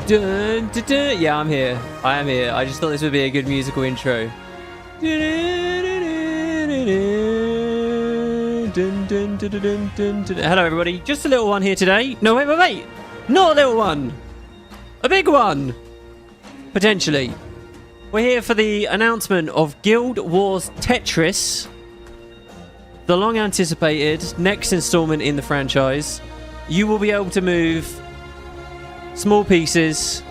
Dun, dun, dun. Yeah, I'm here. I am here. I just thought this would be a good musical intro. Dun, dun, dun, dun, dun, dun. Hello, everybody. Just a little one here today. No, wait. Not a little one. A big one. Potentially. We're here for the announcement of Guild Wars Tetris. The long-anticipated next installment in the franchise. You will be able to move small pieces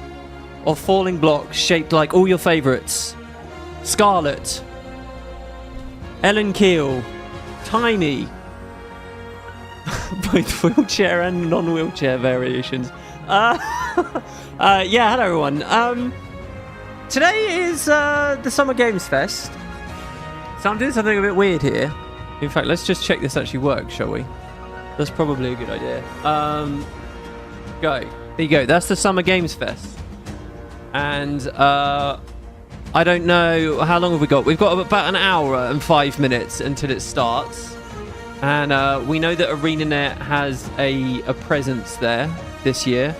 of falling blocks shaped like all your favourites. Scarlet, Ellen Keel, Tiny, both wheelchair and non-wheelchair variations. Yeah, hello everyone. Today is the Summer Games Fest. So I'm doing something a bit weird here. In fact, let's just check this actually works, shall we? That's probably a good idea. Go. There you go. That's the Summer Games Fest. And I don't know how long have we got. We've got about an hour and 5 minutes until it starts. And we know that Arenanet has a presence there this year.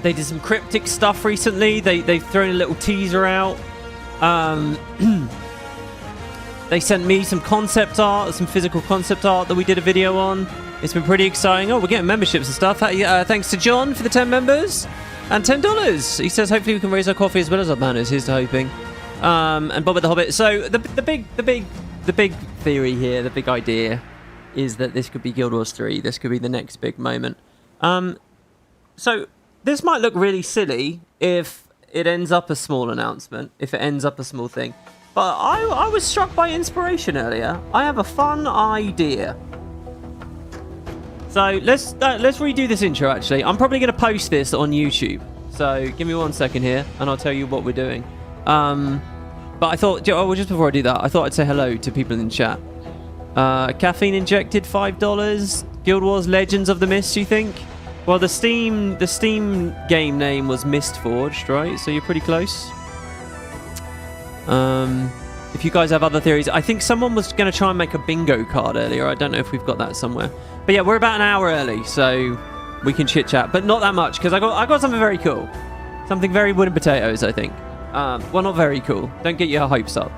They did some cryptic stuff recently. They've thrown a little teaser out. They sent me some concept art, some physical concept art that we did a video on. It's been pretty exciting. Oh, we're getting memberships and stuff. Thanks to John for the 10 members and $10. He says hopefully we can raise our coffee as well as our banners. Here's to hoping. And Bob at the Hobbit. So the big theory here, the big idea, is that this could be Guild Wars 3. This could be the next big moment. So this might look really silly if it ends up a small announcement, if it ends up a small thing. But I was struck by inspiration earlier. I have a fun idea. So let's redo this intro, actually. I'm probably going to post this on YouTube. So give me 1 second here, and I'll tell you what we're doing. But I thought, just before I do that, I thought I'd say hello to people in the chat. Caffeine Injected, $5. Guild Wars Legends of the Mist, you think? Well, the Steam game name was Mistforged, right? So you're pretty close. If you guys have other theories, I think someone was going to try and make a bingo card earlier. I don't know if we've got that somewhere. But yeah, we're about an hour early, so we can chit-chat. But not that much, because I got something very cool. Something very WoodenPotatoes, I think. Well, not very cool. Don't get your hopes up.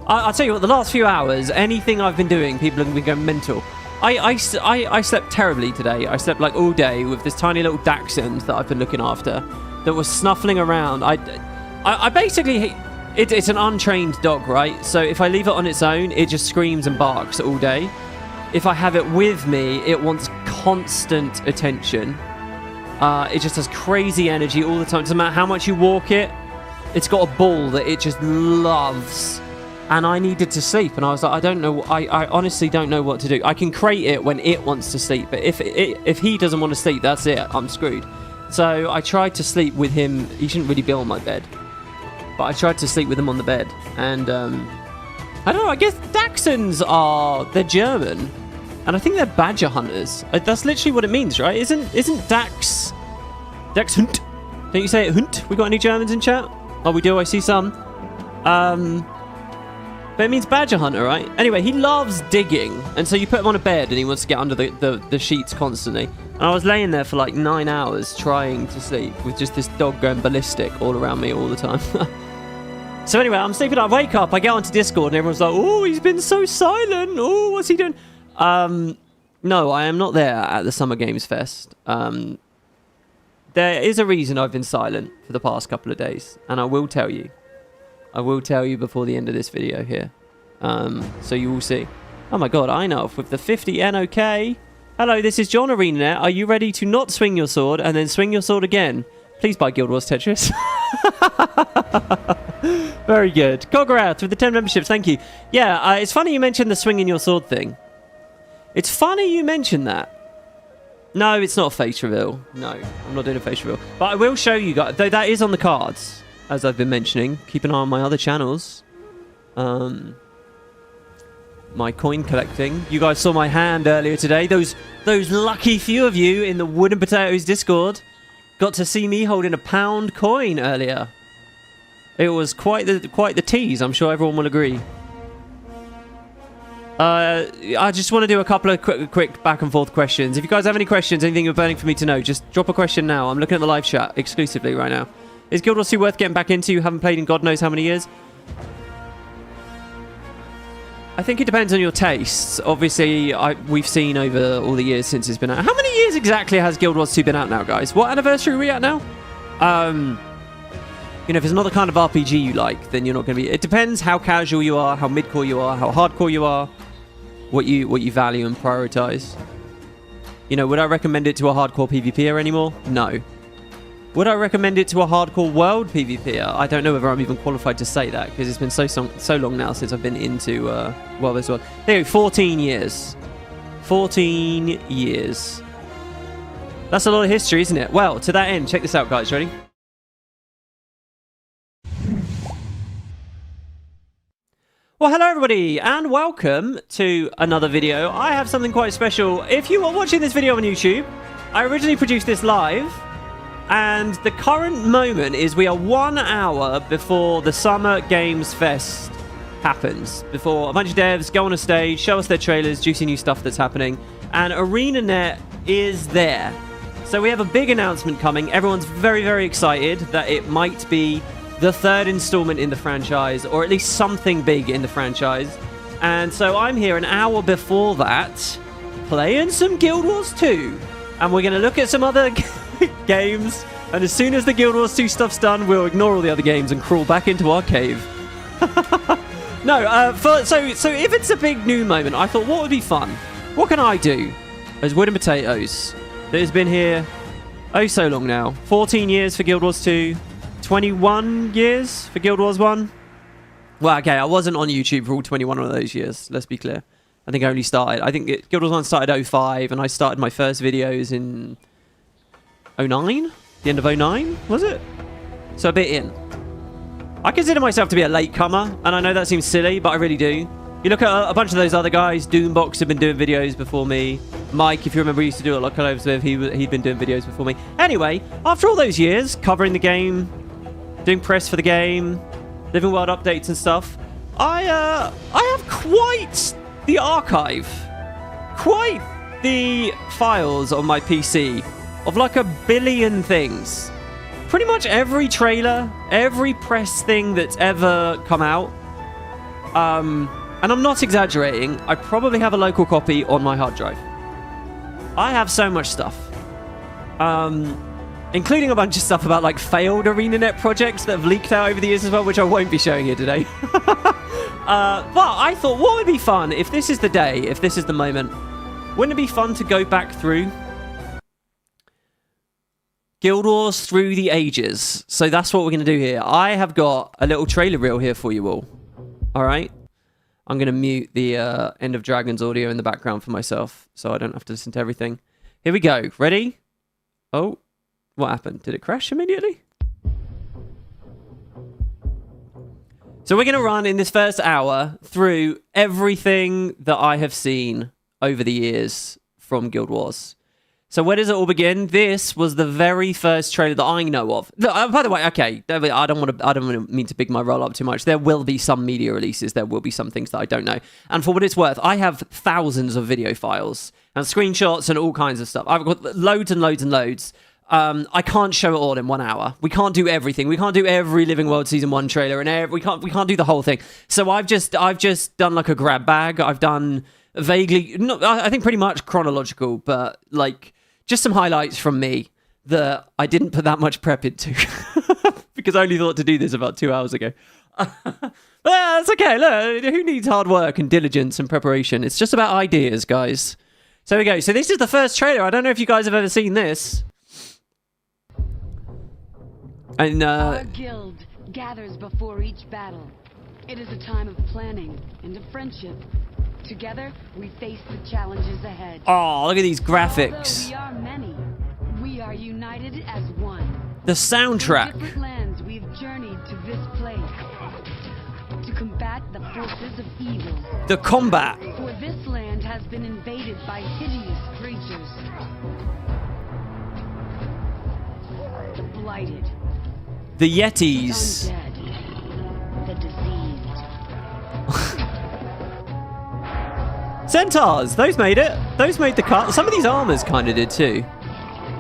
I'll tell you what, the last few hours, anything I've been doing, people have been going mental. I slept terribly today. I slept like all day with this tiny little dachshund that I've been looking after that was snuffling around. I basically... It's an untrained dog, right? So if I leave it on its own, it just screams and barks all day. If I have it with me, it wants constant attention. It just has crazy energy all the time. Doesn't matter how much you walk it, it's got a ball that it just loves. And I needed to sleep, and I was like, I don't know. I honestly don't know what to do. I can crate it when it wants to sleep, but if he doesn't want to sleep, that's it. I'm screwed. So I tried to sleep with him. He shouldn't really be on my bed. But I tried to sleep with them on the bed, and I don't know. I guess Dachshunds they're German, and I think they're badger hunters. That's literally what it means, right? Isn't Dachshund? Don't you say it Hunt? We got any Germans in chat? Oh, we do. I see some. But it means badger hunter, right? Anyway, he loves digging, and so you put him on a bed, and he wants to get under the sheets constantly. And I was laying there for like 9 hours trying to sleep with just this dog going ballistic all around me all the time. So anyway, I'm sleeping. I wake up, I get onto Discord, and everyone's like, oh, he's been so silent. Oh, what's he doing? No, I am not there at the Summer Games Fest. There is a reason I've been silent for the past couple of days, and I will tell you. I will tell you before the end of this video here. So you will see. Oh my god, I know. With the 50 NOK. Hello, this is John Arenanet. Are you ready to not swing your sword and then swing your sword again? Please buy Guild Wars Tetris. Very good. Cograth with the 10 memberships. Thank you. Yeah, it's funny you mentioned the swinging your sword thing. It's funny you mentioned that. No, it's not a face reveal. No, I'm not doing a face reveal. But I will show you guys. Though that is on the cards, as I've been mentioning. Keep an eye on my other channels. My coin collecting. You guys saw my hand earlier today. Those lucky few of you in the WoodenPotatoes Discord got to see me holding a £1 coin earlier. It was quite the tease. I'm sure everyone will agree. I just want to do a couple of quick back and forth questions. If you guys have any questions, anything you're burning for me to know, just drop a question now. I'm looking at the live chat exclusively right now. Is Guild Wars 2 worth getting back into? You haven't played in God knows how many years? I think it depends on your tastes. Obviously, we've seen over all the years since it's been out. How many years exactly has Guild Wars 2 been out now, guys? What anniversary are we at now? You know, if it's not the kind of RPG you like, then you're not going to be... It depends how casual you are, how mid-core you are, how hardcore you are, what you value and prioritize. You know, would I recommend it to a hardcore PvPer anymore? No. Would I recommend it to a hardcore world PvPer? I don't know whether I'm even qualified to say that, because it's been so long now since I've been into World vs. World. There you go, 14 years. 14 years. That's a lot of history, isn't it? Well, to that end, check this out, guys. Ready? Well, hello everybody, and welcome to another video. I have something quite special. If you are watching this video on YouTube, I originally produced this live, and the current moment is we are 1 hour before the Summer Games Fest happens. Before a bunch of devs go on a stage, show us their trailers, juicy new stuff that's happening, and Arenanet is there. So we have a big announcement coming. Everyone's very, very excited that it might be the third installment in the franchise, or at least something big in the franchise. And so I'm here an hour before that, playing some Guild Wars 2. And we're going to look at some other games. And as soon as the Guild Wars 2 stuff's done, we'll ignore all the other games and crawl back into our cave. No, so if it's a big new moment, I thought, what would be fun? What can I do as WoodenPotatoes that has been here oh so long now? 14 years for Guild Wars 2. 21 years for Guild Wars 1. Well, okay, I wasn't on YouTube for all 21 of those years, let's be clear. I think I only started... Guild Wars 1 started 05, and I started my first videos in 09? The end of 09, was it? So a bit in. I consider myself to be a latecomer, and I know that seems silly, but I really do. You look at a bunch of those other guys. Doombox have been doing videos before me. Mike, if you remember, used to do a lot of collabs with. He'd been doing videos before me. Anyway, after all those years, covering the game, doing press for the game, living world updates and stuff, I have quite the archive, quite the files on my PC of like 1 billion things. Pretty much every trailer, every press thing that's ever come out. And I'm not exaggerating, I probably have a local copy on my hard drive. I have so much stuff. Including a bunch of stuff about like failed Arenanet projects that have leaked out over the years as well, which I won't be showing here today. But I thought, what would be fun if this is the day, if this is the moment? Wouldn't it be fun to go back through Guild Wars through the ages? So that's what we're going to do here. I have got a little trailer reel here for you all. Alright? I'm going to mute the End of Dragons audio in the background for myself, so I don't have to listen to everything. Here we go. Ready? Oh, what happened? Did it crash immediately? So we're going to run in this first hour through everything that I have seen over the years from Guild Wars. So where does it all begin? This was the very first trailer that I know of. By the way, okay, I don't want to mean to big my roll up too much. There will be some media releases. There will be some things that I don't know. And for what it's worth, I have thousands of video files and screenshots and all kinds of stuff. I've got loads and loads and loads. I can't show it all in 1 hour. We can't do everything. We can't do every Living World Season 1 trailer, and we can't do the whole thing. So I've just done like a grab bag. I've done vaguely, I think pretty much chronological, but like just some highlights from me that I didn't put that much prep into because I only thought to do this about 2 hours ago. But that's okay. Look, who needs hard work and diligence and preparation? It's just about ideas, guys. So here we go. So this is the first trailer. I don't know if you guys have ever seen this. And Our guild gathers before each battle. It is a time of planning and of friendship. Together, we face the challenges ahead. oh, look at these graphics. Although we are many, we are united as one. The soundtrack. From different lands, we've journeyed to this place to combat the forces of evil. The combat. For this land has been invaded by hideous creatures. The blighted. The Yetis. The undead. The diseased. Centaurs! Those made it. Those made the cut. Some of these armors kind of did too.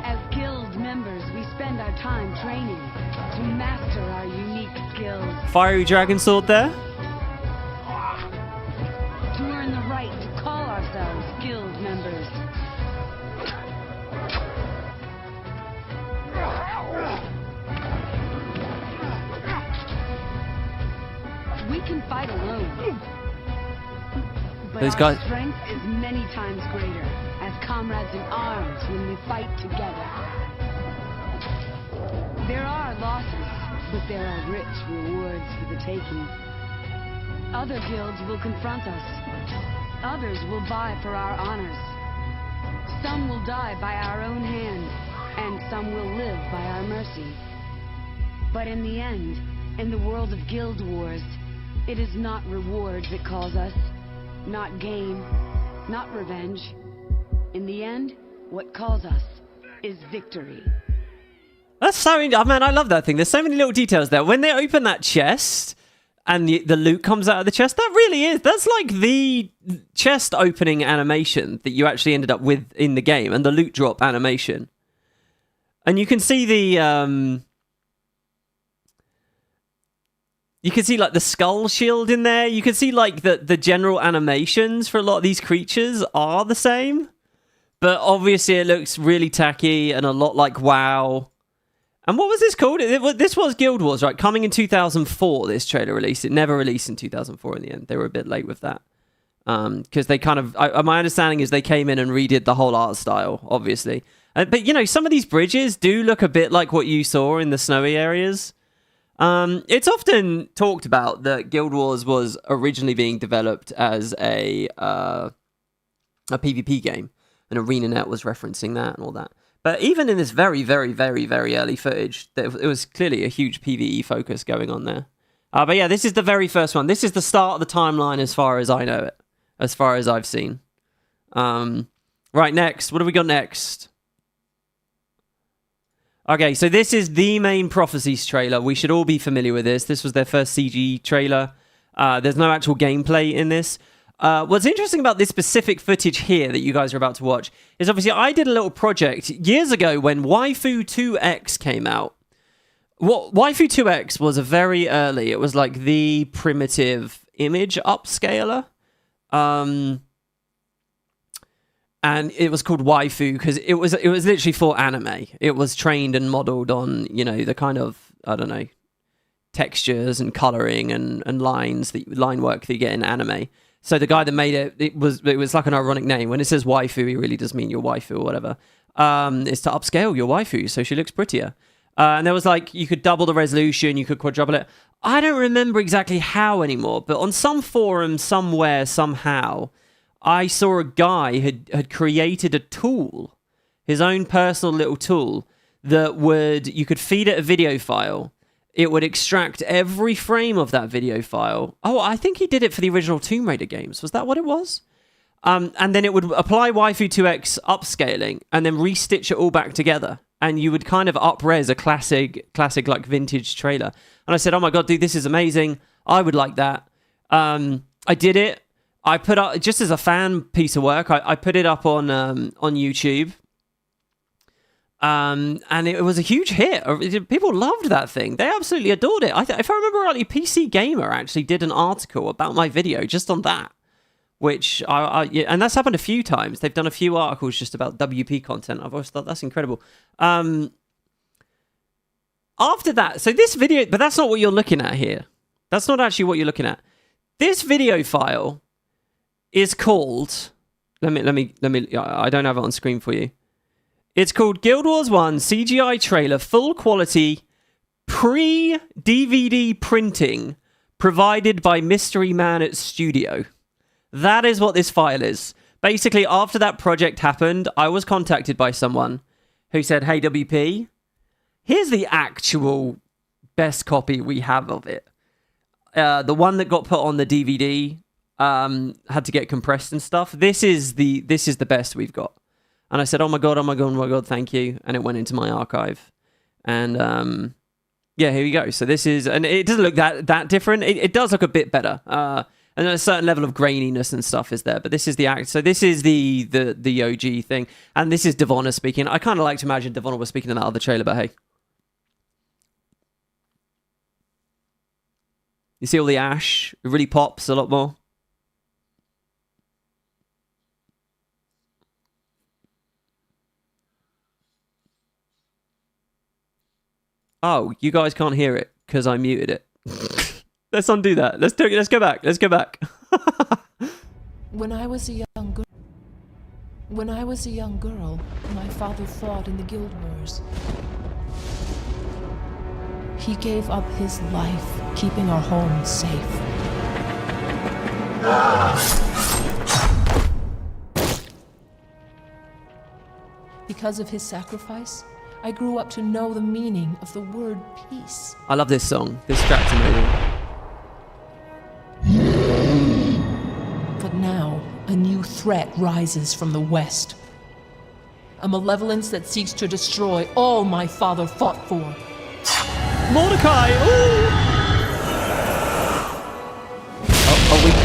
As guild members, we spend our time training to master our unique skills. Fiery dragon sword there. To earn the right to call ourselves guild members. We can fight alone. But Those our guys- strength is many times greater as comrades in arms when we fight together. There are losses, but there are rich rewards for the taking. Other guilds will confront us. Others will vie for our honors. Some will die by our own hand, and some will live by our mercy. But in the end, in the world of guild wars, it is not reward that calls us, not gain, not revenge. In the end, what calls us is victory. That's so... man, I love that thing. There's so many little details there. When they open that chest and the loot comes out of the chest, that really is... That's like the chest opening animation that you actually ended up with in the game, and the loot drop animation. And you can see the... You can see, like, the skull shield in there. You can see, like, the general animations for a lot of these creatures are the same. But obviously it looks really tacky and a lot like WoW. And what was this called? This was Guild Wars, right? Coming in 2004, this trailer released. It never released in 2004 in the end. They were a bit late with that. Because they kind of... my understanding is they came in and redid the whole art style, obviously. But, you know, some of these bridges do look a bit like what you saw in the snowy areas. It's often talked about that Guild Wars was originally being developed as a PvP game, and ArenaNet was referencing that and all that. But even in this very, very, very, very early footage, it was clearly a huge PvE focus going on there. But yeah, this is the very first one. This is the start of the timeline as far as I know it, as far as I've seen. Right, next. What have we got next? Okay, so this is the main Prophecies trailer. We should all be familiar with this. This was their first CG trailer. There's no actual gameplay in this. What's interesting about this specific footage here that you guys are about to watch is obviously I did a little project years ago when Waifu 2X came out. Waifu 2X was a very early, it was like the primitive image upscaler. And it was called Waifu because it was literally for anime. It was trained and modeled on, you know, the kind of, I don't know, textures and coloring and line work that you get in anime. So the guy that made it, it was like an ironic name. When it says waifu, it really does mean your waifu or whatever. It's to upscale your waifu so she looks prettier. And there was like, you could double the resolution, you could quadruple it. I don't remember exactly how anymore, but on some forum, somewhere, somehow, I saw a guy had created a tool, his own personal little tool, that you could feed it a video file. It would extract every frame of that video file. Oh, I think he did it for the original Tomb Raider games. Was that what it was? And then it would apply Waifu 2X upscaling and then restitch it all back together. And you would kind of up-res a classic like vintage trailer. And I said, oh my God, dude, this is amazing. I would like that. I did it. I put up, just as a fan piece of work, I put it up on YouTube. And it was a huge hit. People loved that thing. They absolutely adored it. If I remember rightly, PC Gamer actually did an article about my video just on that. Which, and that's happened a few times. They've done a few articles just about WP content. I've always thought that's incredible. After that, so this video, but that's not what you're looking at here. That's not actually what you're looking at. This video file is called, let me, I don't have it on screen for you. It's called Guild Wars 1 CGI Trailer Full Quality Pre-DVD Printing Provided by Mystery Man at Studio. That is what this file is. Basically, after that project happened, I was contacted by someone who said, hey, WP, here's the actual best copy we have of it. The one that got put on the DVD had to get compressed and stuff. This is the best we've got. And I said, oh my god, thank you. And it went into my archive. And yeah, here we go. So this is, and it doesn't look that different. It does look a bit better. And a certain level of graininess and stuff is there. But this is the act. So this is the OG thing. And this is Devonna speaking. I kind of like to imagine Devonna was speaking in that other trailer, but hey. You see all the ash? It really pops a lot more. Oh, you guys can't hear it because I muted it. Let's undo that. Let's go back. Let's go back. When I was a young girl, my father fought in the Guild Wars. He gave up his life, keeping our home safe. Because of his sacrifice, I grew up to know the meaning of the word peace. I love this song. This track's amazing. But now, a new threat rises from the west. A malevolence that seeks to destroy all my father fought for. Mordecai! Ooh!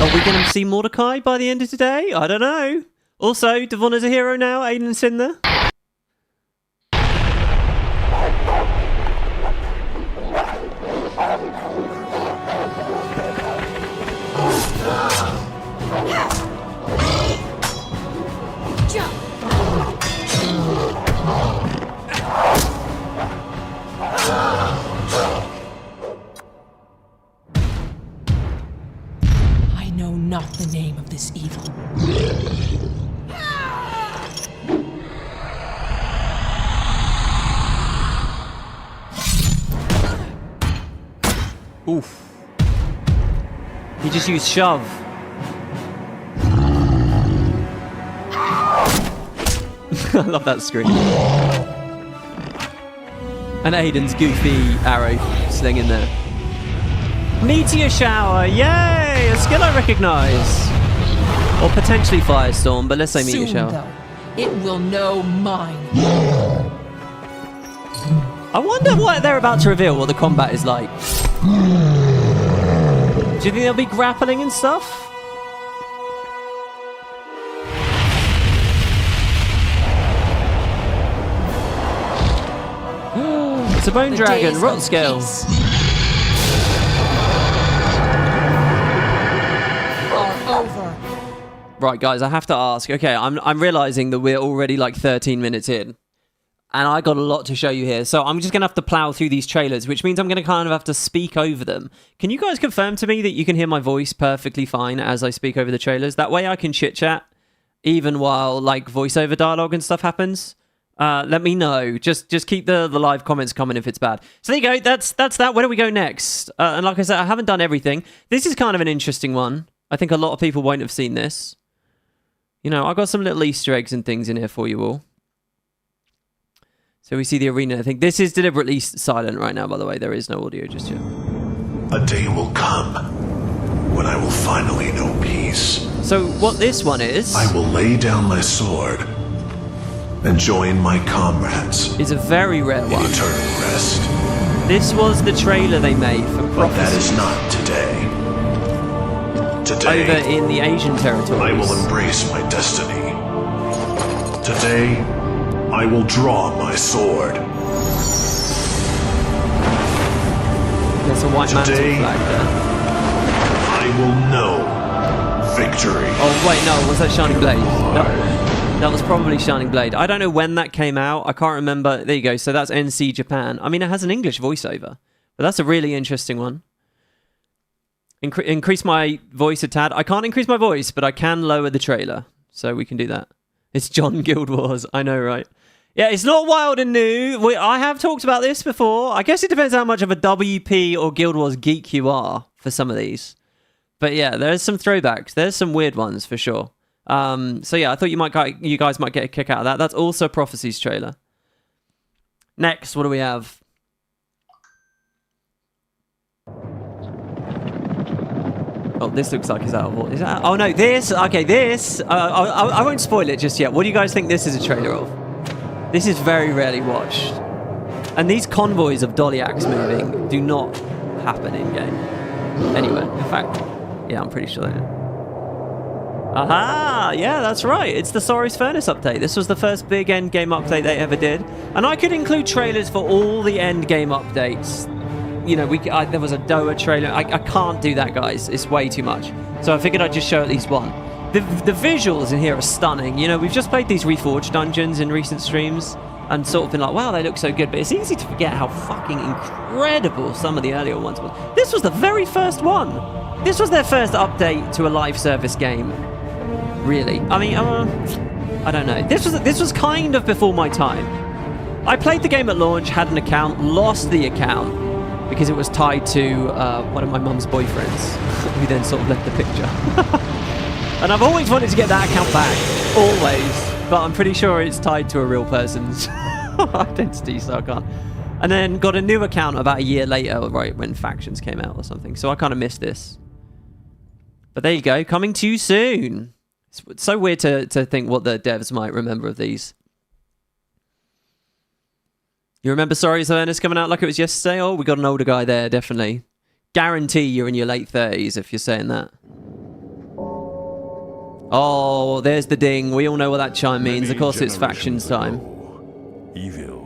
Are we going to see Mordecai by the end of today? I don't know. Also, Devonna's a hero now. Aiden's in there. I know not the name of this evil. Oof. He just used shove. I love that screen. And Aiden's goofy arrow slinging there. Meteor shower, yay! A skill I recognise. Or potentially firestorm, but let's say meteor Soon, shower. though, it will know mine. I wonder what they're about to reveal, what the combat is like. Do you think there'll be grappling and stuff? It's a bone dragon, days rot of scale. peace are over. Right, guys, I have to ask. Okay, I'm realizing that we're already like 13 minutes in. And I got a lot to show you here. So I'm just going to have to plow through these trailers, which means I'm going to kind of have to speak over them. Can you guys confirm to me that you can hear my voice perfectly fine as I speak over the trailers? That way I can chit-chat even while like voiceover dialogue and stuff happens. Let me know. Just keep the live comments coming if it's bad. So there you go. That's that. Where do we go next? And like I said, I haven't done everything. This is kind of an interesting one. I think a lot of people won't have seen this. You know, I got some little Easter eggs and things in here for you all. So we see the arena. I think this is deliberately silent right now, by the way. There is no audio just yet. A day will come when I will finally know peace. So what this one is... I will lay down my sword and join my comrades is a very rare in one. eternal rest. This was the trailer they made for But that Prophecy is not today. Today, over in the Asian territories. I will embrace my destiny. Today, I will draw my sword. There's a white mantle Today- flag there. I will know victory. Oh wait, no, was that Shining Blade? That was probably Shining Blade. I don't know when that came out. I can't remember. There you go. So that's NC Japan. I mean, it has an English voiceover, but that's a really interesting one. Increase my voice a tad. I can't increase my voice, but I can lower the trailer, so we can do that. It's John Guild Wars. I know, right? Yeah, it's not wild and new. I have talked about this before. I guess it depends how much of a WP or Guild Wars geek you are for some of these. But yeah, there's some throwbacks. There's some weird ones for sure. So yeah, I thought you guys might get a kick out of that. That's also Prophecy's trailer. Next, what do we have? Oh, this looks like is that oh no, this. Okay, this. I won't spoil it just yet. What do you guys think this is a trailer of? This is very rarely watched, and these convoys of Dolly Axe moving do not happen in game. Anyway, in fact, Yeah, I'm pretty sure they did. Aha! Yeah, that's right. It's the Sorry's Furnace update. This was the first big end game update they ever did. And I could include trailers for all the end game updates. You know, there was a Doa trailer. I can't do that, guys. It's way too much. So I figured I'd just show at least one. The visuals in here are stunning. You know, we've just played these Reforged dungeons in recent streams and sort of been like, wow, they look so good. But it's easy to forget how fucking incredible some of the earlier ones were. This was the very first one. This was their first update to a live service game. Really. I mean, I don't know. This was kind of before my time. I played the game at launch, had an account, lost the account because it was tied to one of my mum's boyfriends, who then sort of left the picture. And I've always wanted to get that account back, always, but I'm pretty sure it's tied to a real person's identity, so I can't. And then got a new account about a year later, right when Factions came out or something, so I kind of missed this. But there you go, coming to you soon. It's so weird to think what the devs might remember of these. You remember Sorry's Furnace coming out like it was yesterday? Oh, we got an older guy there, definitely. Guarantee you're in your late 30s if you're saying that. Oh, there's the ding. We all know what that chime means. Of course, it's Factions time. Evil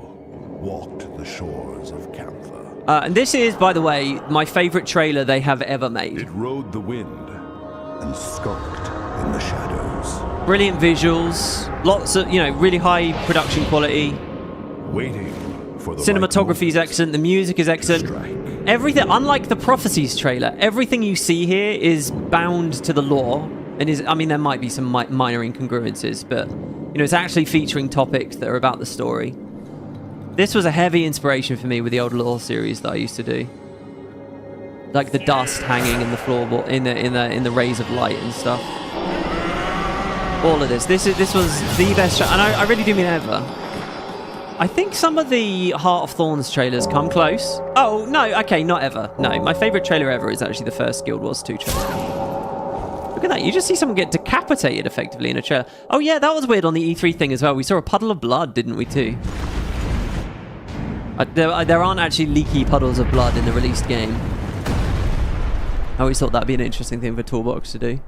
walked the shores of Camphor. And this is, by the way, my favorite trailer they have ever made. It rode the wind and skulked in the shadows. Brilliant visuals. Lots of, really high production quality. Waiting for the cinematography is excellent. The music is excellent. Everything, unlike the Prophecies trailer, everything you see here is bound to the lore. And there might be some minor incongruences, but it's actually featuring topics that are about the story. This was a heavy inspiration for me with the old lore series that I used to do, like the dust hanging in the floor, in the rays of light and stuff. All of this. This was the best, and I really do mean ever. I think some of the Heart of Thorns trailers come close. Oh no, okay, not ever. No, my favorite trailer ever is actually the first Guild Wars 2 trailer. Look at that, you just see someone get decapitated effectively in a trailer. Oh yeah, that was weird on the E3 thing as well. We saw a puddle of blood, didn't we too? There aren't actually leaky puddles of blood in the released game. I always thought that'd be an interesting thing for Toolbox to do.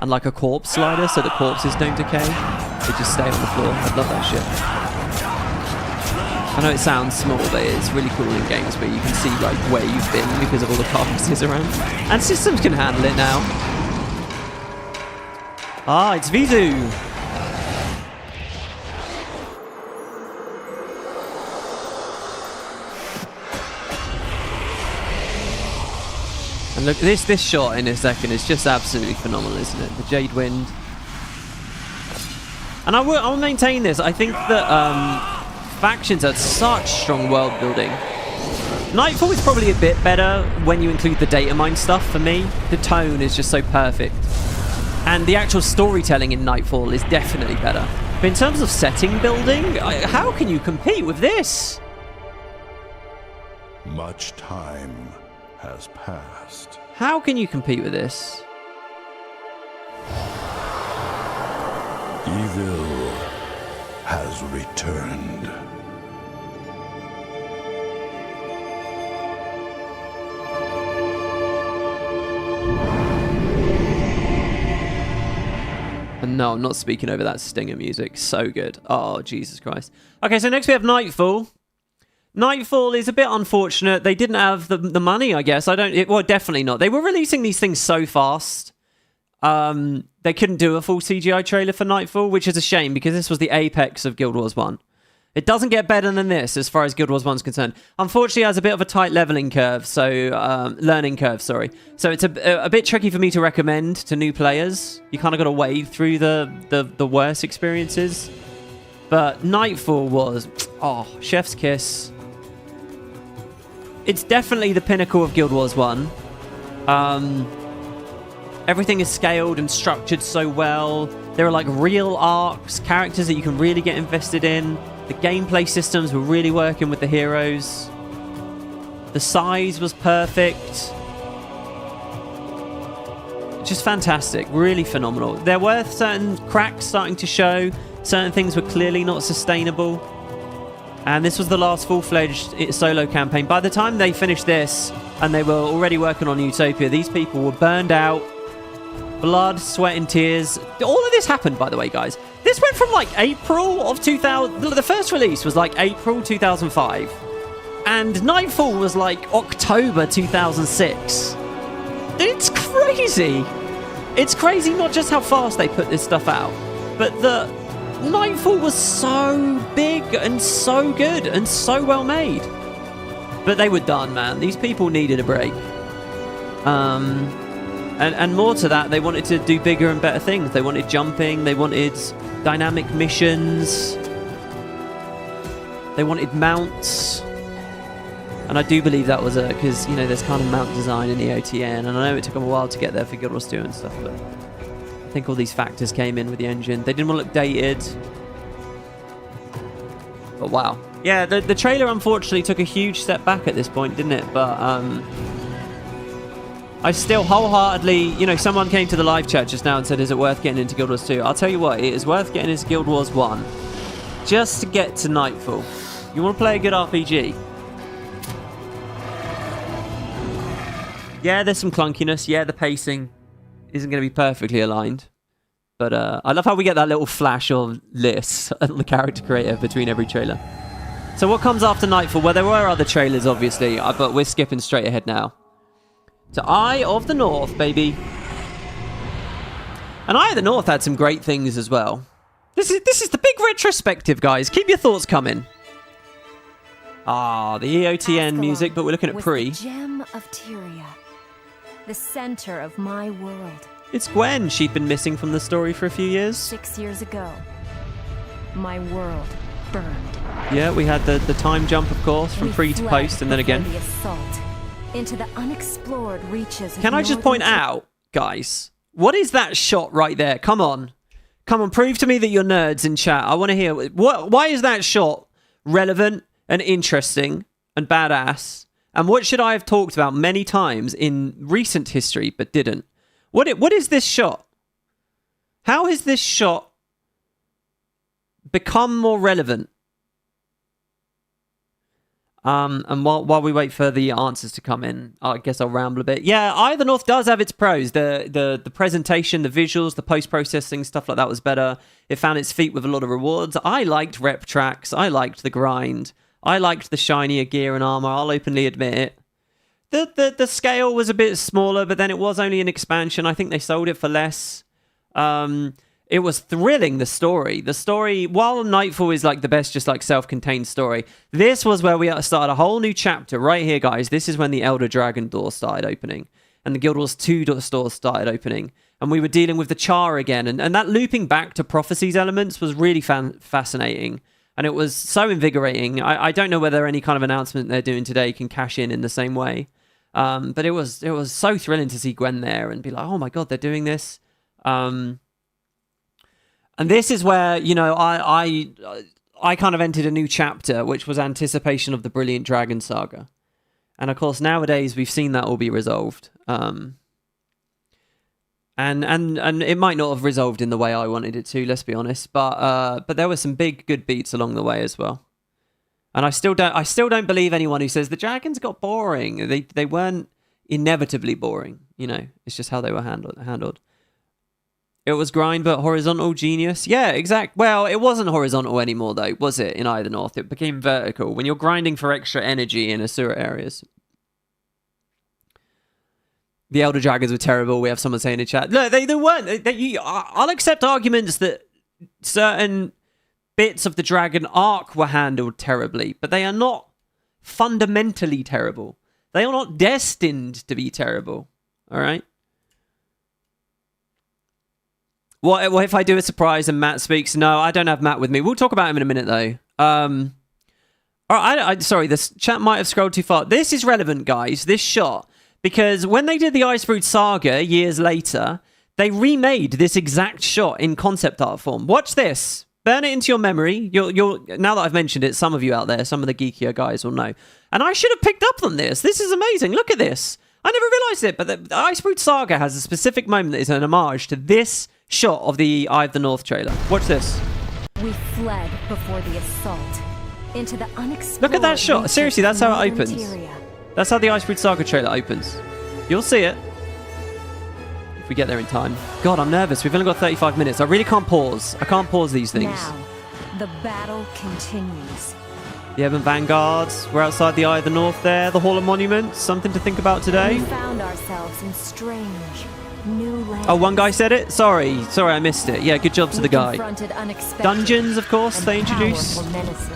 And like a corpse slider so the corpses don't decay. They just stay on the floor. I'd love that shit. I know it sounds small, but it's really cool in games where you can see like where you've been because of all the carcasses around. And systems can handle it now. Ah, it's Vizu! And look, this shot in a second is just absolutely phenomenal, isn't it? The Jade Wind. And I will maintain this. I think that Factions had such strong world building. Nightfall is probably a bit better when you include the data mine stuff for me. The tone is just so perfect. And the actual storytelling in Nightfall is definitely better. But in terms of setting building, how can you compete with this? Much time has passed. How can you compete with this? Evil has returned. And no, I'm not speaking over that stinger music. So good. Oh, Jesus Christ. Okay, so next we have Nightfall. Nightfall is a bit unfortunate. They didn't have the money, I guess. Well, definitely not. They were releasing these things so fast. They couldn't do a full CGI trailer for Nightfall, which is a shame because this was the apex of Guild Wars 1. It doesn't get better than this as far as Guild Wars 1 is concerned. Unfortunately, it has a bit of a tight learning curve, so it's a bit tricky for me to recommend to new players. You kind of got to wade through the worst experiences. But Nightfall was, chef's kiss. It's definitely the pinnacle of Guild Wars 1. Everything is scaled and structured so well. There are like real arcs, characters that you can really get invested in. The gameplay systems were really working with the heroes. The size was perfect. Just fantastic. Really phenomenal. There were certain cracks starting to show. Certain things were clearly not sustainable. And this was the last full-fledged solo campaign. By the time they finished this and they were already working on Utopia, these people were burned out. Blood, sweat, and tears. All of this happened, by the way, guys. This went from like April of 2000. The first release was like April 2005. And Nightfall was like October 2006. It's crazy. It's crazy not just how fast they put this stuff out, but the Nightfall was so big and so good and so well made. But they were done, man. These people needed a break. And more to that, they wanted to do bigger and better things. They wanted jumping. They wanted dynamic missions. They wanted mounts. And I do believe that was because, you know, there's kind of mount design in the OTN. And I know it took them a while to get there for Guild Wars 2 and stuff, but I think all these factors came in with the engine. They didn't want to look dated. But wow. Yeah, the trailer unfortunately took a huge step back at this point, didn't it? But I still wholeheartedly, you know, someone came to the live chat just now and said, is it worth getting into Guild Wars 2? I'll tell you what, it is worth getting into Guild Wars 1 just to get to Nightfall. You want to play a good RPG? Yeah, there's some clunkiness. Yeah, the pacing isn't going to be perfectly aligned. But I love how we get that little flash of lists and the character creator between every trailer. So what comes after Nightfall? Well, there were other trailers, obviously, but we're skipping straight ahead now. To Eye of the North, baby. And Eye of the North had some great things as well. This is the big retrospective, guys. Keep your thoughts coming. Ah, the EOTN music, but we're looking at pre. The gem of Tyria, the center of my world. It's Gwen. She'd been missing from the story for a few years. 6 years ago, my world burned. Yeah, we had the time jump, of course, from pre to post, and then again. The assault into the unexplored reaches of Can I just point out, guys, what is that shot right there? Come on. Come on, prove to me that you're nerds in chat. I want to hear. Why is that shot relevant and interesting and badass? And what should I have talked about many times in recent history but didn't? What is this shot? How has this shot become more relevant? And while we wait for the answers to come in, I guess I'll ramble a bit. Yeah, Eye of the North does have its pros. The presentation, the visuals, the post-processing, stuff like that was better. It found its feet with a lot of rewards. I liked rep tracks. I liked the grind. I liked the shinier gear and armor. I'll openly admit it. The scale was a bit smaller, but then it was only an expansion. I think they sold it for less. It was thrilling, the story. While Nightfall is like the best, just like self-contained story, this was where we started a whole new chapter right here, guys. This is when the Elder Dragon door started opening, and the Guild Wars 2 stores started opening, and we were dealing with the Char again, and that looping back to Prophecies elements was really fascinating, and it was so invigorating. I don't know whether any kind of announcement they're doing today can cash in the same way, but it was so thrilling to see Gwen there and be like, oh my god, they're doing this. And this is where, you know, I kind of entered a new chapter, which was anticipation of the Brilliant Dragon saga. And of course, nowadays we've seen that all be resolved. And it might not have resolved in the way I wanted it to, let's be honest. But there were some big good beats along the way as well. And I still don't believe anyone who says the dragons got boring. They weren't inevitably boring, you know. It's just how they were handled. It was grind, but horizontal genius. Yeah, exact. Well, it wasn't horizontal anymore, though, was it, in Eye of the North? It became vertical when you're grinding for extra energy in Asura areas. The Elder Dragons were terrible. We have someone saying in chat. No, they weren't. I'll accept arguments that certain bits of the Dragon arc were handled terribly, but they are not fundamentally terrible. They are not destined to be terrible. All right? What if I do a surprise and Matt speaks? No, I don't have Matt with me. We'll talk about him in a minute, though. All right, sorry, this chat might have scrolled too far. This is relevant, guys, this shot. Because when they did the Icebrood Saga years later, they remade this exact shot in concept art form. Watch this. Burn it into your memory. You'll now that I've mentioned it, some of you out there, some of the geekier guys will know. And I should have picked up on this. This is amazing. Look at this. I never realised it, but the Icebrood Saga has a specific moment that is an homage to this shot of the Eye of the North trailer. Watch this. We fled before the assault into the unexplored. Look at that shot. Seriously, that's how it opens. Tyria. That's how the Icebrood Saga trailer opens. You'll see it. we get there in time. God, I'm nervous. We've only got 35 minutes. I really can't pause. I can't pause these things. Now, the battle continues. The Ebon Vanguards. We're outside the Eye of the North there. The Hall of Monuments. Something to think about today. We found ourselves in strange, new lands. Oh, one guy said it? Sorry, I missed it. Yeah, good job to the guy. Confronted unexpected Dungeons, of course, and they introduced. powerful menaces.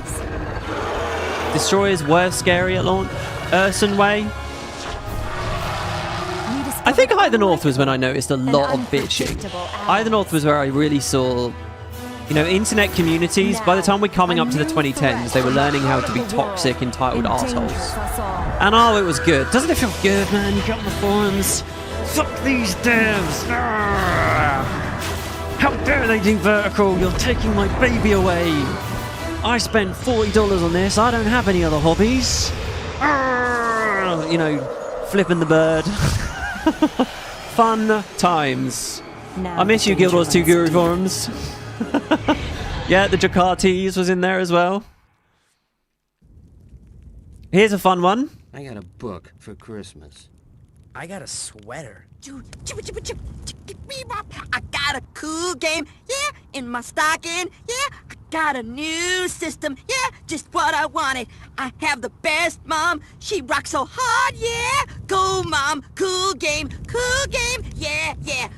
Destroyers were scary at launch. Urson Way. I think Eye of the North was when I noticed a lot of bitching. Eye of the North was where I really saw, you know, internet communities. By the time we're coming up to the 2010s, they were learning how to be toxic, entitled assholes. And oh, it was good. Doesn't it feel good, man? You get on the forums. Fuck these devs. How dare they do vertical? You're taking my baby away. I spent $40 on this. I don't have any other hobbies. You know, flipping the bird. Fun times. Now I miss you, Guild Wars 2 Guru forums. Yeah, the Jakartis was in there as well. Here's a fun one. I got a book for Christmas. I got a sweater. Dude, I got a cool game, yeah, in my stocking, yeah. I got a new system, yeah, just what I wanted. I have the best mom, she rocks so hard, yeah. Go, mom, cool game, yeah, yeah.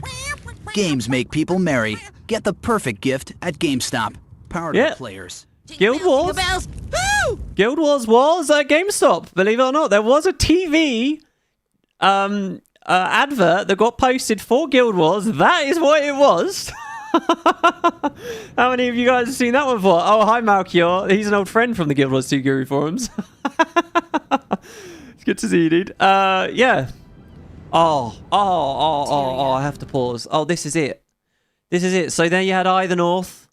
Games make people merry. Get the perfect gift at GameStop. Powered Yeah. by players. Guild Wars. Bells, woo! Guild Wars was at GameStop, believe it or not. There was a TV advert that got posted for Guild Wars. That is what it was. How many of you guys have seen that one before? Oh, hi, Malchior. He's an old friend from the Guild Wars 2 Guru forums. It's good to see you, dude. Yeah. Oh, I have to pause. Oh, this is it. This is it. So there you had Eye of the North.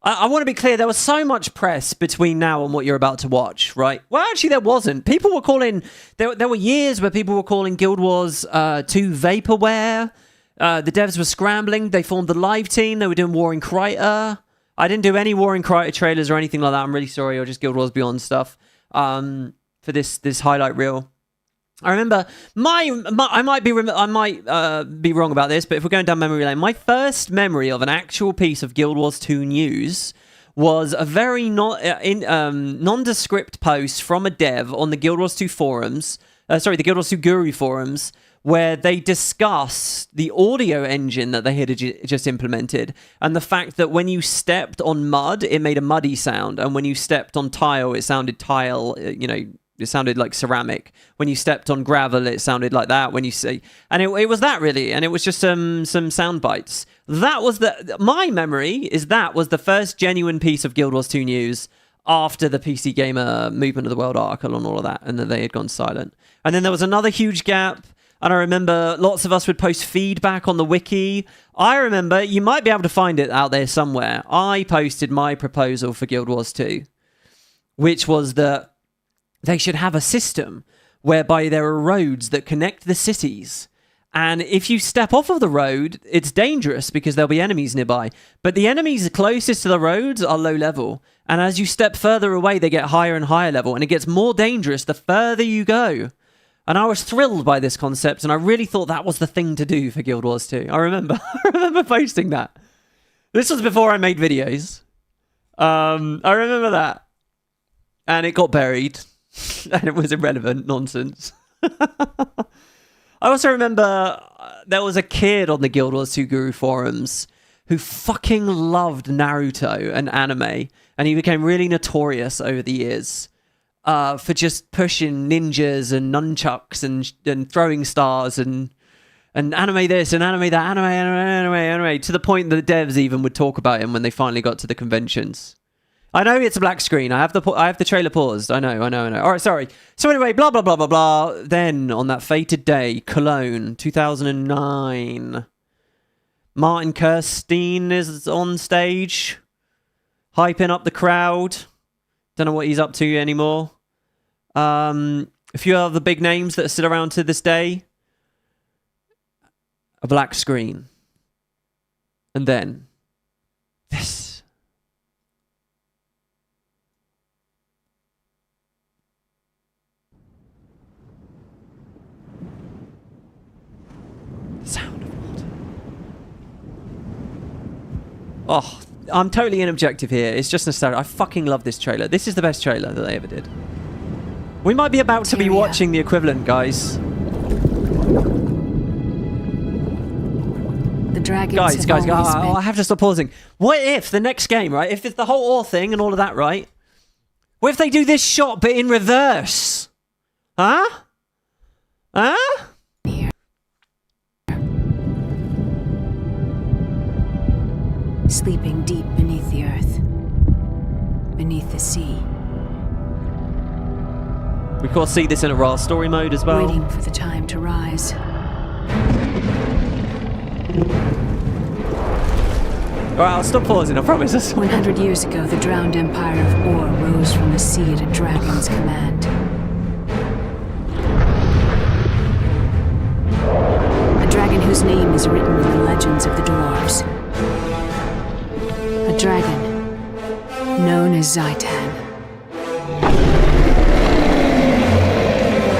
I want to be clear, there was so much press between now and what you're about to watch, right? Well, actually, there wasn't. People were calling... There were years where people were calling Guild Wars 2 vaporware. The devs were scrambling. They formed the live team. They were doing War in Kryta. I didn't do any War in Kryta trailers or anything like that. I'm really sorry. Or just Guild Wars Beyond stuff for this highlight reel. I remember I might be wrong about this, but if we're going down memory lane, my first memory of an actual piece of Guild Wars 2 news was a very nondescript post from a dev on the Guild Wars 2 forums, the Guild Wars 2 Guru forums, where they discuss the audio engine that they had just implemented, and the fact that when you stepped on mud, it made a muddy sound, and when you stepped on tile, it sounded tile, it sounded like ceramic. When you stepped on gravel, it sounded like that. When you say, and it was that really, and it was just some sound bites. That was my memory is that was the first genuine piece of Guild Wars 2 news after the PC Gamer Movement of the World article and all of that, and then they had gone silent. And then there was another huge gap, and I remember lots of us would post feedback on the wiki. I remember, you might be able to find it out there somewhere, I posted my proposal for Guild Wars 2, which was that they should have a system whereby there are roads that connect the cities. And if you step off of the road, it's dangerous because there'll be enemies nearby. But the enemies closest to the roads are low level. And as you step further away, they get higher and higher level. And it gets more dangerous the further you go. And I was thrilled by this concept. And I really thought that was the thing to do for Guild Wars 2. I remember posting that. This was before I made videos. I remember that. And it got buried. And it was irrelevant nonsense. I also remember there was a kid on the Guild Wars 2 Guru forums who fucking loved Naruto and anime, and he became really notorious over the years for just pushing ninjas and nunchucks and throwing stars and anime this and anime that, anime, to the point that the devs even would talk about him when they finally got to the conventions. I know it's a black screen. I have the trailer paused. I know. All right, sorry. So anyway, blah, blah, blah, blah, blah. Then, on that fated day, Cologne, 2009, Martin Kirstein is on stage, hyping up the crowd. Don't know what he's up to anymore. A few other big names that are still around to this day. A black screen. And then, this. Sound of water. Oh, I'm totally inobjective here. It's just nostalgia. I fucking love this trailer. This is the best trailer that they ever did. We might be about to be watching the equivalent, guys. The dragons Guys, I have to stop pausing. What if the next game, right? If it's the whole Or thing and all of that, right? What if they do this shot but in reverse? Huh? Huh? Sleeping deep beneath the earth, beneath the sea, We of course see this in a raw story mode as well. waiting for the time to rise. Alright, I'll stop pausing, I promise us. 100 years ago, the drowned empire of Or rose from the sea at a dragon's command. A dragon whose name is written in the legends of the dwarves. A dragon known as Zaitan.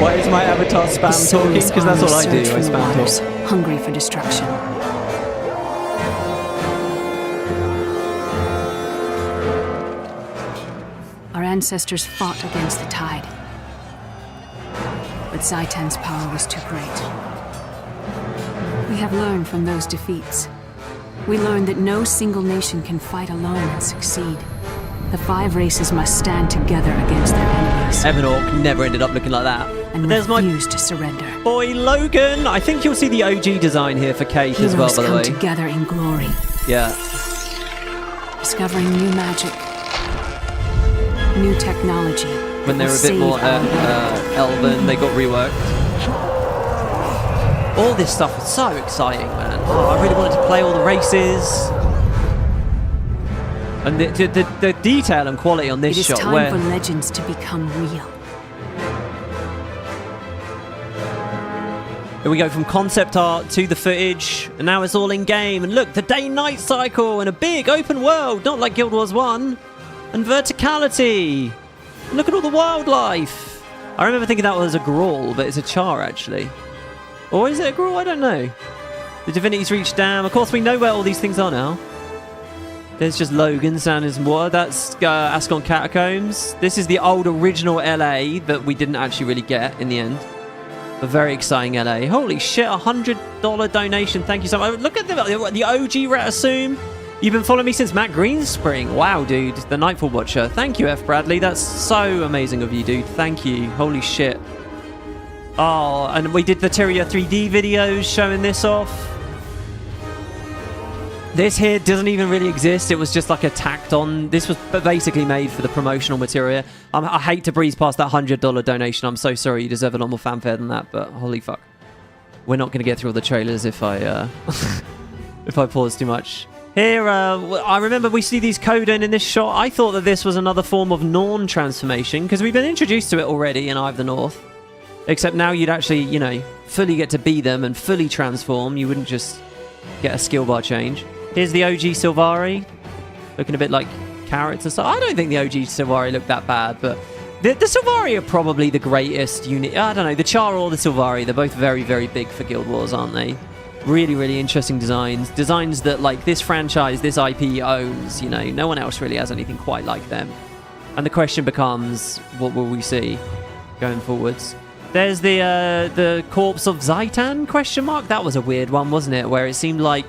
Why is my avatar spam talking? Because that's all I do, I spam talk. Hungry for destruction. Our ancestors fought against the tide. But Zaitan's power was too great. We have learned from those defeats. We learned that no single nation can fight alone and succeed. The 5 races must stand together against their enemies. Evan never ended up looking like that. And there's refuse to surrender. Boy Logan. I think you'll see the OG design here for Kate as well, by the way. Heroes come together in glory. Yeah. Discovering new magic, new technology. When they were a bit more elven, they got reworked. All this stuff is so exciting, man. Oh, I really wanted to play all the races. And the detail and quality on this shot. It is time for legends to become real. Here we go from concept art to the footage, and now it's all in game. And look, the day-night cycle and a big open world, not like Guild Wars 1. And verticality. And look at all the wildlife. I remember thinking that was a Grawl, but it's a Char actually. Or is it a Grawl? I don't know. The Divinity's Reach Dam. Of course, we know where all these things are now. There's just Logan, San is more. That's Ascon Catacombs. This is the old original LA that we didn't actually really get in the end. A very exciting LA. Holy shit, $100 donation. Thank you so much. Look at the OG Ratassoum. You've been following me since Matt Greenspring. Wow, dude. The Nightfall Watcher. Thank you, F. Bradley. That's so amazing of you, dude. Thank you. Holy shit. Oh, and we did the Tyria 3D videos showing this off. This here doesn't even really exist. It was just like a tacked on. This was basically made for the promotional material. I hate to breeze past that $100 donation. I'm so sorry. You deserve a lot more fanfare than that, but holy fuck. We're not going to get through all the trailers if I if I pause too much. Here, I remember we see these Coden in this shot. I thought that this was another form of Norn transformation because we've been introduced to it already in Eye of the North. Except now you'd actually, you know, fully get to be them and fully transform. You wouldn't just get a skill bar change. Here's the OG Sylvari, looking a bit like carrots and stuff. I don't think the OG Sylvari looked that bad, but the Sylvari are probably the greatest unit. I don't know, the Char or the Sylvari, they're both very, very big for Guild Wars, aren't they? Really, really interesting designs. Designs that, like, this franchise, this IP owns, you know. No one else really has anything quite like them. And the question becomes, what will we see going forwards? There's the corpse of Zaitan, question mark? That was a weird one, wasn't it? Where it seemed like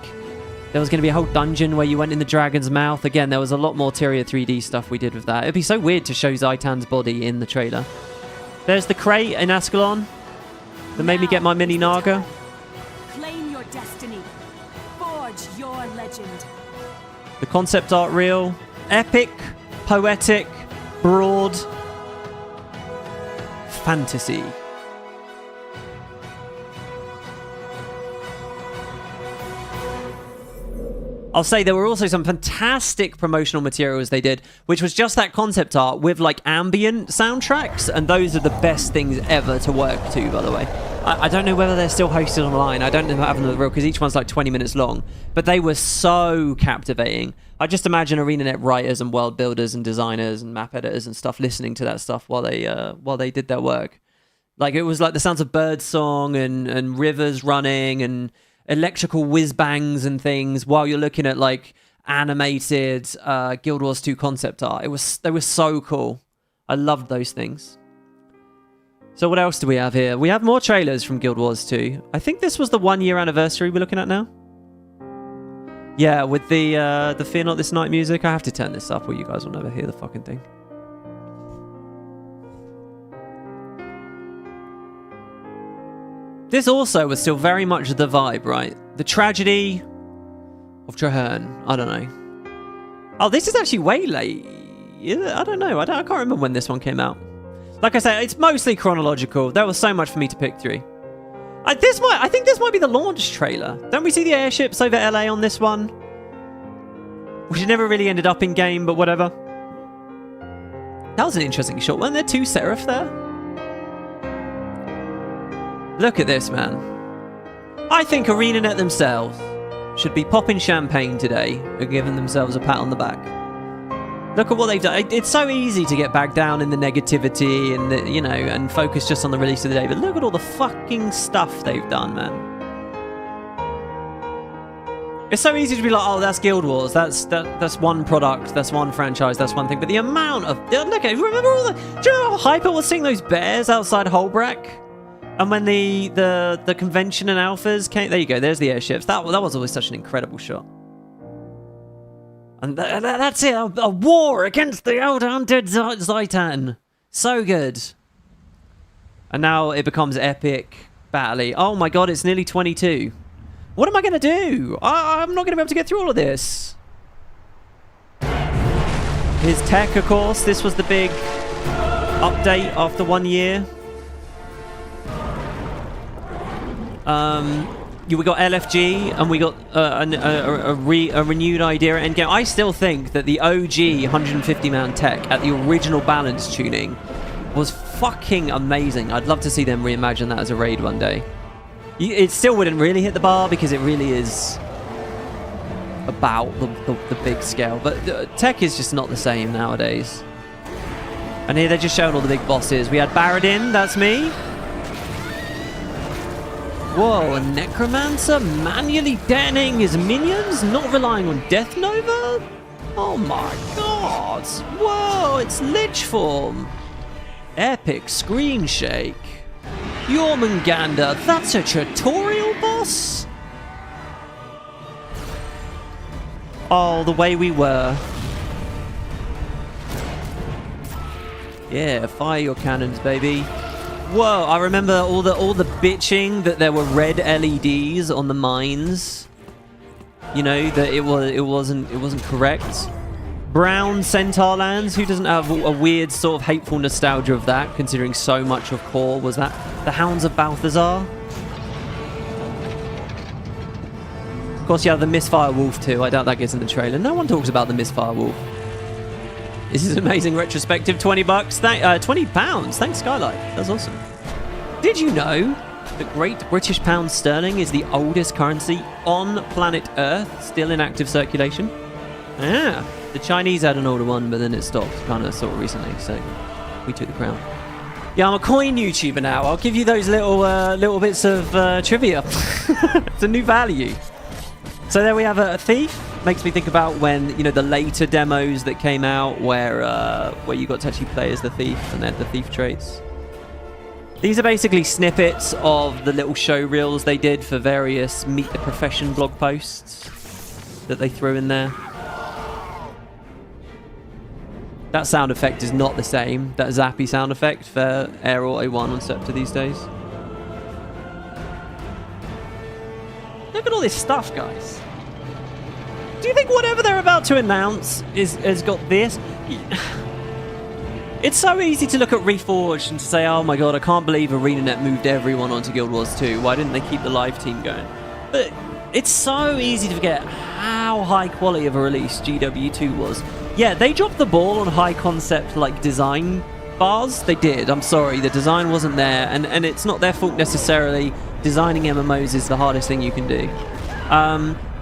there was going to be a whole dungeon where you went in the dragon's mouth. Again, there was a lot more Tyria 3D stuff we did with that. It'd be so weird to show Zaitan's body in the trailer. There's the crate in Ascalon that made me get my mini Naga. Claim your destiny. Forge your legend. The concept art reel. Epic, poetic, broad, fantasy. I'll say there were also some fantastic promotional materials they did, which was just that concept art with like ambient soundtracks, and those are the best things ever to work to, by the way. I don't know whether they're still hosted online. I don't know how them the real, because each one's like 20 minutes long, but they were so captivating. I just imagine ArenaNet writers and world builders and designers and map editors and stuff listening to that stuff while they did their work. Like, it was like the sounds of birdsong and rivers running and electrical whiz bangs and things while you're looking at like animated Guild Wars 2 concept art. They were so cool. I loved those things. So what else do we have here? We have more trailers from Guild Wars 2. I think this was the 1-year anniversary we're looking at now. Yeah, with the Fear Not This Night music. I have to turn this up or you guys will never hear the fucking thing. This also was still very much the vibe, right? The tragedy of Traherne. I don't know. Oh, this is actually way late. I don't know. I can't remember when this one came out. Like I said, it's mostly chronological. There was so much for me to pick through. I think this might be the launch trailer. Don't we see the airships over LA on this one? Which never really ended up in game, but whatever. That was an interesting shot. Weren't there 2 Seraph there? Look at this, man. I think Arenanet themselves should be popping champagne today and giving themselves a pat on the back. Look at what they've done. It's so easy to get back down in the negativity and the, and focus just on the release of the day. But look at all the fucking stuff they've done, man. It's so easy to be like, oh, that's Guild Wars. That's one product. That's one franchise. That's one thing. But the amount of look at remember all the. Do you know how hype it was seeing those bears outside Holbrack? And when the convention and alphas came, there you go. There's the airships. That was always such an incredible shot. And that's it, a war against the old undead Zaitan. So good. And now it becomes epic battle. Oh my god, it's nearly 22. What am I going to do? I'm not going to be able to get through all of this. Here's tech, of course. This was the big update after 1 year. We got LFG and we got a renewed idea at Endgame. I still think that the OG 150-man tech at the original balance tuning was fucking amazing. I'd love to see them reimagine that as a raid one day. It still wouldn't really hit the bar because it really is about the big scale. But tech is just not the same nowadays. And here they're just showing all the big bosses. We had Baradin, that's me. Whoa, a Necromancer manually detonating his minions, not relying on Death Nova? Oh my god! Whoa, it's Lich form! Epic screen shake. Jormungandr, that's a tutorial boss? Oh, the way we were. Yeah, fire your cannons, baby. Whoa, I remember all the bitching that there were red LEDs on the mines. You know, that it wasn't correct. Brown Centaur lands, who doesn't have a weird sort of hateful nostalgia of that, considering so much of core was that the Hounds of Balthazar? Of course, you have the Misfire Wolf too. I doubt that gets in the trailer. No one talks about the Misfire Wolf. This is amazing retrospective. $20. 20 pounds. Thanks, Skylight. That's awesome. Did you know that Great British Pound Sterling is the oldest currency on planet Earth, still in active circulation? Yeah. The Chinese had an older one, but then it stopped kind of sort of recently, so we took the crown. Yeah, I'm a coin YouTuber now. I'll give you those little bits of trivia. It's a new value. So there we have a thief. Makes me think about when, the later demos that came out where you got to actually play as the thief and they had the thief traits. These are basically snippets of the little show reels they did for various Meet the Profession blog posts that they threw in there. That sound effect is not the same, that zappy sound effect for Air Auto 1 on Scepter these days. Look at all this stuff, guys. Do you think whatever they're about to announce has got this? It's so easy to look at Reforged and to say, oh my god, I can't believe ArenaNet moved everyone onto Guild Wars 2. Why didn't they keep the live team going? But it's so easy to forget how high quality of a release GW2 was. Yeah, they dropped the ball on high concept design bars. They did. I'm sorry, the design wasn't there, and it's not their fault necessarily. Designing MMOs is the hardest thing you can do.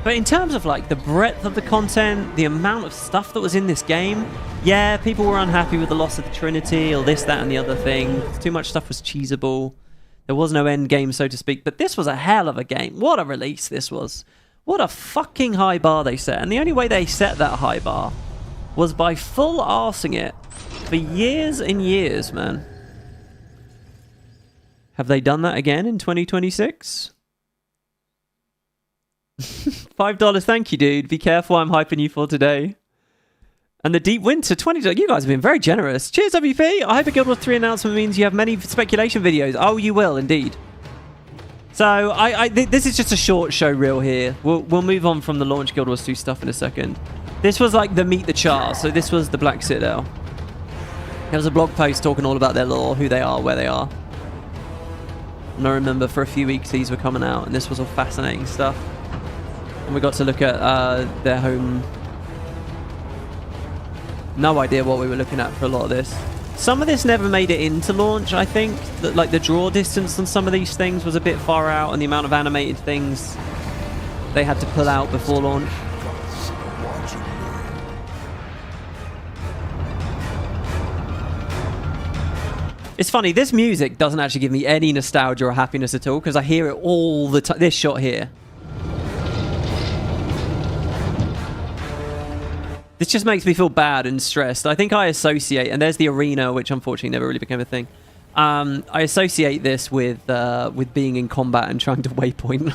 But in terms of the breadth of the content, the amount of stuff that was in this game, yeah, people were unhappy with the loss of the Trinity or this, that, and the other thing. Too much stuff was cheesable. There was no end game, so to speak. But this was a hell of a game. What a release this was. What a fucking high bar they set. And the only way they set that high bar was by full arsing it for years and years, man. Have they done that again in 2026? $5, thank you, dude. Be careful, I'm hyping you for today. And the Deep Winter, $20. You guys have been very generous. Cheers, WP. I hope a Guild Wars 3 announcement means you have many speculation videos. Oh, you will, indeed. So, this is just a short show reel here. We'll move on from the launch Guild Wars 2 stuff in a second. This was like the Meet the Char. So this was the Black Citadel. There was a blog post talking all about their lore, who they are, where they are. And I remember for a few weeks these were coming out, and this was all fascinating stuff. And we got to look at their home. No idea what we were looking at for a lot of this. Some of this never made it into launch, I think. Like the draw distance on some of these things was a bit far out, and the amount of animated things they had to pull out before launch. It's funny, this music doesn't actually give me any nostalgia or happiness at all, because I hear it all the time. This shot here. This just makes me feel bad and stressed. I think I associate, and there's the arena, which unfortunately never really became a thing. I associate this with being in combat and trying to waypoint.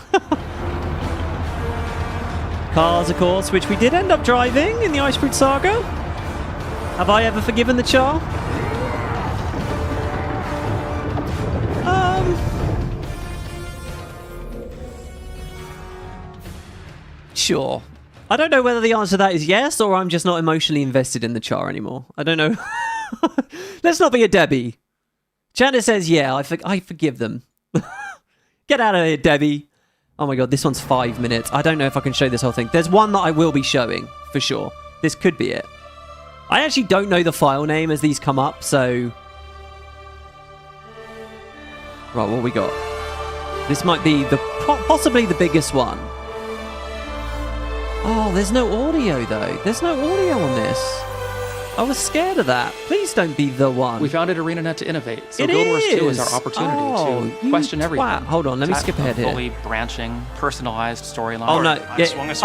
Cars, of course, which we did end up driving in the Ice Fruit Saga. Have I ever forgiven the Char? Sure. I don't know whether the answer to that is yes, or I'm just not emotionally invested in the Char anymore. I don't know. Let's not be a Debbie. Janice says, yeah, I forgive them. Get out of here, Debbie. Oh my god, this one's 5 minutes. I don't know if I can show this whole thing. There's one that I will be showing, for sure. This could be it. I actually don't know the file name as these come up, so... Right, what we got? This might be possibly the biggest one. Oh, there's no audio, though. There's no audio on this. I was scared of that. Please don't be the one. We founded ArenaNet to innovate. So Guild Wars 2 is our opportunity to question everything. Wow. Hold on, let me skip ahead here. Fully branching, personalized storyline. Oh, no.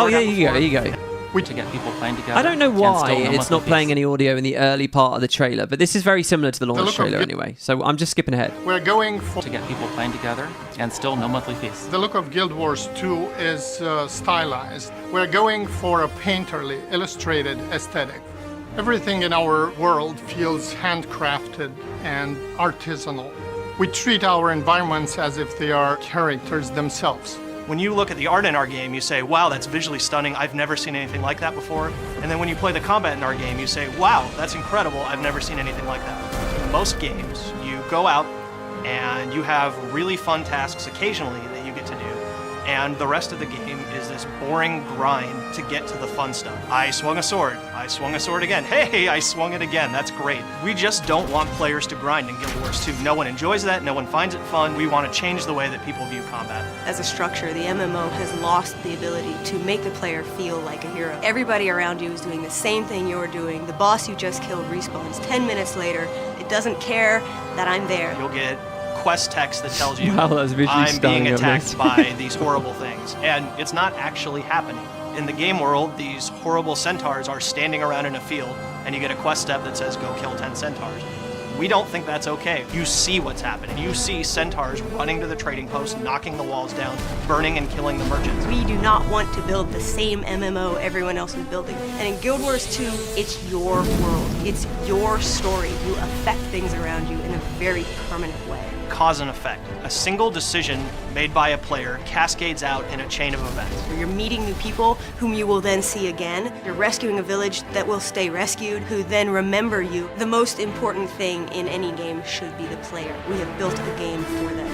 Yeah, you go. To get people playing together. I don't know why it's not playing any audio in the early part of the trailer, but this is very similar to the launch trailer anyway, so I'm just skipping ahead. We're going for... To get people playing together, and still no monthly fees. The look of Guild Wars 2 is stylized. We're going for a painterly, illustrated aesthetic. Everything in our world feels handcrafted and artisanal. We treat our environments as if they are characters themselves. When you look at the art in our game, you say, wow, that's visually stunning. I've never seen anything like that before. And then when you play the combat in our game, you say, wow, that's incredible. I've never seen anything like that. In most games, you go out and you have really fun tasks occasionally that you get to do. And the rest of the game is this boring grind to get to the fun stuff. I swung a sword. I swung a sword again. Hey, I swung it again. That's great. We just don't want players to grind in Guild Wars 2. No one enjoys that. No one finds it fun. We want to change the way that people view combat. As a structure, the MMO has lost the ability to make the player feel like a hero. Everybody around you is doing the same thing you're doing. The boss you just killed respawns 10 minutes later. It doesn't care that I'm there. You'll get quest text that tells you I'm being attacked by these horrible things. And it's not actually happening. In the game world, these horrible centaurs are standing around in a field, and you get a quest step that says, go kill 10 centaurs. We don't think that's okay. You see what's happening. You see centaurs running to the trading post, knocking the walls down, burning and killing the merchants. We do not want to build the same MMO everyone else is building. And in Guild Wars 2, it's your world. It's your story. You affect things around you in a very permanent way. Cause and effect. A single decision made by a player cascades out in a chain of events. You're meeting new people whom you will then see again. You're rescuing a village that will stay rescued, who then remember you. The most important thing in any game should be the player. We have built a game for them.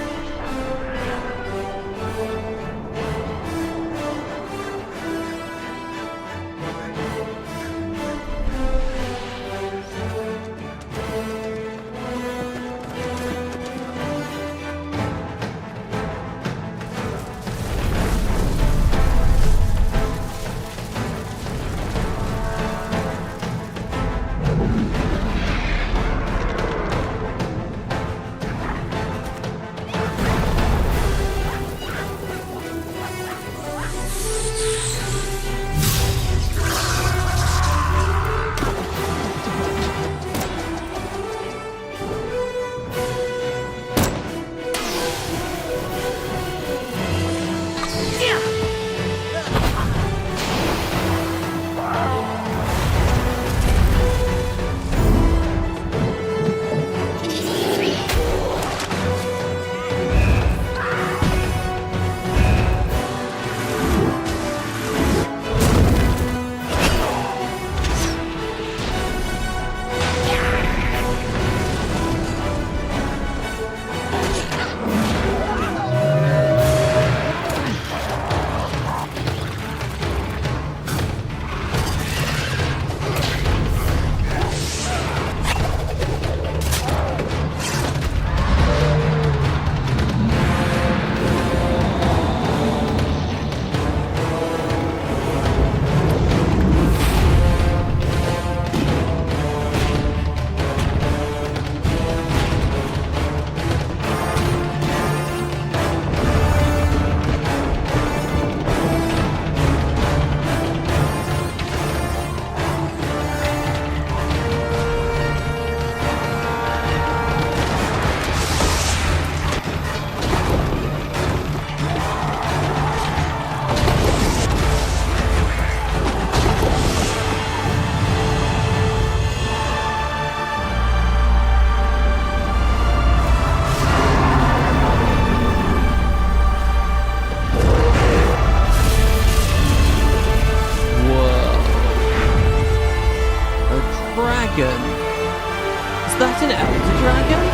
dragon. Is that an elder dragon?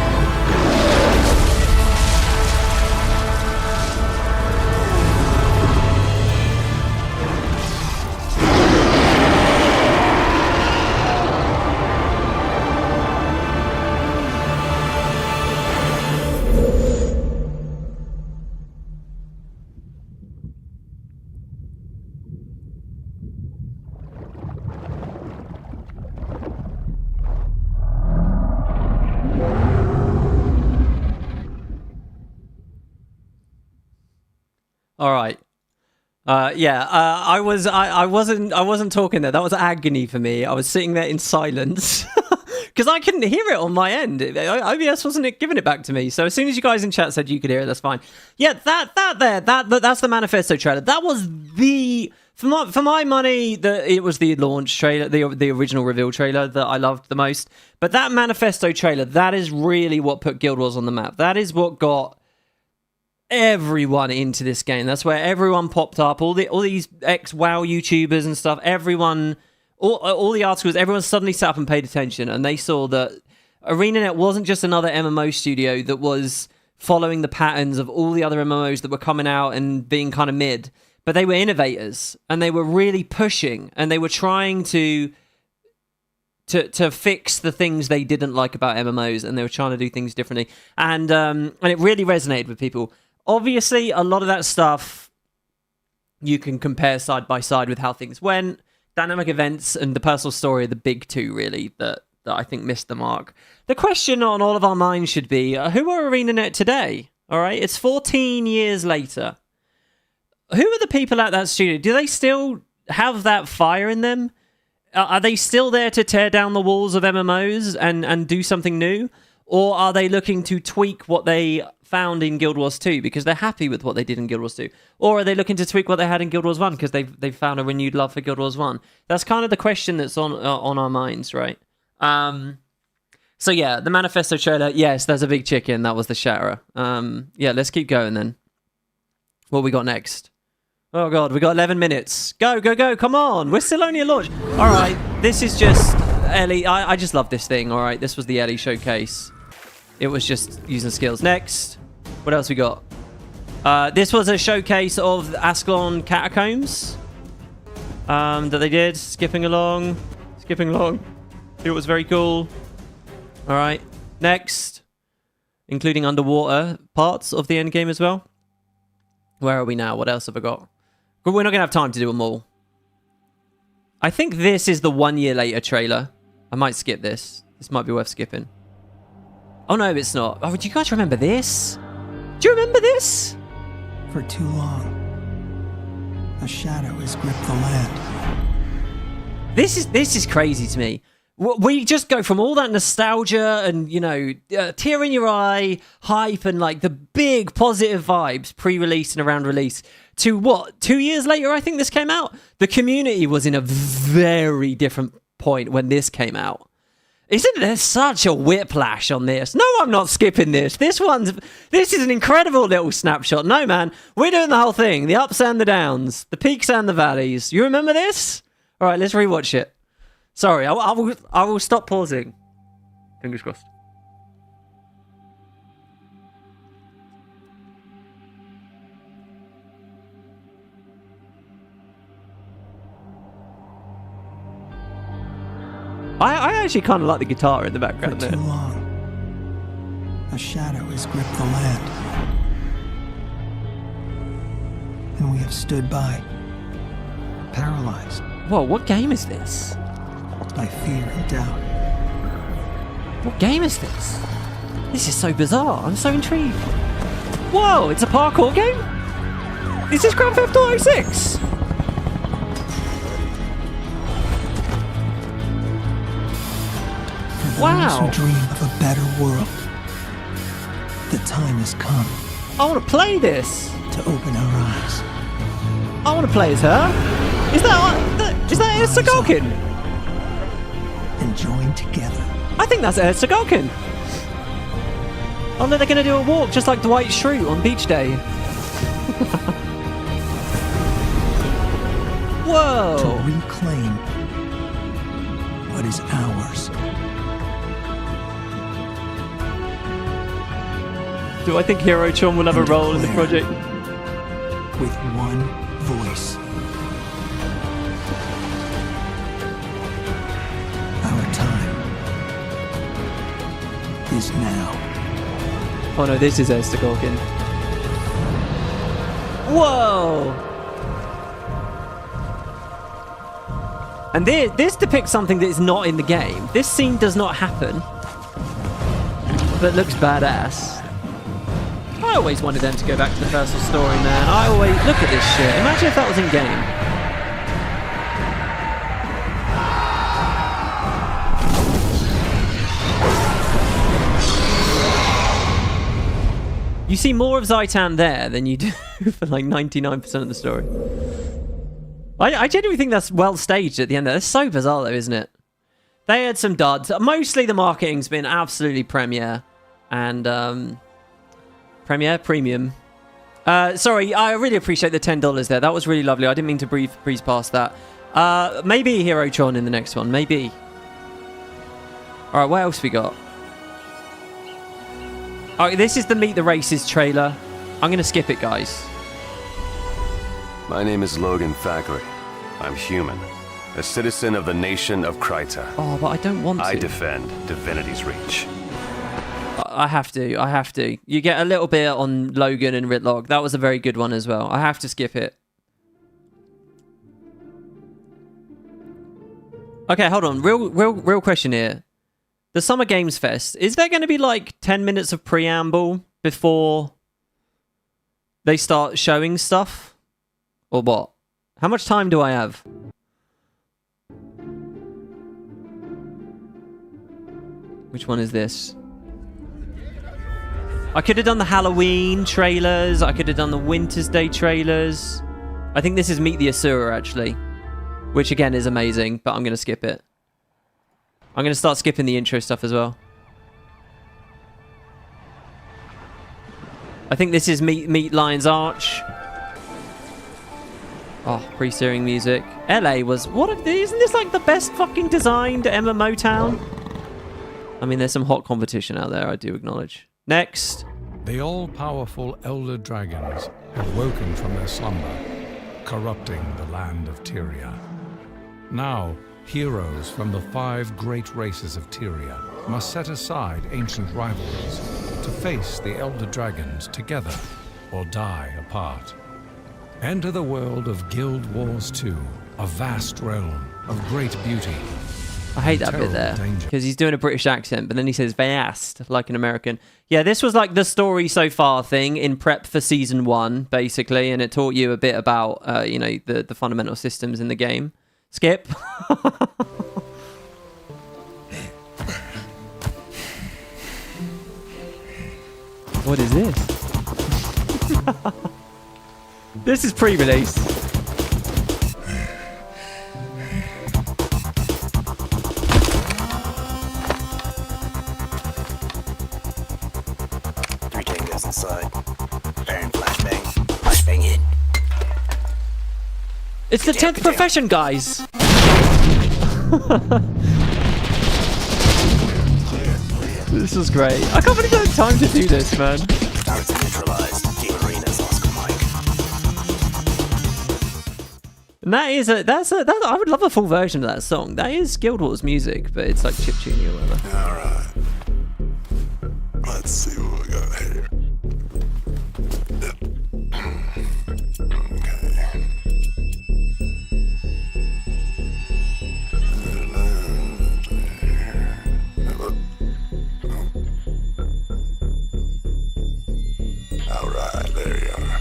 All right. I wasn't talking there. That was agony for me. I was sitting there in silence because I couldn't hear it on my end. OBS wasn't giving it back to me. So as soon as you guys in chat said you could hear it, that's fine. Yeah, that's the manifesto trailer. That was the for my money. It was the launch trailer, the original reveal trailer that I loved the most. But that manifesto trailer, that is really what put Guild Wars on the map. That is what got everyone into this game. That's where everyone popped up. All these ex-WoW YouTubers and stuff. Everyone, all the articles. Everyone suddenly sat up and paid attention, and they saw that ArenaNet wasn't just another MMO studio that was following the patterns of all the other MMOs that were coming out and being kind of mid. But they were innovators, and they were really pushing, and they were trying to fix the things they didn't like about MMOs, and they were trying to do things differently. And it really resonated with people. Obviously, a lot of that stuff you can compare side by side with how things went. Dynamic events and the personal story are the big two, really, that I think missed the mark. The question on all of our minds should be, who are ArenaNet today? All right, it's 14 years later. Who are the people at that studio? Do they still have that fire in them? Are they still there to tear down the walls of MMOs and do something new? Or are they looking to tweak what they found in Guild Wars 2 because they're happy with what they did in Guild Wars 2? Or are they looking to tweak what they had in Guild Wars 1 because they've found a renewed love for Guild Wars 1? That's kind of the question that's on our minds, right? So yeah, the manifesto trailer, yes, there's a big chicken. That was the shatterer. Yeah, let's keep going then. What we got next? Oh god, we got 11 minutes. Go, go, go, come on. We're still only at launch. All right, this is just Ellie. I just love this thing, all right? This was the Ellie showcase. It was just using skills. Next, what else we got? This was a showcase of Ascalon Catacombs that they did. Skipping along. It was very cool. All right, next, including underwater parts of the end game as well. Where are we now? What else have I got? We're not going to have time to do them all. I think this is the 1 year later trailer. I might skip this. This might be worth skipping. Oh, no, it's not. Oh, do you guys remember this? Do you remember this? For too long, a shadow has gripped the land. This is crazy to me. We just go from all that nostalgia and, you know, tear in your eye, hype, and like the big positive vibes pre-release and around release to what? 2 years later, I think this came out. The community was in a very different point when this came out. Isn't there such a whiplash on this? No, I'm not skipping this. This is an incredible little snapshot. No, man, we're doing the whole thing. The ups and the downs, the peaks and the valleys. You remember this? All right, let's rewatch it. Sorry, I will stop pausing. Fingers crossed. I actually kind of like the guitar in the background there. For too long, a shadow has gripped the land. And we have stood by, paralyzed. Whoa, what game is this? By fear and doubt. What game is this? This is so bizarre. I'm so intrigued. Whoa, it's a parkour game? Is this Grand Theft Auto 6? Those who dream of a better world, the time has come. I want to play this. To open our eyes. I want to play as her. Is that Esther Golkin? And join together. I think that's Esther Golkin. Oh no, they're going to do a walk just like Dwight Schrute on Beach Day. Whoa. To reclaim what is ours. Do I think Hero Chon will have a role in the project? With one voice. Our time is now. Oh no, this is Esther Gorkin. Whoa! And this depicts something that is not in the game. This scene does not happen, but looks badass. I always wanted them to go back to the personal story, man. I always look at this shit. Imagine if that was in game. You see more of Zaitan there than you do for like 99% of the story. I genuinely think that's well staged at the end there. That's so bizarre though, isn't it? They had some duds. Mostly the marketing's been absolutely Premiere and Premium. Sorry, I really appreciate the $10 there. That was really lovely. I didn't mean to breeze past that. Maybe Hero Chon in the next one. Maybe. All right, what else we got? All right, this is the Meet the Races trailer. I'm going to skip it, guys. My name is Logan Thackeray. I'm human. A citizen of the nation of Kryta. Oh, but I don't want to. I defend Divinity's Reach. I have to. You get a little bit on Logan and Ritlog. That was a very good one as well. I have to skip it. Okay, hold on. Real question here. The Summer Games Fest, is there going to be like 10 minutes of preamble before they start showing stuff? Or what? How much time do I have? Which one is this? I could have done the Halloween trailers. I could have done the Winter's Day trailers. I think this is Meet the Asura, actually. Which, again, is amazing, but I'm going to skip it. I'm going to start skipping the intro stuff as well. I think this is Meet Lion's Arch. Oh, pre-steering music. LA was... Isn't this like the best fucking designed MMO town? I mean, there's some hot competition out there, I do acknowledge. Next. The all-powerful Elder Dragons have woken from their slumber, corrupting the land of Tyria. Now, heroes from the 5 great races of Tyria must set aside ancient rivalries to face the Elder Dragons together or die apart. Enter the world of Guild Wars 2, a vast realm of great beauty. I hate that bit there, because he's doing a British accent, but then he says vast, like an American. Yeah, this was like the story so far thing in prep for Season 1, basically, and it taught you a bit about, you know, the fundamental systems in the game. Skip. What is this? This is pre-release. Inside. Preparing flashbang. Flashbang in. It's the 10th profession, guys. This is great. I can't believe I have time to do this, man. Targets neutralized. Team Arena's Oscar Mike. And I would love a full version of that song. That is Guild Wars music, but it's like chiptune or whatever. All right. Let's see what we got here. Alright, there you are.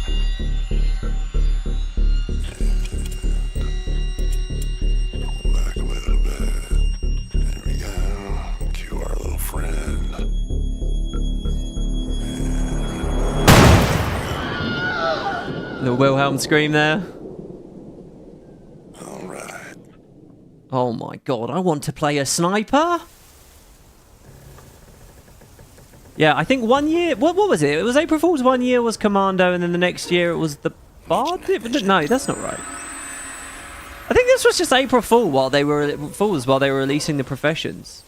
Pull back a little bit. There we go. Cue our little friend. The Wilhelm scream there. Alright. Oh my god, I want to play a sniper? Yeah, I think 1 year... What was it? It was April Fool's 1 year was Commando, and then the next year it was the Bard? No, that's not right. I think this was just April Fool while they were releasing the professions.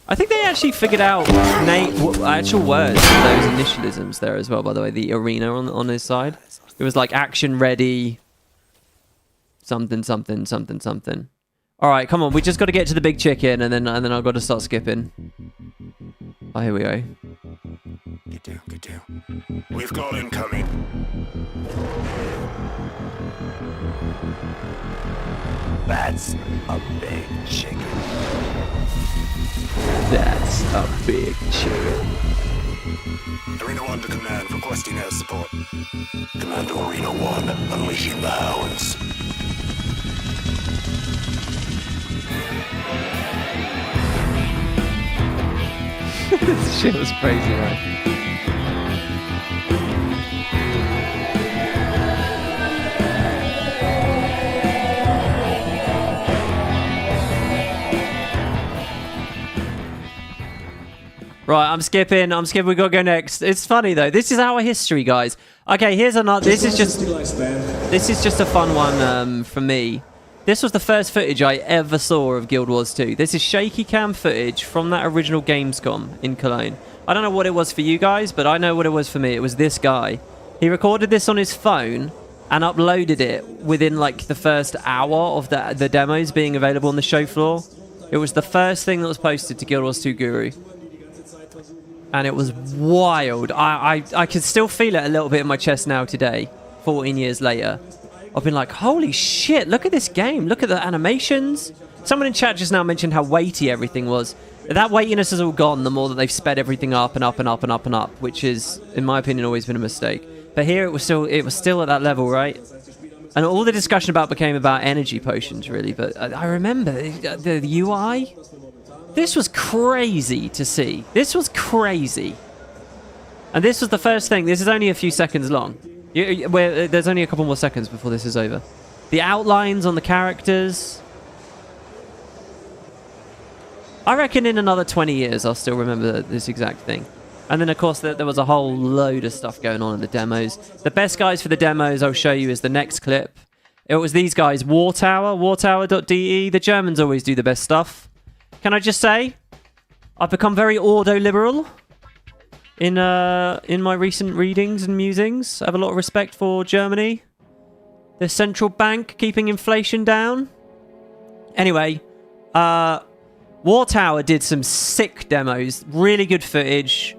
I think they actually figured out actual words for those initialisms there as well, by the way. The arena on his side. It was like action ready. Something, something, something, something. Alright, come on. We just got to get to the big chicken and then I've got to start skipping. Oh, here we go. Get down, get down. We've got incoming. That's a big chicken. That's a big chicken. Arena 1 to command, requesting air support. Command to Arena 1, unleashing the hounds. This shit was crazy, man. Right, I'm skipping. We gotta go next. It's funny though. This is our history, guys. Okay, here's another. This is just a fun one for me. This was the first footage I ever saw of Guild Wars 2. This is shaky cam footage from that original Gamescom in Cologne. I don't know what it was for you guys, but I know what it was for me. It was this guy. He recorded this on his phone and uploaded it within like the first hour of the demos being available on the show floor. It was the first thing that was posted to Guild Wars 2 Guru. And it was wild. I can still feel it a little bit in my chest now today, 14 years later. I've been like, holy shit, look at this game. Look at the animations. Someone in chat just now mentioned how weighty everything was. That weightiness is all gone the more that they've sped everything up and up and up and up and up, which is, in my opinion, always been a mistake. But here it was still at that level, right? And all the discussion became about energy potions, really. But I remember the UI. This was crazy to see. This was crazy. And this was the first thing. This is only a few seconds long. There's only a couple more seconds before this is over. The outlines on the characters. I reckon in another 20 years I'll still remember this exact thing. And then, of course, there was a whole load of stuff going on in the demos. The best guys for the demos I'll show you is the next clip. It was these guys, War Tower, wartower.de. The Germans always do the best stuff. Can I just say, I've become very ordo-liberal in my recent readings and musings. I have a lot of respect for Germany. The central bank keeping inflation down. Anyway, War Tower did some sick demos. Really good footage.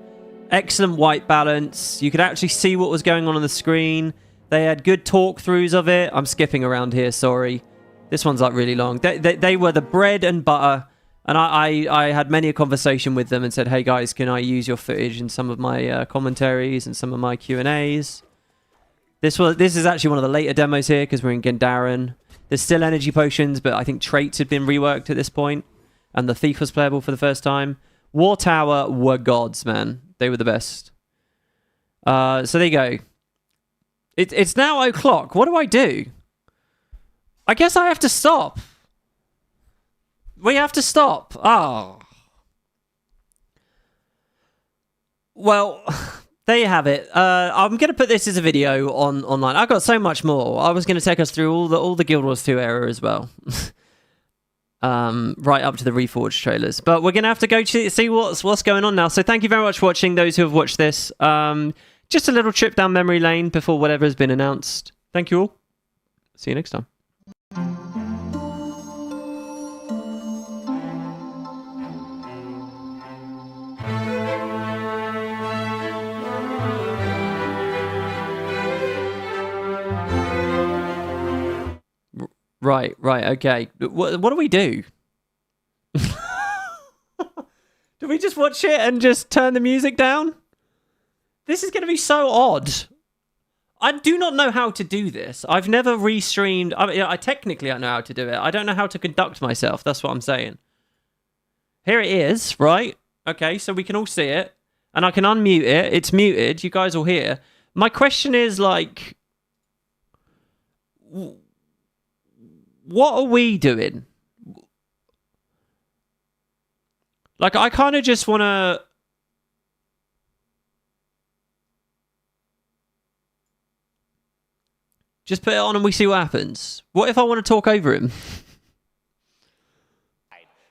Excellent white balance. You could actually see what was going on the screen. They had good talk-throughs of it. I'm skipping around here, sorry. This one's like really long. They were the bread and butter. And I had many a conversation with them and said, hey guys, can I use your footage in some of my commentaries and some of my Q&As? This is actually one of the later demos here because we're in Gandaren. There's still energy potions, but I think traits had been reworked at this point. And the thief was playable for the first time. War Tower were gods, man. They were the best. So there you go. It's now 0:00. What do I do? I guess I have to stop. We have to stop. Oh. Well, there you have it. I'm going to put this as a video online. I've got so much more. I was going to take us through all the Guild Wars 2 era as well. Right up to the Reforged trailers. But we're going to have to go see what's going on now. So thank you very much for watching, those who have watched this. Just a little trip down memory lane before whatever has been announced. Thank you all. See you next time. Right, okay. What do we do? Do we just watch it and just turn the music down? This is going to be so odd. I do not know how to do this. I've never restreamed. I technically know how to do it. I don't know how to conduct myself. That's what I'm saying. Here it is, right? Okay, so we can all see it. And I can unmute it. It's muted. You guys will hear. My question is, like... what are we doing? Like, I kind of just want to... just put it on and we see what happens. What if I want to talk over him?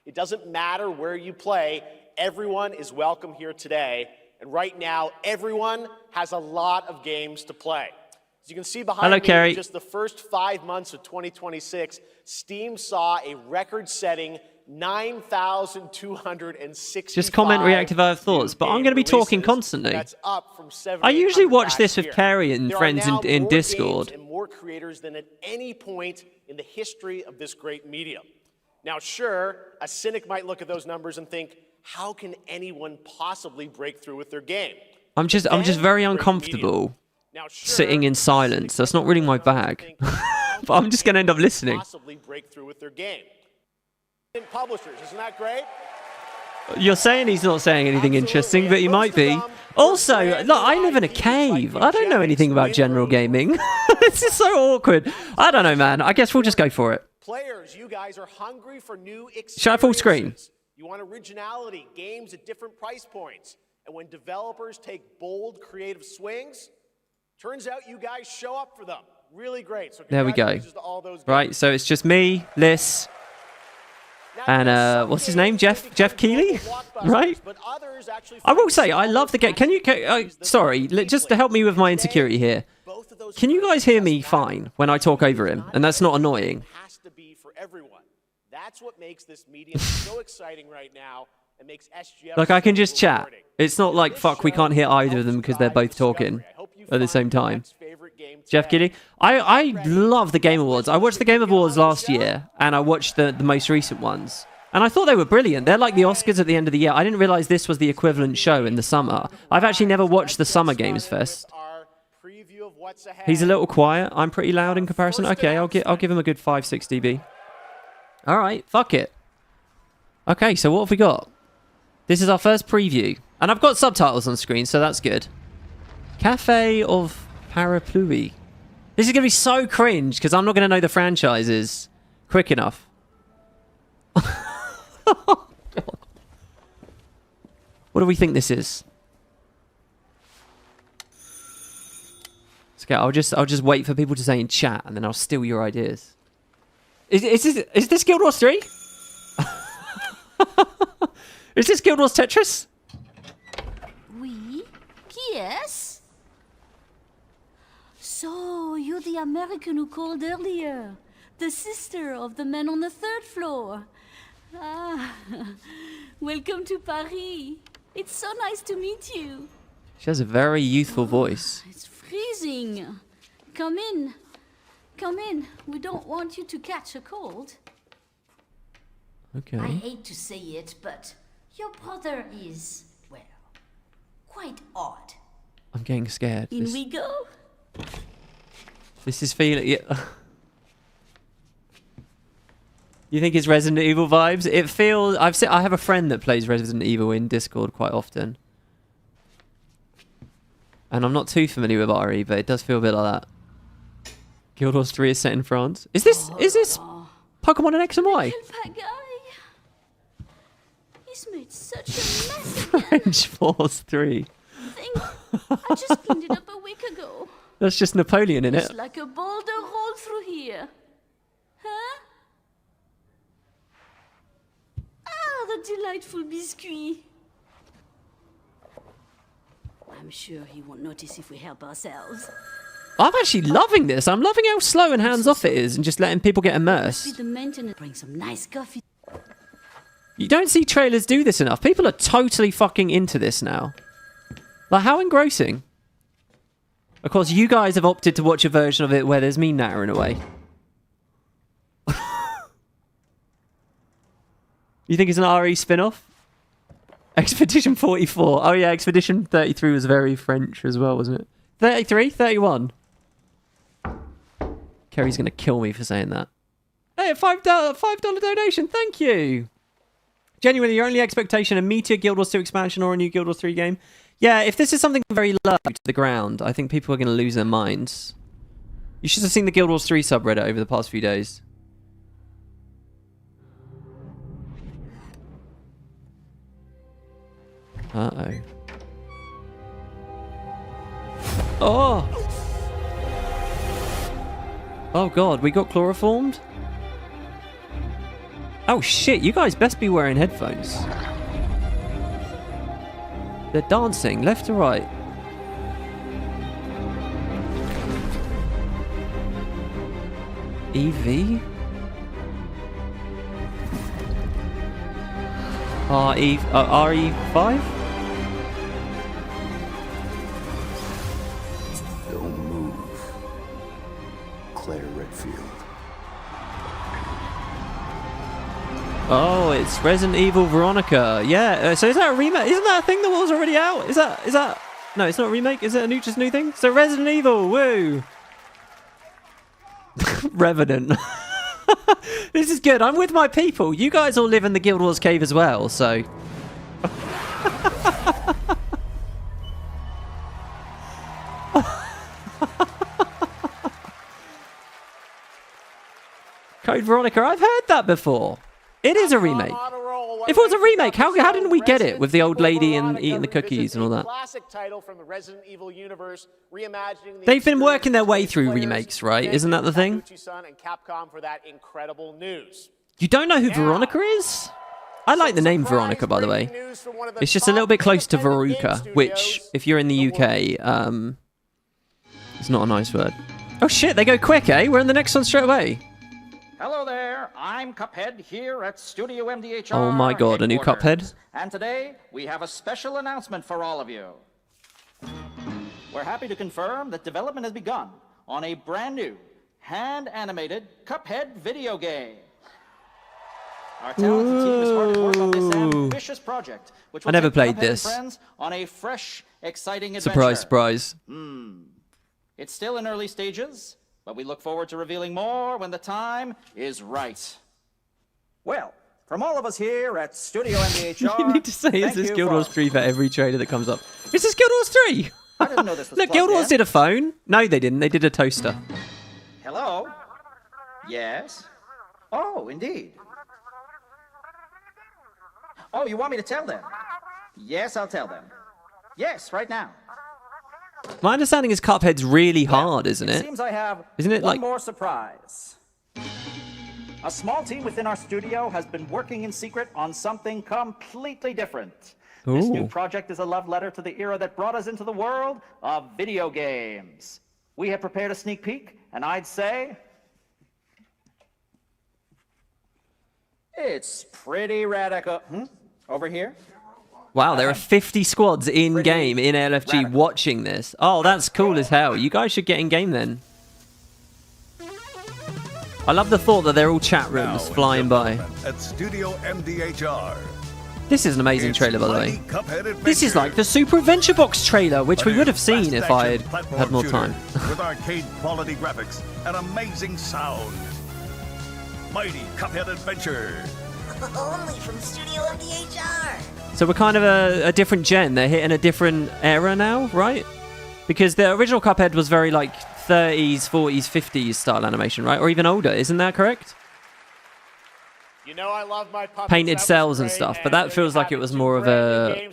It doesn't matter where you play. everyone is welcome here today. And right now, everyone has a lot of games to play. As you can see behind me, Carrie. in just the first 5 months of 2026, Steam saw a record-setting 9,260. Just comment, react if I have thoughts, but I'm going to be talking constantly. That's up from I usually watch last this with year. Carrie and There are friends now in more Discord. games and more creators than at any point in the history of this great medium. Now, sure, a cynic might look at those numbers and think, how can anyone possibly break through with their game? I'm just very uncomfortable sitting in silence. That's not really my bag. But I'm just going to end up listening. Possibly break through with their game. Publishers, isn't that great? You're saying he's not saying anything interesting, but he might be. Also, look, I live in a cave. I don't know anything about general gaming. This is so awkward. I don't know, man. I guess we'll just go for it. Players, you guys are hungry for new experiences. Should I full screen? You want originality, games at different price points. And when developers take bold, creative swings, turns out you guys show up for them. Really great. So there we go. to all those Right, so it's just me, Liz, and what's his name? Jeff Keighley, right? I will say I love the game. Can you? Sorry, just to help me with my insecurity here. Can you guys hear me fine when I talk over him? And that's not annoying. Has to be for everyone. That's what makes this medium so exciting right now and makes SGF. Like I can just chat. It's not like fuck. We can't hear either of them because they're both talking at the same time. Jeff Keighley. I love the Game Awards. I watched the Game Awards last year, and I watched the most recent ones. And I thought they were brilliant. They're like the Oscars at the end of the year. I didn't realize this was the equivalent show in the summer. I've actually never watched the Summer Games Fest. He's a little quiet. I'm pretty loud in comparison. Okay, I'll give him a good 5-6 dB. All right, fuck it. Okay, so what have we got? This is our first preview. And I've got subtitles on screen, so that's good. Cafe of Parapluie. This is going to be so cringe because I'm not going to know the franchises quick enough. What do we think this is? Okay, I'll just wait for people to say in chat and then I'll steal your ideas. Is this Guild Wars 3? Is this Guild Wars Tetris? Oui. Yes. So, you're the American who called earlier. The sister of the man on the 3rd floor. Ah, welcome to Paris. It's so nice to meet you. She has a very youthful voice. It's freezing. Come in. Come in. We don't want you to catch a cold. Okay. I hate to say it, but your brother is, well, quite odd. I'm getting scared. In we go. This is feeling... Yeah. You think it's Resident Evil vibes? It feels... I have a friend that plays Resident Evil in Discord quite often. And I'm not too familiar with RE, but it does feel a bit like that. Guild Wars 3 is set in France. Is this Pokemon and X and Y? That guy. He's made such a mess. French Force 3. I just cleaned it up a week ago. That's just Napoleon in it. It's like a boulder rolled through here. Huh? Ah, the delightful biscuit. I'm sure he won't notice if we help ourselves. I'm actually loving this. I'm loving how slow and hands-off it is and just letting people get immersed. The maintenance bring some nice coffee. You don't see trailers do this enough. People are totally fucking into this now. Like, how engrossing. Of course, you guys have opted to watch a version of it where there's me nattering away. You think it's an RE spin-off? Expedition 44. Oh yeah, Expedition 33 was very French as well, wasn't it? 33? 31? Kerry's going to kill me for saying that. Hey, a $5 donation. Thank you. Genuinely, your only expectation, a meteor Guild Wars 2 expansion or a new Guild Wars 3 game? Yeah, if this is something very low to the ground, I think people are going to lose their minds. You should have seen the Guild Wars 3 subreddit over the past few days. Uh-oh. Oh! Oh god, we got chloroformed? Oh shit, you guys best be wearing headphones. They're dancing left to right. EV? RE5? Don't move. Claire Redfield. Oh, it's Resident Evil Veronica. Yeah, so is that a remake? Isn't that a thing that was already out? Is that... No, it's not a remake. Is it a just new thing? So Resident Evil, woo! Revenant. This is good. I'm with my people. You guys all live in the Guild Wars cave as well, so... Code Veronica, I've heard that before. It is a remake. If it was a remake, how didn't we get it with the old lady and eating the cookies and all that? Classic title from the Resident Evil universe, reimagining the They've been working their way through remakes, right? Isn't that the thing? And Capcom for that incredible news. You don't know who Veronica is? I like the name Veronica, by the way. It's just a little bit close to Veruca, which, if you're in the UK, it's not a nice word. Oh shit, they go quick, eh? We're in the next one straight away. Hello there, I'm Cuphead here at Studio MDHR. Oh my god, a new Cuphead? And today, we have a special announcement for all of you. We're happy to confirm that development has begun on a brand new, hand-animated Cuphead video game. Our talented team is hard at work on this ambitious project, which will I never take played Cuphead and this. friends on a fresh, exciting adventure. Surprise, surprise. It's still in early stages, but we look forward to revealing more when the time is right. Well, from all of us here at Studio MDHR, You need to say, is this Guild Wars 3 for every trailer that comes up? Is this Guild Wars 3? I didn't know this was Look, Guild Wars did a phone. No, they didn't. They did a toaster. Hello? Yes? Oh, indeed. Oh, you want me to tell them? Yes, I'll tell them. Yes, right now. My understanding is Cuphead's really hard, isn't it? Seems I have Isn't it one like... more surprise. A small team within our studio has been working in secret on something completely different. This new project is a love letter to the era that brought us into the world of video games. We have prepared a sneak peek, and I'd say... it's pretty radical. Over here? Wow, there are 50 squads in-game in LFG watching this. Oh, that's cool as hell. You guys should get in-game then. I love the thought that they're all chat rooms flying by. At Studio MDHR. This is an amazing trailer, by the way. This is like the Super Adventure Box trailer, which we would have seen if I had more time. With arcade quality graphics and amazing sound. Mighty Cuphead Adventure. Only from Studio MDHR. So we're kind of a different gen. They're hitting a different era now, right? Because the original Cuphead was very like 30s, 40s, 50s style animation, right? Or even older, isn't that correct? You know I love my puppets. Painted cells and stuff, but that feels like it was more of a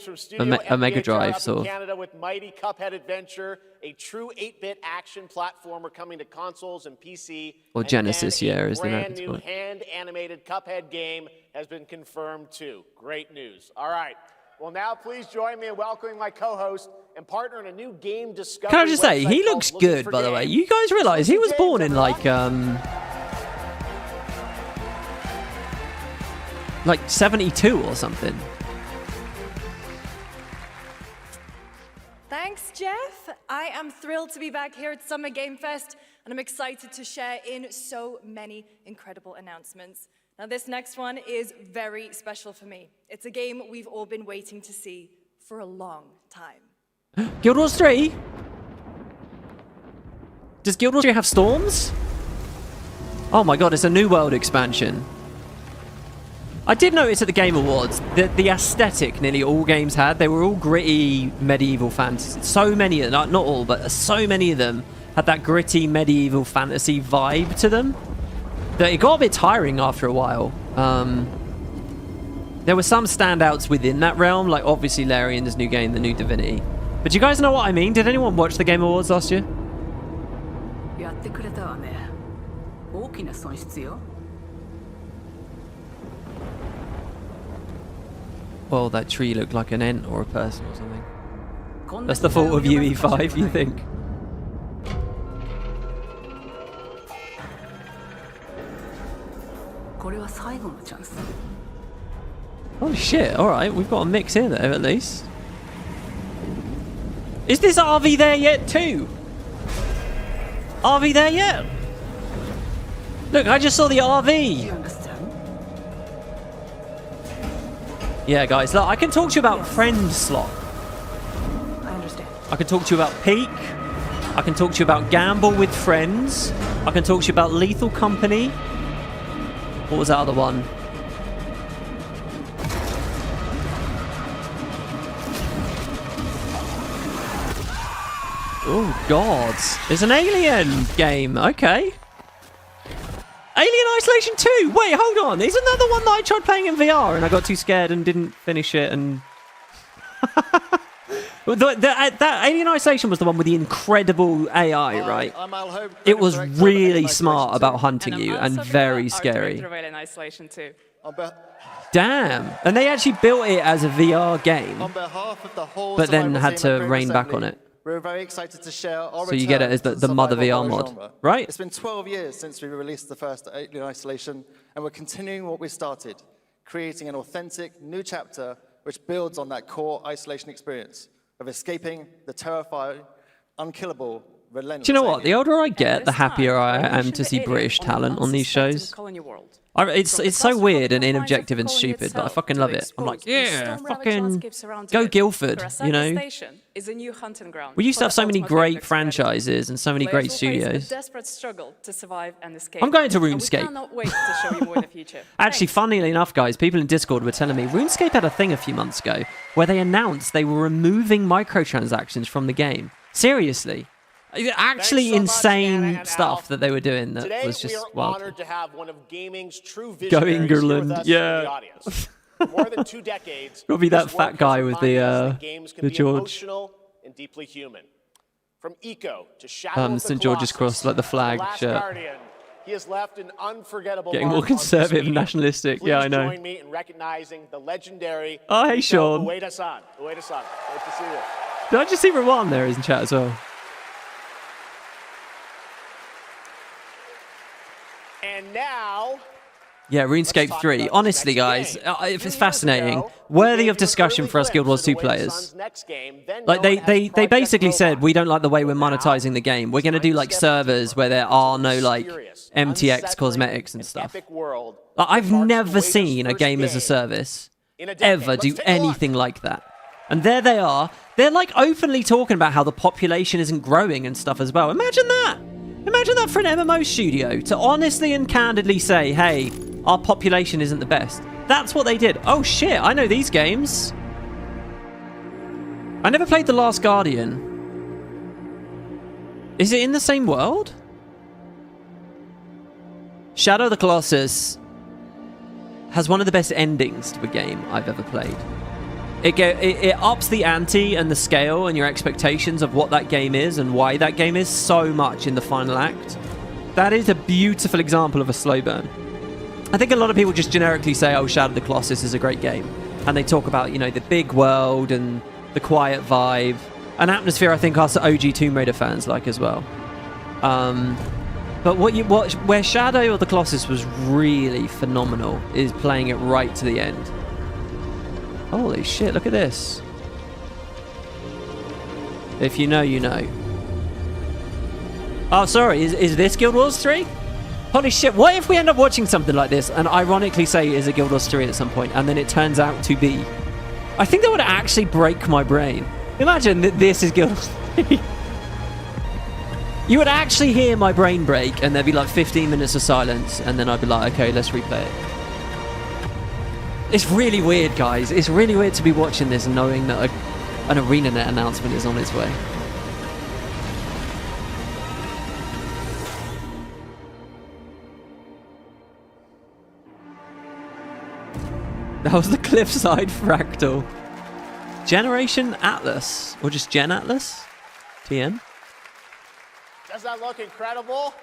Mega Drive sort of. Canada with Mighty Cuphead Adventure, a true 8-bit action platformer coming to consoles and PC. Or Genesis, yeah, is the brand American new sport. hand-animated Cuphead game has been confirmed too. Great news. All right. Well, now please join me in welcoming my co-host and partner in a new game discovery. Can I just say, he website looks called Looking good, for by the way. Games. You guys realize he was born in like 72 or something. Thanks, Jeff. I am thrilled to be back here at Summer Game Fest, and I'm excited to share in so many incredible announcements. Now, this next one is very special for me. It's a game we've all been waiting to see for a long time. Guild Wars 3? Does Guild Wars 3 have storms? Oh my god, it's a New World expansion. I did notice at the Game Awards that the aesthetic nearly all games had, they were all gritty medieval fantasy. So many of them, not all, but so many of them had that gritty medieval fantasy vibe to them that it got a bit tiring after a while. There were some standouts within that realm, like obviously Larian's new game, the new Divinity. But do you guys know what I mean? Did anyone watch the Game Awards last year? Well, that tree looked like an ant or a person or something. That's the fault of UE5, you think? Oh shit, alright, we've got a mix here though, at least. Is this RV there yet too? RV there yet? Look, I just saw the RV. Yeah, guys, look, I can talk to you about Friend Slot. I understand. I can talk to you about Peak. I can talk to you about Gamble with Friends. I can talk to you about Lethal Company. What was that other one? Oh, God. It's an Alien game. Okay. Alien Isolation 2. Wait, hold on. Isn't that the one that I tried playing in VR and I got too scared and didn't finish it? And that Alien Isolation was the one with the incredible AI, right? It was really smart about hunting you and very scary. Damn. And they actually built it as a VR game, but then had to rein back on it. We're very excited to share our So you get it as the mother VR mod, genre. right? It's been 12 years since we released the first Alien Isolation, and we're continuing what we started, creating an authentic new chapter which builds on that core isolation experience of escaping the terrifying, unkillable, relentless. Do you know what? The older I get, the happier I am to see British talent on these shows. It's so weird and inobjective and stupid, but I fucking love it. I'm like, yeah, fucking go Guildford, you know? We used to have so many great franchises and so many great studios. I'm going to RuneScape. Actually, funnily enough, guys, people in Discord were telling me RuneScape had a thing a few months ago where they announced they were removing microtransactions from the game. Seriously. Actually insane stuff that they were doing that was just wild. Honored to have one of gaming's true Go England, yeah. For more than 2 decades, Gotta be that fat guy with the George. And deeply human. From Eco to Shadow of the St. George's Cross, like the flag shirt. Guardian, he has left an unforgettable Getting more conservative and nationalistic. Yeah, I know. Join me in recognizing the legendary. Oh, hey, Sean. Ueda-san. Ueda-san. Great to see you. Did I just see Rawan there in chat as well? And now... Yeah, RuneScape 3. Honestly, guys, it's fascinating. Worthy of discussion for us Guild Wars 2 players. Like, they basically said, we don't like the way we're monetizing the game. We're going to do, like, servers where there are no, like, MTX cosmetics and stuff. Like, I've never seen a game as a service ever do anything like that. And there they are. They're, like, openly talking about how the population isn't growing and stuff as well. Imagine that! Imagine that for an MMO studio, to honestly and candidly say, hey, our population isn't the best. That's what they did. Oh shit, I know these games. I never played The Last Guardian. Is it in the same world? Shadow of the Colossus has one of the best endings to a game I've ever played. It ups the ante and the scale and your expectations of what that game is and why that game is so much in the final act. That is a beautiful example of a slow burn. I think a lot of people just generically say, oh, Shadow of the Colossus is a great game. And they talk about, you know, the big world and the quiet vibe. An atmosphere I think us OG Tomb Raider fans like as well. But where Shadow of the Colossus was really phenomenal is playing it right to the end. Holy shit, look at this. If you know, you know. Oh, sorry, is this Guild Wars 3? Holy shit, what if we end up watching something like this and ironically say it is a Guild Wars 3 at some point and then it turns out to be? I think that would actually break my brain. Imagine that this is Guild Wars 3. You would actually hear my brain break and there'd be like 15 minutes of silence and then I'd be like, okay, let's replay it. It's really weird, guys. It's really weird to be watching this and knowing that an Arenanet announcement is on its way. That was the Cliffside Fractal. Generation Atlas. Or just Gen Atlas? TM? Does that look incredible?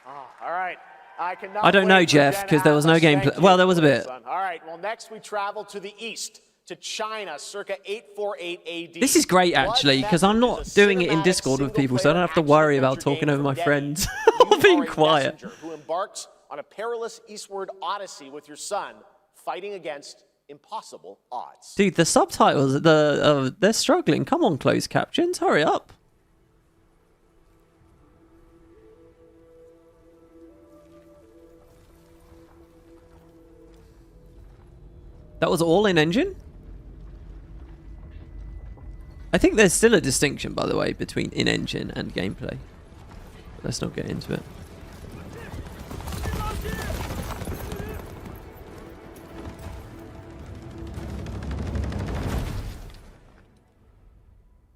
Oh, all right. I don't know, Jeff, because there was no gameplay. Well, there was a bit. All right, well, next we travel to the east to China circa 848 AD. This is great, actually, because I'm not doing it in Discord with people, so I don't have to worry about talking over my friends or being quiet. Who embarks on a perilous eastward odyssey with your son, fighting against impossible odds. Dude, the subtitles, they're struggling. Come on, closed captions, hurry up. That was all in engine? I think there's still a distinction, by the way, between in-engine and gameplay. Let's not get into it.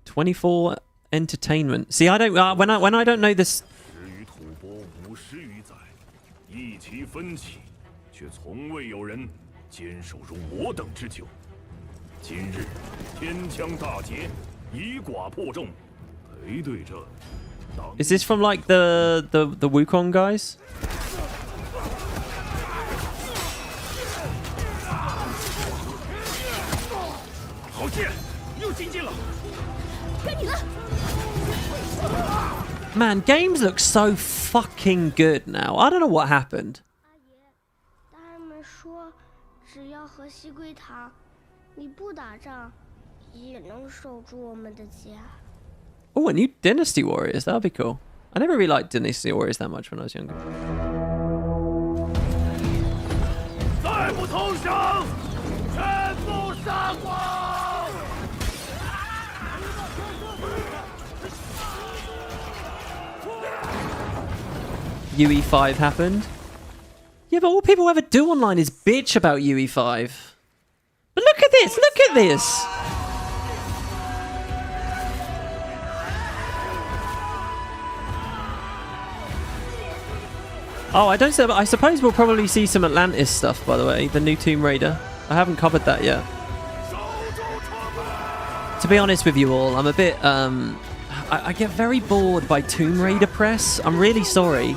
"24 entertainment." See, I don't when I don't know this. Is this from like the Wukong guys? Man, games look so fucking good now. I don't know what happened. Oh, a new Dynasty Warriors. That'd be cool. I never really liked Dynasty Warriors that much when I was younger. UE5 happened. Yeah, but all people ever do online is bitch about UE5. But look at this! Look at this! Oh, I don't say, but I suppose we'll probably see some Atlantis stuff, by the way. The new Tomb Raider. I haven't covered that yet. To be honest with you all, I'm a bit, I get very bored by Tomb Raider press. I'm really sorry.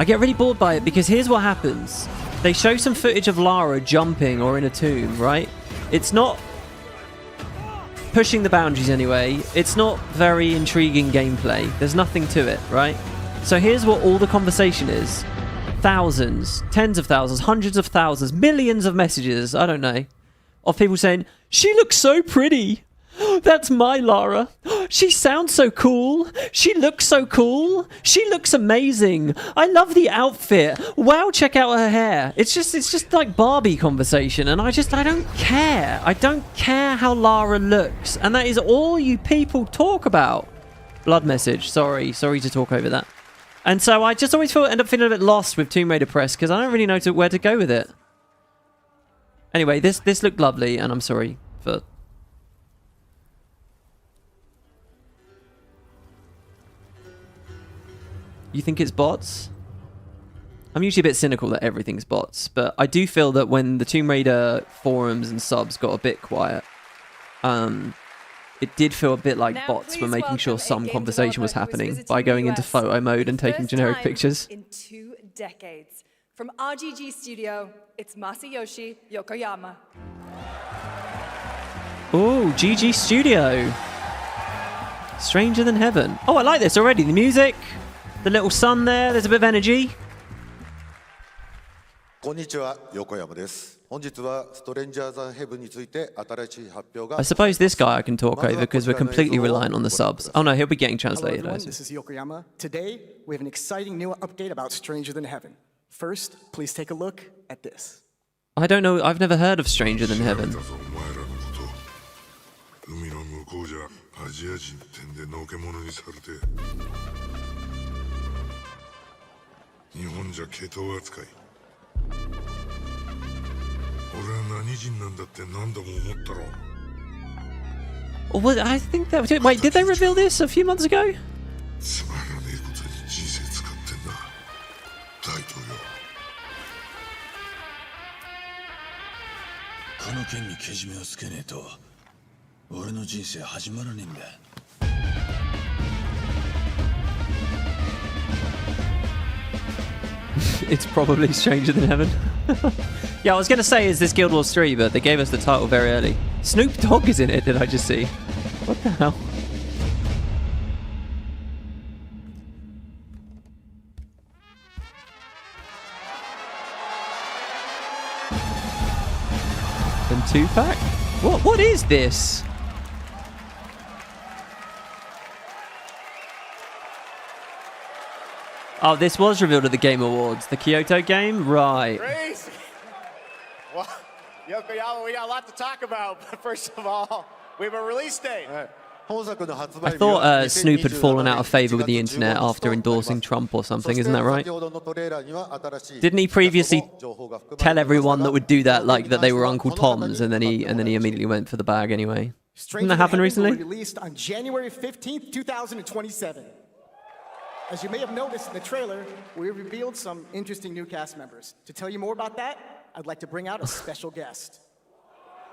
I get really bored by it because here's what happens. They show some footage of Lara jumping or in a tomb, right? It's not pushing the boundaries anyway. It's not very intriguing gameplay. There's nothing to it, right? So here's what all the conversation is. Thousands, tens of thousands, hundreds of thousands, millions of messages, I don't know, of people saying, "She looks so pretty. That's my Lara. She sounds so cool. She looks so cool. She looks amazing. I love the outfit. Wow, check out her hair." It's just like Barbie conversation, and I don't care. I don't care how Lara looks, and that is all you people talk about. Blood message. Sorry to talk over that. And so I just always end up feeling a bit lost with Tomb Raider press because I don't really know where to go with it. Anyway, this looked lovely, and I'm sorry for. You think it's bots? I'm usually a bit cynical that everything's bots, but I do feel that when the Tomb Raider forums and subs got a bit quiet, it did feel a bit like bots were making sure some conversation was happening by going into photo mode and taking generic pictures. In 2 decades. From RGG Studio, it's Masayoshi Yokoyama. Oh, GG Studio. Stranger Than Heaven. Oh, I like this already. The music. The little sun there, there's a bit of energy. I suppose this guy I can talk over because we're completely reliant on the subs. Oh no, he'll be getting translated. Hello everyone, this is Yokoyama. Today, we have an exciting new update about Stranger Than Heaven. First, please take a look at this. I don't know, I've never heard of Stranger Than Heaven. Well, I think that was it. Wait, did they reveal this a few months ago? It's probably Stranger Than Heaven. Yeah, I was going to say, is this Guild Wars 3, but they gave us the title very early. Snoop Dogg is in it, did I just see? What the hell? And 2-pack? What is this? Oh, this was revealed at the Game Awards. The Kyoto game? Right. Crazy. Well, Yokoyama, we got a lot to talk about. But first of all, we have a release date. I thought Snoop had fallen out of favor with the internet after endorsing Trump or something, isn't that right? Didn't he previously tell everyone that would do that, like that they were Uncle Tom's, and then he immediately went for the bag anyway? Didn't that happen recently? Released on January 15th, 2027. As you may have noticed in the trailer, we revealed some interesting new cast members. To tell you more about that, I'd like to bring out a special guest.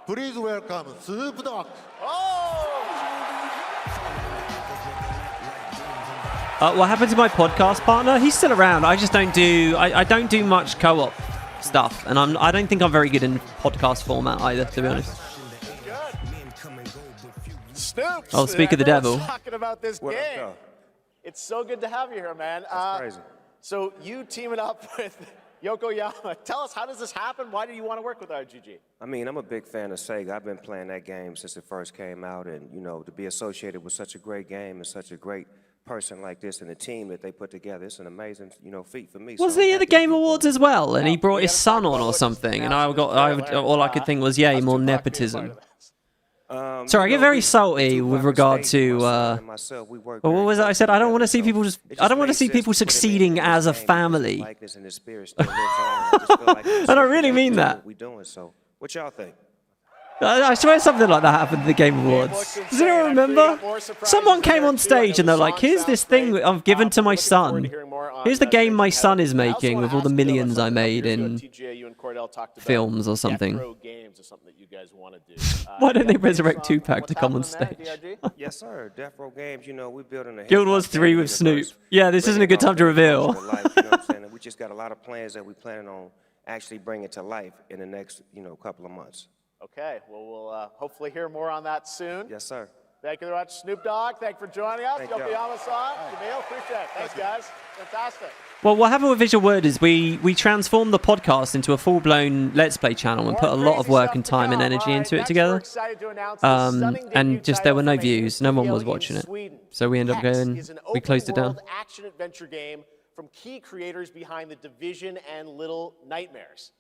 Please welcome Snoop Dogg. What happened to my podcast partner? He's still around. I just don't do. I don't do much co-op stuff, and I don't think I'm very good in podcast format either, to be honest. Snoop. Oh, speak of the devil. Talking about this game. It's so good to have you here, man. That's crazy. So you teaming up with Yokoyama. Tell us, how does this happen? Why do you want to work with RGG? I mean, I'm a big fan of Sega. I've been playing that game since it first came out, and you know, to be associated with such a great game and such a great person like this and the team that they put together, it's an amazing, feat for me. Was he at the Game Awards as well? And he brought his son on or something, and all I could think was, yay, more nepotism. Sorry, I get very salty with regard to. What was it I said? I don't want to see people I don't want to see people succeeding as a family. And I really mean that. What y'all think? I swear something like that happened at the Game Awards. Does anyone remember? Someone came on stage and they're like, here's this thing I've given to my son. Here's the game my son is making with all the millions I made in films or something. Why don't they resurrect Tupac to come on stage? Yes, sir. Death Row Games, we're building a Guild Wars 3 with Snoop. Yeah, this isn't a good time to reveal. We just got a lot of plans that we plan on actually bringing to life in the next, couple of months. Okay, well, we'll hopefully hear more on that soon. Yes, sir. Thank you very much, Snoop Dogg. Thank you for joining us. Thank you. Yokoyama-san, Jamil, appreciate it. Thanks, guys. Fantastic. Well, what happened with Visual Word is we transformed the podcast into a full-blown Let's Play channel and put a lot of work and time and energy into it together. And just there were no views. No one was watching it. So we ended up going, we closed it down. Action-adventure game from key creators behind The Division and Little Nightmares.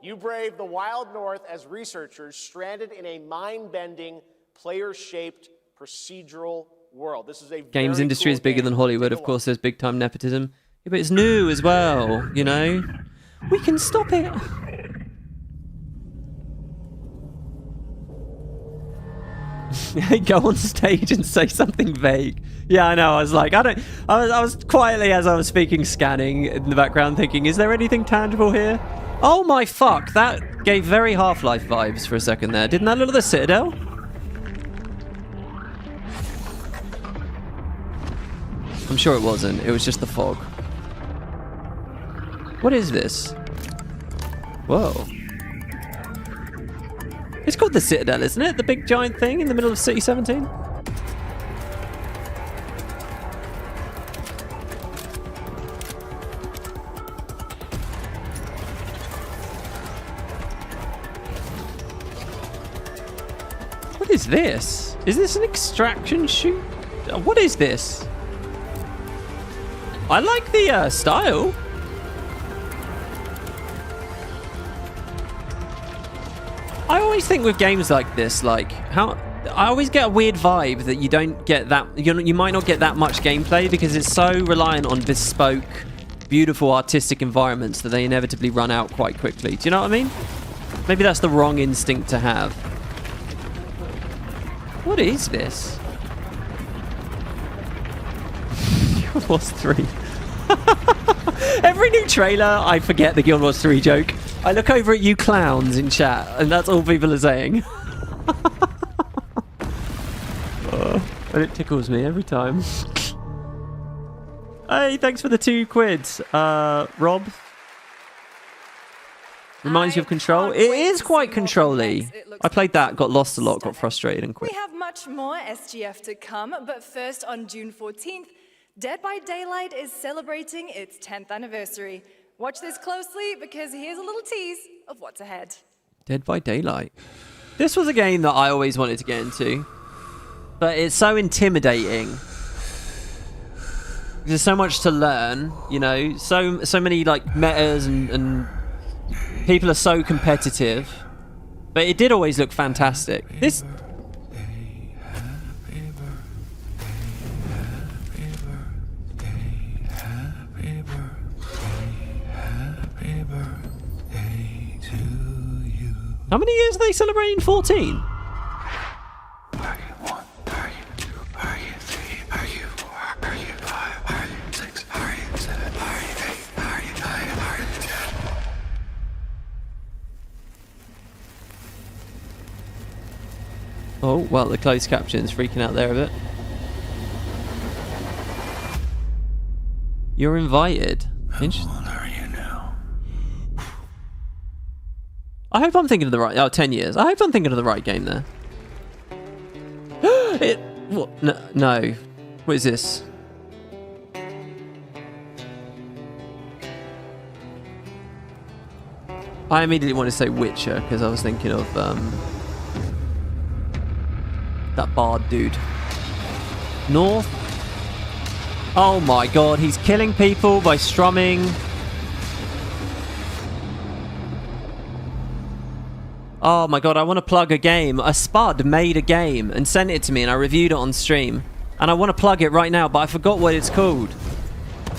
You brave the wild north as researchers stranded in a mind-bending, player-shaped procedural world. This is a games industry is bigger than Hollywood. Of course, there's big-time nepotism. Yeah, but it's new as well, We can stop it. Go on stage and say something vague. Yeah, I know. I was like, I was quietly, as I was speaking, scanning in the background, thinking, is there anything tangible here? Oh my fuck, that gave very Half-Life vibes for a second there. Didn't that look like the Citadel? I'm sure it wasn't. It was just the fog. What is this? Whoa. It's called the Citadel, isn't it? The big giant thing in the middle of City 17? What is this? Is this an extraction chute? What is this? I like the style. I always think with games like this, I always get a weird vibe that you don't get that, you might not get that much gameplay because it's so reliant on bespoke, beautiful artistic environments that they inevitably run out quite quickly. Do you know what I mean? Maybe that's the wrong instinct to have. What is this? Guild Wars 3. Every new trailer, I forget the Guild Wars 3 joke. I look over at you clowns in chat, and that's all people are saying. And it tickles me every time. Hey, thanks for the £2. Rob. Reminds you of Control. It is quite Control-y. I played that, got lost a lot, got frustrated and quit. We have much more SGF to come, but first on June 14th, Dead by Daylight is celebrating its 10th anniversary. Watch this closely because here's a little tease of what's ahead. Dead by Daylight. This was a game that I always wanted to get into, but it's so intimidating. There's so much to learn, you know, so many like metas and people are so competitive. But it did always look fantastic. This How many years are they celebrating? 14? Oh, well, the closed caption's freaking out there a bit. You're invited. Interesting. I hope I'm thinking of the right... Oh, 10 years. I hope I'm thinking of the right game there. What? No. What is this? I immediately want to say Witcher, because I was thinking of that bard dude. North? Oh my god, he's killing people by strumming. Oh my god, I want to plug a game. A spud made a game and sent it to me and I reviewed it on stream. And I want to plug it right now, but I forgot what it's called.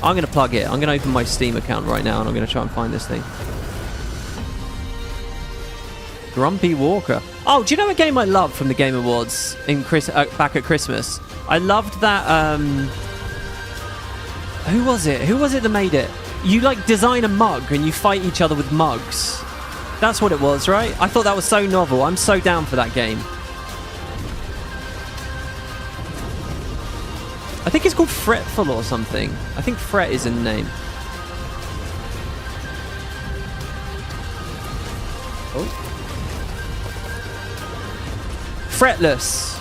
I'm going to plug it. I'm going to open my Steam account right now and I'm going to try and find this thing. Grumpy Walker. Oh, do you know a game I loved from the Game Awards in back at Christmas? I loved that, who was it? Who was it that made it? You like design a mug and you fight each other with mugs. That's what it was, right? I thought that was so novel. I'm so down for that game. I think it's called Fretful or something. I think Fret is in the name. Oh. Fretless.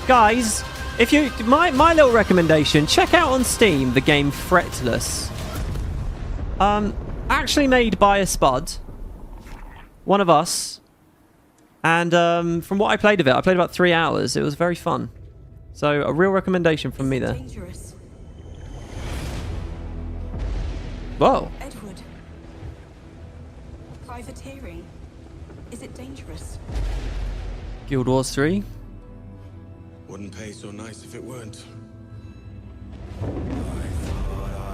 Guys, if you... My little recommendation, check out on Steam the game Fretless. Actually made by a spud. One of us. And from what I played of it, I played about 3 hours. It was very fun. So a real recommendation from me there. Dangerous. Whoa. Edward. Privateering. Is it dangerous? Guild Wars 3. Wouldn't pay so nice if it weren't.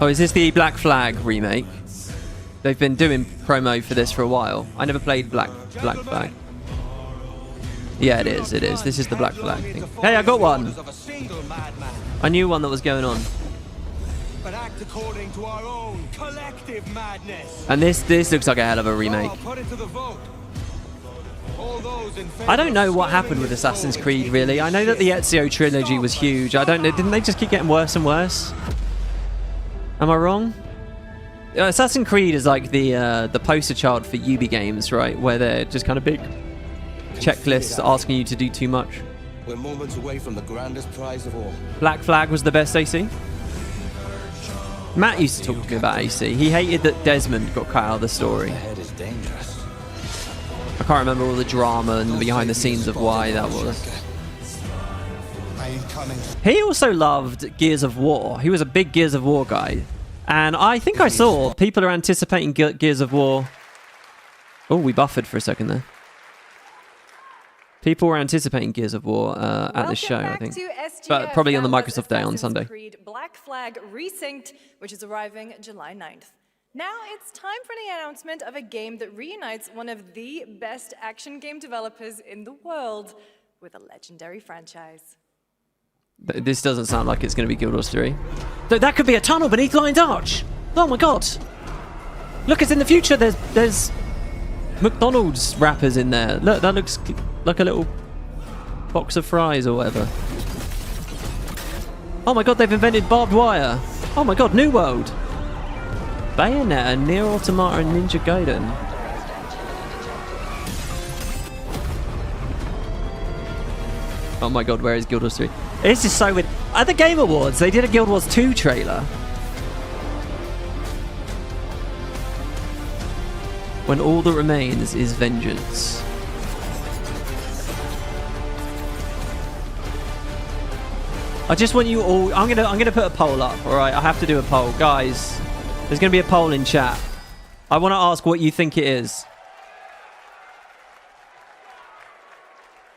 Oh, is this the Black Flag remake? They've been doing promo for this for a while. I never played Black Flag. Yeah, it is. It is. This is the Black Flag thing. Hey, I got one. I knew one that was going on. But act according to our own collective madness. And this looks like a hell of a remake. Put it to the vote. I don't know what happened with Assassin's Creed, really. I know that the Ezio trilogy was huge. I don't know. Didn't they just keep getting worse and worse? Am I wrong? Assassin's Creed is like the poster child for Ubi games, right? Where they're just kind of big checklists asking you to do too much. We're moments away from the grandest prize of all. Black Flag was the best AC. Matt used to talk to me about AC. He hated that Desmond got cut out of the story. I can't remember all the drama and the behind the scenes of why that was. He also loved Gears of War. He was a big Gears of War guy. And I think I saw people are anticipating Gears of War. Oh, we buffered for a second there. People were anticipating Gears of War at the show, I think. But probably on the Microsoft Day on Sunday. Creed Black Flag Resynced, which is arriving July 9th. Now it's time for the announcement of a game that reunites one of the best action game developers in the world with a legendary franchise. This doesn't sound like it's going to be Guild Wars 3. That could be a tunnel beneath Lion's Arch! Oh my god! Look, it's in the future. There's McDonald's wrappers in there. Look, that looks like a little box of fries or whatever. Oh my god, they've invented barbed wire. Oh my god, New World. Bayonetta, Nier Automata, and Ninja Gaiden. Oh my god, where is Guild Wars 3? This is so weird. At the Game Awards, they did a Guild Wars 2 trailer. When all that remains is vengeance. I just want you all. I'm gonna put a poll up. All right, I have to do a poll, guys. There's gonna be a poll in chat. I want to ask what you think it is.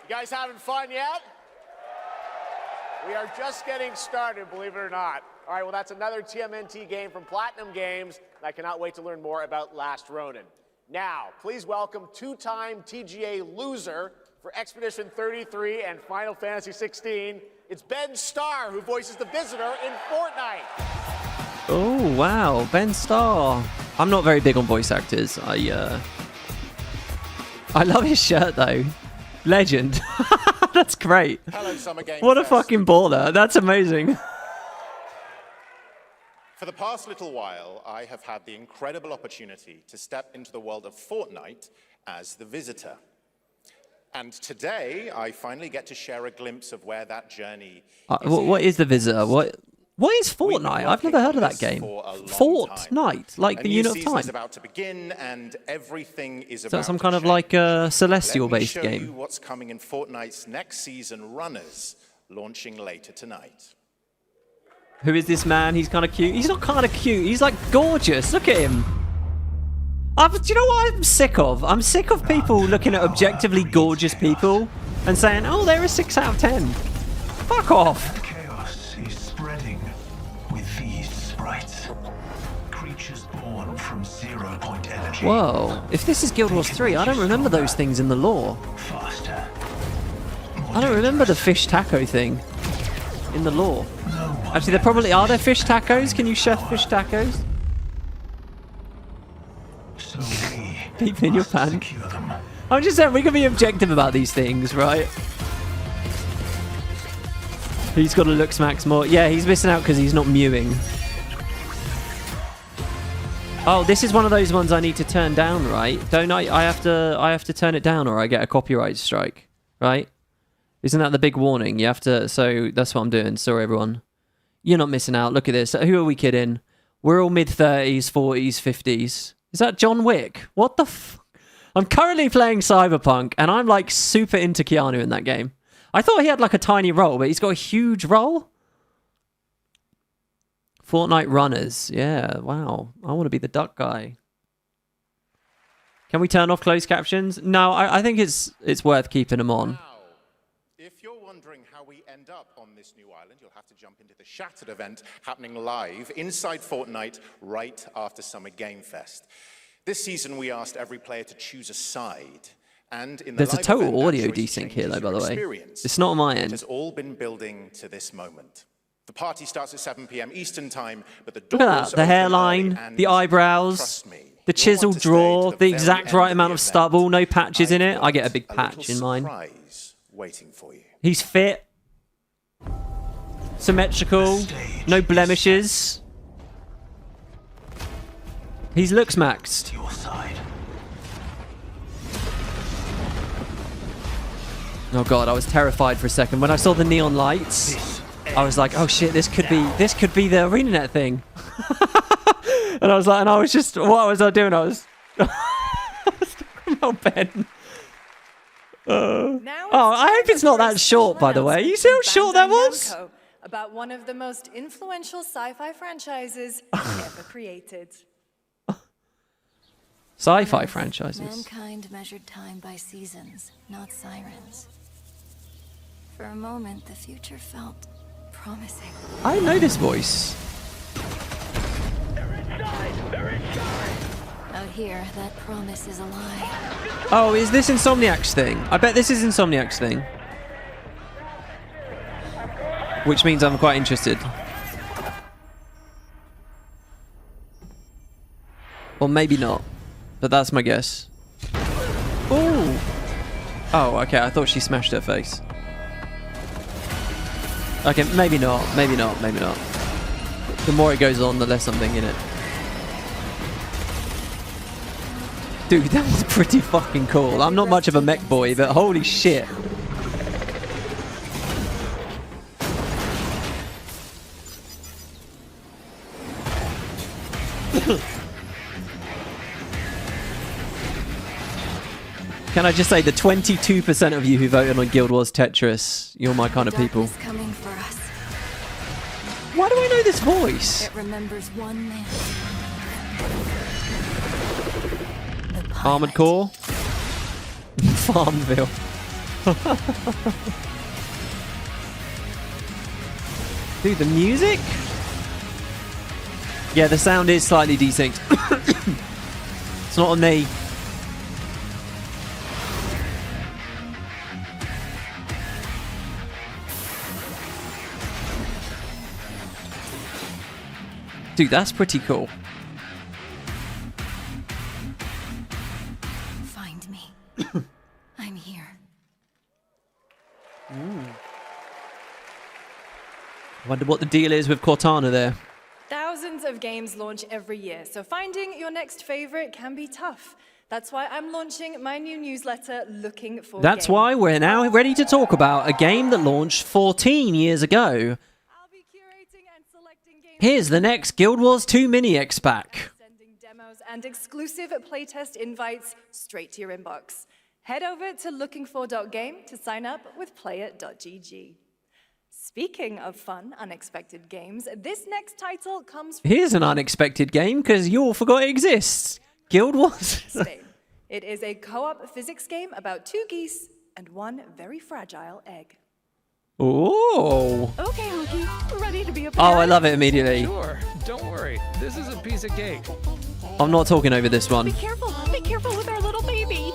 You guys having fun yet? We are just getting started, believe it or not. All right, well, that's another TMNT game from Platinum Games. I cannot wait to learn more about Last Ronin. Now, please welcome two-time TGA loser for Expedition 33 and Final Fantasy 16. It's Ben Starr, who voices the Visitor in Fortnite. Oh, wow. Ben Starr. I'm not very big on voice actors. I love his shirt, though. Legend. That's great. Hello, Summer Game What a Fest. fucking baller. That's amazing. For the past little while, I have had the incredible opportunity to step into the world of Fortnite as the Visitor. And today, I finally get to share a glimpse of where that journey is. What is the Visitor? What is Fortnite? I've never heard of that game. Fortnite, like the unit of time. Is about to begin, and everything is So about it's some to kind of like a celestial-based Let me show you game. what's coming in Fortnite's next season, Runners, launching later tonight. Who is this man? He's kind of cute. He's not kind of cute. He's like gorgeous. Look at him. Do you know what I'm sick of? I'm sick of people looking at objectively gorgeous people and saying, oh, they're a 6 out of 10. Fuck off. Chaos is spreading with these sprites. Creatures born from 0-point energy. Whoa. If this is Guild Wars 3, I don't remember those things in the lore. Faster. I don't remember the fish taco thing in the lore. Actually, there probably are there fish tacos. Can you chef fish tacos? Deep in your pan. I'm just saying we can be objective about these things, right? He's got to look Max more. Yeah, he's missing out because he's not mewing. Oh, this is one of those ones I need to turn down, right? Don't I? I have to turn it down, or I get a copyright strike, right? Isn't that the big warning? You have to. So that's what I'm doing. Sorry, everyone. You're not missing out. Look at this. Who are we kidding? We're all mid-30s, 40s, 50s. Is that John Wick? What the f... I'm currently playing Cyberpunk, and I'm, like, super into Keanu in that game. I thought he had, like, a tiny role, but he's got a huge role. Fortnite Runners. Yeah, wow. I want to be the duck guy. Can we turn off closed captions? No, I think it's worth keeping them on. If you're wondering how we end up on this new island, you'll have to jump into the Shattered event happening live inside Fortnite right after Summer Game Fest. This season, we asked every player to choose a side. And in the There's a live total event, that audio choice desync here, changes though, by your the way. experience. It's not on my It end. has all been building to this moment. The party starts at 7 p.m. Eastern Time, but the Look at doors that. The open hairline, early, and the eyebrows, the chiseled draw, the exact right amount of stubble, no patches in it. I get a big patch in mine. surprise waiting for you. He's fit. Symmetrical. No blemishes. He looks maxed. Your side. Oh god, I was terrified for a second. When I saw the neon lights, I was like, oh shit, this could be the ArenaNet thing. And I was like, what was I doing? I was talking about Ben. Oh, I hope it's not that short, by the way. You see how short that was? About one of the most influential sci-fi franchises ever created. Sci-fi franchises. Mankind measured time by seasons, not sirens. For a moment, the future felt promising. I know this voice. Out here, that promise is a lie. Oh, is this Insomniac's thing? I bet this is Insomniac's thing. Which means I'm quite interested. Or maybe not. But that's my guess. Ooh. Oh, okay. I thought she smashed her face. Okay, maybe not. Maybe not. Maybe not. The more it goes on, the less I'm thinking it. Dude, that was pretty fucking cool. I'm not much of a mech boy, but holy shit. Can I just say, the 22% of you who voted on Guild Wars Tetris, you're my kind of people. Coming for us. Why do I know this voice? It remembers one man. Armored Core? Farmville. Dude, the music? Yeah, the sound is slightly desynced. It's not on me. Dude, that's pretty cool. Find me. I'm here. Wonder what the deal is with Cortana there. Thousands of games launch every year, so finding your next favorite can be tough. That's why I'm launching my new newsletter, Looking for That's Game. why we're now ready to talk about a game that launched 14 years ago. Here's the next Guild Wars 2 Mini X-Pack. Demos and exclusive playtest invites straight to your inbox. Head over to lookingfor.game to sign up with player.gg. Speaking of fun, unexpected games, this next title comes from Here's an unexpected game because you all forgot it exists. Guild Wars. Spain. It is a co-op physics game about 2 geese and 1 very fragile egg. Oh. Okay, Hookie, ready to be a Oh, I love it immediately. Sure, don't worry. This is a piece of cake. I'm not talking over this one. Be careful with our little baby.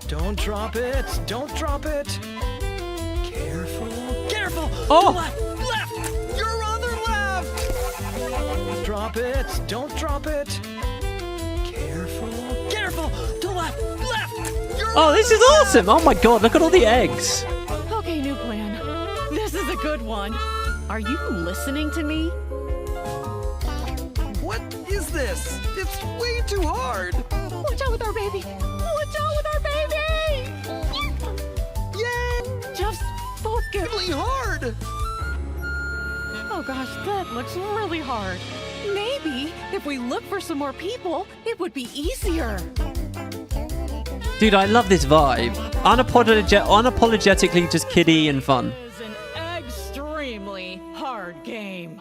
Don't drop it. Don't drop it. Careful. Careful. Oh. Left. Your other left. Drop it. Don't drop it. Careful. Careful. To left. Oh, this is awesome. Oh my god, look at all the eggs. Okay, new plan. This is a good one. Are you listening to me? What is this? It's way too hard. Watch out with our baby. Watch out with our baby. Yay! Just focus. Really hard. Oh gosh, that looks really hard. Maybe if we look for some more people, it would be easier. Dude, I love this vibe. Unapologetically just kiddie and fun. Extremely hard game.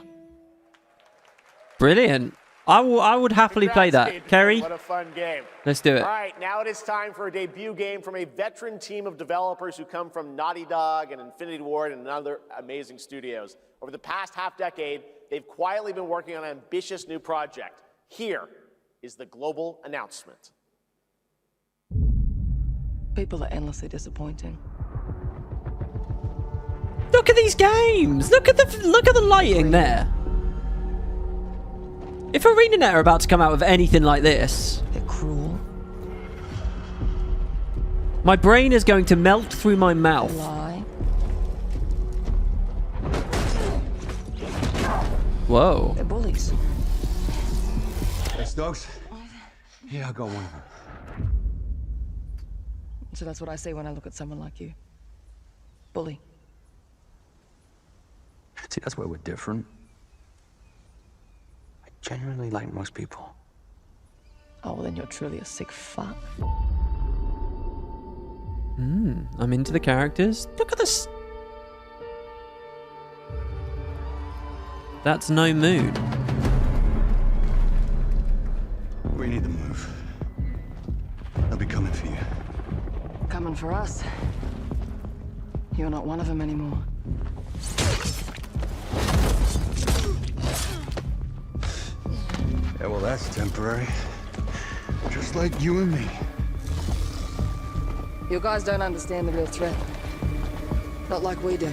Brilliant. I would happily play that. Kid. Kerry, What a fun game. let's do it. All right, now it is time for a debut game from a veteran team of developers who come from Naughty Dog and Infinity Ward and other amazing studios. Over the past half-decade, they've quietly been working on an ambitious new project. Here is the global announcement. People are endlessly disappointing. Look at these games. Look at the lighting there. If Arenanet are about to come out with anything like this, they're cruel. My brain is going to melt through my mouth. Lie. Whoa. They're bullies. Hey, Stokes? Yeah, I got one of them. So that's what I say when I look at someone like you. Bully. See, that's where we're different. I genuinely like most people. Oh, well then you're truly a sick fuck. I'm into the characters. Look at this. That's no mood. We need to move. They'll be coming for you. Coming for us. You're not one of them anymore. Yeah, well, that's temporary. Just like you and me. You guys don't understand the real threat. Not like we do.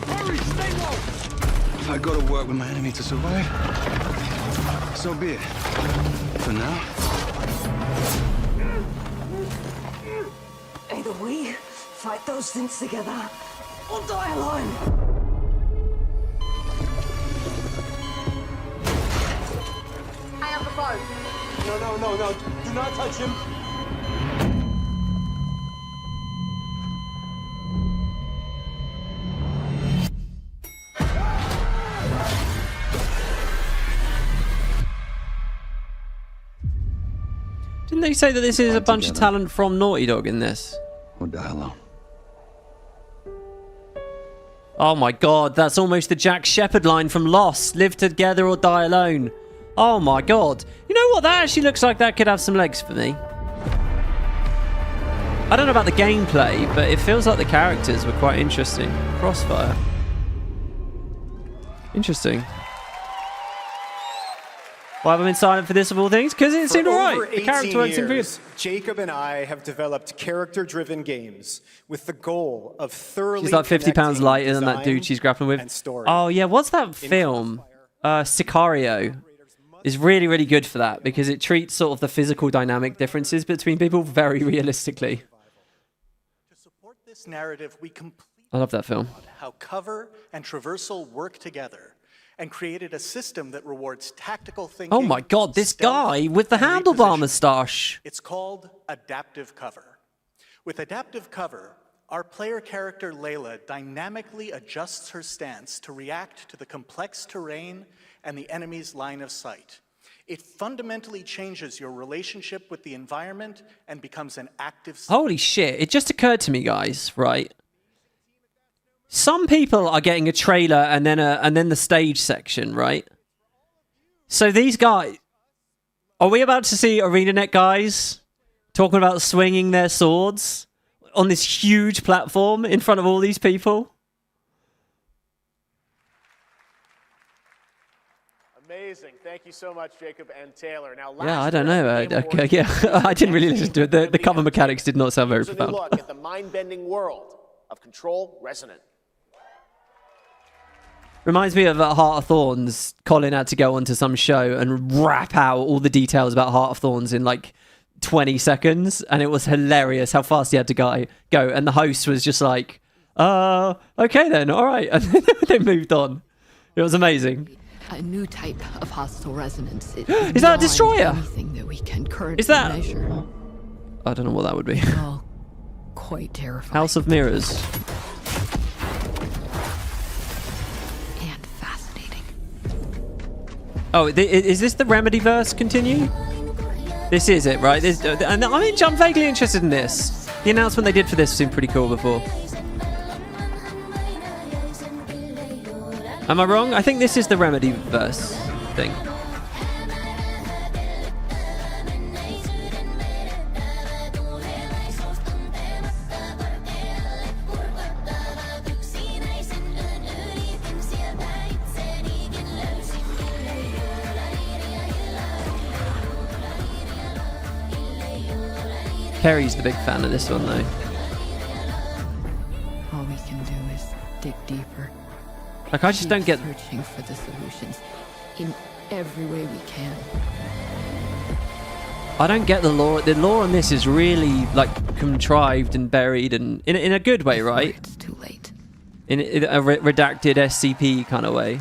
Hurry, stay low! If I go to work with my enemy to survive, so be it. For now. Either we fight those things together, or die alone. I have the phone. No. Do not touch him. they say that this is a bunch of talent from Naughty Dog in this? Or die alone. Oh my god, that's almost the Jack Shepherd line from Lost. Live together or die alone. Oh my god. You know what? That actually looks like that could have some legs for me. I don't know about the gameplay, but it feels like the characters were quite interesting. Crossfire. Interesting. Why have I been silent for this of all things? Because it seemed alright. The character work seemed good. Jacob and I have developed character-driven games with the goal of thoroughly. She's like 50 pounds lighter than that dude she's grappling with. Oh yeah, what's that film? Sicario is really, really good for that because it treats sort of the physical dynamic differences between people very realistically. To support this narrative, we completely I love that film. how cover and traversal work together, and created a system that rewards tactical thinking. Oh my god, this guy with the handlebar moustache. It's called adaptive cover. With adaptive cover, our player character Layla dynamically adjusts her stance to react to the complex terrain and the enemy's line of sight. It fundamentally changes your relationship with the environment and becomes an active... Holy shit, it just occurred to me, guys, right? Some people are getting a trailer and then the stage section, right? So these guys... Are we about to see ArenaNet guys talking about swinging their swords on this huge platform in front of all these people? Amazing. Thank you so much, Jacob and Taylor. Now, Yeah, I don't know. Okay, yeah, I didn't really listen to it. The cover mechanics did not sound very Here's a new profound. look at the mind-bending world of Control Resonant. Reminds me of Heart of Thorns. Colin had to go onto some show and rap out all the details about Heart of Thorns in like 20 seconds, and it was hilarious how fast he had to go. And the host was just like, okay then, all right. And then they moved on. It was amazing. A new type of hostile resonance. Is that a destroyer? Anything that we can currently Is that... measure. I don't know what that would be. Oh, quite terrifying. House of Mirrors. And fascinating. Oh, is this the Remedy-verse continue? This is it, right? And I'm vaguely interested in this. The announcement they did for this seemed pretty cool before. Am I wrong? I think this is the Remedy-verse thing. Kerry's the big fan of this one, though. All we can do is dig deeper. Like, I just don't get... Searching for the solutions in every way we can. I don't get the lore. The lore on this is really, like, contrived and buried and in a good way, right? It's too late. In a redacted SCP kind of way.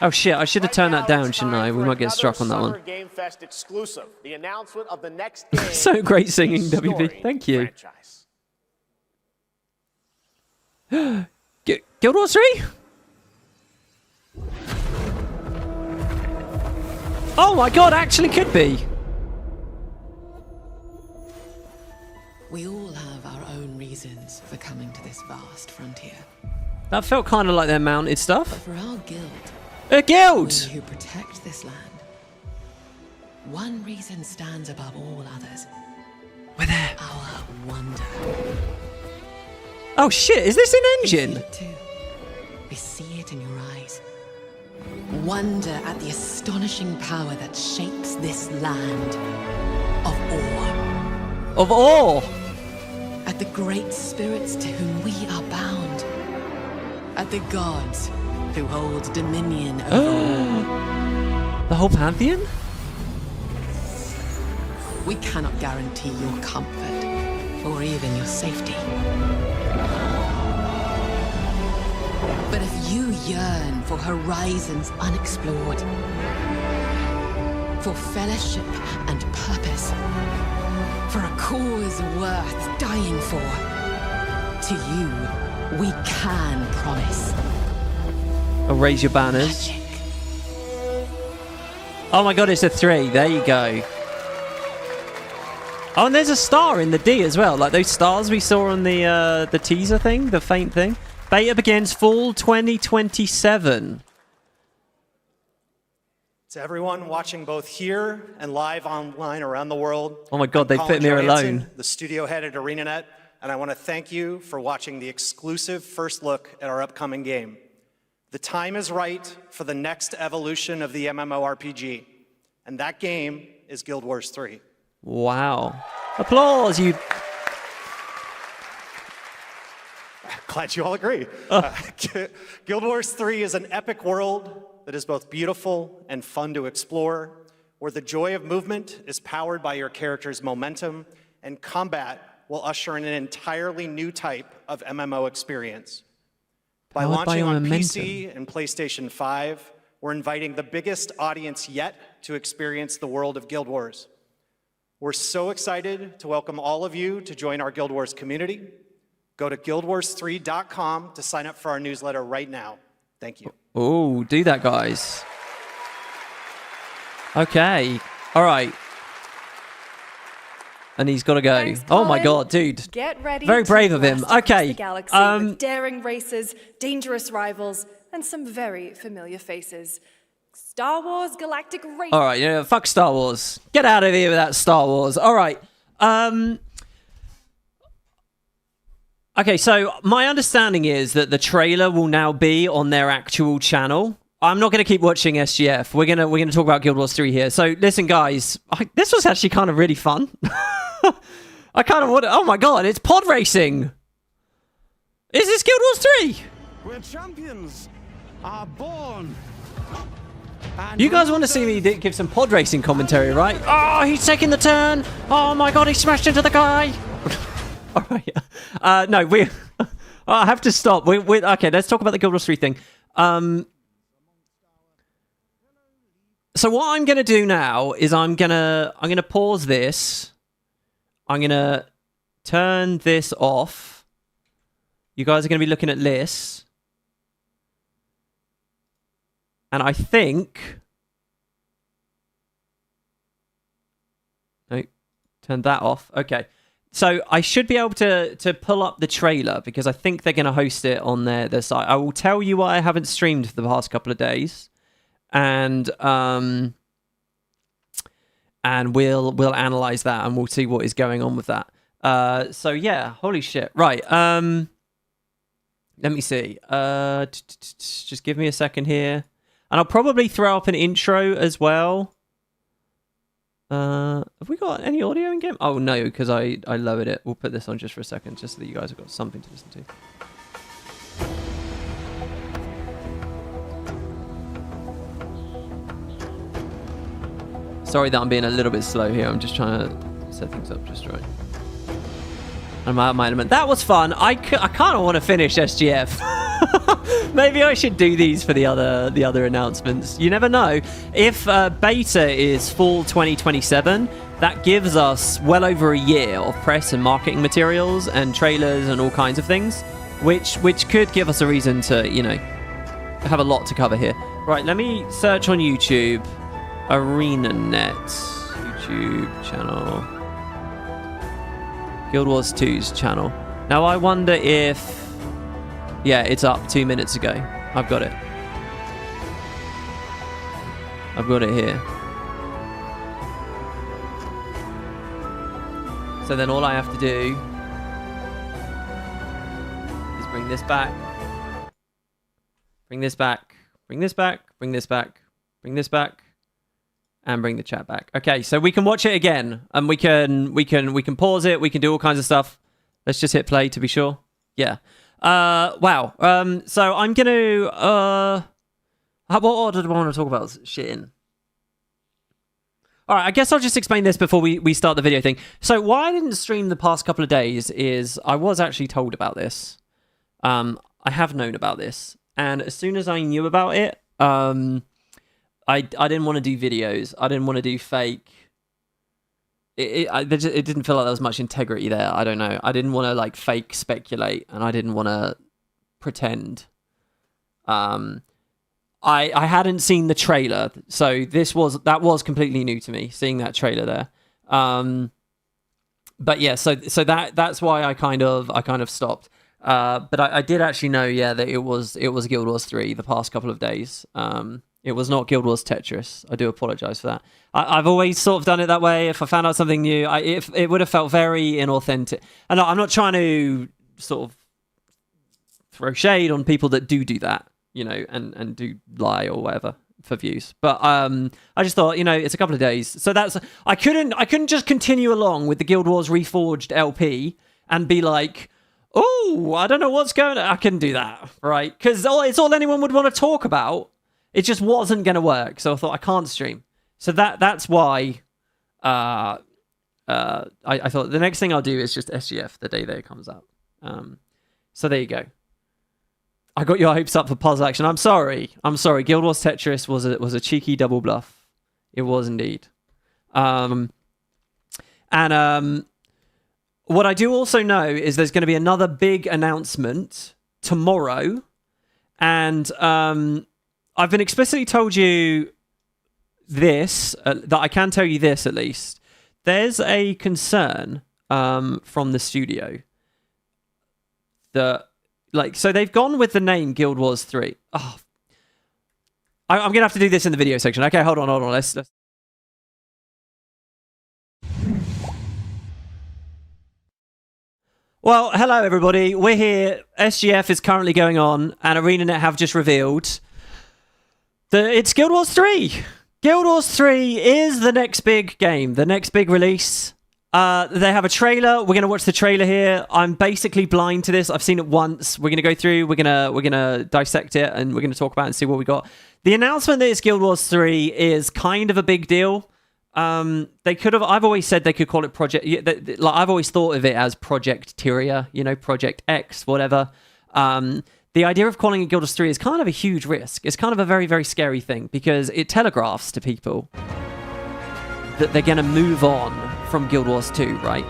Oh shit, I should have turned that down, shouldn't I? We might get struck on that one. Game Fest exclusive. The announcement of the next game. So great singing, WP. Thank you. Guild Wars 3? Oh my god, actually could be. We all have our own reasons for coming to this vast frontier. That felt kind of like their mounted stuff. But for our guild, a guild who protect this land, one reason stands above all others. We're there. Our wonder. Oh shit, is this an engine? We see it too. We see it in your eyes. Wonder at the astonishing power that shapes this land of awe. Of awe? At the great spirits to whom we are bound. At the gods who hold dominion over all. The whole pantheon? We cannot guarantee your comfort or even your safety. But if you yearn for horizons unexplored, for fellowship and purpose, for a cause worth dying for, to you, we can promise. I'll raise your banners. Oh my god, it's a 3. There you go. Oh, and there's a star in the D as well, like those stars we saw on the teaser thing, the faint thing. Beta begins fall 2027. To everyone watching both here and live online around the world. Oh my God, they I'm put me Colin Johansson, alone. the studio head at Arenanet, and I want to thank you for watching the exclusive first look at our upcoming game. The time is right for the next evolution of the MMORPG, and that game is Guild Wars 3. Wow. Applause, you... Glad you all agree. Guild Wars 3 is an epic world that is both beautiful and fun to explore, where the joy of movement is powered by your character's momentum, and combat will usher in an entirely new type of MMO experience. By Powered by launching your on momentum. PC and PlayStation 5, we're inviting the biggest audience yet to experience the world of Guild Wars. We're so excited to welcome all of you to join our Guild Wars community. Go to guildwars3.com to sign up for our newsletter right now. Thank you. Oh, do that, guys. Okay. All right. And he's got to go. Thanks, Oh my Colin. God, dude. Get ready. Very to brave of him. blast across Okay. The galaxy with daring races, dangerous rivals, and some very familiar faces. Star Wars Galactic Race. All right, yeah, fuck Star Wars. Get out of here with that Star Wars. All right. Okay, so my understanding is that the trailer will now be on their actual channel. I'm not going to keep watching SGF. We're gonna talk about Guild Wars 3 here. So listen, guys, this was actually kind of really fun. I kind of want to... Oh my God, it's pod racing. Is this Guild Wars 3? Where champions are born. You guys want to see me give some pod racing commentary, right? Oh, he's taking the turn. Oh my God, he smashed into the guy. All right. No, we... I have to stop. Okay, let's talk about the Guild Wars 3 thing. So what I'm going to do now is I'm going to pause this. I'm going to turn this off. You guys are going to be looking at lists. And I think... No, turn that off. Okay. So I should be able to pull up the trailer because I think they're going to host it on their site. I will tell you why I haven't streamed for the past couple of days. And we'll analyze that and we'll see what is going on with that. So yeah, holy shit. Right. Let me see. Just give me a second here. And I'll probably throw up an intro as well. Have we got any audio in game? Oh no, because I lowered it. We'll put this on just for a second, just so that you guys have got something to listen to. Sorry that I'm being a little bit slow here. I'm just trying to set things up just right. I'm out of my element. That was fun. I kind of want to finish SGF. Maybe I should do these for the other announcements. You never know. If beta is fall 2027, that gives us well over a year of press and marketing materials and trailers and all kinds of things, which could give us a reason to, you know, have a lot to cover here. Right, let me search on YouTube. ArenaNet YouTube channel. Guild Wars 2's channel. Now I wonder if... Yeah, it's up 2 minutes ago. I've got it. I've got it here. So then all I have to do is bring this back. Bring this back. Bring this back. Bring this back. Bring this back. And bring the chat back. Okay, so we can watch it again, and we can pause it. We can do all kinds of stuff. Let's just hit play to be sure. Yeah. Wow. So I'm gonna. What order do I want to talk about shit in? All right. I guess I'll just explain this before we start the video thing. So why I didn't stream the past couple of days is I was actually told about this. I have known about this, and as soon as I knew about it, I didn't want to do videos. I didn't want to do fake. It didn't feel like there was much integrity there. I don't know. I didn't want to like fake speculate, and I didn't want to pretend. I hadn't seen the trailer, so that was completely new to me. Seeing that trailer there. But yeah, so that's why I kind of stopped. But I did actually know, yeah, that it was Guild Wars 3 the past couple of days. It was not Guild Wars Tetris. I do apologize for that. I've always sort of done it that way. If I found out something new, it would have felt very inauthentic. And I'm not trying to sort of throw shade on people that do that, you know, and do lie or whatever for views. But I just thought, you know, it's a couple of days. So that's I couldn't just continue along with the Guild Wars Reforged LP and be like, oh, I don't know what's going on. I couldn't do that, right? Because it's all anyone would want to talk about. It just wasn't going to work. So I thought I can't stream. So that's why I thought the next thing I'll do is just SGF the day that it comes out. So there you go. I got your hopes up for puzzle action. I'm sorry. Guild Wars Tetris was a cheeky double bluff. It was indeed. What I do also know is there's going to be another big announcement tomorrow, and I've been explicitly told you this, that I can tell you this at least. There's a concern from the studio that, like, so they've gone with the name Guild Wars 3. Oh, I'm going to have to do this in the video section. Okay, hold on. Let's... Well, hello everybody. We're here. SGF is currently going on, and ArenaNet have just revealed that it's Guild Wars 3. Guild Wars 3 is the next big game, the next big release. They have a trailer. We're going to watch the trailer here. I'm basically blind to this. I've seen it once. We're going to go through. We're going to dissect it, and we're going to talk about it and see what we got. The announcement that it's Guild Wars 3 is kind of a big deal. They could have. I've always said they could call it Project. Like, I've always thought of it as Project Tyria, you know, Project X, whatever. The idea of calling it Guild Wars 3 is kind of a huge risk. It's kind of a very, very scary thing because it telegraphs to people that they're going to move on from Guild Wars 2, right?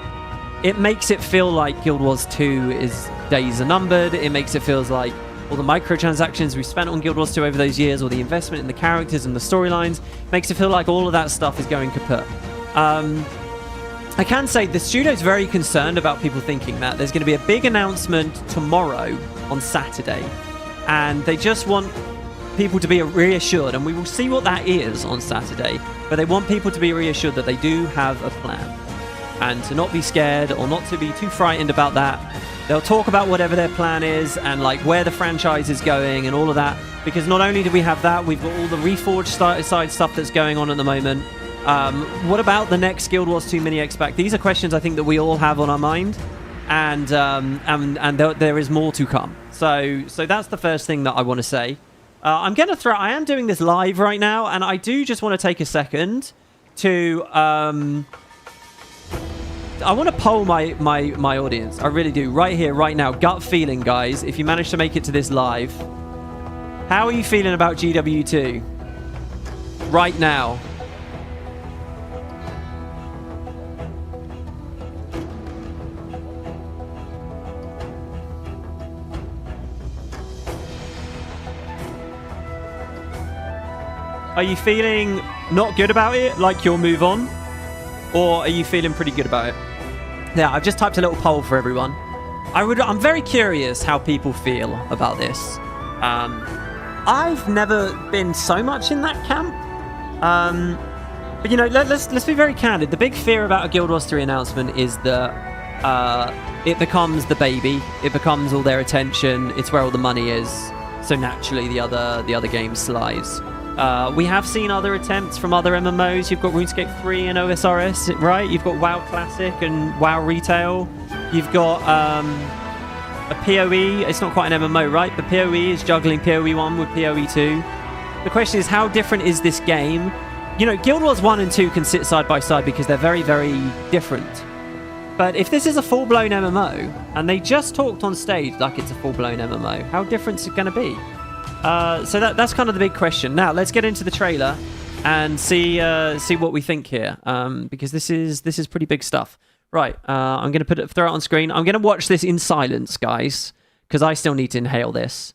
It makes it feel like Guild Wars 2 is days are numbered. It makes it feel like all the microtransactions we spent on Guild Wars 2 over those years, or the investment in the characters and the storylines, makes it feel like all of that stuff is going kaput. I can say the studio's very concerned about people thinking that. There's going to be a big announcement tomorrow on Saturday, and they just want people to be reassured, and we will see what that is on Saturday, but they want people to be reassured that they do have a plan, and to not be scared or not to be too frightened about that. They'll talk about whatever their plan is and like where the franchise is going and all of that, because not only do we have that, we've got all the Reforged side stuff that's going on at the moment. What about the next Guild Wars 2 Mini X pack? These are questions I think that we all have on our mind, and there is more to come. So that's the first thing that I want to say. I am doing this live right now, and I do just want to take a second to I want to poll my audience. I really do. Right here, right now. Gut feeling, guys. If you manage to make it to this live, how are you feeling about GW2 right now? Are you feeling not good about it, like you'll move on? Or are you feeling pretty good about it? Yeah, I've just typed a little poll for everyone. I'm very curious how people feel about this. I've never been so much in that camp. But you know, let's be very candid. The big fear about a Guild Wars 3 announcement is that it becomes the baby. It becomes all their attention. It's where all the money is. So naturally, the other game slides. We have seen other attempts from other MMOs. You've got RuneScape 3 and OSRS, right? You've got WoW Classic and WoW Retail. You've got a PoE. It's not quite an MMO, right? But PoE is juggling PoE 1 with PoE 2. The question is, how different is this game? You know, Guild Wars 1 and 2 can sit side by side because they're very, very different. But if this is a full-blown MMO, and they just talked on stage like it's a full-blown MMO, how different is it going to be? So that's kind of the big question. Now let's get into the trailer and see what we think here, because this is pretty big stuff. Right, I'm going to throw it on screen. I'm going to watch this in silence, guys, because I still need to inhale this.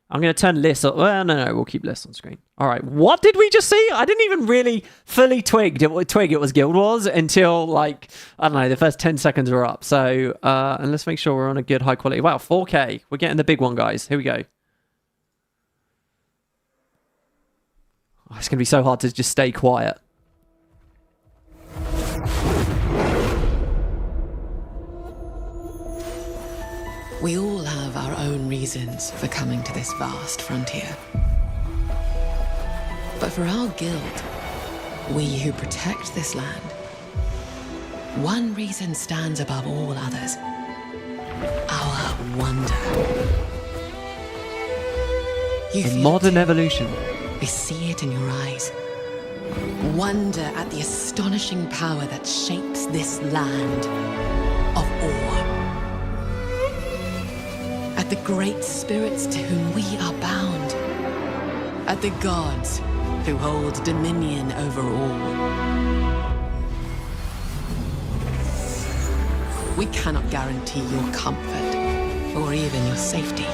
I'm going to turn Liss on. Well, no, we'll keep Liss on screen. All right, what did we just see? I didn't even really fully twig it was Guild Wars until, like, I don't know, the first 10 seconds were up. So, and let's make sure we're on a good high quality. Wow, 4K. We're getting the big one, guys. Here we go. Oh, it's going to be so hard to just stay quiet. We all have our own reasons for coming to this vast frontier. But for our guild, we who protect this land, one reason stands above all others. Our wonder. You The feel modern it evolution. too. We see it in your eyes. Wonder at the astonishing power that shapes this land of awe. At the great spirits to whom we are bound. At the gods who hold dominion over all. We cannot guarantee your comfort or even your safety.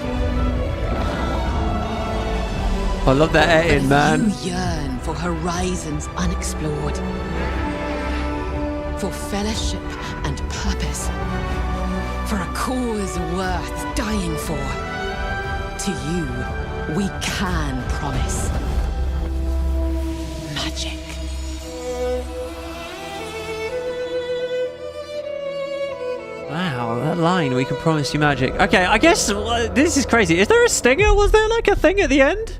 I love that editing, man. You yearn for horizons unexplored, for fellowship and purpose, for a cause worth dying for. To you, we can promise magic. Wow, that line, we can promise you magic. Okay, I guess this is crazy. Is there a stinger? Was there like a thing at the end?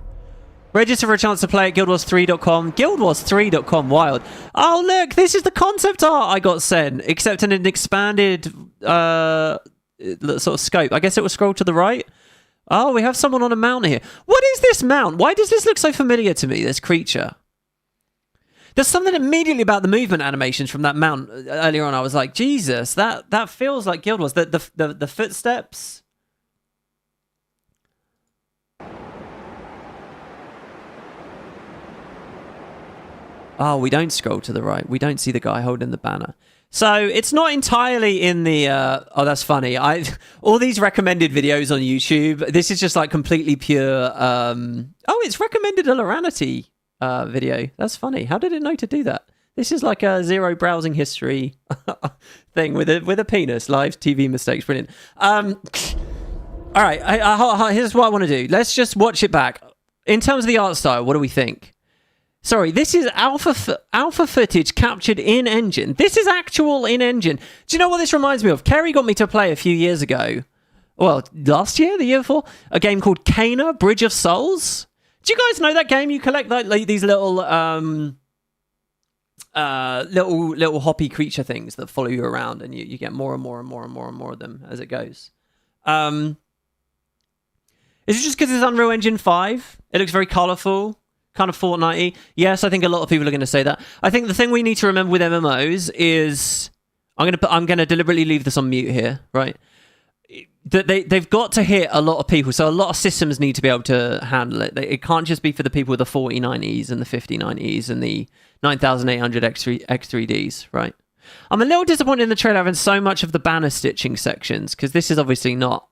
Register for a chance to play at guildwars3.com. Guildwars3.com, wild. Oh, look, this is the concept art I got sent, except in an expanded sort of scope. I guess it will scroll to the right. Oh, we have someone on a mount here. What is this mount? Why does this look so familiar to me, this creature? There's something immediately about the movement animations from that mount earlier on. I was like, Jesus, that feels like Guild Wars. The footsteps. Oh, we don't scroll to the right. We don't see the guy holding the banner. So it's not entirely in the... oh, that's funny. All these recommended videos on YouTube, this is just like completely pure... oh, it's recommended a Arenanet video. That's funny. How did it know to do that? This is like a zero browsing history thing with a penis. Live TV mistakes. Brilliant. All right. Here's what I want to do. Let's just watch it back. In terms of the art style, what do we think? Sorry, this is alpha footage captured in-engine. This is actual in-engine. Do you know what this reminds me of? Kerry got me to play a few years ago. Well, last year, the year before? A game called Cana, Bridge of Souls. Do you guys know that game? You collect like these little little hoppy creature things that follow you around, and you get more and more and more and more and more of them as it goes. Is it just because it's Unreal Engine 5? It looks very colourful. Kind of Fortnite-y. Yes, I think a lot of people are going to say that. I think the thing we need to remember with MMOs is... I'm going to deliberately leave this on mute here, right? That they've got to hit a lot of people. So a lot of systems need to be able to handle it. It can't just be for the people with the 4090s and the 5090s and the 9800 X3Ds, right? I'm a little disappointed in the trailer having so much of the banner stitching sections, because this is obviously not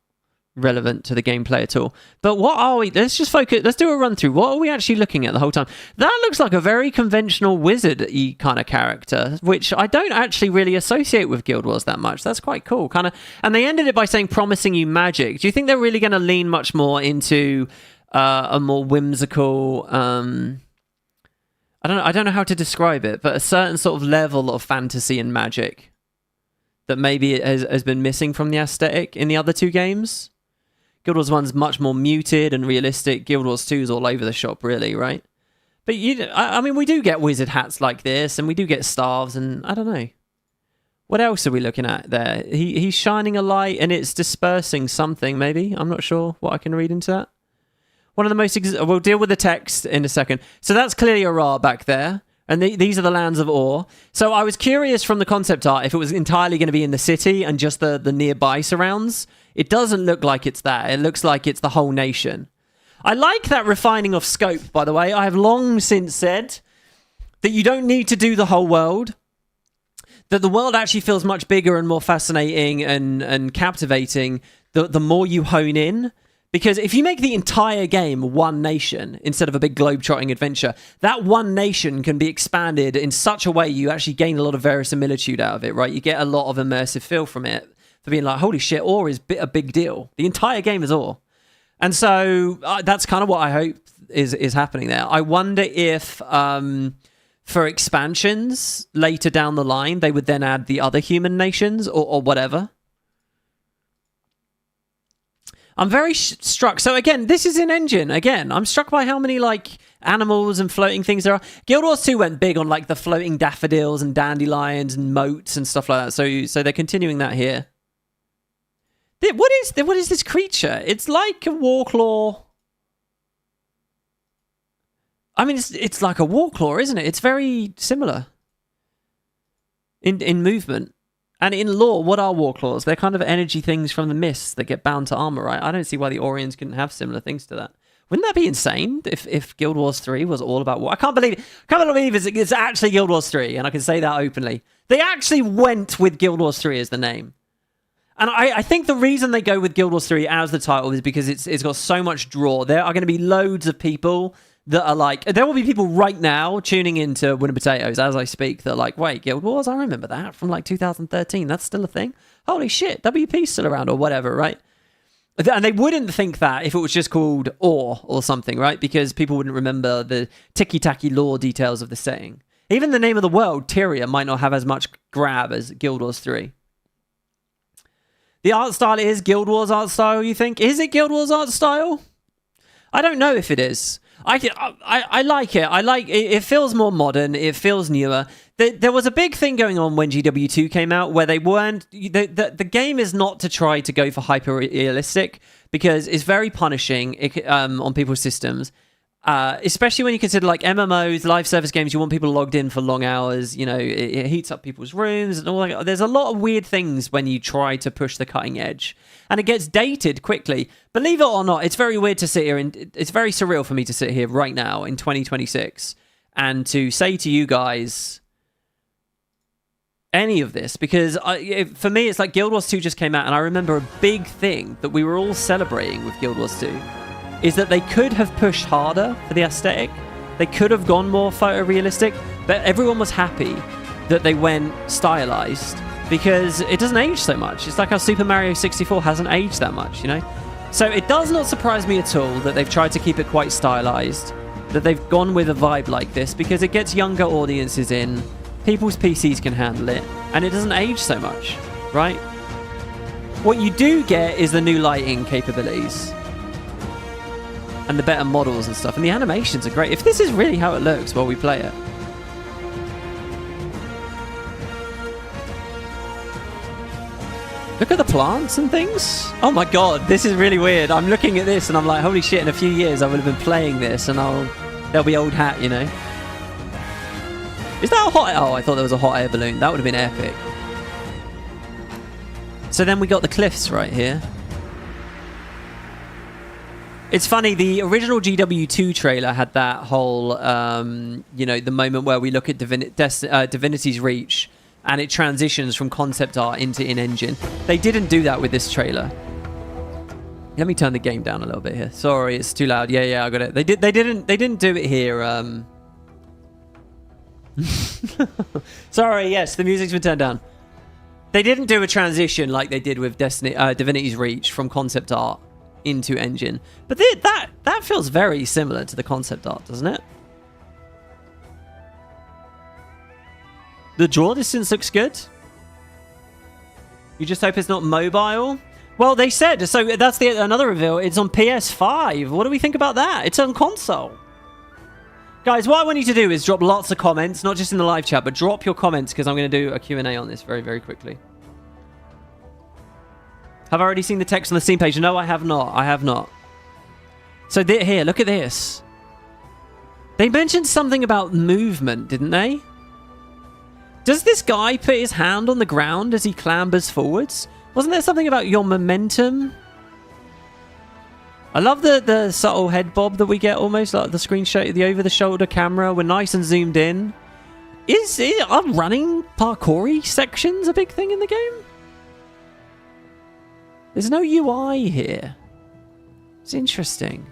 relevant to the gameplay at all. But what are we... Let's just focus... Let's do a run through. What are we actually looking at the whole time? That looks like a very conventional wizard-y kind of character, which I don't actually really associate with Guild Wars that much. That's quite cool. Kind of... And they ended it by saying promising you magic. Do you think they're really going to lean much more into a more whimsical... I don't know how to describe it, but a certain sort of level of fantasy and magic that maybe it has been missing from the aesthetic in the other two games? Guild Wars 1's much more muted and realistic. Guild Wars 2's all over the shop, really, right? But I mean, we do get wizard hats like this, and we do get staves, and I don't know. What else are we looking at there? He's shining a light, and it's dispersing something, maybe. I'm not sure what I can read into that. One of the most... We'll deal with the text in a second. So that's clearly a Ra back there. And these are the lands of Awe. So I was curious from the concept art if it was entirely going to be in the city and just the nearby surrounds. It doesn't look like it's that. It looks like it's the whole nation. I like that refining of scope, by the way. I have long since said that you don't need to do the whole world. That the world actually feels much bigger and more fascinating and captivating the more you hone in. Because if you make the entire game one nation instead of a big globe-trotting adventure, that one nation can be expanded in such a way you actually gain a lot of verisimilitude out of it, right? You get a lot of immersive feel from it for being like, holy shit, Ore is a big deal. The entire game is Ore. And so that's kind of what I hope is happening there. I wonder if for expansions later down the line, they would then add the other human nations or whatever. I'm very struck. So again, this is in engine. Again, I'm struck by how many like animals and floating things there are. Guild Wars 2 went big on like the floating daffodils and dandelions and moats and stuff like that. So they're continuing that here. What is this creature? It's like a warclaw. I mean, it's like a warclaw, isn't it? It's very similar in movement. And in lore, what are warclaws? They're kind of energy things from the mists that get bound to armor, right? I don't see why the Orions couldn't have similar things to that. Wouldn't that be insane if Guild Wars 3 was all about war? I can't believe it's actually Guild Wars 3, and I can say that openly. They actually went with Guild Wars 3 as the name. And I think the reason they go with Guild Wars 3 as the title is because it's got so much draw. There are going to be loads of people that are like, there will be people right now tuning into WoodenPotatoes as I speak that are like, wait, Guild Wars? I remember that from like 2013. That's still a thing? Holy shit, WP's still around or whatever, right? And they wouldn't think that if it was just called Ore or something, right? Because people wouldn't remember the ticky-tacky lore details of the setting. Even the name of the world, Tyria, might not have as much grab as Guild Wars 3. The art style is Guild Wars art style, you think? Is it Guild Wars art style? I don't know if it is. I like it. I like it. It feels more modern. It feels newer. There was a big thing going on when GW2 came out where they weren't... The game is not to try to go for hyper-realistic because it's very punishing on people's systems. Especially when you consider like MMOs, live service games, you want people logged in for long hours. You know, it heats up people's rooms and all that. There's a lot of weird things when you try to push the cutting edge. And it gets dated quickly. Believe it or not, it's very weird to sit here and it's very surreal for me to sit here right now in 2026 and to say to you guys any of this, because for me, it's like Guild Wars 2 just came out and I remember a big thing that we were all celebrating with Guild Wars 2 is that they could have pushed harder for the aesthetic. They could have gone more photorealistic, but everyone was happy that they went stylized because it doesn't age so much. It's like how Super Mario 64 hasn't aged that much, you know? So it does not surprise me at all that they've tried to keep it quite stylized, that they've gone with a vibe like this because it gets younger audiences in, people's PCs can handle it, and it doesn't age so much, right? What you do get is the new lighting capabilities and the better models and stuff, and the animations are great. If this is really how it looks while we play it. Look at the plants and things. Oh my god, this is really weird. I'm looking at this and I'm like, holy shit, in a few years I would have been playing this and there'll be old hat, you know. Is that a hot... Oh, I thought there was a hot air balloon. That would have been epic. So then we got the cliffs right here. It's funny, the original GW2 trailer had that whole, you know, the moment where we look at Divinity's Reach and it transitions from concept art into in-engine. They didn't do that with this trailer. Let me turn the game down a little bit here. Sorry, it's too loud. Yeah, I got it. They didn't do it here. Sorry, yes, the music's been turned down. They didn't do a transition like they did with Divinity's Reach from concept art into engine. But that feels very similar to the concept art, doesn't it? The draw distance looks good. You just hope it's not mobile. Well, they said, so that's another reveal. It's on PS5. What do we think about that? It's on console. Guys, what I want you to do is drop lots of comments, not just in the live chat, but drop your comments because I'm going to do a Q&A on this very, very quickly. Have I already seen the text on the Steam page? No, I have not. I have not. So here, look at this. They mentioned something about movement, didn't they? Does this guy put his hand on the ground as he clambers forwards? Wasn't there something about your momentum? I love the subtle head bob that we get, almost like the screenshot, the over-the-shoulder camera. We're nice and zoomed in. Are running parkour-y sections a big thing in the game? There's no UI here. It's interesting.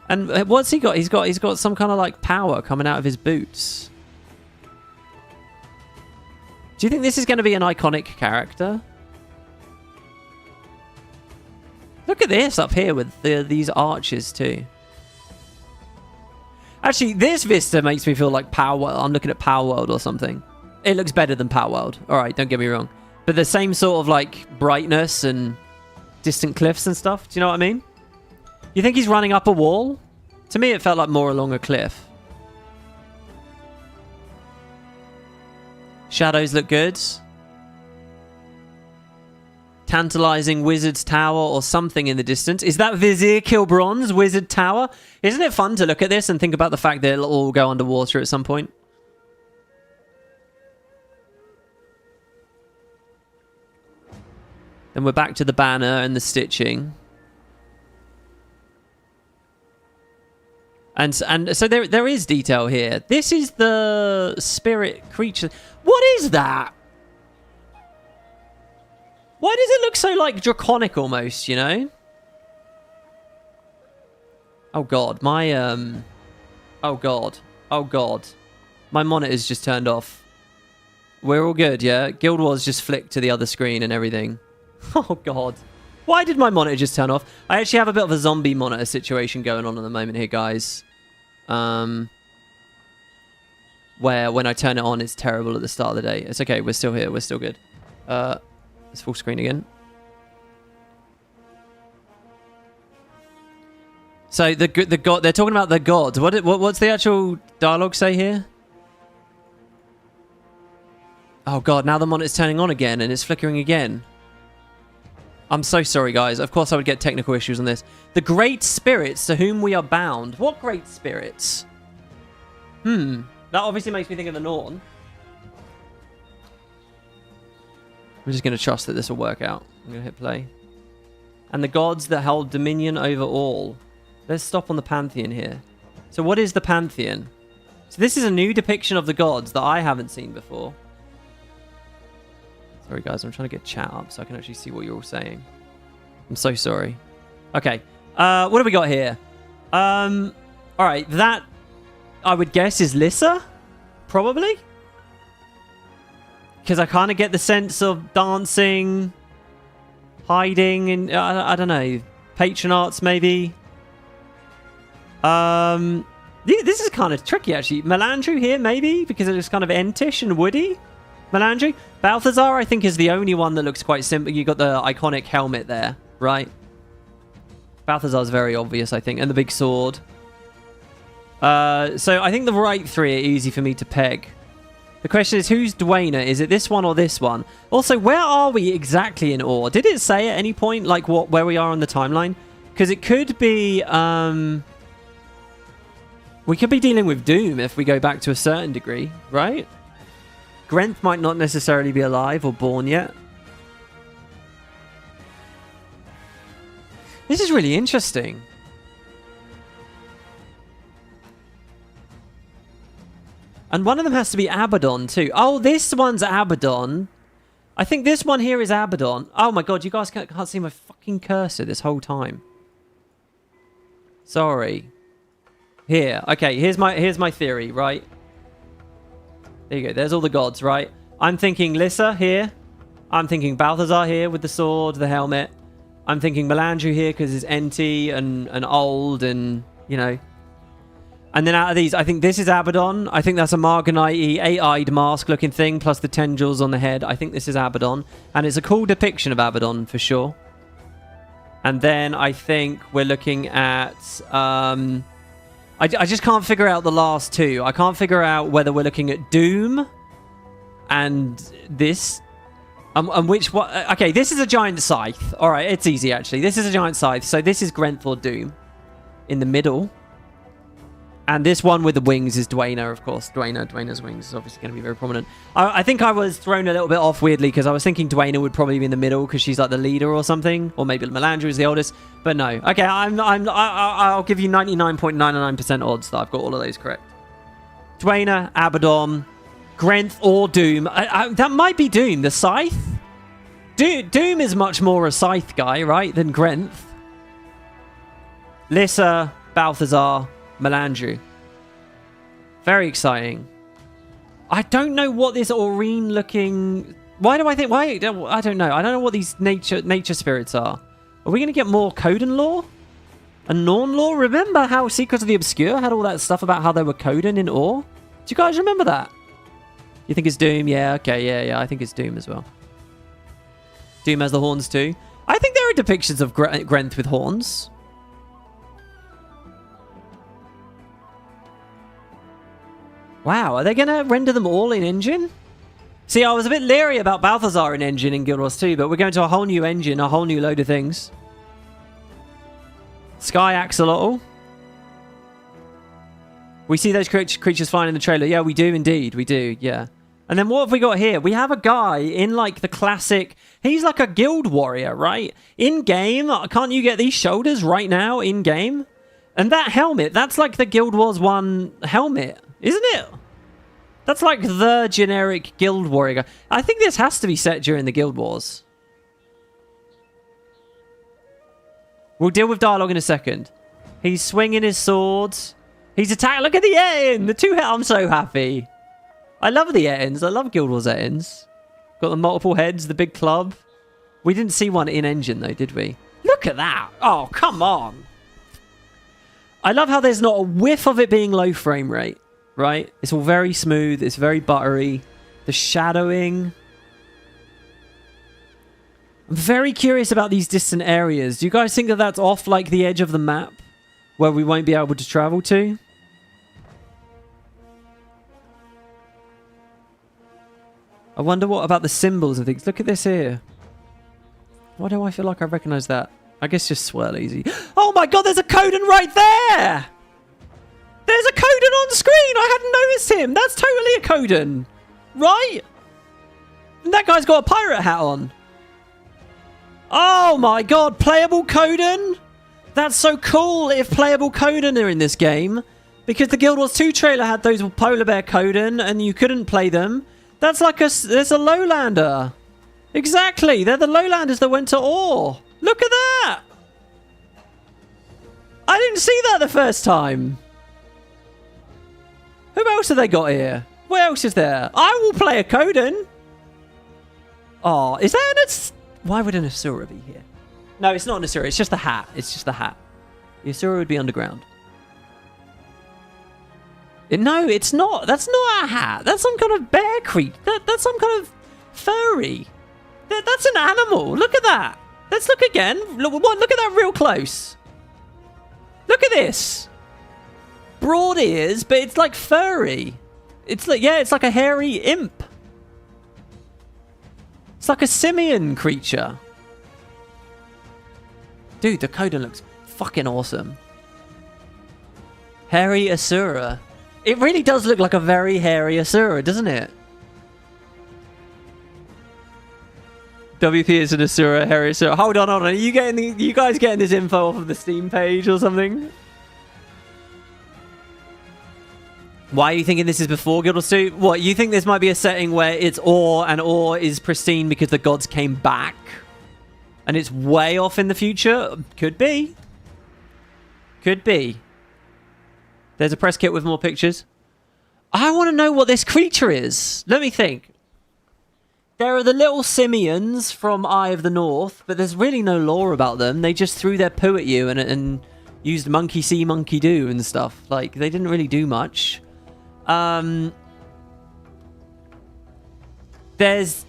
And what's he got? He's got some kind of like power coming out of his boots. Do you think this is going to be an iconic character? Look at this up here with these arches too. Actually, this vista makes me feel like Power World. I'm looking at Power World or something. It looks better than Power World. All right, don't get me wrong. But the same sort of like brightness and distant cliffs and stuff. Do you know what I mean? You think he's running up a wall? To me, it felt like more along a cliff. Shadows look good. Tantalizing Wizard's Tower or something in the distance. Is that Vizier Kill Bronze Wizard Tower? Isn't it fun to look at this and think about the fact that it'll all go underwater at some point? Then we're back to the banner and the stitching. And so there is detail here. This is the spirit creature. What is that? Why does it look so like draconic almost, you know? Oh god, my oh god. My monitor's just turned off. We're all good, yeah? Guild Wars just flicked to the other screen and everything. Oh god. Why did my monitor just turn off? I actually have a bit of a zombie monitor situation going on at the moment here, guys. Where when I turn it on, it's terrible at the start of the day. It's okay, we're still here, we're still good. It's full screen again. So the god, they're talking about the gods. What's the actual dialogue say here? Oh god, now the monitor's turning on again and it's flickering again. I'm so sorry, guys. Of course I would get technical issues on this. The great spirits to whom we are bound. What great spirits? That obviously makes me think of the Norn. I'm just going to trust that this will work out. I'm going to hit play. And the gods that held dominion over all. Let's stop on the Pantheon here. So what is the Pantheon? So this is a new depiction of the gods that I haven't seen before. Sorry, guys. I'm trying to get chat up so I can actually see what you're all saying. I'm so sorry. Okay. What do we got here? All right. That, I would guess, is Lissa? Probably? Because I kind of get the sense of dancing, hiding, and I don't know, patron arts maybe. This is kind of tricky actually. Melandru here maybe because it's kind of entish and woody. Melandru. Balthazar I think is the only one that looks quite simple. You got the iconic helmet there, right? Balthazar's very obvious I think, and the big sword. So I think the right three are easy for me to peg. The question is, who's Dwayna? Is it this one or this one? Also, where are we exactly in Ore? Did it say at any point, like, where we are on the timeline? Because it could be, we could be dealing with Doom if we go back to a certain degree, right? Grenth might not necessarily be alive or born yet. This is really interesting. And one of them has to be Abaddon too. Oh, this one's Abaddon. I think this one here is Abaddon. Oh my god, you guys can't see my fucking cursor this whole time. Sorry. Here. Okay, here's my theory, right? There you go. There's all the gods, right? I'm thinking Lissa here. I'm thinking Balthazar here with the sword, the helmet. I'm thinking Melandru here because it's Enti and old and, you know. And then out of these, I think this is Abaddon. I think that's a Marganite eight-eyed mask-looking thing, plus the tendrils on the head. I think this is Abaddon. And it's a cool depiction of Abaddon, for sure. And then I think we're looking at... I just can't figure out the last two. I can't figure out whether we're looking at Doom and this... and which one... Okay, this is a giant scythe. All right, it's easy, actually. This is a giant scythe. So this is Grenth or Doom in the middle. And this one with the wings is Dwayna, of course. Dwayna's wings is obviously going to be very prominent. I think I was thrown a little bit off weirdly because I was thinking Dwayna would probably be in the middle because she's like the leader or something. Or maybe Melandru is the oldest. But no. Okay, I'll give you 99.99% odds that I've got all of those correct. Dwayna, Abaddon, Grenth or Doom. That might be Doom. The Scythe? Doom is much more a scythe guy, right, than Grenth. Lissa, Balthazar, Melandru. Very exciting. I don't know what this Aurene looking... Why do I think... Why? I don't know. I don't know what these nature spirits are. Are we going to get more Coden lore? And Norn lore? Remember how Secrets of the Obscure had all that stuff about how they were Coden in Ore? Do you guys remember that? You think it's Doom? Yeah, okay, yeah. I think it's Doom as well. Doom has the horns too. I think there are depictions of Grenth with horns. Wow, are they going to render them all in engine? See, I was a bit leery about Balthazar in engine in Guild Wars 2, but we're going to a whole new engine, a whole new load of things. Sky Axolotl. We see those creatures flying in the trailer. Yeah, we do indeed. We do, yeah. And then what have we got here? We have a guy in like the classic... He's like a guild warrior, right? In-game, can't you get these shoulders right now in-game? And that helmet, that's like the Guild Wars 1 helmet, isn't it? That's like the generic guild warrior guy. I think this has to be set during the Guild Wars. We'll deal with dialogue in a second. He's swinging his swords. He's attacking. Look at the Etin! The two... I'm so happy. I love the Etins. I love Guild Wars Etins. Got the multiple heads, the big club. We didn't see one in engine though, did we? Look at that. Oh, come on. I love how there's not a whiff of it being low frame rate, right? It's all very smooth. It's very buttery. The shadowing. I'm very curious about these distant areas. Do you guys think that that's off like the edge of the map where we won't be able to travel to? I wonder what about the symbols and things. Look at this here. Why do I feel like I recognize that? I guess just swirl easy. Oh my god, there's a Coden right there! There's a Coden on screen! I hadn't noticed him! That's totally a Coden! Right? And that guy's got a pirate hat on. Oh my god, playable Coden? That's so cool if playable Coden are in this game. Because the Guild Wars 2 trailer had those polar bear Coden and you couldn't play them. That's like there's a lowlander. Exactly, they're the lowlanders that went to Ore. Look at that! I didn't see that the first time. Who else have they got here? What else is there? I will play a Coden. Oh, is that an... Why would an Asura be here? No, it's not an Asura. It's just the hat. It's just the hat. The Asura would be underground. No, it's not. That's not a hat. That's some kind of bear creature. That's some kind of furry. That's an animal. Look at that. Let's look again. Look at that real close. Look at this. Broad ears, but it's like furry. It's like, yeah, it's like a hairy imp. It's like a simian creature. Dude, the Coden looks fucking awesome. Hairy Asura. It really does look like a very hairy Asura, doesn't it? WP is an Asura, hairy Asura. Hold on. Are you guys getting this info off of the Steam page or something? Why are you thinking this is before Guild Wars 2? What, you think this might be a setting where it's Ore and Ore is pristine because the gods came back? And it's way off in the future? Could be. Could be. There's a press kit with more pictures. I want to know what this creature is. Let me think. There are the little simians from Eye of the North, but there's really no lore about them. They just threw their poo at you and used monkey see, monkey do and stuff. Like, they didn't really do much. There's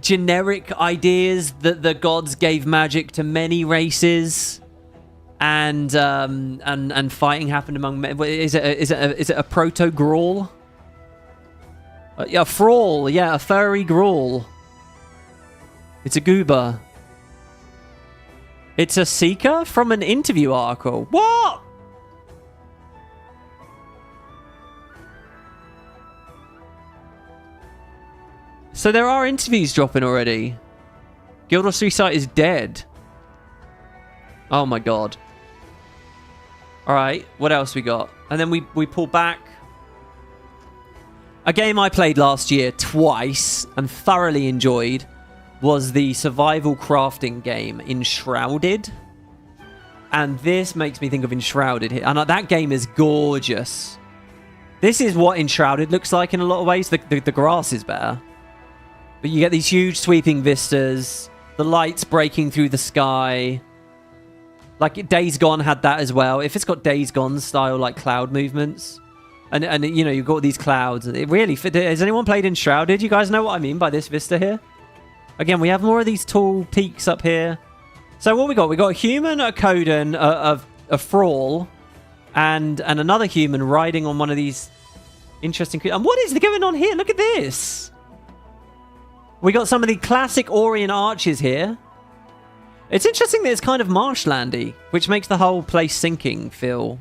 generic ideas that the gods gave magic to many races. And fighting happened among men. Is it a proto Grawl? Yeah, a Frawl. Yeah, a furry Grawl. It's a goober. It's a seeker from an interview article. What? So there are interviews dropping already. Guild Wars 3 site is dead. Oh my god. Alright, what else we got? And then we pull back. A game I played last year twice and thoroughly enjoyed. was the survival crafting game Enshrouded. And this makes me think of Enshrouded here. And that game is gorgeous. This is what Enshrouded looks like in a lot of ways. The grass is better. But you get these huge sweeping vistas. The lights breaking through the sky. Like Days Gone had that as well. If it's got Days Gone style like cloud movements. And you know, you've got these clouds. It really fit. Has anyone played Enshrouded? You guys know what I mean by this vista here? Again, we have more of these tall peaks up here. So what we got? We got a human, a Coden, a Thrall, and another human riding on one of these interesting... And what is going on here? Look at this. We got some of the classic Orient arches here. It's interesting that it's kind of marshlandy, which makes the whole place sinking feel...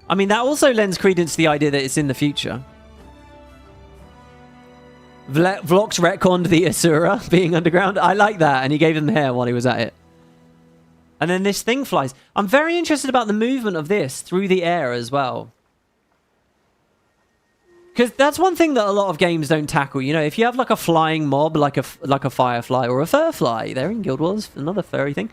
I mean, that also lends credence to the idea that it's in the future. Vlox retconned the Asura being underground. I like that. And he gave him the hair while he was at it. And then this thing flies. I'm very interested about the movement of this through the air as well. Because that's one thing that a lot of games don't tackle. You know, if you have like a flying mob, like a firefly or a furfly, they're in Guild Wars, another furry thing.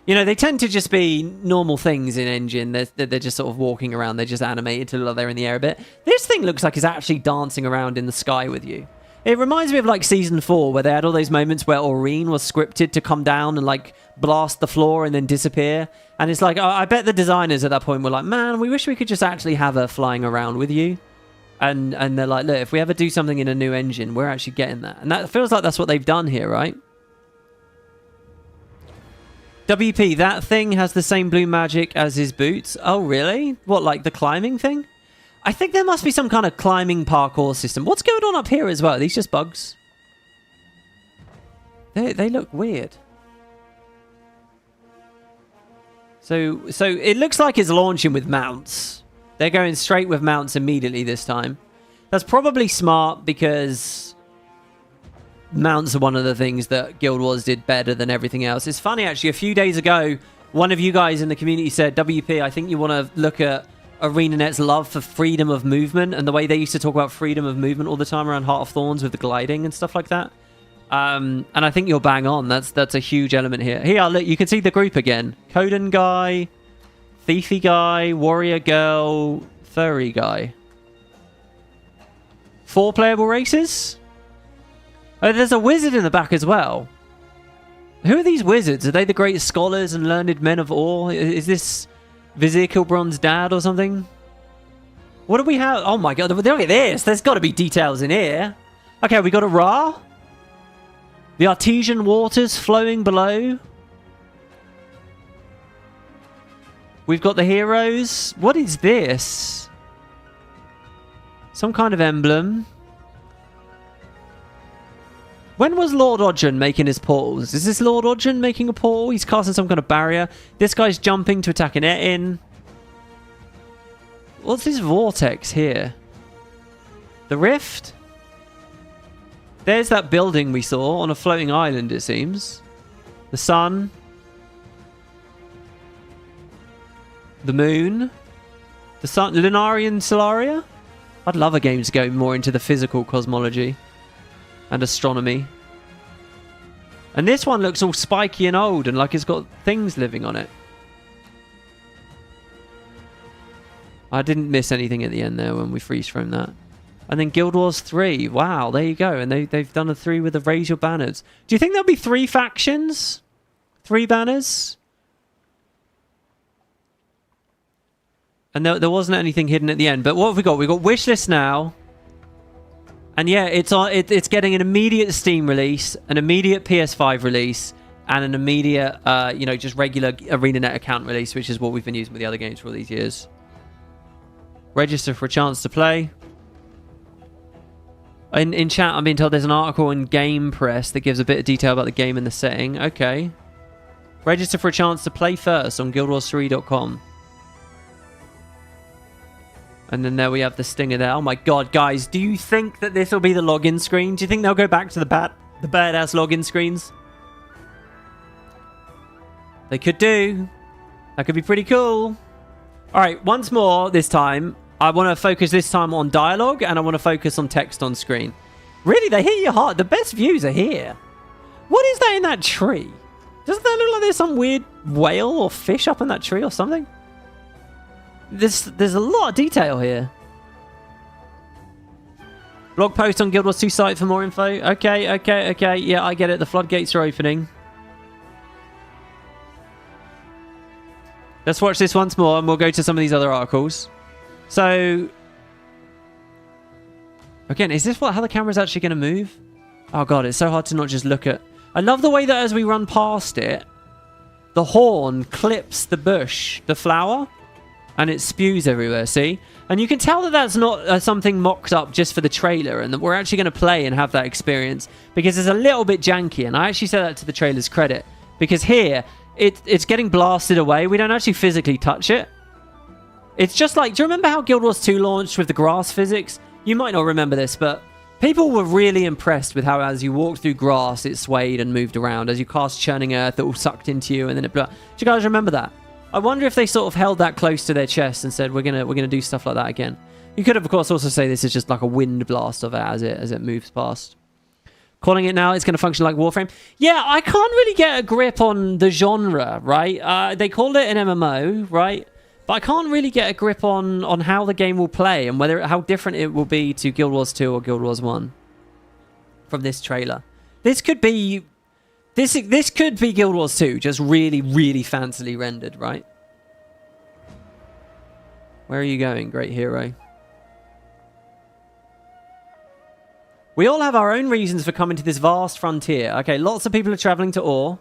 You know, they tend to just be normal things in engine. They're just sort of walking around. They're just animated to look they're in the air a bit. This thing looks like it's actually dancing around in the sky with you. It reminds me of like Season 4, where they had all those moments where Aurene was scripted to come down and like blast the floor and then disappear. And it's like, I bet the designers at that point were like, man, we wish we could just actually have her flying around with you. And they're like, look, if we ever do something in a new engine, we're actually getting that. And that feels like that's what they've done here, right? WP, that thing has the same blue magic as his boots. Oh, really? What, like the climbing thing? I think there must be some kind of climbing parkour system. What's going on up here as well? Are these just bugs? They look weird. So it looks like it's launching with mounts. They're going straight with mounts immediately this time. That's probably smart because mounts are one of the things that Guild Wars did better than everything else. It's funny, actually. A few days ago, one of you guys in the community said, WP, I think you want to look at ArenaNet's love for freedom of movement and the way they used to talk about freedom of movement all the time around Heart of Thorns with the gliding and stuff like that. And I think you're bang on. That's a huge element here. Here, look, you can see the group again. Coden guy, Thiefy guy, warrior girl, furry guy. 4 playable races? Oh, there's a wizard in the back as well. Who are these wizards? Are they the great scholars and learned men of Ore? Is this Vizier Kilbron's dad or something? What do we have? Oh my god, look at this. There's got to be details in here. Okay, we got a Ra. The artesian waters flowing below. We've got the heroes. What is this? Some kind of emblem. When was Lord Odgen making his portals? Is this Lord Odgen making a portal? He's casting some kind of barrier. This guy's jumping to attack an Etin. What's this vortex here? The rift? There's that building we saw on a floating island, it seems. The sun. The moon. The sun. Lunarian Solaria? I'd love a game to go more into the physical cosmology and astronomy. And this one looks all spiky and old and like it's got things living on it. I didn't miss anything at the end there when we freeze frame that. And then Guild Wars 3. Wow, there you go. And they've done a 3 with the Raise Your Banners. Do you think there'll be 3 factions? 3 banners? And there wasn't anything hidden at the end. But what have we got? We've got Wishlist now. And yeah, it's getting an immediate Steam release, an immediate PS5 release, and an immediate, you know, just regular ArenaNet account release, which is what we've been using with the other games for all these years. Register for a chance to play. In chat, I'm being told there's an article in Game Press that gives a bit of detail about the game and the setting. Okay. Register for a chance to play first on guildwars3.com. And then there we have the stinger there. Oh my god, guys, do you think that this will be the login screen? Do you think they'll go back to the badass login screens? They could do. That could be pretty cool. Alright, once more this time. I want to focus this time on dialogue and I want to focus on text on screen. Really, they hit you hard. The best views are here. What is that in that tree? Doesn't that look like there's some weird whale or fish up in that tree or something? There's a lot of detail here. Blog post on Guild Wars 2 site for more info. Okay. Yeah, I get it. The floodgates are opening. Let's watch this once more and we'll go to some of these other articles. So, again, is this how the camera's actually going to move? Oh god, it's so hard to not just look at... I love the way that as we run past it, the horn clips the bush, the flower, and it spews everywhere, see? And you can tell that that's not something mocked up just for the trailer and that we're actually going to play and have that experience because it's a little bit janky. And I actually say that to the trailer's credit because here, it's getting blasted away. We don't actually physically touch it. It's just like... Do you remember how Guild Wars 2 launched with the grass physics? You might not remember this, but people were really impressed with how as you walked through grass, it swayed and moved around. As you cast Churning Earth, it all sucked into you and then it blew up. Do you guys remember that? I wonder if they sort of held that close to their chest and said, we're gonna do stuff like that again. You could, of course, also say this is just like a wind blast of it as it moves past. Calling it now, it's going to function like Warframe. Yeah, I can't really get a grip on the genre, right? They called it an MMO, right? But I can't really get a grip on how the game will play and how different it will be to Guild Wars 2 or Guild Wars 1 from this trailer. This could be Guild Wars 2, just really, really fancily rendered, right? Where are you going, great hero? We all have our own reasons for coming to this vast frontier. Okay, lots of people are traveling to Ore.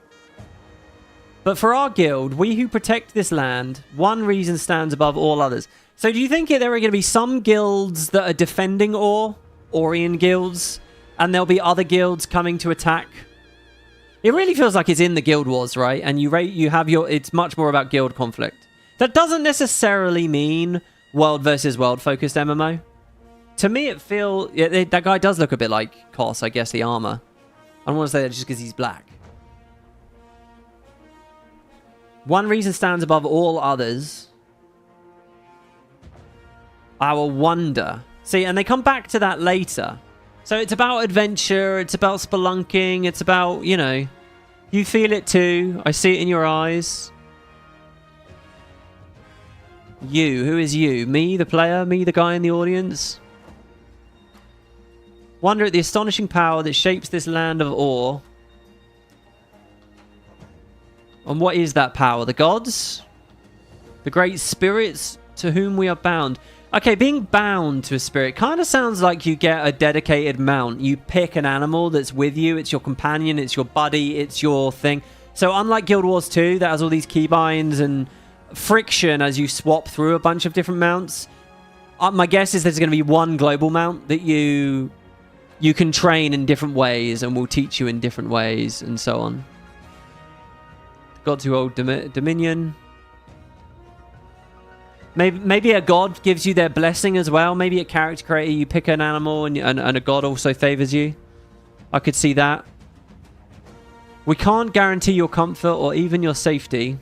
But for our guild, we who protect this land, one reason stands above all others. So do you think there are going to be some guilds that are defending Ore? Orion guilds? And there'll be other guilds coming to attack? It really feels like it's in the Guild Wars, right? And you have it's much more about guild conflict. That doesn't necessarily mean world versus world focused MMO. To me, it feels... Yeah, that guy does look a bit like Kos, I guess, the armor. I don't want to say that just because he's black. One reason stands above all others. Our wonder. See, and they come back to that later. So it's about adventure, it's about spelunking, it's about, you know... You feel it too. I see it in your eyes. You. Who is you? Me, the player? Me, the guy in the audience? Wonder at the astonishing power that shapes this land of Ore. And what is that power? The gods? The great spirits to whom we are bound. Okay, being bound to a spirit kind of sounds like you get a dedicated mount. You pick an animal that's with you. It's your companion. It's your buddy. It's your thing. So unlike Guild Wars 2, that has all these keybinds and friction as you swap through a bunch of different mounts. My guess is there's going to be one global mount that you can train in different ways and will teach you in different ways and so on. Gods who hold dominion. Maybe a god gives you their blessing as well. Maybe a character creator, you pick an animal and a god also favors you. I could see that. We can't guarantee your comfort or even your safety.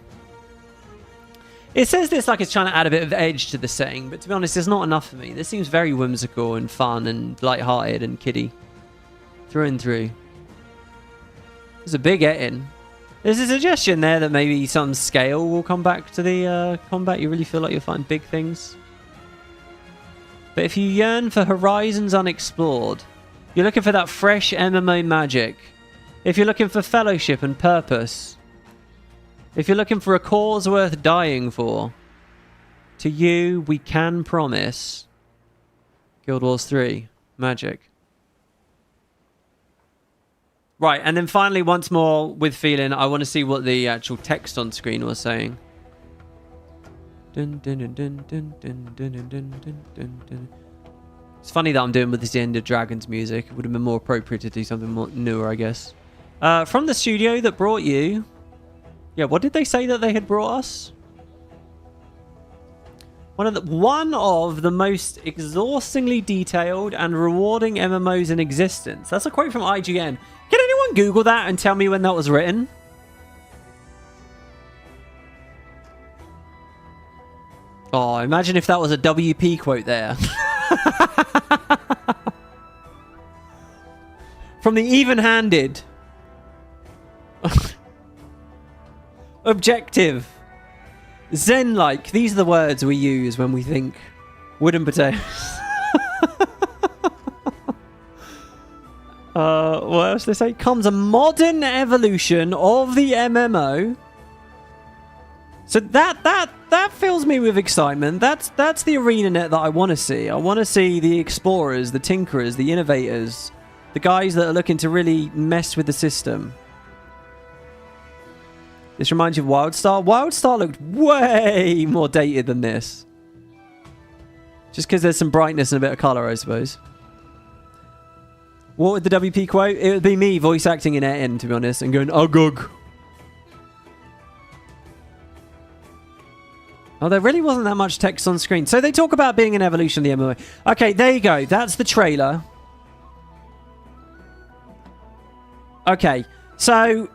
It says this like it's trying to add a bit of edge to the setting, but to be honest, it's not enough for me. This seems very whimsical and fun and light-hearted and kiddie. Through and through. There's a big in. There's a suggestion there that maybe some scale will come back to the combat. You really feel like you'll find big things. But if you yearn for horizons unexplored, you're looking for that fresh MMO magic. If you're looking for fellowship and purpose, if you're looking for a cause worth dying for, to you we can promise Guild Wars 3 magic. Right, and then finally, once more with feeling, I want to see what the actual text on screen was saying. It's funny that I'm doing with this End of Dragons music. It would have been more appropriate to do something more newer, I guess. From the studio that brought you... Yeah, what did they say that they had brought us? One of the most exhaustingly detailed and rewarding MMOs in existence. That's a quote from IGN. Can anyone Google that and tell me when that was written? Oh, imagine if that was a WP quote there. From the even-handed, objective, zen-like. These are the words we use when we think wooden potatoes. What else they say? Comes a modern evolution of the MMO. So that fills me with excitement. That's the ArenaNet that I want to see. I want to see the explorers, the tinkerers, the innovators, the guys that are looking to really mess with the system. This reminds you of WildStar. WildStar looked way more dated than this. Just because there's some brightness and a bit of color, I suppose. What would the WP quote? It would be me voice acting in N, to be honest, and going, Ugug. Oh, there really wasn't that much text on screen. So they talk about being an evolution of the MMO. Okay, there you go. That's the trailer. Okay, so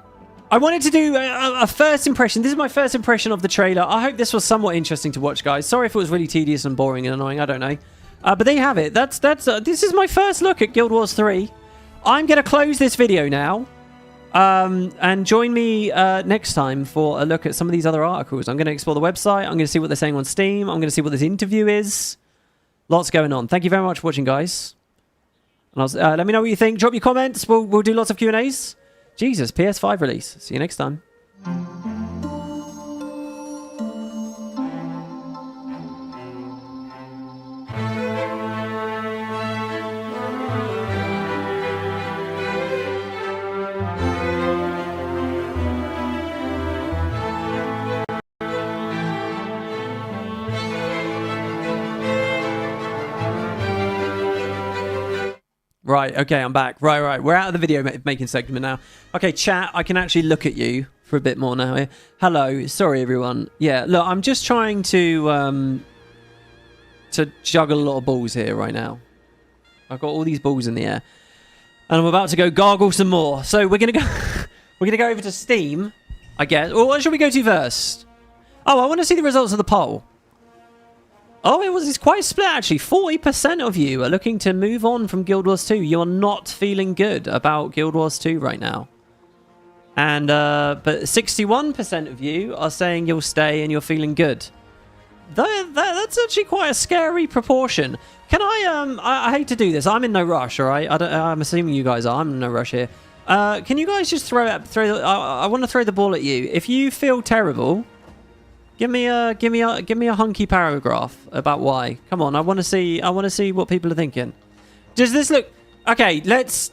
I wanted to do a first impression. This is my first impression of the trailer. I hope this was somewhat interesting to watch, guys. Sorry if it was really tedious and boring and annoying. I don't know. But there you have it. This is my first look at Guild Wars 3. I'm going to close this video now. And join me next time for a look at some of these other articles. I'm going to explore the website. I'm going to see what they're saying on Steam. I'm going to see what this interview is. Lots going on. Thank you very much for watching, guys. And let me know what you think. Drop your comments. We'll do lots of Q&As. Jesus, PS5 release. See you next time. Right, okay, I'm back. Right. We're out of the video making segment now. Okay, chat, I can actually look at you for a bit more now. Hello, sorry everyone. Yeah, look, I'm just trying to juggle a lot of balls here right now. I've got all these balls in the air. And I'm about to go gargle some more. So we're gonna go over to Steam, I guess. Or what should we go to first? Oh, I want to see the results of the poll. Oh, it's quite split actually. 40% of you are looking to move on from Guild Wars 2. You're not feeling good about Guild Wars 2 right now. And but 61% of you are saying you'll stay and you're feeling good. That's actually quite a scary proportion. Can I hate to do this. I'm in no rush, all right? I'm assuming you guys are. I'm in no rush here. Can you guys just I want to throw the ball at you. If you feel terrible, Give me a hunky paragraph about why. Come on, I want to see what people are thinking. Does this look okay? Let's.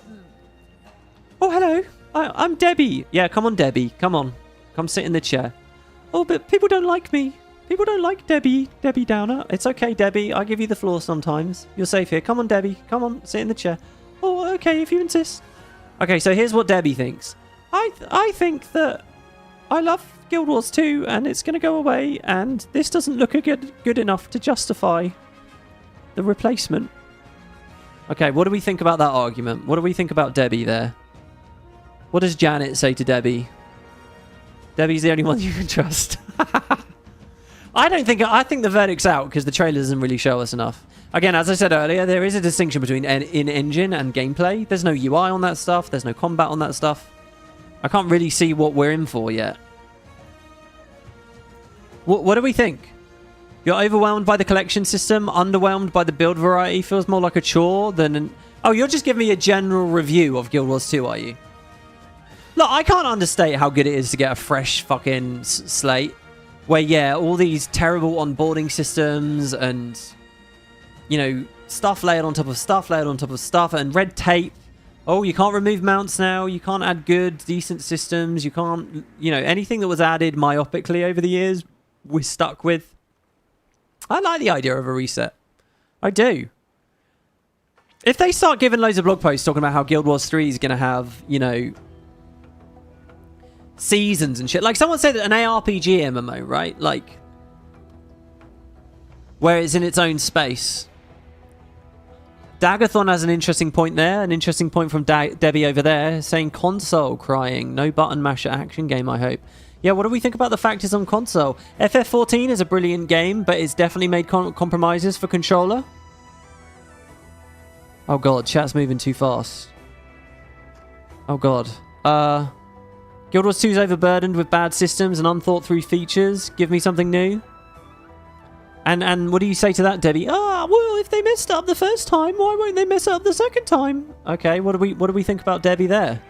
Oh, hello. I'm Debbie. Yeah, come on, Debbie. Come sit in the chair. Oh, but people don't like me. People don't like Debbie Downer. It's okay, Debbie. I give you the floor sometimes. You're safe here. Come on, Debbie. Come on, sit in the chair. Oh, okay, if you insist. Okay, so here's what Debbie thinks. I think that I love Guild Wars 2 and it's going to go away, and this doesn't look good enough to justify the replacement. Okay, what do we think about that argument? What do we think about Debbie there? What does Janet say to Debbie? Debbie's the only one you can trust. I think the verdict's out because the trailer doesn't really show us enough. Again, as I said earlier, there is a distinction between in-engine and gameplay. There's no UI on that stuff. There's no combat on that stuff. I can't really see what we're in for yet. What do we think? You're overwhelmed by the collection system, underwhelmed by the build variety, feels more like a chore than an... Oh, you're just giving me a general review of Guild Wars 2, are you? Look, I can't understate how good it is to get a fresh fucking slate. Where, yeah, all these terrible onboarding systems and, you know, stuff layered on top of stuff, layered on top of stuff, and red tape. Oh, you can't remove mounts now. You can't add good, decent systems. You can't, you know, anything that was added myopically over the years, we're stuck with. I like the idea of a reset. I do. If they start giving loads of blog posts talking about how Guild Wars 3 is going to have, you know, seasons and shit. Like someone said an ARPG MMO, right? Like, where it's in its own space. Dagathon has an interesting point there. An interesting point from Debbie over there, saying console crying. No button masher action game, I hope. Yeah, what do we think about the factors on console? FF14 is a brilliant game, but it's definitely made compromises for controller. Oh god, chat's moving too fast. Oh god. Guild Wars 2 is overburdened with bad systems and unthought through features. Give me something new. And what do you say to that, Debbie? Well, if they messed up the first time, why won't they mess up the second time? Okay, what do we think about Debbie there?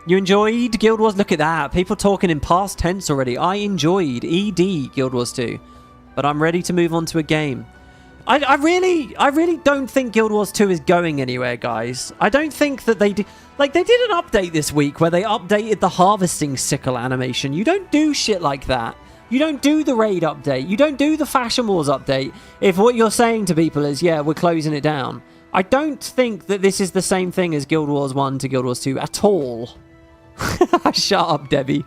You enjoyed Guild Wars? Look at that. People talking in past tense already. I enjoyed ED Guild Wars 2. But I'm ready to move on to a game. I really don't think Guild Wars 2 is going anywhere, guys. I don't think that they did... Like, they did an update this week where they updated the harvesting sickle animation. You don't do shit like that. You don't do the raid update. You don't do the Fashion Wars update if what you're saying to people is, yeah, we're closing it down. I don't think that this is the same thing as Guild Wars 1 to Guild Wars 2 at all. Shut up, Debbie.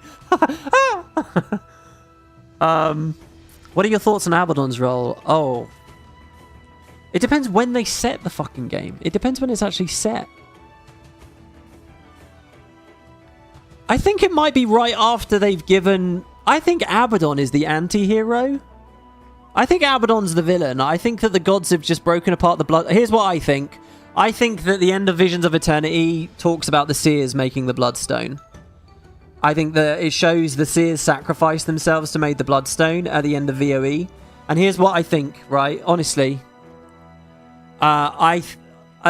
What are your thoughts on Abaddon's role? Oh. It depends when they set the fucking game. It depends when it's actually set. I think it might be right after they've given... I think Abaddon is the anti-hero. I think Abaddon's the villain. I think that the gods have just broken apart the blood... Here's what I think. I think that the end of Visions of Eternity talks about the Seers making the Bloodstone. I think that it shows the Seers sacrifice themselves to make the Bloodstone at the end of VOE. And here's what I think, right? Honestly.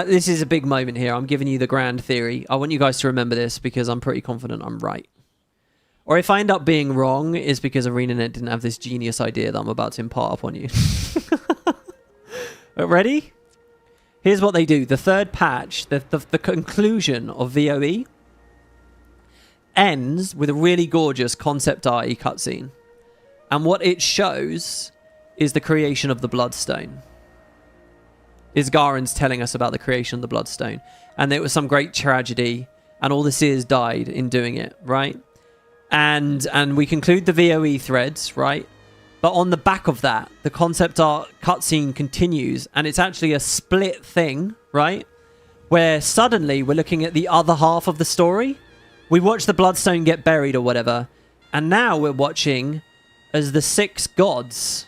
This is a big moment here. I'm giving you the grand theory. I want you guys to remember this because I'm pretty confident I'm right. Or if I end up being wrong, it's because ArenaNet didn't have this genius idea that I'm about to impart upon you. Ready? Here's what they do. The third patch, the conclusion of VOE, ends with a really gorgeous concept art cutscene. And what it shows is the creation of the Bloodstone. Isgaren's telling us about the creation of the Bloodstone. And it was some great tragedy, and all the Seers died in doing it, right? And we conclude the VOE threads, right? But on the back of that, the concept art cutscene continues, and it's actually a split thing, right? Where suddenly we're looking at the other half of the story. We watch the Bloodstone get buried or whatever, and now we're watching as the 6 gods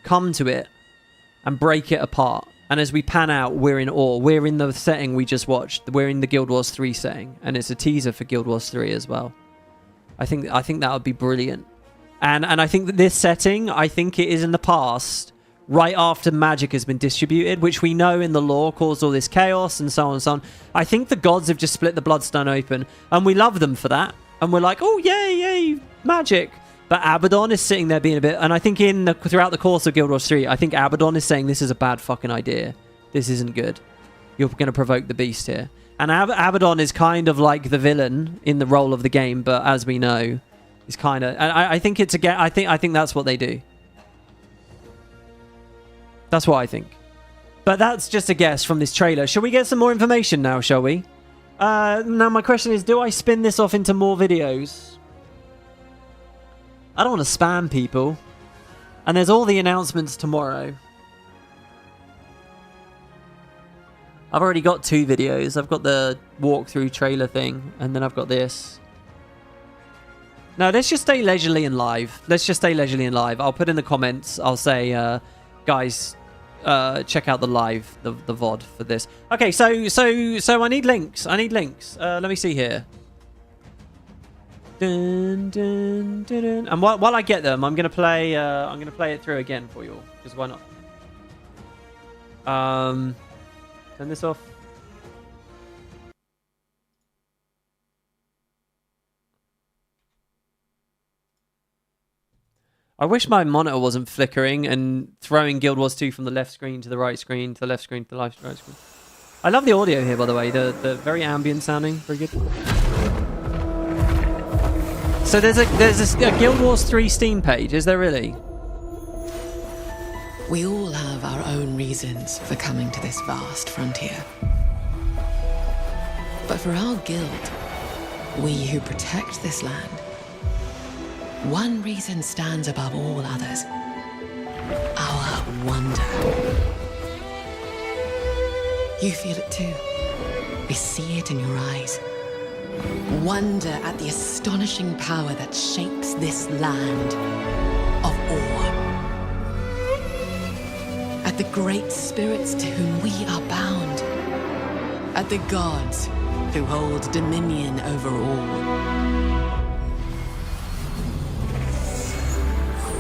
come to it and break it apart. And as we pan out, we're in awe. We're in the setting we just watched. We're in the Guild Wars 3 setting, and it's a teaser for Guild Wars 3 as well. I think that would be brilliant. And I think that this setting, I think it is in the past, right after magic has been distributed, which we know in the lore caused all this chaos and so on and so on. I think the gods have just split the Bloodstone open, and we love them for that. And we're like, oh, yay, yay, magic. But Abaddon is sitting there being a bit... And I think throughout the course of Guild Wars 3, I think Abaddon is saying, this is a bad fucking idea. This isn't good. You're going to provoke the beast here. And Abaddon is kind of like the villain in the role of the game, but as we know, is kind of... And I think it's again. I think that's what they do. That's what I think. But that's just a guess from this trailer. Shall we get some more information now, shall we? Now my question is, do I spin this off into more videos? I don't want to spam people. And there's all the announcements tomorrow. I've already got 2 videos. I've got the walkthrough trailer thing, and then I've got this. No, let's just stay leisurely and live. Let's just stay leisurely and live. I'll put in the comments. I'll say, guys, check out the live, the VOD for this. Okay, so I need links. Let me see here. Dun, dun, dun, dun. And while I get them, I'm gonna play it through again for you all, because why not? Turn this off. I wish my monitor wasn't flickering and throwing Guild Wars 2 from the left screen to the right screen to the left screen to the right screen. I love the audio here, by the way. The very ambient sounding, very good. So there's a Guild Wars 3 Steam page, is there really? We all have our own reasons for coming to this vast frontier. But for our guild, we who protect this land, one reason stands above all others: our wonder. You feel it too. We see it in your eyes. Wonder at the astonishing power that shapes this land of awe. At the great spirits to whom we are bound. at the gods who hold dominion over all.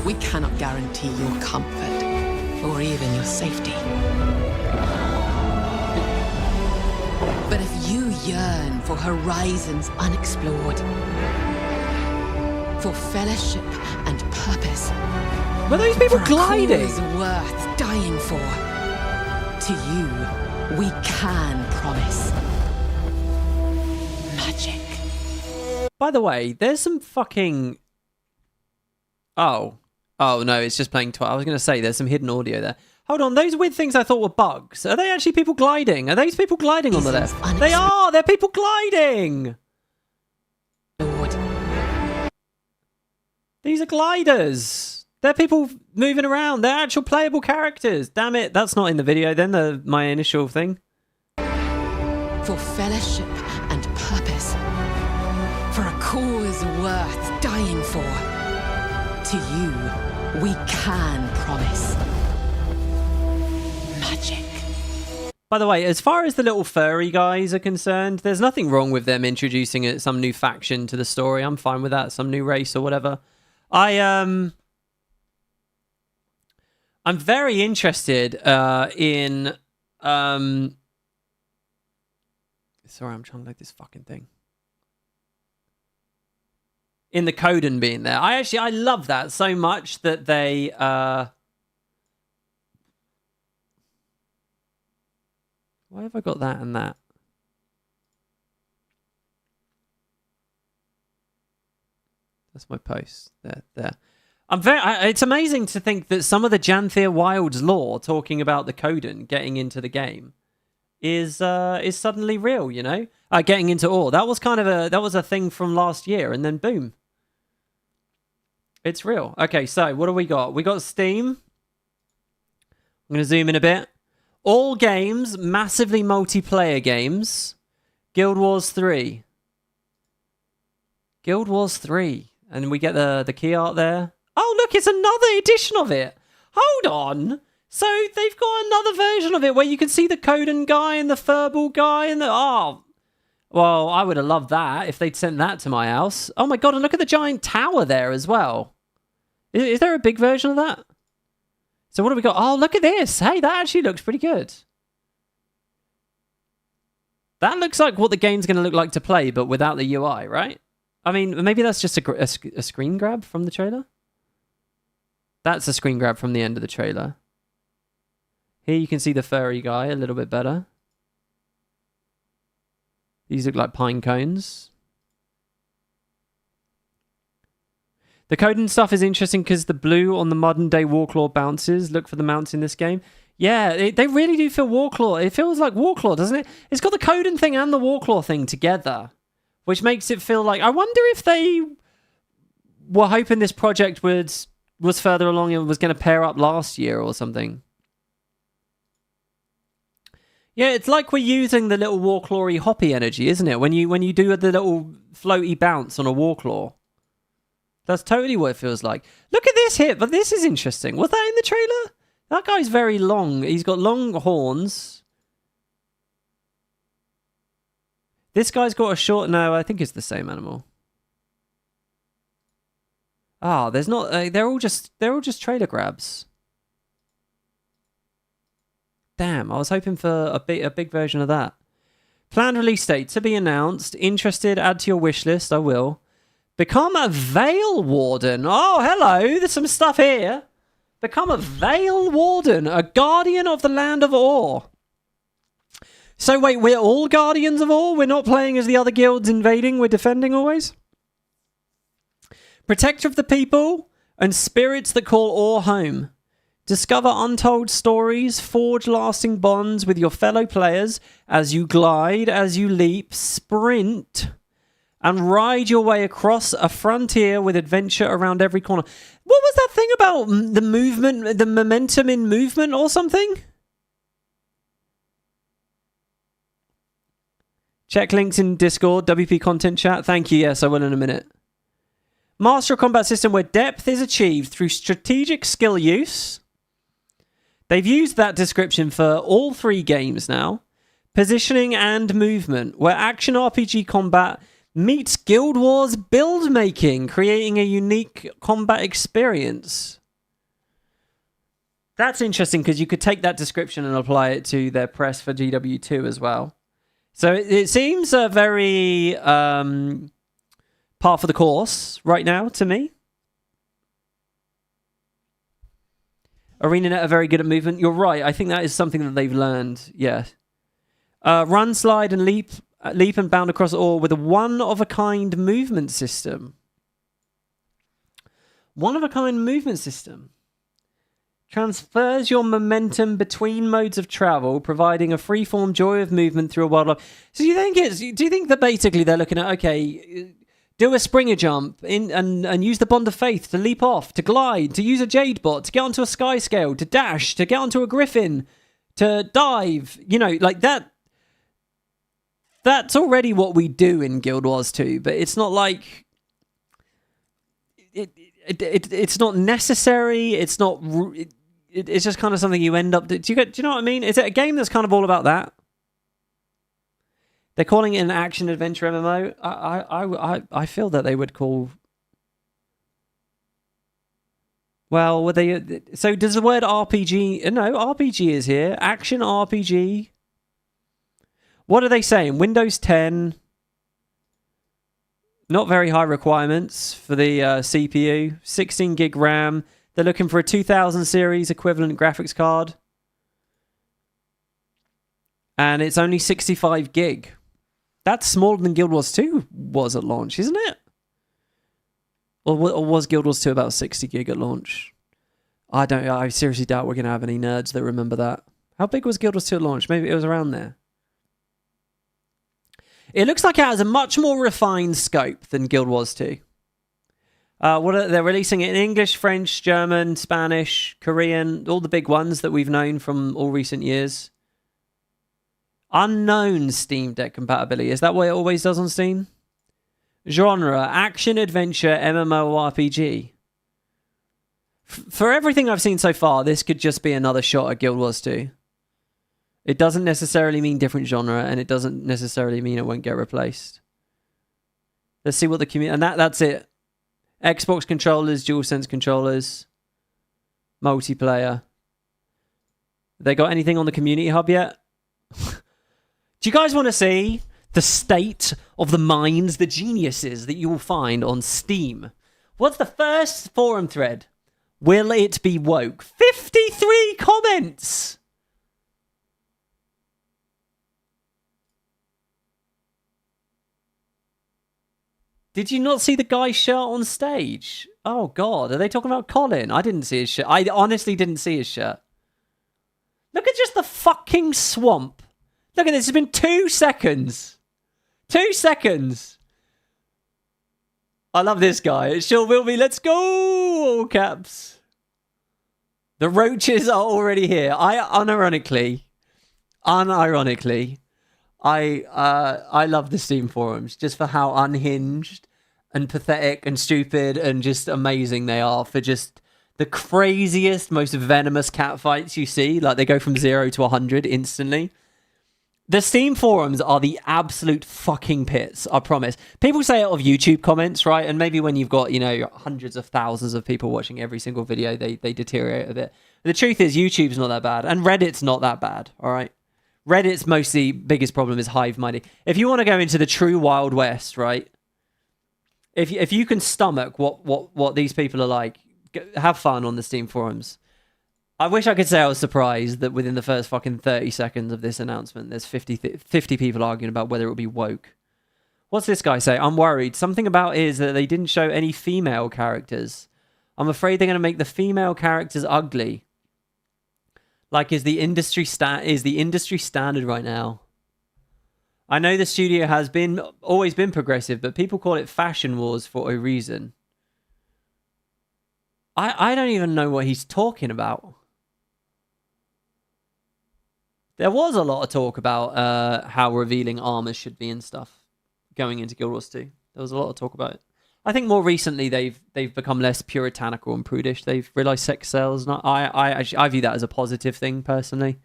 We cannot guarantee your comfort or even your safety. But if you yearn for horizons unexplored, for fellowship and purpose, were those people for gliding? A cause worth dying for, to you, we can promise magic. By the way, there's some fucking... Oh no, it's just playing I was going to say there's some hidden audio there. Hold on, those weird things I thought were bugs. Are they actually people gliding? Are those people gliding on the left? They are! They're people gliding! Lord. These are gliders! They're people moving around. They're actual playable characters. Damn it, that's not in the video then, my initial thing. For fellowship and purpose, for a cause worth dying for, to you, we can promise magic. By the way, as far as the little furry guys are concerned, there's nothing wrong with them introducing some new faction to the story. I'm fine with that, some new race or whatever. I'm very interested in... Sorry, I'm trying to load this fucking thing. In the Coden being there. I love that so much that they... Why have I got that and that? That's my post. There. It's amazing to think that some of the Janthir Wilds lore talking about the Coden getting into the game is suddenly real, you know? Getting into ore. That was a thing from last year, and then boom. It's real. Okay, so what do we got? We got Steam. I'm going to zoom in a bit. All games, massively multiplayer games. Guild Wars 3. Guild Wars 3. And we get the key art there. Oh, look, it's another edition of it. Hold on. So they've got another version of it where you can see the Coden guy and the Furball guy and the... Oh, well, I would have loved that if they'd sent that to my house. Oh my god, and look at the giant tower there as well. Is there a big version of that? So what do we got? Oh, look at this. Hey, that actually looks pretty good. That looks like what the game's going to look like to play, but without the UI, right? I mean, maybe that's just a screen grab from the trailer. That's a screen grab from the end of the trailer. Here you can see the furry guy a little bit better. These look like pine cones. The Coden stuff is interesting because the blue on the modern day Warclaw bounces. Look for the mounts in this game. Yeah, they really do feel Warclaw. It feels like Warclaw, doesn't it? It's got the Coden thing and the Warclaw thing together, which makes it feel like... I wonder if they were hoping this project was further along and was going to pair up last year or something. Yeah, it's like we're using the little Warclaw-y hoppy energy, isn't it? When you do the little floaty bounce on a Warclaw. That's totally what it feels like. Look at this hit, but this is interesting. Was that in the trailer? That guy's very long. He's got long horns. This guy's got a short... No, I think it's the same animal. Ah, there's not... they're all just trailer grabs. Damn, I was hoping for a big version of that. Planned release date to be announced. Interested? Add to your wish list. I will. Become a Veil Warden. Oh, hello. There's some stuff here. Become a Veil Warden, a guardian of the land of Ore. So wait, we're all guardians of Ore? We're not playing as the other guilds invading, we're defending always? Protector of the people and spirits that call Ore home. Discover untold stories, forge lasting bonds with your fellow players as you glide, as you leap, sprint, and ride your way across a frontier with adventure around every corner. What was that thing about the movement, the momentum in movement or something? Check links in Discord, WP Content Chat. Thank you, yes, I will in a minute. Master a combat system where depth is achieved through strategic skill use. They've used that description for all 3 games now. positioning and movement, where action RPG combat meets Guild Wars build making, creating a unique combat experience. That's interesting because you could take that description and apply it to their press for GW2 as well. So it seems very par for the course right now to me. ArenaNet are very good at movement. You're right. I think that is something that they've learned. Yeah. Run, slide, and leap and bound across all with a one-of-a-kind movement system. One-of-a-kind movement system. Transfers your momentum between modes of travel, providing a free-form joy of movement through a wildlife. So do you think that basically they're looking at, okay, do a springer jump and use the Bond of Faith to leap off, to glide, to use a Jade bot, to get onto a sky scale, to dash, to get onto a griffin, to dive, you know, like that. That's already what we do in Guild Wars 2, but it's not like it's not necessary. It's not. It's just kind of something you end up. Do you know what I mean? Is it a game that's kind of all about that? They're calling it an action adventure MMO. I feel that they would call. Well, would they? So does the word RPG? No, RPG is here. Action RPG. What are they saying? Windows 10. Not very high requirements for the CPU. 16 gig RAM. They're looking for a 2000 series equivalent graphics card. And it's only 65 gig. That's smaller than Guild Wars 2 was at launch, isn't it? Or was Guild Wars 2 about 60 gig at launch? I seriously doubt we're going to have any nerds that remember that. How big was Guild Wars 2 at launch? Maybe it was around there. It looks like it has a much more refined scope than Guild Wars 2. They're releasing it in English, French, German, Spanish, Korean, all the big ones that we've known from all recent years. Unknown Steam Deck compatibility. Is that what it always does on Steam? Genre, action, adventure, MMORPG. For everything I've seen so far, this could just be another shot at Guild Wars 2. It doesn't necessarily mean different genre, and it doesn't necessarily mean it won't get replaced. Let's see what the community... And that's it. Xbox controllers, DualSense controllers, multiplayer. They got anything on the community hub yet? Do you guys want to see the state of the minds, the geniuses that you will find on Steam? What's the first forum thread? Will it be woke? 53 comments! Did you not see the guy's shirt on stage? Oh, God. Are they talking about Colin? I didn't see his shirt. I honestly didn't see his shirt. Look at just the fucking swamp. Look at this. It's been 2 seconds. 2 seconds. I love this guy. It sure will be. Let's go. All caps. The roaches are already here. Unironically, I love the Steam forums just for how unhinged and pathetic and stupid and just amazing they are for just the craziest, most venomous catfights you see. Like they go from 0 to 100 instantly. The Steam forums are the absolute fucking pits, I promise. People say it of YouTube comments, right? And maybe when you've got, you know, hundreds of thousands of people watching every single video, they deteriorate a bit. The truth is YouTube's not that bad and Reddit's not that bad, all right? Reddit's mostly biggest problem is hive minding. If you want to go into the true Wild West, right? If you can stomach what these people are like, have fun on the Steam forums. I wish I could say I was surprised that within the first fucking 30 seconds of this announcement, there's 50 people arguing about whether it will be woke. What's this guy say? I'm worried. Something about it is that they didn't show any female characters. I'm afraid they're going to make the female characters ugly. Like is the industry standard right now. I know the studio has always been progressive, but people call it fashion wars for a reason. I don't even know what he's talking about. There was a lot of talk about how revealing armor should be and stuff going into Guild Wars 2. There was a lot of talk about it. I think more recently they've become less puritanical and prudish. They've realized sex sells. I view that as a positive thing personally.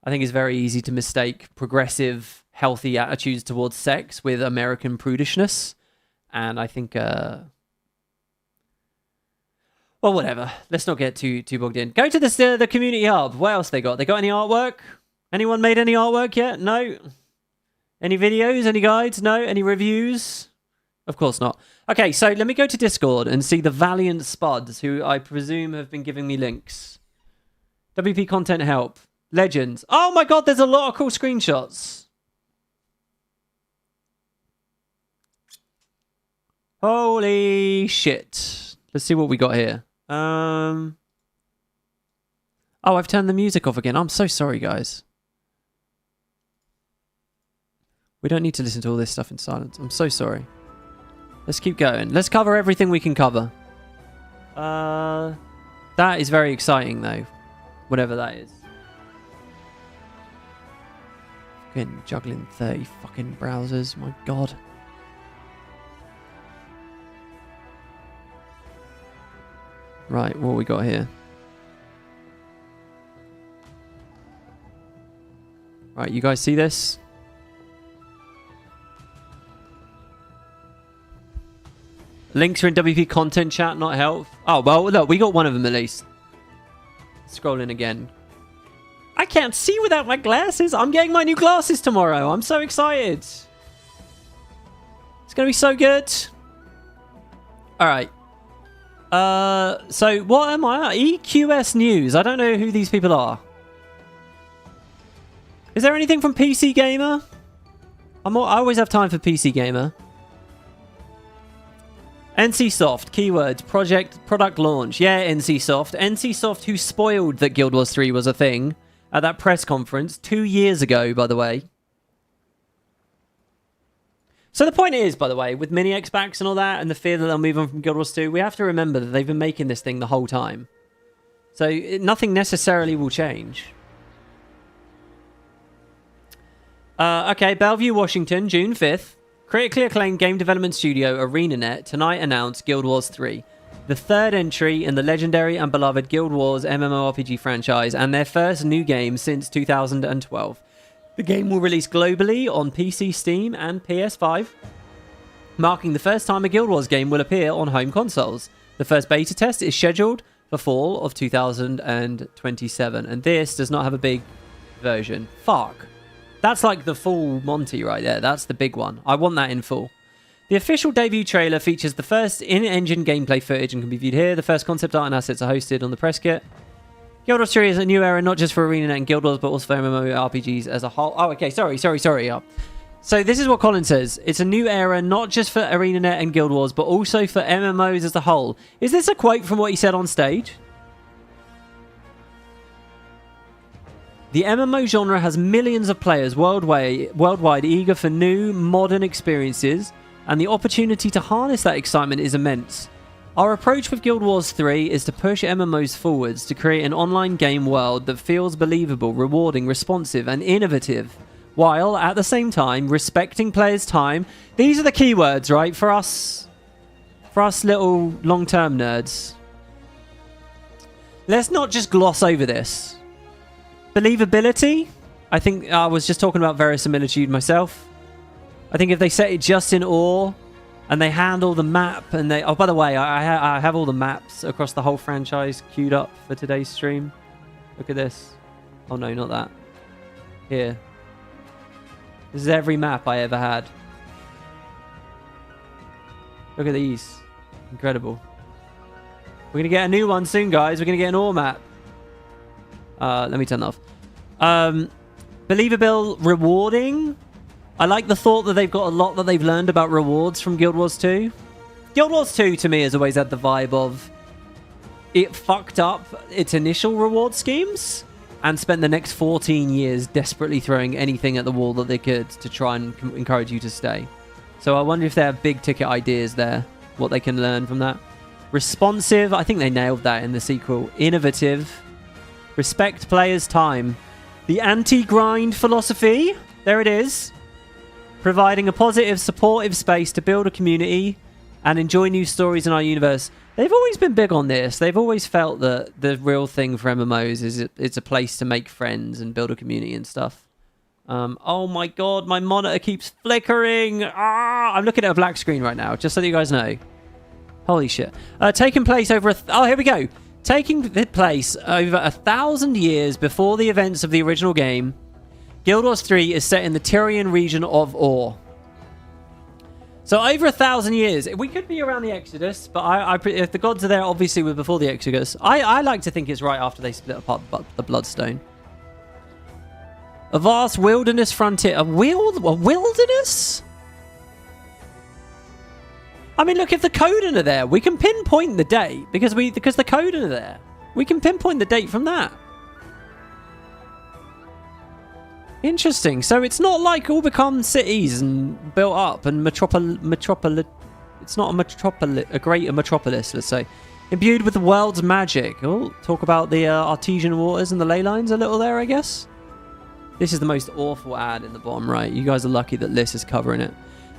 I think it's very easy to mistake progressive, healthy attitudes towards sex with American prudishness. And I think, well, whatever. Let's not get too bogged in. Go to the community hub. What else they got? They got any artwork? Anyone made any artwork yet? No. Any videos? Any guides? No. Any reviews? Of course not. Okay, so let me go to Discord and see the valiant spuds who I presume have been giving me links. WP content help. Legends. Oh my god, there's a lot of cool screenshots. Holy shit. Let's see what we got here. Oh, I've turned the music off again. I'm so sorry, guys. We don't need to listen to all this stuff in silence. I'm so sorry. Let's keep going. Let's cover everything we can cover. That is very exciting, though. Whatever that is. Fucking juggling 30 fucking browsers. My god. Right, what we got here? Right, you guys see this? Links are in WP content chat, not help. Oh, well, look, we got one of them at least. Scrolling again. I can't see without my glasses. I'm getting my new glasses tomorrow. I'm so excited. It's going to be so good. All right. So what am I? EQS News. I don't know who these people are. Is there anything from PC Gamer? I always have time for PC Gamer. NCSoft, keywords, product launch. Yeah, NCSoft. NCSoft who spoiled that Guild Wars 3 was a thing at that press conference 2 years ago, by the way. So the point is, by the way, with mini X-Backs and all that, and the fear that they'll move on from Guild Wars 2, we have to remember that they've been making this thing the whole time. So nothing necessarily will change. Okay, Bellevue, Washington, June 5th. Critically acclaimed game development studio ArenaNet tonight announced Guild Wars 3, the third entry in the legendary and beloved Guild Wars MMORPG franchise, and their first new game since 2012. The game will release globally on PC, Steam, and PS5, marking the first time a Guild Wars game will appear on home consoles. The first beta test is scheduled for fall of 2027, and this does not have a big version. Fuck. That's like the full Monty right there. That's the big one. I want that in full. The official debut trailer features the first in-engine gameplay footage and can be viewed here. The first concept art and assets are hosted on the press kit. Guild Wars 3 is a new era, not just for ArenaNet and Guild Wars, but also for MMORPGs as a whole. Oh, okay. Sorry. So this is what Colin says. It's a new era, not just for ArenaNet and Guild Wars, but also for MMOs as a whole. Is this a quote from what he said on stage? The MMO genre has millions of players worldwide eager for new, modern experiences, and the opportunity to harness that excitement is immense. Our approach with Guild Wars 3 is to push MMOs forwards to create an online game world that feels believable, rewarding, responsive, and innovative, while at the same time respecting players' time. These are the keywords, right, for us little long-term nerds. Let's not just gloss over this. Believability, I think I was just talking about verisimilitude myself. I think if they set it just in ore and they handle the map and they... Oh, by the way, I have all the maps across the whole franchise queued up for today's stream. Look at this. Oh, no, not that. Here. This is every map I ever had. Look at these. Incredible. We're going to get a new one soon, guys. We're going to get an ore map. Let me turn that off. Believable, rewarding. I like the thought that they've got a lot that they've learned about rewards from Guild Wars 2. Guild Wars 2, to me, has always had the vibe of it fucked up its initial reward schemes and spent the next 14 years desperately throwing anything at the wall that they could to try and encourage you to stay. So I wonder if they have big ticket ideas there, what they can learn from that. Responsive, I think they nailed that in the sequel. Innovative. Respect players' time. The anti-grind philosophy. There it is. Providing a positive, supportive space to build a community and enjoy new stories in our universe. They've always been big on this. They've always felt that the real thing for MMOs is it's a place to make friends and build a community and stuff. Oh my god, my monitor keeps flickering. I'm looking at a black screen right now, just so that you guys know. Holy shit. Taking place over oh, here we go. Taking place over 1,000 years before the events of the original game, Guild Wars 3 is set in the Tyrian region of Or. So over 1,000 years. We could be around the Exodus, but if the gods are there, obviously we're before the Exodus. I like to think it's right after they split apart the Bloodstone. A vast wilderness frontier. A wilderness? I mean, look, if the Coden are there, we can pinpoint the date because the Coden are there. We can pinpoint the date from that. Interesting. So it's not like all become cities and built up and metropolis. It's not a greater metropolis, let's say. Imbued with the world's magic. Oh, talk about the artesian waters and the ley lines a little there, I guess. This is the most awful ad in the bottom right. You guys are lucky that Liz is covering it.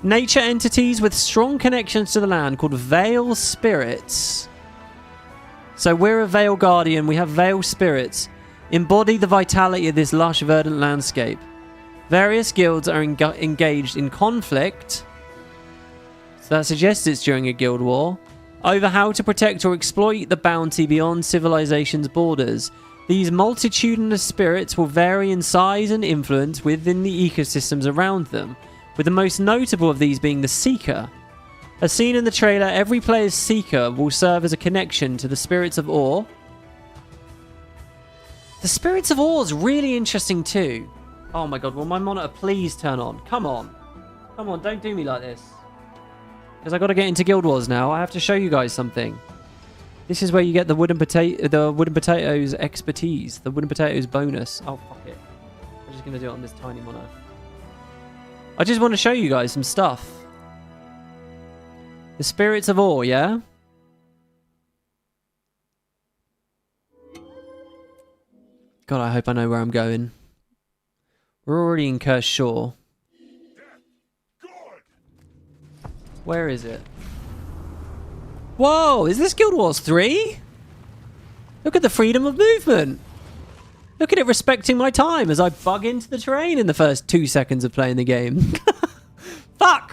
Nature entities with strong connections to the land called Veil Spirits. So we're a Veil Guardian. We have Veil Spirits. Embody the vitality of this lush, verdant landscape. Various guilds are engaged in conflict. So that suggests it's during a guild war. Over how to protect or exploit the bounty beyond civilization's borders. These multitudinous spirits will vary in size and influence within the ecosystems around them, with the most notable of these being the Seeker. As seen in the trailer, every player's Seeker will serve as a connection to the Spirits of Or. The Spirits of Or is really interesting too. Oh my god, will my monitor please turn on? Come on. Come on, don't do me like this. Because I got to get into Guild Wars now. I have to show you guys something. This is where you get the Wooden Potatoes expertise. The Wooden Potatoes bonus. Oh, fuck it. I'm just going to do it on this tiny monitor. I just want to show you guys some stuff. The Spirits of Or, yeah? God, I hope I know where I'm going. We're already in Cursed Shore. Where is it? Whoa, is this Guild Wars 3? Look at the freedom of movement. Look at it respecting my time as I bug into the terrain in the first 2 seconds of playing the game. Fuck!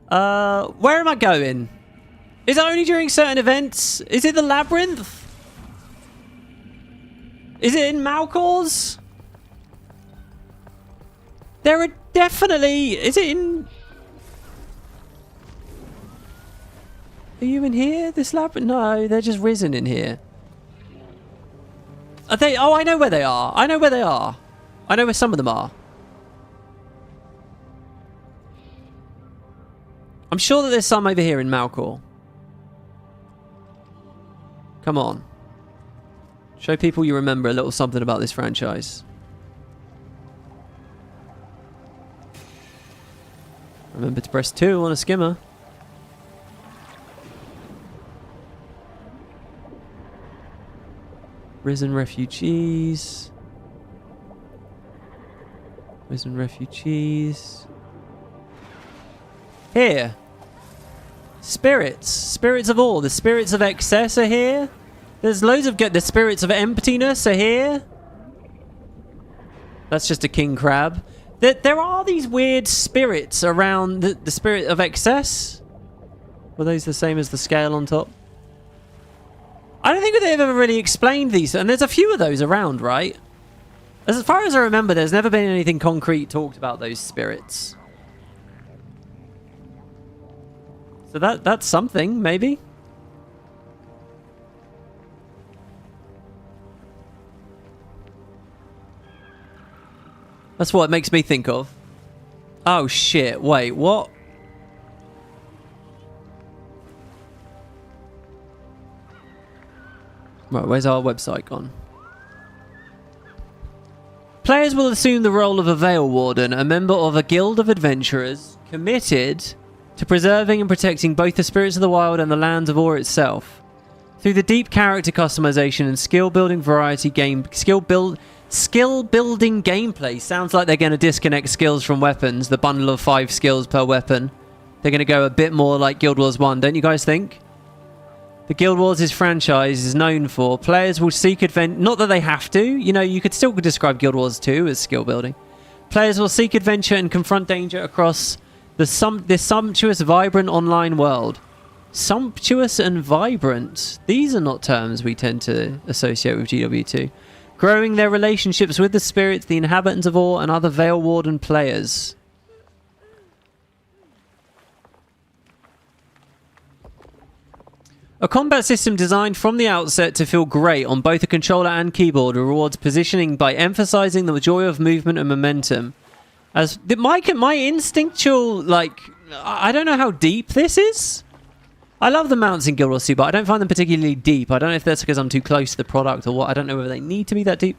Where am I going? Is it only during certain events? Is it the Labyrinth? Is it in Malcors? There are definitely... Is it in... Are you in here? This Labyrinth? No, they're just risen in here. Are they... Oh, I know where they are. I know where they are. I know where some of them are. I'm sure that there's some over here in Malcor. Come on. Show people you remember a little something about this franchise. Remember to press 2 on a skimmer. Risen refugees. Risen refugees. Here. Spirits. Spirits of All. The spirits of excess are here. There's loads of the spirits of emptiness are here. That's just a king crab. There are these weird spirits around the spirit of excess. Were those the same as the scale on top? I don't think they've ever really explained these. And there's a few of those around, right? As far as I remember, there's never been anything concrete talked about those spirits. So that's something, maybe. That's what it makes me think of. Oh shit, wait, what? Right, where's our website gone? Players will assume the role of a Veil Warden, a member of a guild of adventurers committed to preserving and protecting both the spirits of the wild and the lands of Or itself. Through the deep character customization and skill building gameplay. Sounds like they're going to disconnect skills from weapons, the bundle of 5 skills per weapon. they're going to go a bit more like Guild Wars 1, don't you guys think? The Guild Wars' franchise is known for players will seek adventure. Not that they have to. You know, you could still describe Guild Wars 2 as skill building. Players will seek adventure and confront danger across this sumptuous, vibrant online world. Sumptuous and vibrant. These are not terms we tend to associate with GW2. Growing their relationships with the spirits, the inhabitants of Ore, and other Veil Warden players. A combat system designed from the outset to feel great on both the controller and keyboard rewards positioning by emphasizing the joy of movement and momentum. As my instinctual, like, I don't know how deep this is. I love the mounts in Guild Wars 2, but I don't find them particularly deep. I don't know if that's because I'm too close to the product or what. I don't know whether they need to be that deep.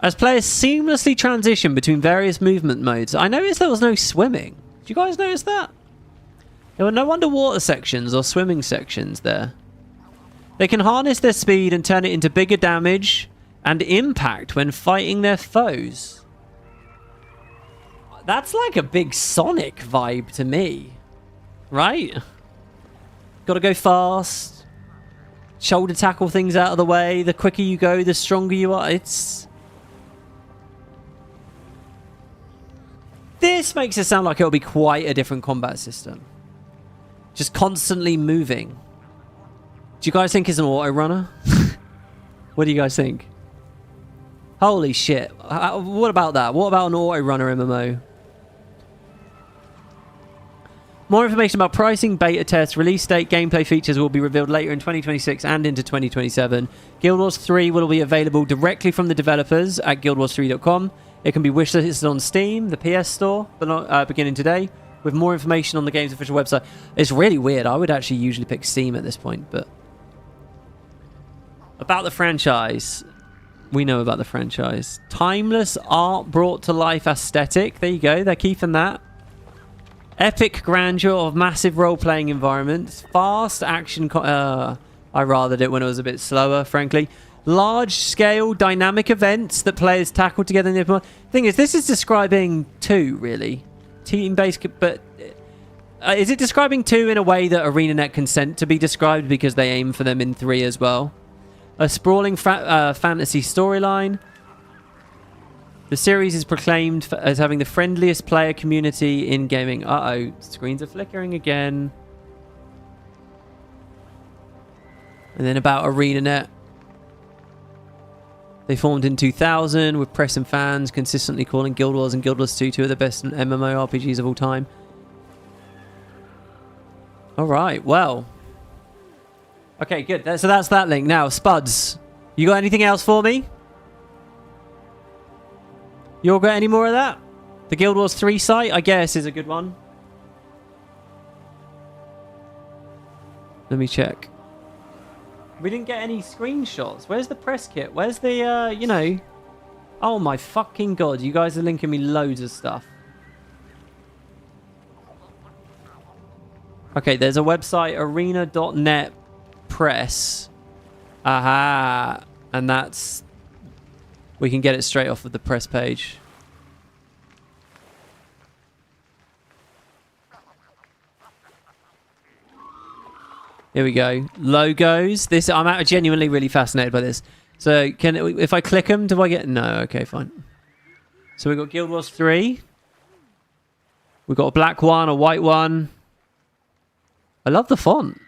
As players seamlessly transition between various movement modes, I noticed there was no swimming. Did you guys notice that? There were no underwater sections or swimming sections there. They can harness their speed and turn it into bigger damage and impact when fighting their foes. That's like a big Sonic vibe to me. Right? Gotta go fast. Shoulder tackle things out of the way. The quicker you go, the stronger you are. This makes it sound like it'll be quite a different combat system. Just constantly moving. Do you guys think it's an auto runner? What do you guys think? Holy shit. What about that? What about an auto runner MMO? More information about pricing, beta tests, release date, gameplay features will be revealed later in 2026 and into 2027. Guild Wars 3 will be available directly from the developers at guildwars3.com. It can be wishlisted on Steam, the PS Store, beginning today, with more information on the game's official website. It's really weird. I would actually usually pick Steam at this point, but... About the franchise. We know about the franchise. Timeless art brought to life aesthetic. There you go. They're keeping that. Epic grandeur of massive role-playing environments. Fast action... I rathered it when it was a bit slower, frankly. Large-scale dynamic events that players tackle together in the... Thing is, this is describing 2, really. Team-based... But... is it describing 2 in a way that ArenaNet consent to be described because they aim for them in 3 as well? A sprawling fantasy storyline. The series is proclaimed as having the friendliest player community in gaming. Uh-oh, screens are flickering again. And then about ArenaNet. They formed in 2000 with press and fans consistently calling Guild Wars and Guild Wars 2 two of the best MMORPGs of all time. Alright, well. Okay, good. So that's that link. Now, Spuds, you got anything else for me? You all got any more of that? The Guild Wars 3 site, I guess, is a good one. Let me check. We didn't get any screenshots. Where's the press kit? Where's the, you know... Oh my fucking god, you guys are linking me loads of stuff. Okay, there's a website, arena.net press. Aha. And that's... We can get it straight off of the press page. Here we go. Logos. This I'm genuinely really fascinated by this. So if I click them, do I get... No, okay, fine. So we've got Guild Wars 3. We've got a black one, a white one. I love the font.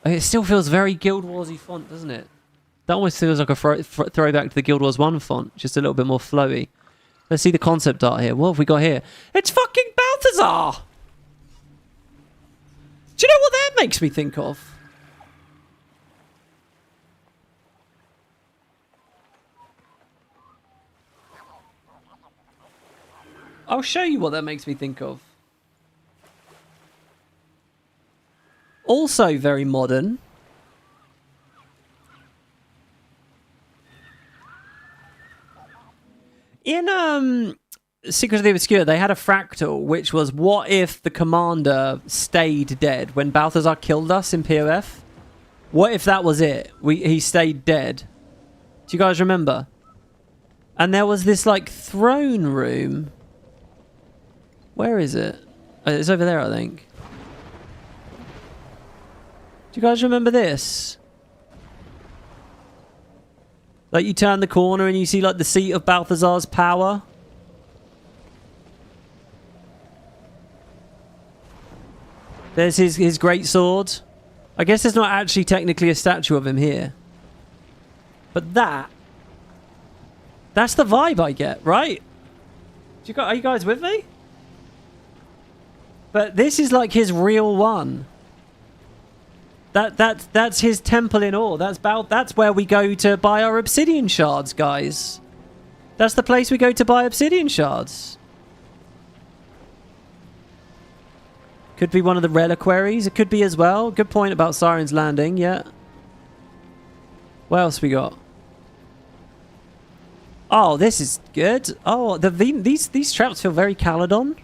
It still feels very Guild Wars-y font, doesn't it? That almost feels like a throwback to the Guild Wars 1 font. Just a little bit more flowy. Let's see the concept art here. What have we got here? It's fucking Balthazar! Do you know what that makes me think of? I'll show you what that makes me think of. Also very modern. In Secret of the Obscure, they had a fractal, which was what if the commander stayed dead when Balthazar killed us in POF? What if that was it? He stayed dead. Do you guys remember? And there was this like throne room. Where is it? It's over there, I think. Do you guys remember this? Like you turn the corner and you see like the seat of Balthazar's power. There's his great sword. I guess there's not actually technically a statue of him here. But that's the vibe I get, right? Are you guys with me? But this is like his real one. That's his temple in ore. That's where we go to buy our obsidian shards, guys. That's the place we go to buy obsidian shards. Could be one of the reliquaries. It could be as well. Good point about Siren's Landing, yeah. What else we got? Oh, this is good. Oh, these traps feel very Caledon.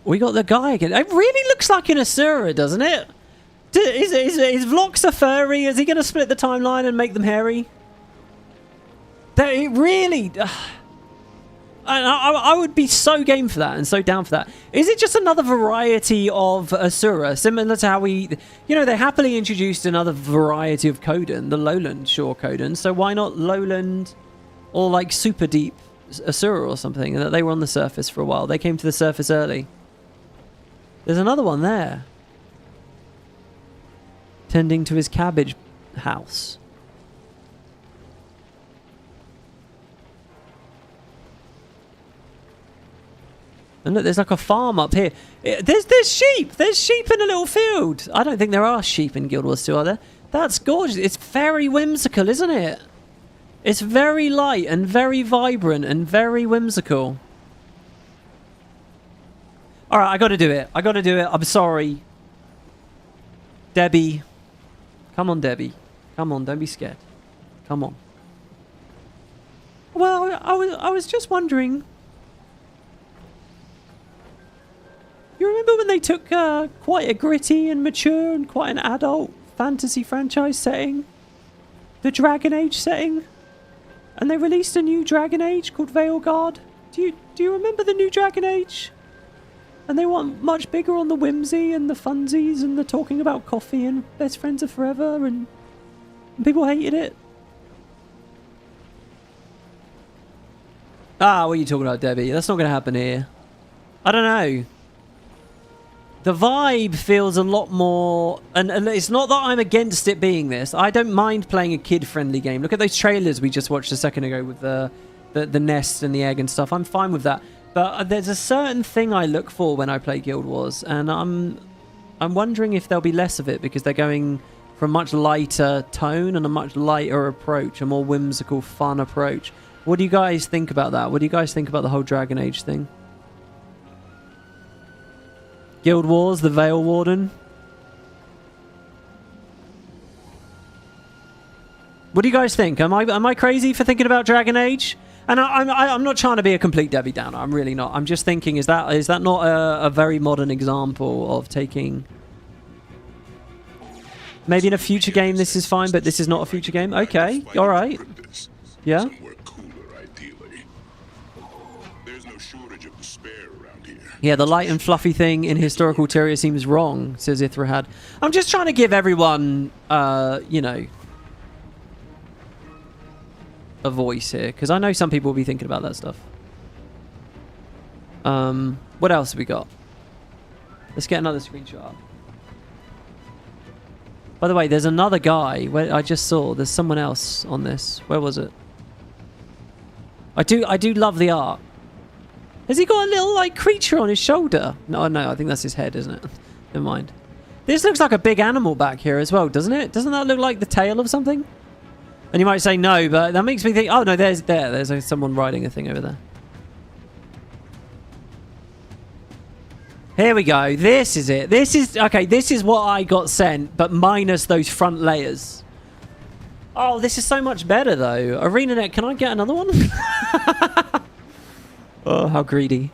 We got the guy again. It really looks like an Asura, doesn't it? Is Vlox a furry? Is he going to split the timeline and make them hairy? It really... I would be so game for that and so down for that. Is it just another variety of Asura? Similar to how we... You know, they happily introduced another variety of Coden, the Lowland Shore Coden. So why not Lowland or like super deep Asura or something? And that they were on the surface for a while. They came to the surface early. There's another one there. Tending to his cabbage house. And look, there's like a farm up here. There's sheep. There's sheep in a little field. I don't think there are sheep in Guild Wars 2, are there? That's gorgeous. It's very whimsical, isn't it? It's very light and very vibrant and very whimsical. All right, I got to do it. I got to do it. I'm sorry. Debbie. Come on, Debbie. Come on, don't be scared. Come on. Well, I was just wondering. You remember when they took quite a gritty and mature and quite an adult fantasy franchise setting? The Dragon Age setting? And they released a new Dragon Age called Veilguard? Do you remember the new Dragon Age? And they went much bigger on the whimsy and the funsies and the talking about coffee and best friends are forever and people hated it. Ah, what are you talking about, Debbie? That's not going to happen here. I don't know. The vibe feels a lot more... And it's not that I'm against it being this. I don't mind playing a kid-friendly game. Look at those trailers we just watched a second ago with the nest and the egg and stuff. I'm fine with that. But there's a certain thing I look for when I play Guild Wars. And I'm wondering if there'll be less of it because they're going for a much lighter tone and a much lighter approach. A more whimsical, fun approach. What do you guys think about that? What do you guys think about the whole Dragon Age thing? Guild Wars, the Veil Warden. What do you guys think? Am I crazy for thinking about Dragon Age? And I'm not trying to be a complete Debbie Downer. I'm really not. I'm just thinking, is that not a very modern example of taking... Maybe in a future game this is fine, but this is not a future game? Okay, all right. Yeah? Yeah, the light and fluffy thing in Historical Tyria seems wrong, says Ithrahad. I'm just trying to give everyone, you know, a voice here, because I know some people will be thinking about that stuff. What else have we got? Let's get another screenshot up. By the way, there's another guy where I just saw. There's someone else on this. Where was it? I do love the art. Has he got a little, like, creature on his shoulder? No, I think that's his head, isn't it? Never mind. This looks like a big animal back here as well, doesn't it? Doesn't that look like the tail of something? And you might say no, but that makes me think... Oh, no, there's someone riding a thing over there. Here we go. This is it. This is... Okay, this is what I got sent, but minus those front layers. Oh, this is so much better, though. Arenanet, can I get another one? Oh, how greedy.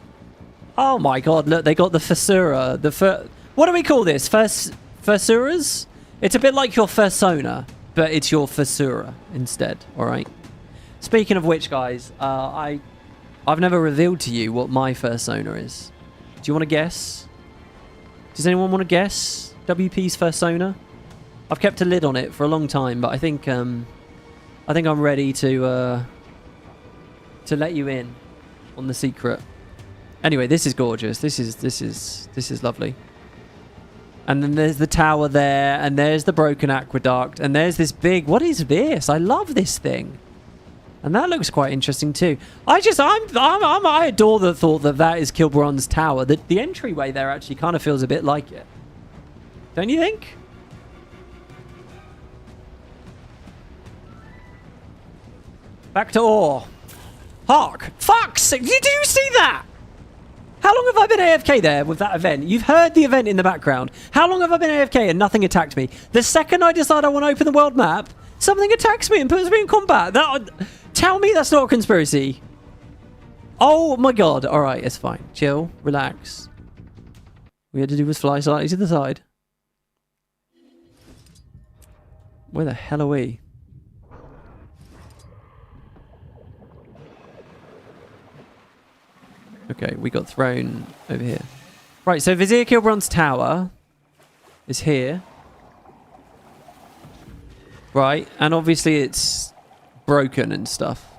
Oh my god, look, they got the Fersura. What do we call this? Fersuras? It's a bit like your Fursona, but it's your Fersura instead, alright? Speaking of which, guys, I I've never revealed to you what my fursona is. Do you want to guess? Does anyone want to guess WP's fursona? I've kept a lid on it for a long time, but I think I'm ready to let you in on the secret. Anyway, this is gorgeous. This is lovely. And then there's the tower there, and there's the broken aqueduct, and there's this big... What is this? I love this thing. And that looks quite interesting too. I adore the thought that that is Kilbron's tower. The entryway there actually kind of feels a bit like it. Don't you think? Back to ore. Hark! Fuck's sake! Did you see that? How long have I been AFK there with that event? You've heard the event in the background. How long have I been AFK and nothing attacked me? The second I decide I want to open the world map, something attacks me and puts me in combat. Tell me that's not a conspiracy. Oh my god. Alright, it's fine. Chill. Relax. All we had to do was fly slightly to the side. Where the hell are we? Okay, we got thrown over here. Right, so Vizier Kilbron's tower is here. Right, and obviously it's broken and stuff.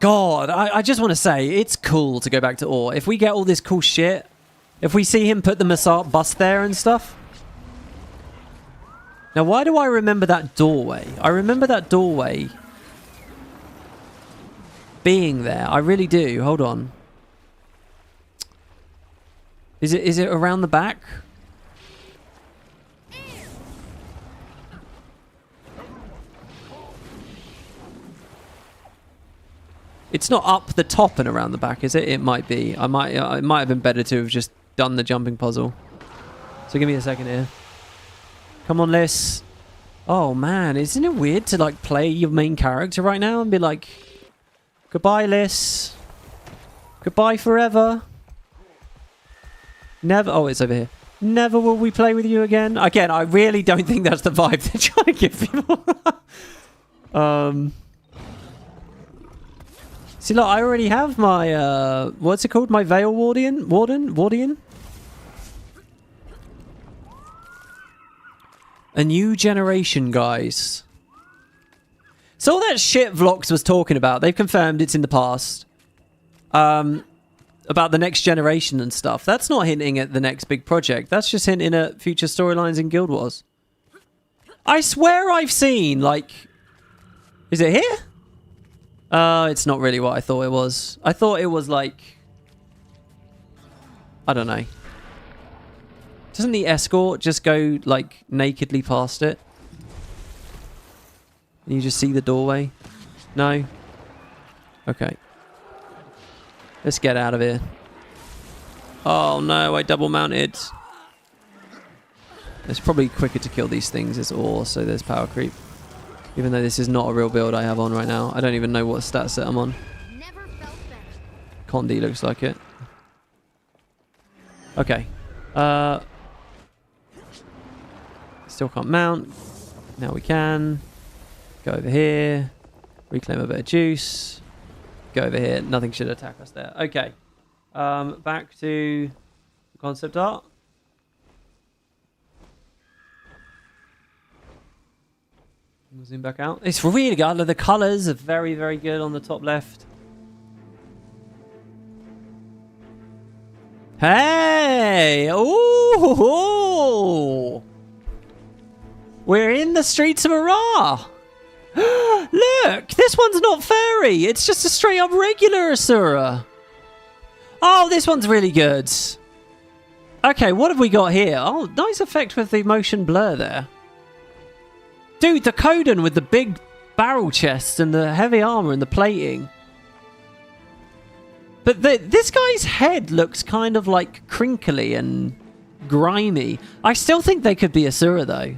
God, I just want to say, it's cool to go back to ore. If we get all this cool shit, if we see him put the Massart bust there and stuff. Now, why do I remember that doorway? I remember that doorway being there. I really do. Hold on. Is it around the back? It's not up the top and around the back, is it? It might be. It might have been better to have just done the jumping puzzle. So give me a second here. Come on, Liz. Oh man, isn't it weird to like play your main character right now and be like, goodbye, Liz. Goodbye forever. Never. Oh, it's over here. Never will we play with you again. Again, I really don't think that's the vibe they're trying to give people. See, look, I already have my, what's it called? My Veil Warden? A new generation, guys. So all that shit Vlox was talking about, they've confirmed it's in the past. About the next generation and stuff. That's not hinting at the next big project. That's just hinting at future storylines in Guild Wars. I swear I've seen, like... Is it here? It's not really what I thought it was. I thought it was like... I don't know. Doesn't the escort just go, like, nakedly past it? And you just see the doorway? No? Okay. Let's get out of here. Oh no, I double mounted. It's probably quicker to kill these things as ore, so there's power creep. Even though this is not a real build I have on right now. I don't even know what stat set I'm on. Condi looks like it. Okay. Still can't mount. Now we can. Go over here. Reclaim a bit of juice. Go over here. Nothing should attack us there. Okay. Back to concept art. We'll zoom back out. It's really good. The colors are very, very good on the top left. Hey! Ooh! We're in the streets of Ara! Look! This one's not furry! It's just a straight up regular Asura! Oh, this one's really good! Okay, what have we got here? Oh, nice effect with the motion blur there. Dude, the Kodan with the big barrel chest and the heavy armor and the plating. But this guy's head looks kind of like crinkly and grimy. I still think they could be Asura though.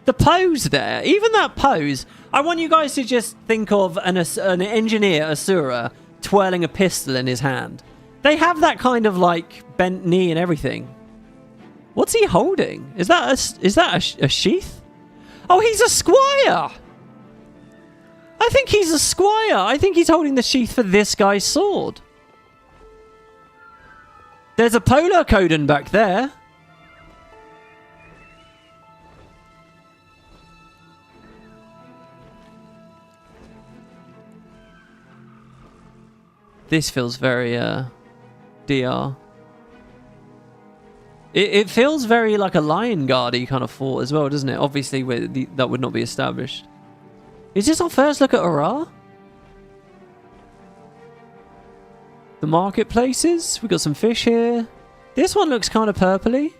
The pose there, even that pose, I want you guys to just think of an engineer Asura twirling a pistol in his hand. They have that kind of like bent knee and everything. What's he holding? Is that a sheath? Oh, he's a squire! I think he's a squire. I think he's holding the sheath for this guy's sword. There's a polar Coden back there. This feels very, DR. It feels very like a Lion Guard-y kind of fort as well, doesn't it? Obviously, that would not be established. Is this our first look at Ara? The marketplaces. We've got some fish here. This one looks kind of purpley.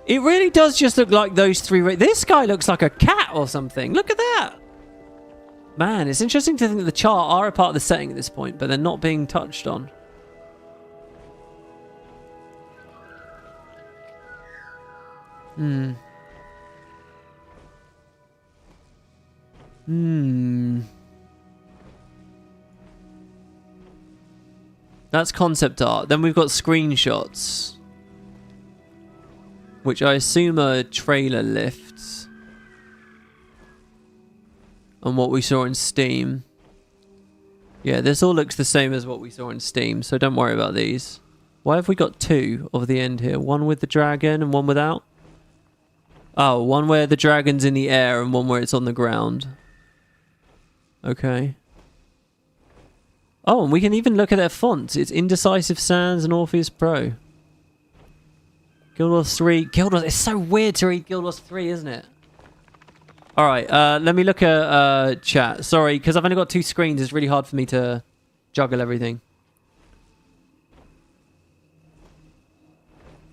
It really does just look like those three. This guy looks like a cat or something. Look at that. Man, it's interesting to think that the chart are a part of the setting at this point, but they're not being touched on. That's concept art. Then we've got screenshots, which I assume are trailer lifts, and what we saw in Steam. Yeah, this all looks the same as what we saw in Steam, so don't worry about these. Why have we got two of the end here? One with the dragon and one without? Oh, one where the dragon's in the air and one where it's on the ground. Okay. Oh, and we can even look at their fonts. It's Indecisive Sands and Orpheus Pro. Guild Wars 3. Guild Wars. It's so weird to read Guild Wars 3, isn't it? Alright, let me look at chat. Sorry, because I've only got two screens. It's really hard for me to juggle everything.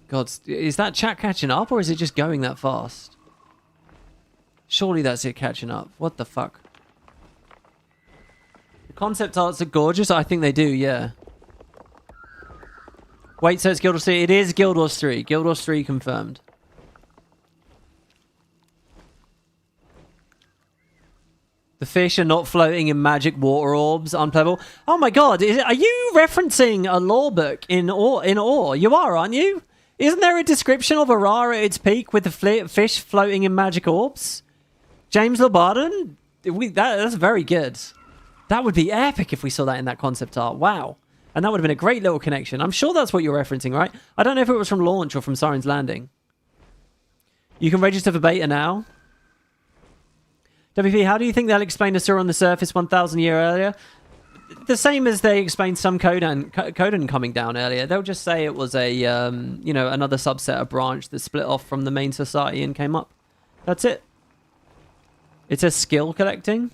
God, is that chat catching up or is it just going that fast? Surely that's it catching up. What the fuck? The concept arts are gorgeous. I think they do, yeah. Wait, so it's Guild Wars 3. It is Guild Wars 3. Guild Wars 3 confirmed. The fish are not floating in magic water orbs. Unplayable. Oh my god, are you referencing a lore book in Ore? You are, aren't you? Isn't there a description of Aurora at its peak with the fish floating in magic orbs? James Lobarden? That's very good. That would be epic if we saw that in that concept art. Wow. And that would have been a great little connection. I'm sure that's what you're referencing, right? I don't know if it was from launch or from Siren's Landing. You can register for beta now. WP, how do you think they'll explain Asura on the surface 1,000 years earlier? The same as they explained some Codan coming down earlier. They'll just say it was a, you know, another subset, a branch that split off from the main society and came up. That's it. It says skill collecting.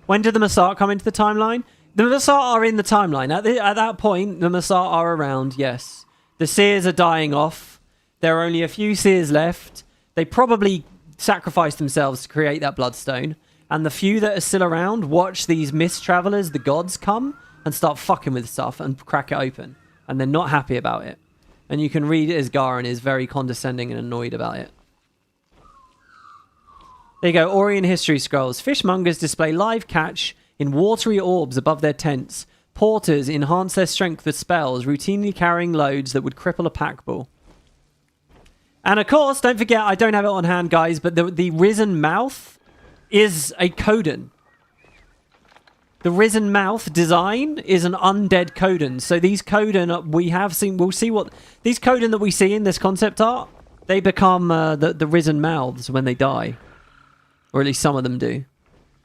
When did the Massart come into the timeline? The Massart are in the timeline. At that point, the Massart are around, yes. The Seers are dying off. There are only a few Seers left. They probably sacrificed themselves to create that bloodstone. And the few that are still around watch these mist travelers, the gods, come and start fucking with stuff and crack it open. And they're not happy about it. And you can read Isgarin is very condescending and annoyed about it. There you go, Orion History Scrolls. Fishmongers display live catch in watery orbs above their tents. Porters enhance their strength with spells, routinely carrying loads that would cripple a pack bull. And of course, don't forget, I don't have it on hand, guys, but the risen mouth is a Codan. The risen mouth design is an undead Codan. So these Codan we have seen, we'll see what... These Codan that we see in this concept art, they become the risen mouths when they die. Or at least some of them do.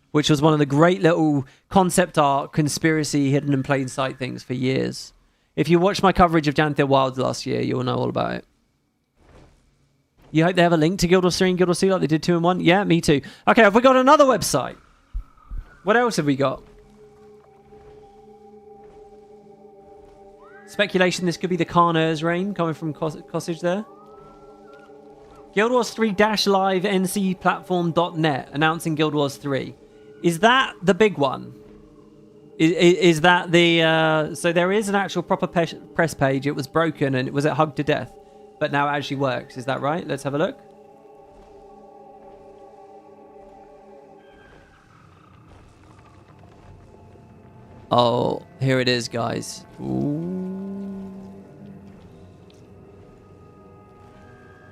Which was one of the great little concept art, conspiracy, hidden in plain sight things for years. If you watched my coverage of Janthir Wilds last year, you'll know all about it. You hope they have a link to Guild Wars 3 and Guild Wars 2 like they did 2 and 1? Yeah, me too. Okay, have we got another website? What else have we got? Speculation, this could be the Carner's reign coming from Cossage there. Guild Wars 3-live ncplatform.net announcing Guild Wars 3. Is that the big one? Is that the... So there is an actual proper press page. It was broken and it was hugged to death. But now it actually works. Is that right? Let's have a look. Oh, here it is, guys. Ooh.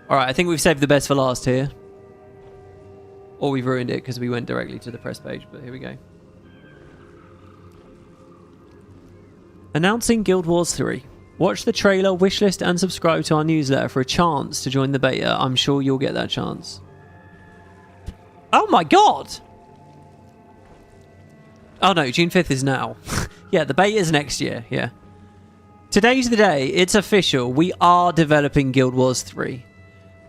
All right, I think we've saved the best for last here. Or we've ruined it because we went directly to the press page, but here we go. Announcing Guild Wars 3. Watch the trailer, wishlist, and subscribe to our newsletter for a chance to join the beta. I'm sure you'll get that chance. Oh my god! Oh no, June 5th is now. Yeah, the beta is next year, yeah. Today's the day. It's official. We are developing Guild Wars 3.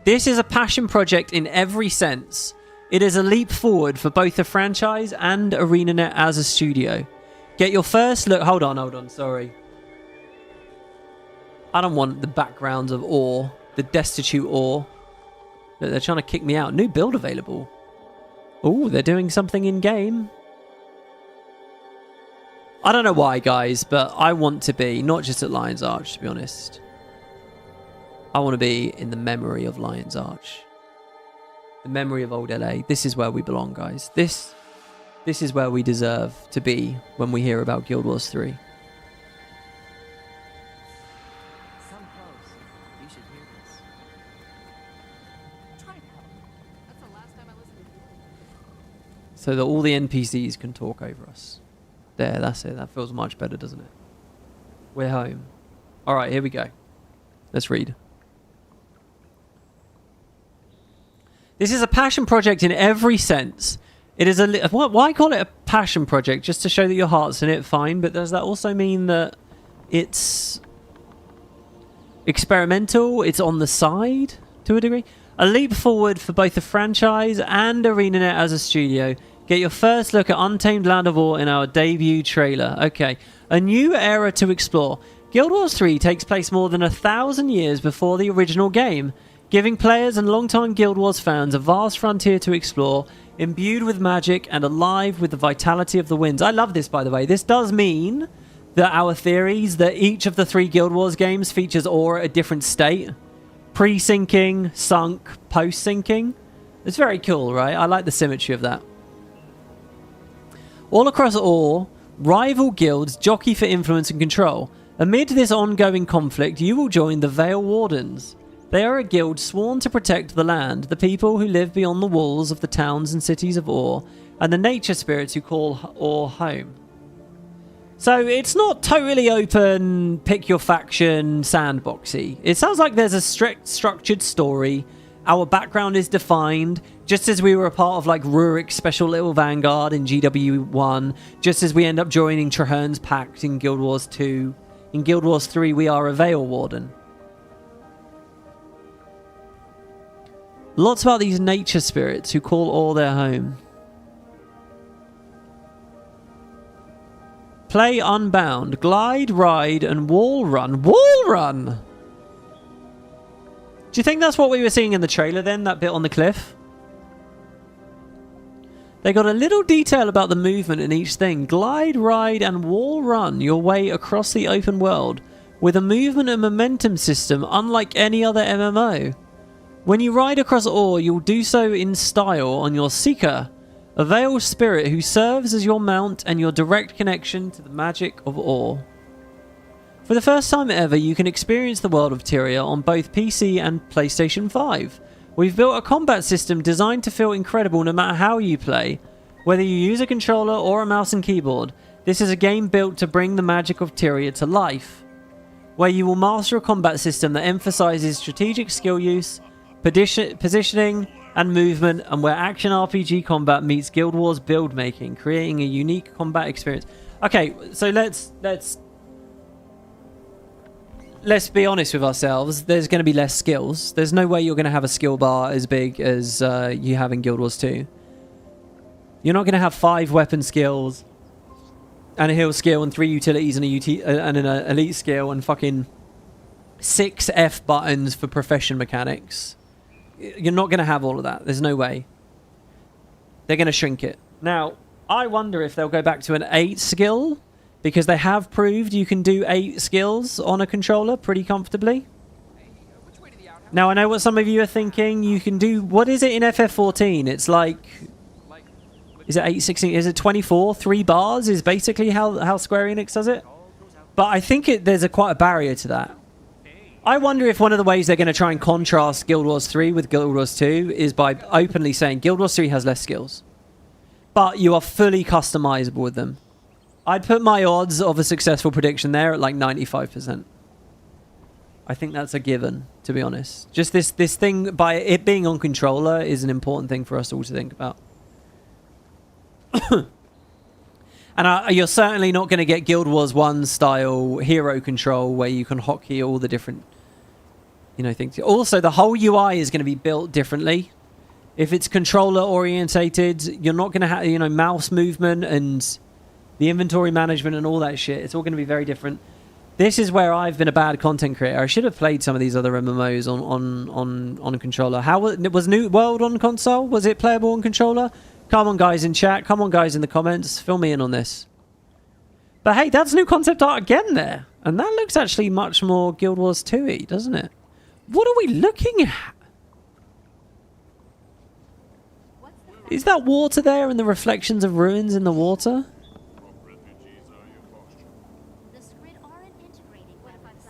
This is a passion project in every sense. It is a leap forward for both the franchise and Arenanet as a studio. Get your first look... Hold on, sorry. I don't want the backgrounds of ore, the destitute ore. They're trying to kick me out. New build available. Oh, they're doing something in-game. I don't know why, guys, but I want to be, not just at Lion's Arch, to be honest. I want to be in the memory of Lion's Arch. The memory of old LA. This is where we belong, guys. This is where we deserve to be when we hear about Guild Wars 3. So that all the NPCs can talk over us. There, that's it. That feels much better, doesn't it? We're home. Alright, here we go. Let's read. This is a passion project in every sense. It is a... Why call it a passion project? Just to show that your heart's in it, fine. But does that also mean that it's experimental? It's on the side, to a degree? A leap forward for both the franchise and Arenanet as a studio. Get your first look at Untamed Land of War in our debut trailer. Okay, a new era to explore. Guild Wars 3 takes place more than 1,000 years before the original game, giving players and longtime Guild Wars fans a vast frontier to explore, imbued with magic and alive with the vitality of the winds. I love this, by the way. This does mean that our theories that each of the 3 Guild Wars games features ore at a different state. Pre-sinking, sunk, post-sinking. It's very cool, right? I like the symmetry of that. All across ore, rival guilds jockey for influence and control. Amid this ongoing conflict, you will join the Vale Wardens. They are a guild sworn to protect the land, the people who live beyond the walls of the towns and cities of Ore, and the nature spirits who call Ore home. So it's not totally open, pick your faction, sandboxy. It sounds like there's a strict structured story. Our background is defined, just as we were a part of like Rurik's Special Little Vanguard in GW1, just as we end up joining Traherne's Pact in Guild Wars 2. In Guild Wars 3, we are a Vale Warden. Lots about these nature spirits who call Ore their home. Play Unbound, glide, ride, and wall run. Wall run! Do you think that's what we were seeing in the trailer then, that bit on the cliff? They got a little detail about the movement in each thing. Glide, ride, and wall run your way across the open world with a movement and momentum system unlike any other MMO. When you ride across Ore, you'll do so in style on your Seeker, a veiled spirit who serves as your mount and your direct connection to the magic of Ore. For the first time ever, you can experience the world of Tyria on both PC and PlayStation 5. We've built a combat system designed to feel incredible no matter how you play. Whether you use a controller or a mouse and keyboard, this is a game built to bring the magic of Tyria to life, where you will master a combat system that emphasizes strategic skill use, positioning, and movement, and where action RPG combat meets Guild Wars build making, creating a unique combat experience. Okay, so let's be honest with ourselves. There's going to be less skills. There's no way you're going to have a skill bar as big as you have in Guild Wars 2. You're not going to have 5 weapon skills and a heal skill and 3 utilities and an elite skill and fucking 6 F buttons for profession mechanics. You're not going to have all of that. There's no way. They're going to shrink it. Now, I wonder if they'll go back to an 8 skill, because they have proved you can do 8 skills on a controller pretty comfortably. Now, I know what some of you are thinking. You can do... What is it in FF14? It's like... Is it 8/16? Is it 24? 3 bars is basically how Square Enix does it. But I think there's quite a barrier to that. I wonder if one of the ways they're going to try and contrast Guild Wars 3 with Guild Wars 2 is by openly saying Guild Wars 3 has less skills, but you are fully customizable with them. I'd put my odds of a successful prediction there at like 95%. I think that's a given, to be honest. Just this thing, by it being on controller, is an important thing for us all to think about. And you're certainly not going to get Guild Wars 1 style hero control where you can hotkey all the different, things. Also, the whole UI is going to be built differently. If it's controller orientated, you're not going to have, mouse movement and the inventory management and all that shit. It's all going to be very different. This is where I've been a bad content creator. I should have played some of these other MMOs on controller. How was New World on console? Was it playable on controller? Come on, guys in chat. Come on, guys in the comments. Fill me in on this. But hey, that's new concept art again there. And that looks actually much more Guild Wars 2-y, doesn't it? What are we looking at? Is that water there and the reflections of ruins in the water?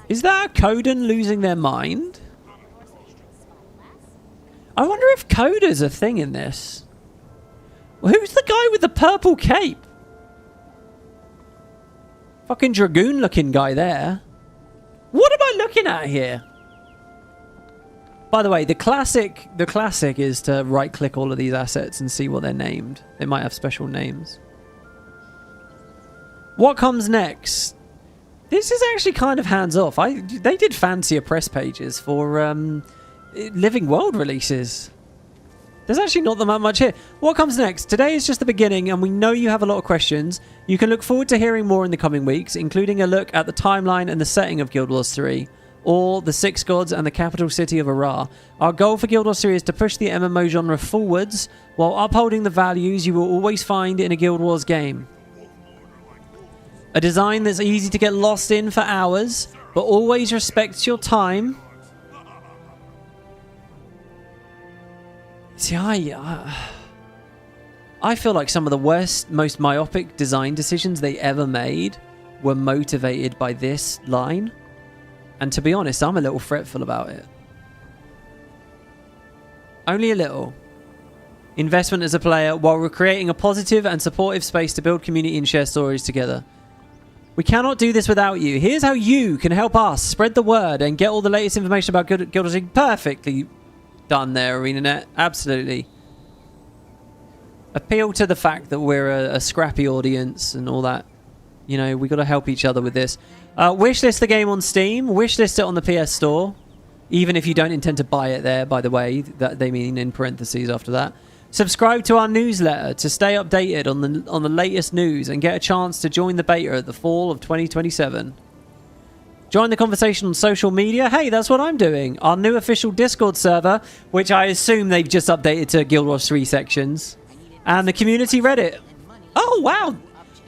Is that a Coden losing their mind? I wonder if Coda's a thing in this. Who's the guy with the purple cape? Fucking dragoon looking guy there. What am I looking at here? By the way, the classic is to right click all of these assets and see what they're named. They might have special names. What comes next? This is actually kind of hands off. They did fancier press pages for Living World releases. There's actually not that much here. What comes next? Today is just the beginning, and we know you have a lot of questions. You can look forward to hearing more in the coming weeks, including a look at the timeline and the setting of Guild Wars 3, or the Six Gods and the capital city of Ara. Our goal for Guild Wars 3 is to push the MMO genre forwards, while upholding the values you will always find in a Guild Wars game. A design that's easy to get lost in for hours, but always respects your time. See, I feel like some of the worst, most myopic design decisions they ever made were motivated by this line. And to be honest, I'm a little fretful about it. Only a little. Investment as a player while we're creating a positive and supportive space to build community and share stories together. We cannot do this without you. Here's how you can help us spread the word and get all the latest information about Guild Wars. Perfectly done there, ArenaNet. Absolutely. Appeal to the fact that we're a scrappy audience and all that. We got to help each other with this. Wishlist the game on Steam. Wishlist it on the PS Store. Even if you don't intend to buy it there, by the way. That they mean in parentheses after that. Subscribe to our newsletter to stay updated on the latest news and get a chance to join the beta at the fall of 2027. Join the conversation on social media. Hey, that's what I'm doing. Our new official Discord server, which I assume they've just updated to Guild Wars 3 sections. And the community Reddit. Oh, wow.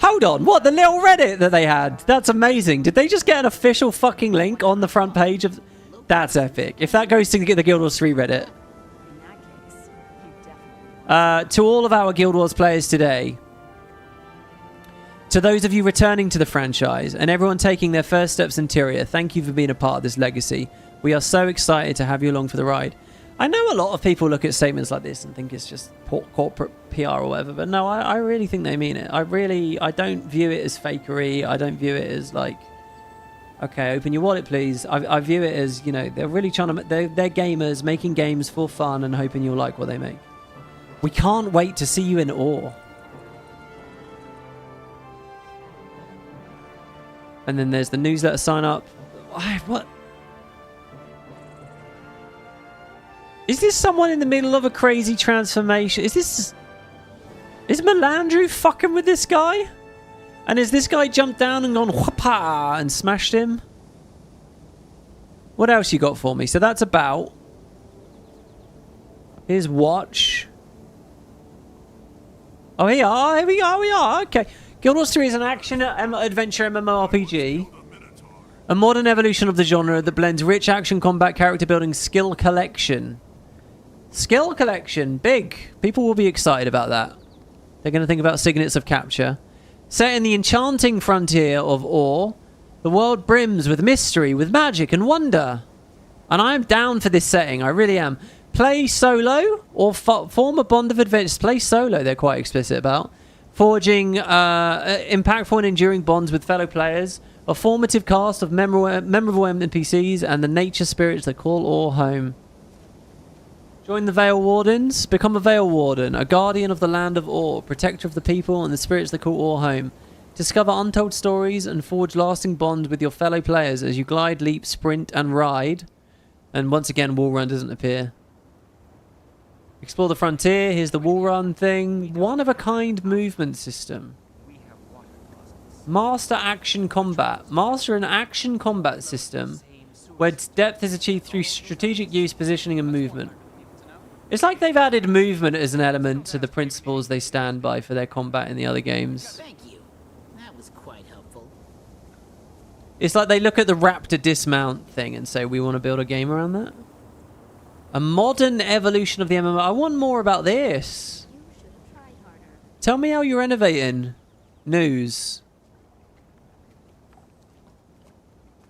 Hold on. What? The little Reddit that they had? That's amazing. Did they just get an official fucking link on the front page of... That's epic. If that goes to the Guild Wars 3 Reddit. To all of our Guild Wars players today, to those of you returning to the franchise, and everyone taking their first steps in Tyria, thank you for being a part of this legacy. We are so excited to have you along for the ride. I know a lot of people look at statements like this and think it's just corporate PR or whatever, but no, I really think they mean it. I don't view it as fakery. I don't view it as like, okay, open your wallet, please. I view it as, they're really trying to... They're gamers making games for fun and hoping you'll like what they make. We can't wait to see you in awe. And then there's the newsletter sign up. What? Is this someone in the middle of a crazy transformation? Is Melandru fucking with this guy? And has this guy jumped down and gone whapa and smashed him? What else you got for me? So that's about. Here's watch. Oh, here we are. Okay. Guild Wars 3 is an action-adventure MMORPG. A modern evolution of the genre that blends rich action combat, character building, skill collection. Skill collection. Big. People will be excited about that. They're going to think about signets of capture. Set in the enchanting frontier of Awe, the world brims with mystery, with magic and wonder. And I am down for this setting. I really am. Play solo or form a bond of adventures. Play solo, they're quite explicit about. Forging impactful and enduring bonds with fellow players. A formative cast of memorable NPCs and the nature spirits that call all home. Join the Vale Wardens. Become a Vale Warden, a guardian of the land of Awe, protector of the people and the spirits that call all home. Discover untold stories and forge lasting bonds with your fellow players as you glide, leap, sprint, and ride. And once again, wall run doesn't appear. Explore the frontier. Here's the wall run thing. One-of-a-kind movement system. Master action combat. Master an action combat system where depth is achieved through strategic use, positioning, and movement. It's like they've added movement as an element to the principles they stand by for their combat in the other games. Thank you. That was quite helpful. It's like they look at the Raptor dismount thing and say, we want to build a game around that. A modern evolution of the MMO. I want more about this. Tell me how you're innovating. News.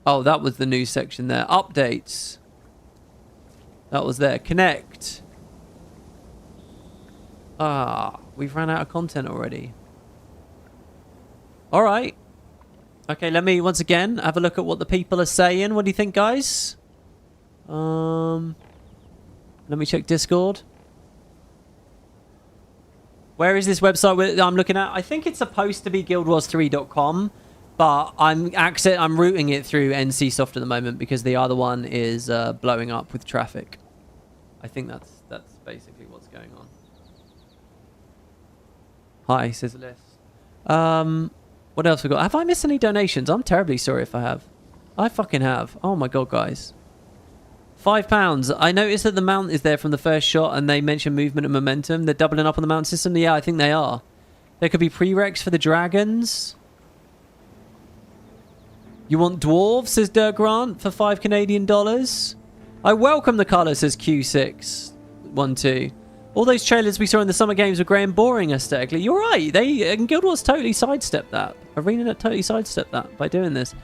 Oh, that was the news section there. Updates. That was there. Connect. Ah, we've run out of content already. All right. Okay, let me once again have a look at what the people are saying. What do you think, guys? Let me check Discord. Where is this website I'm looking at? I think it's supposed to be guildwars3.com, but I'm routing it through NCSoft at the moment because the other one is blowing up with traffic. I think that's basically what's going on. Hi, Sizzless. What else we got? Have I missed any donations? I'm terribly sorry if I have. I fucking have. Oh my god, guys. £5. I noticed that the mount is there from the first shot and they mention movement and momentum. They're doubling up on the mount system. Yeah, I think they are. There could be prereqs for the dragons. You want dwarves, says Dirk Grant, for $5 Canadian. I welcome the colour, says Q612. All those trailers we saw in the summer games were grey and boring aesthetically. You're right. Guild Wars totally sidestepped that. ArenaNet totally sidestepped that by doing this.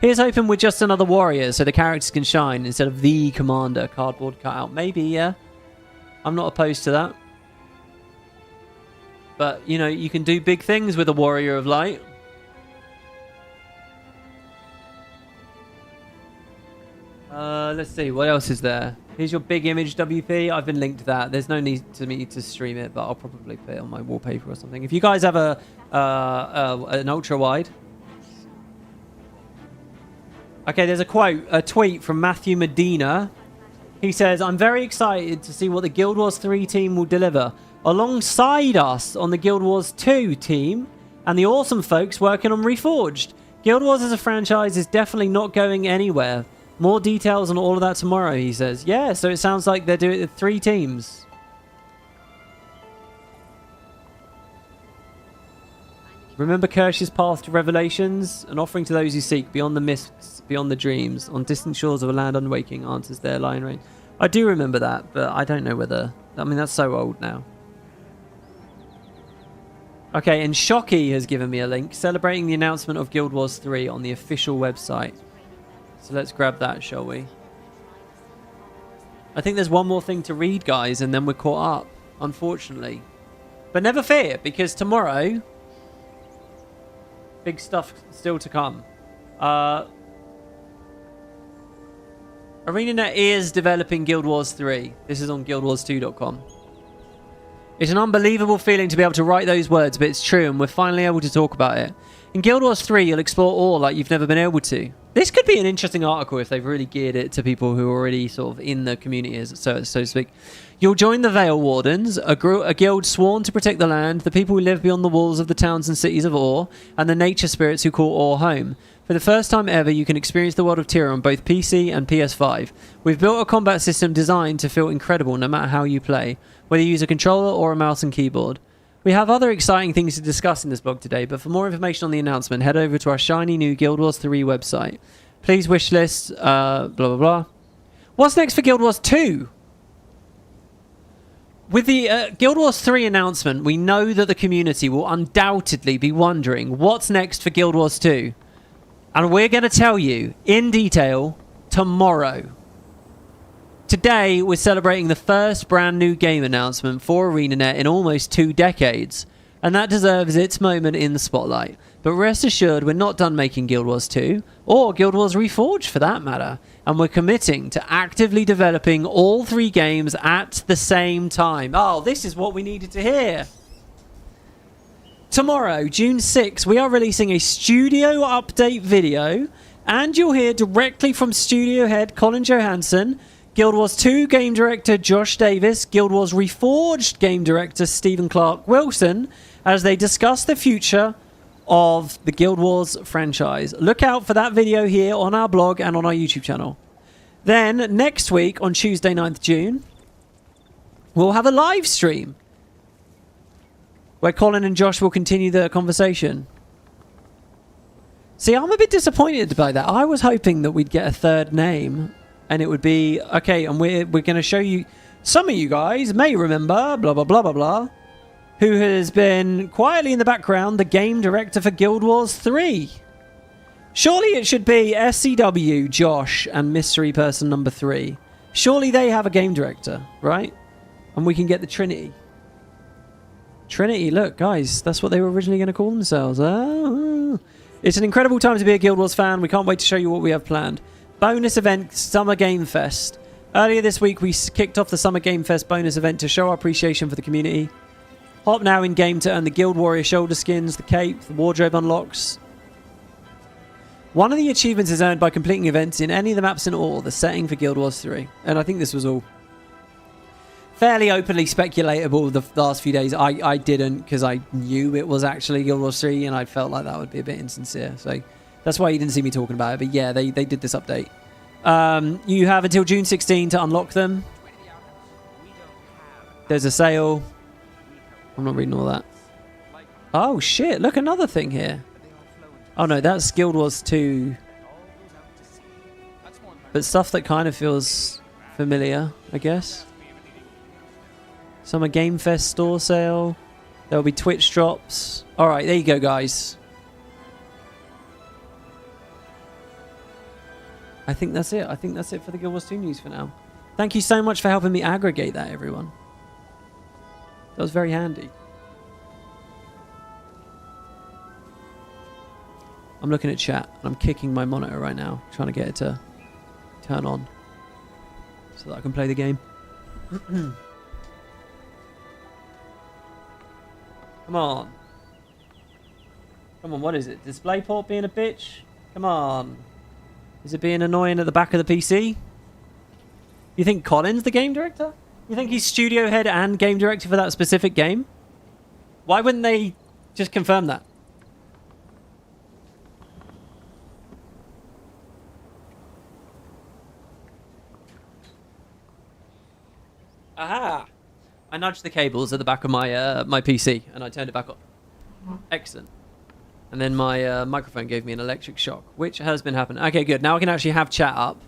Here's hoping we're just another warrior so the characters can shine instead of the commander cardboard cutout. Maybe, yeah. I'm not opposed to that. But, you know, you can do big things with a warrior of light. Let's see. What else is there? Here's your big image, WP. I've been linked to that. There's no need to me to stream it, but I'll probably put it on my wallpaper or something. If you guys have an ultra wide. Okay, there's a tweet from Matthew Medina. He says, I'm very excited to see what the Guild Wars 3 team will deliver alongside us on the Guild Wars 2 team and the awesome folks working on Reforged. Guild Wars as a franchise is definitely not going anywhere. More details on all of that tomorrow, he says. Yeah, so it sounds like they're doing it with 3 teams. Remember Kirsch's path to revelations, an offering to those who seek beyond the mists, beyond the dreams, on distant shores of a land unwaking, answers their lion rain. I do remember that, but I don't know whether... I mean, that's so old now. Okay, and Shocky has given me a link celebrating the announcement of Guild Wars 3 on the official website. So let's grab that, shall we? I think there's one more thing to read, guys, and then we're caught up, unfortunately. But never fear, because tomorrow... big stuff still to come. ArenaNet is developing Guild Wars 3. This is on guildwars2.com. It's an unbelievable feeling to be able to write those words, but it's true, and we're finally able to talk about it. In Guild Wars 3, you'll explore all like you've never been able to. This could be an interesting article if they've really geared it to people who are already sort of in the community, so to speak. You'll join the Vale Wardens, a guild sworn to protect the land, the people who live beyond the walls of the towns and cities of Awe, and the nature spirits who call Awe home. For the first time ever, you can experience the world of Tyr on both PC and PS5. We've built a combat system designed to feel incredible no matter how you play, whether you use a controller or a mouse and keyboard. We have other exciting things to discuss in this blog today, but for more information on the announcement, head over to our shiny new Guild Wars 3 website. Please wishlist, blah, blah, blah. What's next for Guild Wars 2? With the Guild Wars 3 announcement, we know that the community will undoubtedly be wondering what's next for Guild Wars 2. And we're going to tell you in detail tomorrow. Today, we're celebrating the first brand new game announcement for Arenanet in almost 2 decades, and that deserves its moment in the spotlight. But rest assured, we're not done making Guild Wars 2, or Guild Wars Reforged for that matter, and we're committing to actively developing all 3 games at the same time. Oh, this is what we needed to hear. Tomorrow, June 6th, we are releasing a studio update video, and you'll hear directly from studio head Colin Johansson, Guild Wars 2 game director Josh Davis, Guild Wars Reforged game director Stephen Clark Wilson, as they discuss the future of the Guild Wars franchise. Look out for that video here on our blog and on our YouTube channel. Then, next week, on Tuesday 9th June, we'll have a live stream where Colin and Josh will continue the conversation. See, I'm a bit disappointed by that. I was hoping that we'd get a third name. And it would be, okay, and we're going to show you, some of you guys may remember, blah, blah, blah, blah, blah, who has been quietly in the background, the game director for Guild Wars 3. Surely it should be SCW, Josh, and mystery person number 3. Surely they have a game director, right? And we can get the Trinity. Trinity, look, guys, that's what they were originally going to call themselves. It's an incredible time to be a Guild Wars fan. We can't wait to show you what we have planned. Bonus event, Summer Game Fest. Earlier this week, we kicked off the Summer Game Fest bonus event to show our appreciation for the community. Hop now in game to earn the Guild Warrior shoulder skins, the cape, the wardrobe unlocks. One of the achievements is earned by completing events in any of the maps in all, the setting for Guild Wars 3. And I think this was all fairly openly speculatable the last few days. I didn't, because I knew it was actually Guild Wars 3, and I felt like that would be a bit insincere. So that's why you didn't see me talking about it. But yeah, they did this update. You have until June 16 to unlock them. There's a sale. I'm not reading all that. Oh, shit. Look, another thing here. Oh, no, that's Guild Wars 2. But stuff that kind of feels familiar, I guess. Summer Game Fest store sale. There'll be Twitch drops. All right, there you go, guys. I think that's it. I think that's it for the Guild Wars 2 news for now. Thank you so much for helping me aggregate that, everyone. That was very handy. I'm looking at chat, and I'm kicking my monitor right now, trying to get it to turn on so that I can play the game. Come on. Come on, what is it? DisplayPort being a bitch? Come on. Is it being annoying at the back of the PC? You think Colin's the game director? You think he's studio head and game director for that specific game? Why wouldn't they just confirm that? Aha! I nudged the cables at the back of my my PC and I turned it back on. Excellent. And then my microphone gave me an electric shock, which has been happening. Okay, good. Now I can actually have chat up.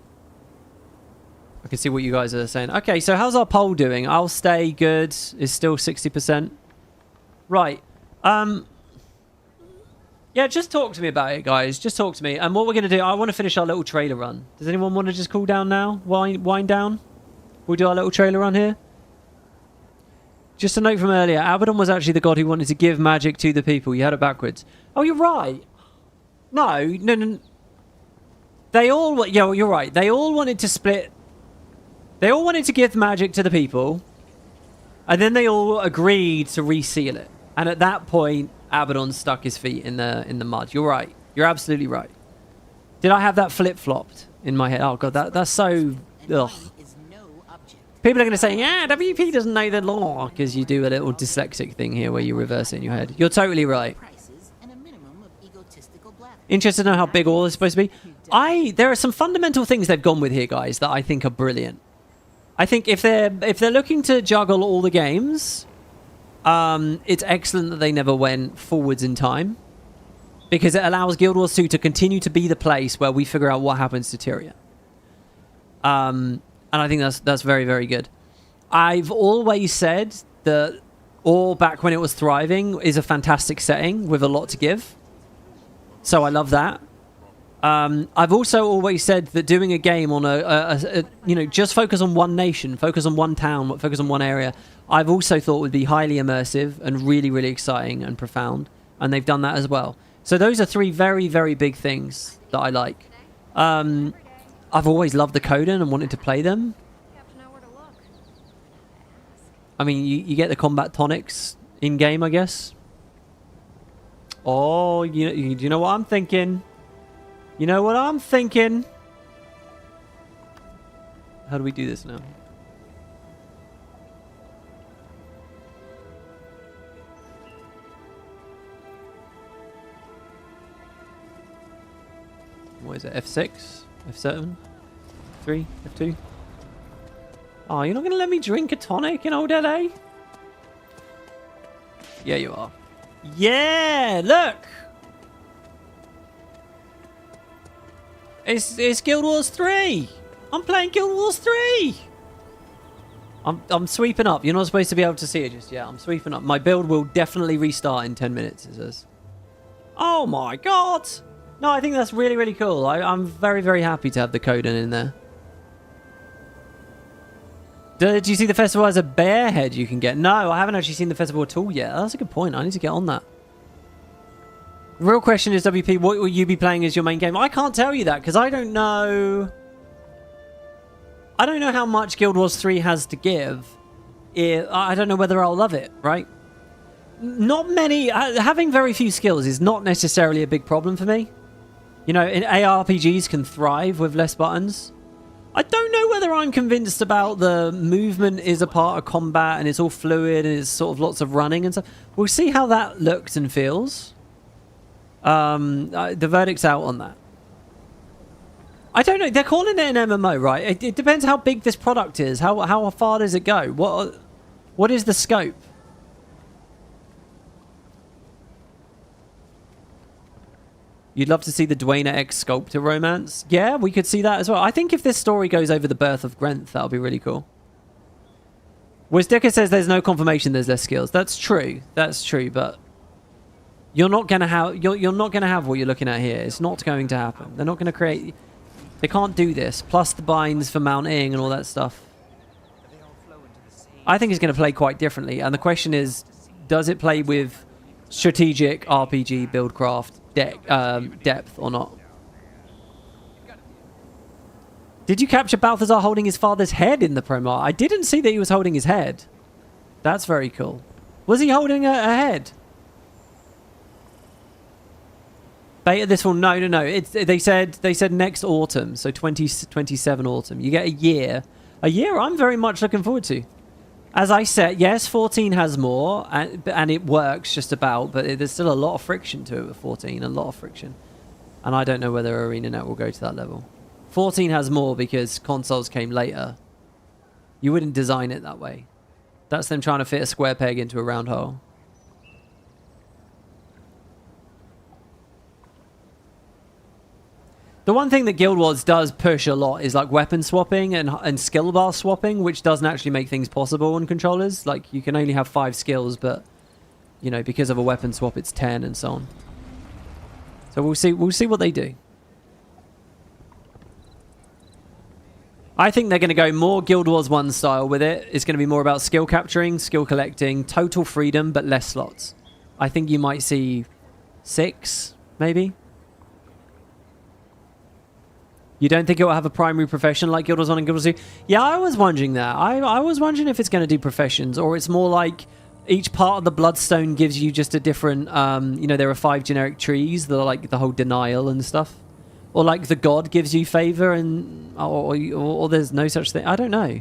I can see what you guys are saying. Okay, so how's our poll doing? I'll stay good. Is still 60%. Right. Yeah, just talk to me about it, guys. Just talk to me. And what we're going to do, I want to finish our little trailer run. Does anyone want to just cool down now? Wind down? We'll do our little trailer run here. Just a note from earlier. Abaddon was actually the god who wanted to give magic to the people. You had it backwards. Oh, you're right. No. They all... Yeah, well, you're right. They all wanted to split... They all wanted to give magic to the people. And then they all agreed to reseal it. And at that point, Abaddon stuck his feet in the mud. You're right. You're absolutely right. Did I have that flip-flopped in my head? Oh, God, that's so... Ugh. People are going to say, yeah, WP doesn't know the law, because you do a little dyslexic thing here where you reverse it in your head. You're totally right. Interested to know how big all is supposed to be? There are some fundamental things they've gone with here, guys, that I think are brilliant. I think if they're looking to juggle all the games, it's excellent that they never went forwards in time, because it allows Guild Wars 2 to continue to be the place where we figure out what happens to Tyria. And I think that's very, very good. I've always said that Or back when it was thriving is a fantastic setting with a lot to give. So I love that. I've also always said that doing a game on just focus on one nation, focus on one town, focus on one area, I've also thought would be highly immersive and really, really exciting and profound. And they've done that as well. So those are 3 very, very big things that I like. I've always loved the Coden and wanted to play them. I mean, you get the combat tonics in-game, I guess. Oh, you know what I'm thinking? You know what I'm thinking? How do we do this now? What is it? F6? F7? F3? F2? Oh, you're not going to let me drink a tonic in old LA? Yeah, you are. Yeah, look! It's Guild Wars 3! I'm playing Guild Wars 3! I'm sweeping up. You're not supposed to be able to see it just yet. I'm sweeping up. My build will definitely restart in 10 minutes, it says. Oh my god! No, I think that's really, really cool. I'm very, very happy to have the Coden in there. Did you see the festival as a bear head you can get? No, I haven't actually seen the festival at all yet. That's a good point. I need to get on that. The real question is, WP, what will you be playing as your main game? I can't tell you that because I don't know. I don't know how much Guild Wars 3 has to give. I don't know whether I'll love it, right? Not many. Having very few skills is not necessarily a big problem for me. You know, ARPGs can thrive with less buttons. I don't know whether I'm convinced about the movement is a part of combat and it's all fluid and it's sort of lots of running and stuff. We'll see how that looks and feels. The verdict's out on that. I don't know. They're calling it an MMO, right? It depends how big this product is. How far does it go? What is the scope? You'd love to see the Dwayne X Sculptor romance? Yeah, we could see that as well. I think if this story goes over the birth of Grenth, that'll be really cool. Wisdeka says there's no confirmation there's less skills. That's true. That's true, but you're not gonna have you're not gonna have what you're looking at here. It's not going to happen. They're not gonna create. They can't do this. Plus the binds for mounting and all that stuff. I think it's going to play quite differently. And the question is, does it play with strategic RPG buildcraft depth or not? Did you capture Balthazar holding his father's head in the promo? I didn't see that he was holding his head. That's very cool. Was he holding a head? Beta this one? No. They said next autumn, so 2027 autumn. You get a year. A year I'm very much looking forward to. As I said, yes, 14 has more, and it works just about, but there's still a lot of friction to it with 14, a lot of friction. And I don't know whether ArenaNet will go to that level. 14 has more because consoles came later. You wouldn't design it that way. That's them trying to fit a square peg into a round hole. The one thing that Guild Wars does push a lot is like weapon swapping and skill bar swapping, which doesn't actually make things possible on controllers. Like you can only have 5 skills, but you know, because of a weapon swap, it's 10 and so on. So we'll see what they do. I think they're going to go more Guild Wars 1 style with it. It's going to be more about skill capturing, skill collecting, total freedom, but less slots. I think you might see 6, maybe. You don't think it will have a primary profession like Guild Wars 1 and Guild Wars 2? Yeah, I was wondering that. I was wondering if it's going to do professions, or it's more like each part of the Bloodstone gives you just a different, you know, there are 5 generic trees that are like the whole denial and stuff. Or like the god gives you favor and, or there's no such thing. I don't know.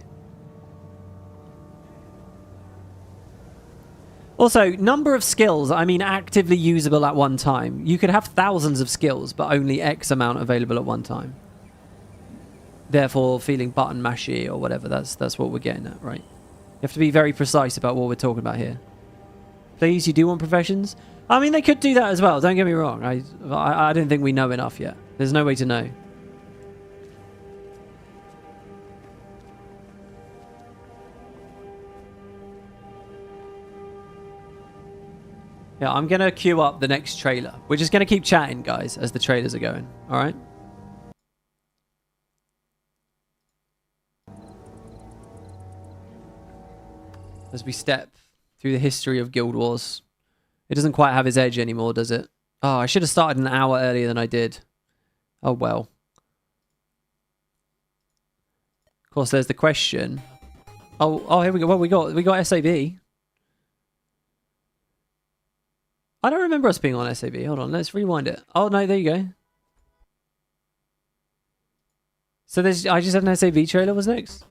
Also, number of skills, I mean actively usable at one time. You could have thousands of skills, but only X amount available at one time. Therefore, feeling button mashy or whatever, that's what we're getting at, right? You have to be very precise about what we're talking about here. Please, you do want professions? I mean, they could do that as well, don't get me wrong. I don't think we know enough yet. There's no way to know. Yeah, I'm going to queue up the next trailer. We're just going to keep chatting, guys, as the trailers are going. All right? As we step through the history of Guild Wars. It doesn't quite have its edge anymore, does it? Oh, I should have started an hour earlier than I did. Oh, well. Of course, there's the question. Oh, here we go. Well, we got SAB. I don't remember us being on SAB. Hold on, let's rewind it. Oh, no, there you go. So I just had an SAB trailer. What's next?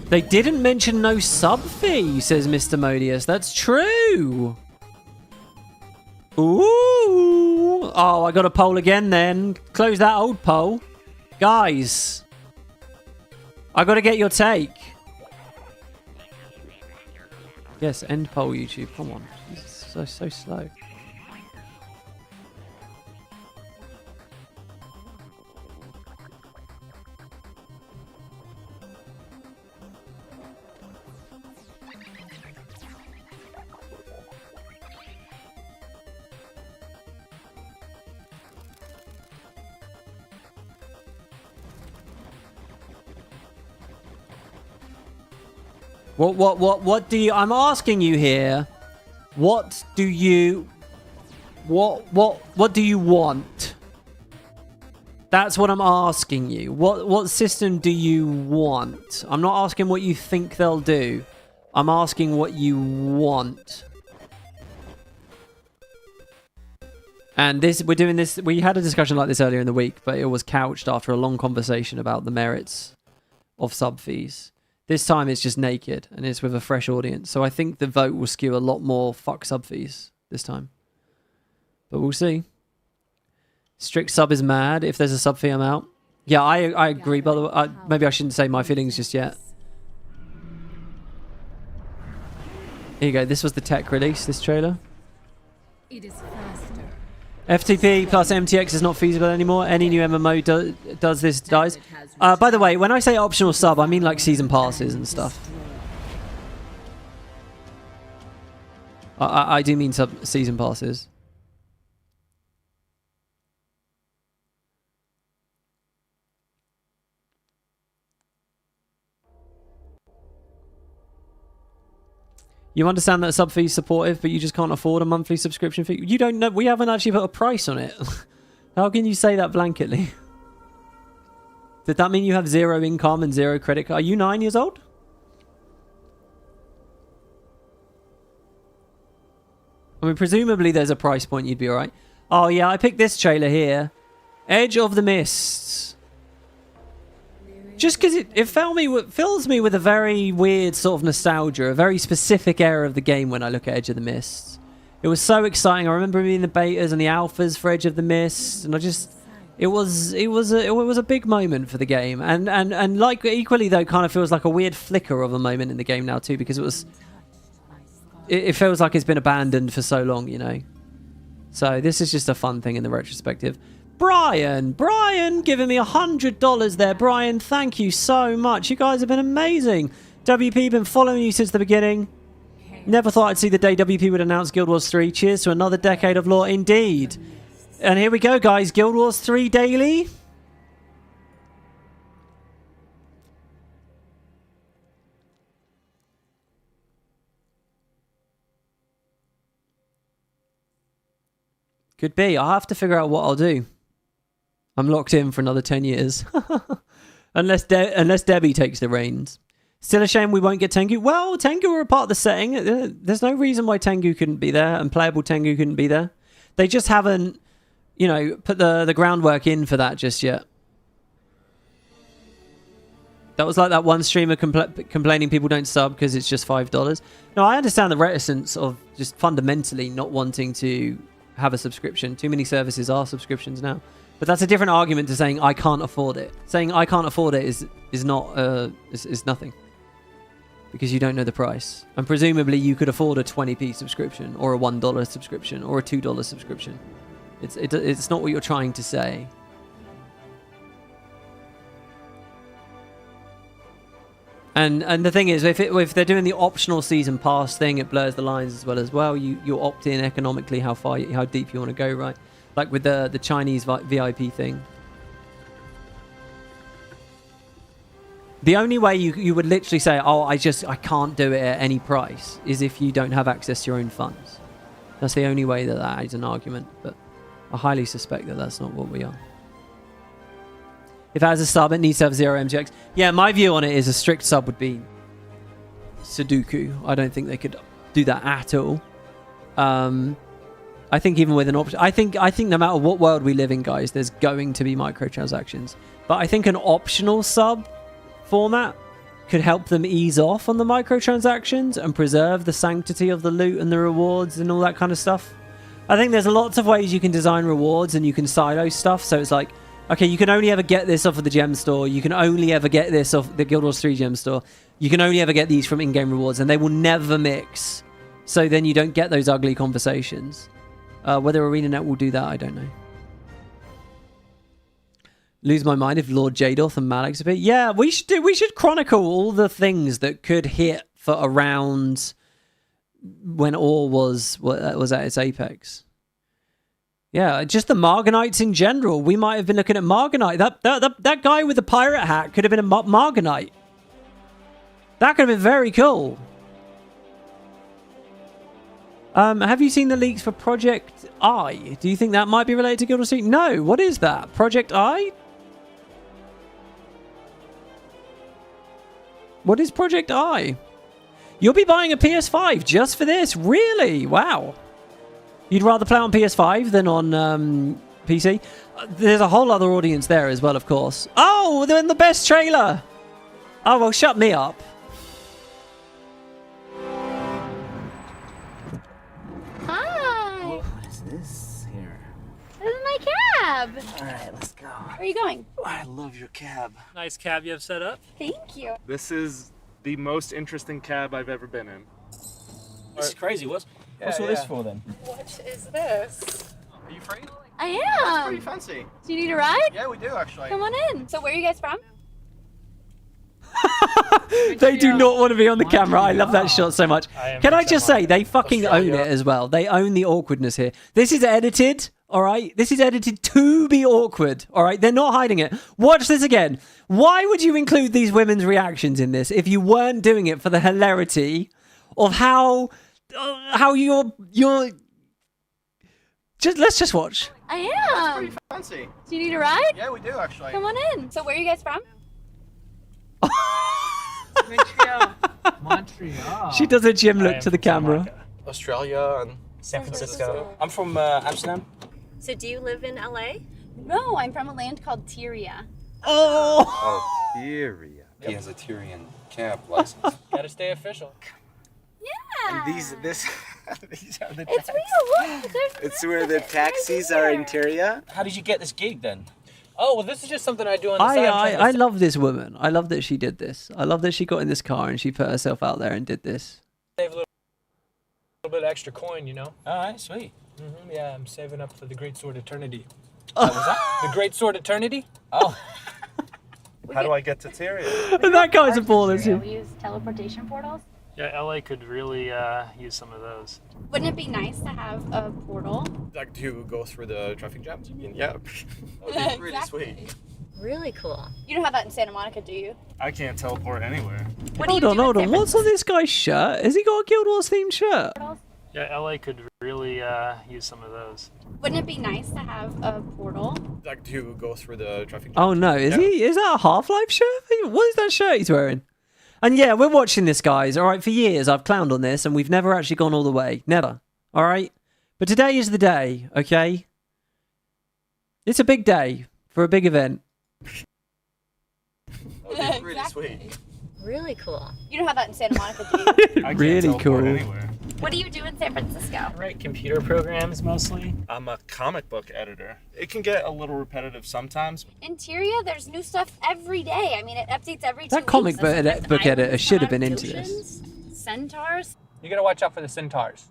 They didn't mention no sub fee, says Mr. Modius. That's true. Ooh. Oh, I got a poll again then. Close that old poll. Guys. I got to get your take. Yes, end poll, YouTube. Come on. This is so slow. What do you... I'm asking you here. What do you... What do you want? That's what I'm asking you. What system do you want? I'm not asking what you think they'll do. I'm asking what you want. And this, we're doing this... We had a discussion like this earlier in the week, but it was couched after a long conversation about the merits of sub fees. This time it's just naked and it's with a fresh audience. So I think the vote will skew a lot more fuck sub fees this time. But we'll see. Strict sub is mad. If there's a sub fee, I'm out. Yeah, I agree. By the way, maybe I shouldn't say my feelings just yet. Here you go. This was the tech release, this trailer. It is faster. FTP plus MTX is not feasible anymore. Any new MMO does this dies. By the way, when I say optional sub, I mean like season passes and stuff. I do mean season passes. You understand that a sub fee is supportive, but you just can't afford a monthly subscription fee? You don't know. We haven't actually put a price on it. How can you say that blanketly? Did that mean you have zero income and zero credit card? Are you 9 years old? I mean, presumably there's a price point you'd be alright. Oh yeah, I picked this trailer here. Edge of the Mists. Just because it fills me with a very weird sort of nostalgia, a very specific era of the game when I look at Edge of the Mists. It was so exciting. I remember being the betas and the alphas for Edge of the Mists, and it was a big moment for the game. And like equally though, kind of feels like a weird flicker of a moment in the game now too, because it feels like it's been abandoned for so long, you know. So this is just a fun thing in the retrospective. Brian giving me $100 there. Brian, thank you so much. You guys have been amazing. WP, been following you since the beginning. Never thought I'd see the day WP would announce Guild Wars 3. Cheers to another decade of lore indeed. And here we go, guys. Guild Wars 3 daily. Could be. I'll have to figure out what I'll do. I'm locked in for another 10 years. unless Debbie takes the reins. Still a shame we won't get Tengu. Well, Tengu are a part of the setting. There's no reason why Tengu couldn't be there and playable Tengu couldn't be there. They just haven't, you know, put the groundwork in for that just yet. That was like that one streamer complaining people don't sub because it's just $5. No, I understand the reticence of just fundamentally not wanting to have a subscription. Too many services are subscriptions now. But that's a different argument to saying I can't afford it. Saying I can't afford it is nothing. Because you don't know the price. And presumably you could afford a 20p subscription or a $1 subscription or a $2 subscription. It's not what you're trying to say. And the thing is, if they're doing the optional season pass thing, it blurs the lines as well. You opt in economically how deep you want to go, right? Like with the Chinese VIP thing. The only way you would literally say, oh, I can't do it at any price, is if you don't have access to your own funds. That's the only way that is an argument, but I highly suspect that that's not what we are. If it has a sub, it needs to have 0 MGX. Yeah, my view on it is a strict sub would be Sudoku. I don't think they could do that at all. I think even with an option, I think no matter what world we live in, guys, there's going to be microtransactions. But I think an optional sub format could help them ease off on the microtransactions and preserve the sanctity of the loot and the rewards and all that kind of stuff. I think there's lots of ways you can design rewards and you can silo stuff. So it's like, okay, you can only ever get this off of the gem store. You can only ever get this off the Guild Wars 3 gem store. You can only ever get these from in-game rewards, and they will never mix. So then you don't get those ugly conversations. Whether ArenaNet will do that, I don't know. Lose my mind if Lord Jadoth and Malek's appear. Yeah, we should chronicle all the things that could hit for around when Ore was at its apex. Yeah, just the Marganites in general. We might have been looking at Marganite. That guy with the pirate hat could have been a Marganite. That could have been very cool. Have you seen the leaks for Project I? Do you think that might be related to Guild Wars 3? No. What is that? Project I? What is Project I? You'll be buying a PS5 just for this? Really? Wow. You'd rather play on PS5 than on PC? There's a whole other audience there as well, of course. Oh, they're in the best trailer. Oh, well, shut me up. Hi. What is this here? This is my cab. All right, let's go. Where are you going? I love your cab. Nice cab you have set up. Thank you. This is the most interesting cab I've ever been in. This is crazy. What's all this for then? What is this? Are you free? I am. That's pretty fancy. Do you need a ride? Yeah, we do actually. Come on in. So where are you guys from? They do not want to be on the camera. I love that shot so much. Can I just say, they fucking own it as well. They own the awkwardness here. This is edited, all right? This is edited to be awkward, all right? They're not hiding it. Watch this again. Why would you include these women's reactions in this if you weren't doing it for the hilarity of how you're... Let's just watch. I am. That's pretty fancy. Do you need a ride? Yeah, we do actually. Come on in. So where are you guys from? Montreal. She does a gym look to the camera. Australia and San Francisco. I'm from Amsterdam. So do you live in LA? No, I'm from a land called Tyria. Oh. Tyria. He has a Tyrian cab license. Gotta stay official. Yeah. And these are the It's real. Look, It's where the taxis are in Tyria. How did you get this gig then? Oh, well, this is just something I do on the side. I love this woman. I love that she did this. I love that she got in this car and she put herself out there and did this. Save a little bit of extra coin, you know? All right, sweet. Yeah, I'm saving up for the Great Sword Eternity. What was that? The Great Sword Eternity? Oh. How do I get to Tyria? And that guy's a baller too. We use teleportation portals. Yeah, LA could really use some of those. Wouldn't it be nice to have a portal? Like, do you go through the traffic jams? I mean, yeah. That would be really sweet. Really cool. You don't have that in Santa Monica, do you? I can't teleport anywhere. Hold on. What's on this guy's shirt? Has he got a Guild Wars themed shirt? Yeah, LA could really use some of those. Wouldn't it be nice to have a portal? Like, do you go through the traffic jams? Oh no, is that a Half-Life shirt? What is that shirt he's wearing? And yeah, we're watching this, guys. All right, for years I've clowned on this and we've never actually gone all the way. Never. All right? But today is the day, okay? It's a big day for a big event. That would be really sweet. Really cool. You don't have that in Santa Monica, do you? I can't Really teleport cool. Anywhere. What do you do in San Francisco? I write computer programs mostly. I'm a comic book editor. It can get a little repetitive sometimes. In Tyria, there's new stuff every day. I mean, it updates every 2 That weeks. comic book editor should have been into this. Oceans, Centaurs. You gotta watch out for the centaurs.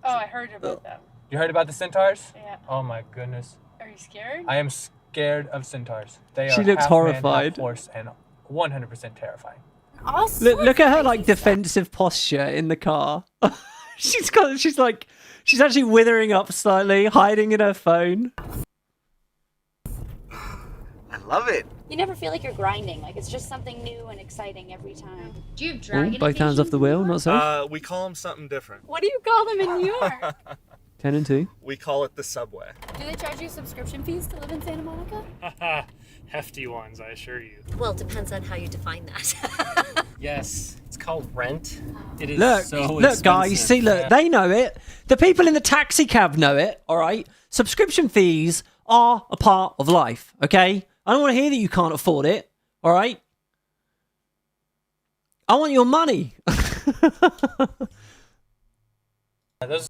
Oh, I heard about them. You heard about the centaurs? Yeah. Oh my goodness. Are you scared? I am scared of centaurs. They She are looks half horrified. man, half horse, and 100% terrifying. all sorts Look at of her like crazy stuff. defensive posture in the car. she's actually withering up slightly, hiding in her phone. I love it. You never feel like you're grinding. Like it's just something new and exciting every time. Do you have Ooh, dragon? both hands off the wheel, not so. We call them something different. What do you call them in New York? 10 and 2. We call it the subway. Do they charge you subscription fees to live in Santa Monica? Hefty ones, I assure you. Well, it depends on how you define that. Yes, it's called rent. It is Look, so look, expensive. guys, see, look, they know it. The people in the taxi cab know it, all right? Subscription fees are a part of life, okay? I don't want to hear that you can't afford it, all right? I want your money. That's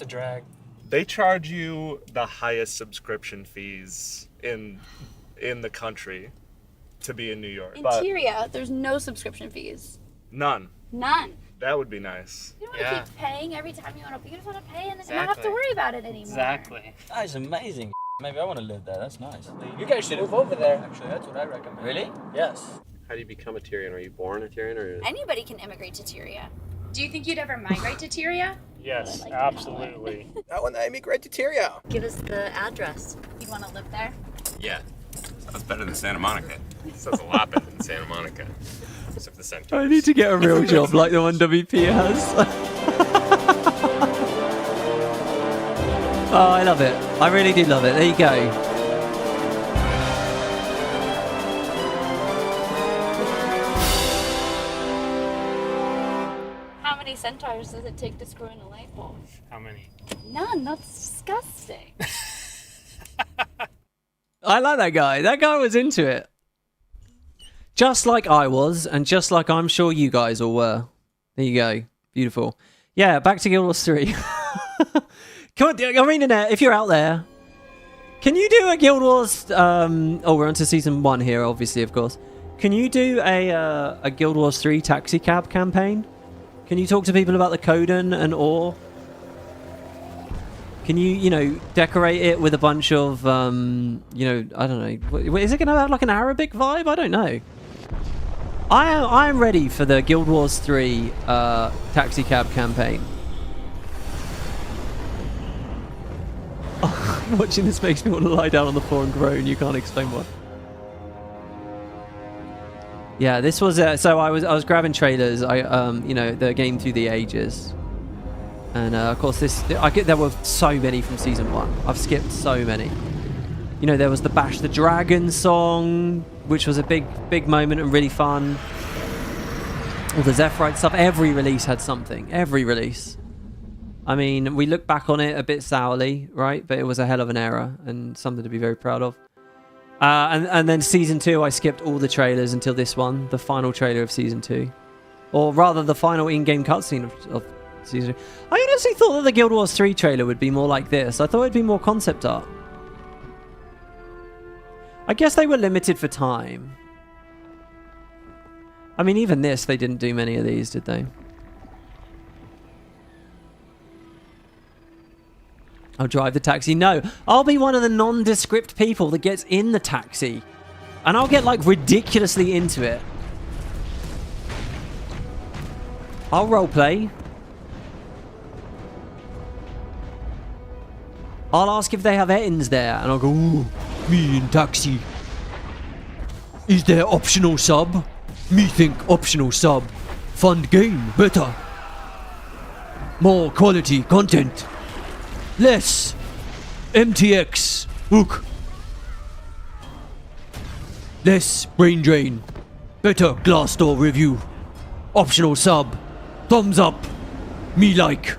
a drag. They charge you the highest subscription fees in the country to be in New York. Interior, there's no subscription fees. None. None. That would be nice. You don't want to keep paying every time you want to. You just want to pay and then not have to worry about it anymore. Exactly. That's amazing. Maybe I want to live there. That's nice. You guys should move over there. Actually, that's what I recommend. Really? Yes. How do you become a Tyrian? Are you born a Tyrian or? Anybody can immigrate to Tyria. Do you think you'd ever migrate to Tyria? Yes, absolutely. I want to immigrate to Tyria. Give us the address. You'd want to live there? Yeah. Sounds better than Santa Monica. Sounds a lot better than Santa Monica. Except the center. I need to get a real job like the one WP has. Oh, I love it. I really do love it. There you go. How many centaurs does it take to screw in a light bulb? How many? None. That's disgusting. I like that guy. That guy was into it. Just like I was, and just like I'm sure you guys all were. There you go. Beautiful. Yeah, back to Guild Wars 3. Come on, ArenaNet, if you're out there, can you do a Guild Wars... oh, we're on to Season 1 here, obviously, of course. Can you do a Guild Wars 3 taxi cab campaign? Can you talk to people about the Coden and Ore? Can you, decorate it with a bunch of, I don't know. Is it going to have like an Arabic vibe? I don't know. I am ready for the Guild Wars 3 taxi cab campaign. Watching this makes me want to lie down on the floor and groan. You can't explain why. Yeah, this was so I was grabbing trailers. The game through the ages. And of course, there were so many from Season 1. I've skipped so many. There was the Bash the Dragon song, which was a big moment and really fun. All the Zephyrite stuff. Every release had something. Every release. I mean, we look back on it a bit sourly, right? But it was a hell of an era and something to be very proud of. And then Season 2, I skipped all the trailers until this one, the final trailer of Season 2. Or rather, the final in-game cutscene of Season 2. I honestly thought that the Guild Wars 3 trailer would be more like this. I thought it'd be more concept art. I guess they were limited for time. I mean, even this, they didn't do many of these, did they? I'll drive the taxi. No, I'll be one of the nondescript people that gets in the taxi. And I'll get, like, ridiculously into it. I'll roleplay. I'll ask if they have Ettins there. And I'll go, ooh, me in taxi. Is there optional sub? Me think optional sub. Fun game, better. More quality content. Less MTX hook. Less brain drain. Better Glassdoor review. Optional sub. Thumbs up. Me like.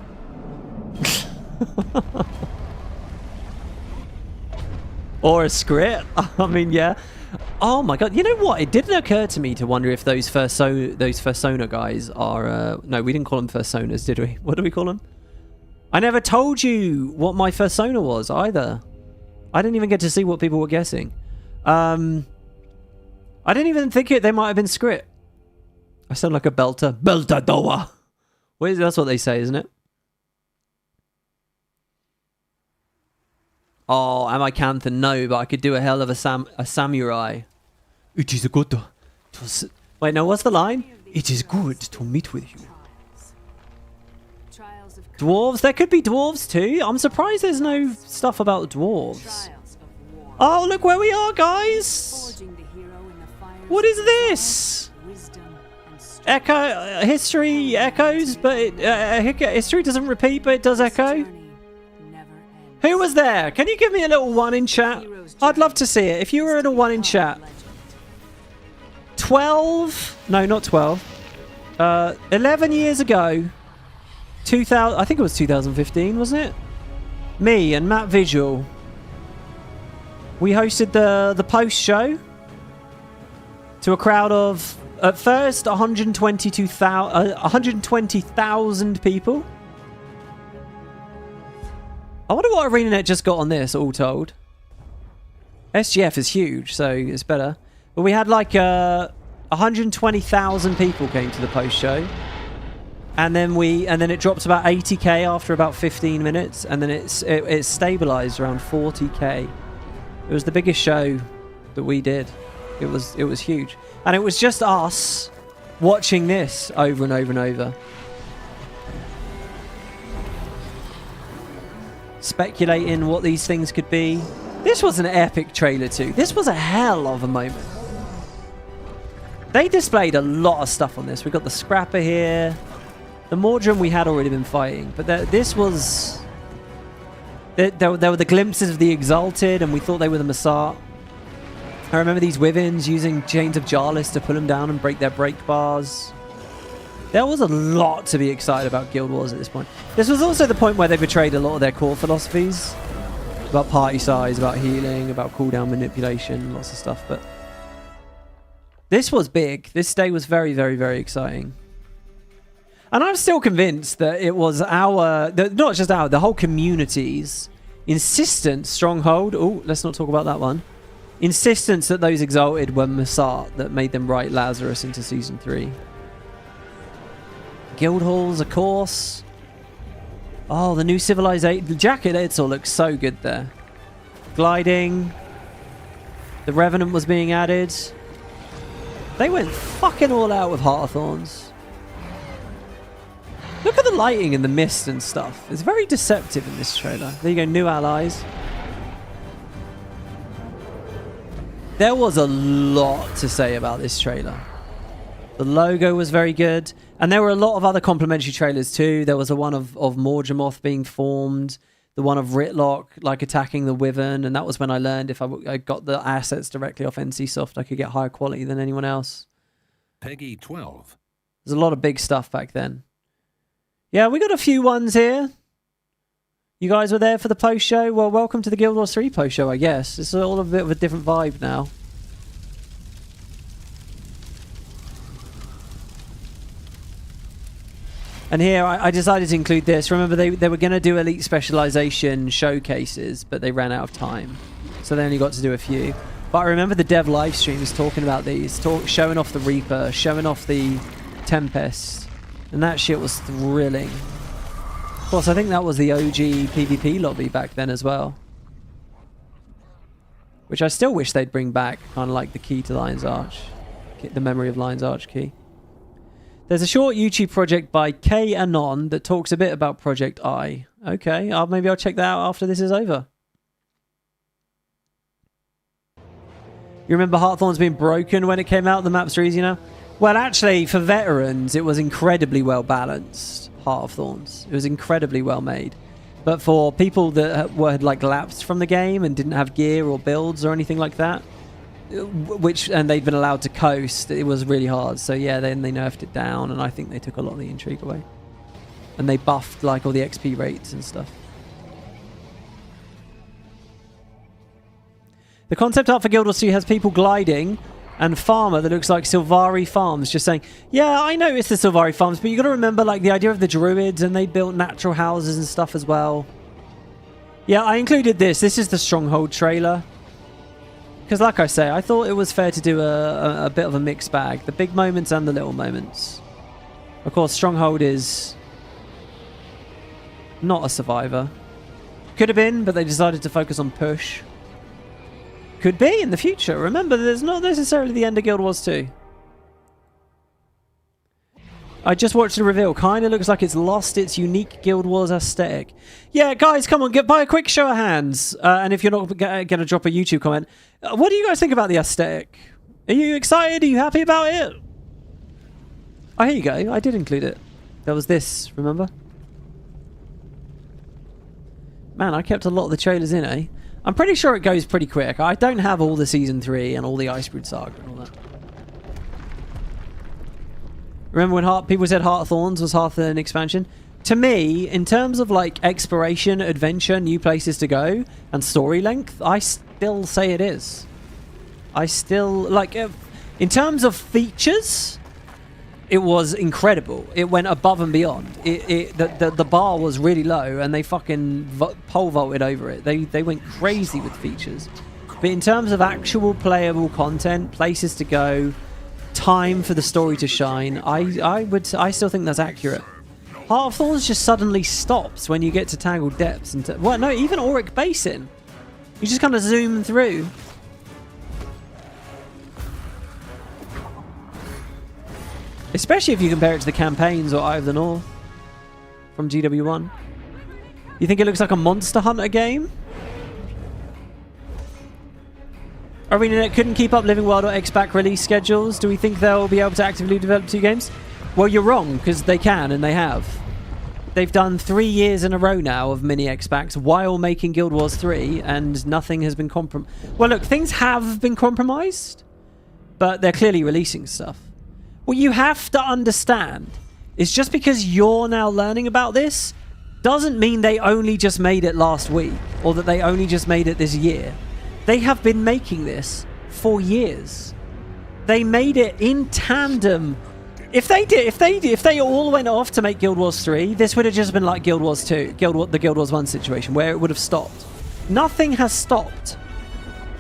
Or a script. I mean, yeah. Oh my god. You know what? It didn't occur to me to wonder if those Fursona guys are... no, we didn't call them Fursonas, did we? What do we call them? I never told you what my Fursona was either. I didn't even get to see what people were guessing. I didn't even think they might have been script. I sound like a belter. Beltadoa. That's what they say, isn't it? Oh, am I Canthan? No, but I could do a hell of a samurai. It is good to Wait, no, what's the line? It is good to meet with you. Dwarves? There could be dwarves too. I'm surprised there's no stuff about dwarves. Oh, look where we are, guys. What is this? Echo, history echoes, but history doesn't repeat, but it does echo. Who was there? Can you give me a little one in chat? I'd love to see it. If you were in a one in chat. 12? No, not 12. 11 years ago. 2000. I think it was 2015, wasn't it? Me and Matt Visual. We hosted the post show to a crowd of, at first, 120,000 people. I wonder what ArenaNet just got on this, all told. SGF is huge, so it's better. But we had like 120,000 people came to the post show, and then it dropped about 80k after about 15 minutes, and then it stabilized around 40k. It was the biggest show that we did. It was huge, and it was just us watching this over and over and over. Speculating what these things could be. This was an epic trailer too. This was a hell of a moment. They displayed a lot of stuff on this. We got the Scrapper here. The Mordrum we had already been fighting, but this was... There were the glimpses of the Exalted, and we thought they were the Massart. I remember these Wyverns using Chains of Jarlis to pull them down and break their break bars. There was a lot to be excited about Guild Wars at this point. This was also the point where they betrayed a lot of their core philosophies. About party size, about healing, about cooldown manipulation, lots of stuff. But this was big. This day was very, very, very exciting. And I'm still convinced that it was not just the whole community's insistent stronghold. Oh, let's not talk about that one. Insistence that those Exalted were Massart that made them write Lazarus into Season 3. Guild halls, of course. Oh, the new civilization. The jacket Edsel looks so good there. Gliding. The Revenant was being added. They went fucking all out with Heart of Thorns. Look at the lighting and the mist and stuff. It's very deceptive in this trailer. There you go, new allies. There was a lot to say about this trailer. The logo was very good. And there were a lot of other complimentary trailers too. There was a one of Morgemoth being formed. The one of Ritlock, like attacking the Wyvern. And that was when I learned if I got the assets directly off NCSoft, I could get higher quality than anyone else. Peggy 12. There's a lot of big stuff back then. Yeah, we got a few ones here. You guys were there for the post show? Well, welcome to the Guild Wars 3 post show, I guess. It's all a bit of a different vibe now. And here, I decided to include this. Remember, they were going to do Elite Specialization showcases, but they ran out of time. So they only got to do a few. But I remember the dev live streams talking about these, showing off the Reaper, showing off the Tempest. And that shit was thrilling. Of course, I think that was the OG PvP lobby back then as well. Which I still wish they'd bring back, kind of like the key to Lion's Arch. The memory of Lion's Arch key. There's a short YouTube project by K Anon that talks a bit about Project I. Okay, maybe I'll check that out after this is over. You remember Heartthorns being broken when it came out? The maps are easy now? Well, actually, for veterans, it was incredibly well balanced, Heart of Thorns. It was incredibly well made. But for people that had like lapsed from the game and didn't have gear or builds or anything like that, and they'd been allowed to coast, it was really hard. So yeah, then they nerfed it down, and I think they took a lot of the intrigue away. And they buffed like all the XP rates and stuff. The concept art for Guild Wars 2 has people gliding and farmer that looks like Sylvari Farms, just saying, yeah, I noticed the Sylvari Farms, but you got to remember like the idea of the druids, and they built natural houses and stuff as well. Yeah, I included this. This is the Stronghold trailer. Because like I say, I thought it was fair to do a bit of a mixed bag. The big moments and the little moments. Of course, Stronghold is not a survivor. Could have been, but they decided to focus on push. Could be in the future. Remember, there's not necessarily the end of Guild Wars 2. I just watched the reveal. Kind of looks like it's lost its unique Guild Wars aesthetic. Yeah, guys, come on, by a quick show of hands. And if you're not going to drop a YouTube comment, what do you guys think about the aesthetic? Are you excited? Are you happy about it? Oh, here you go. I did include it. There was this, remember? Man, I kept a lot of the trailers in, eh? I'm pretty sure it goes pretty quick. I don't have all the Season 3 and all the Icebrood Saga and all that. Remember when people said Heart of Thorns was half an expansion? To me, in terms of like exploration, adventure, new places to go, and story length, I still say it is. I still, like, in terms of features, it was incredible. It went above and beyond. The bar was really low, and they fucking pole vaulted over it. They went crazy with features. But in terms of actual playable content, places to go, time for the story to shine, I still think that's accurate. Heart of Thorns just suddenly stops when you get to Tangled Depths and well, no, even Auric Basin. You just kind of zoom through. Especially if you compare it to the campaigns or Eye of the North from GW1. You think it looks like a Monster Hunter game? Arenanet couldn't keep up Living World or X-Pac release schedules. Do we think they'll be able to actively develop 2 games? Well, you're wrong, because they can, and they have. They've done 3 years in a row now of mini X-Pacs while making Guild Wars 3, and nothing has been compromised. Well, look, things have been compromised, but they're clearly releasing stuff. What you have to understand is just because you're now learning about this doesn't mean they only just made it last week, or that they only just made it this year. They have been making this for years. They made it in tandem. If they all went off to make Guild Wars 3, this would have just been like Guild Wars 2, the Guild Wars 1 situation, where it would have stopped. Nothing has stopped.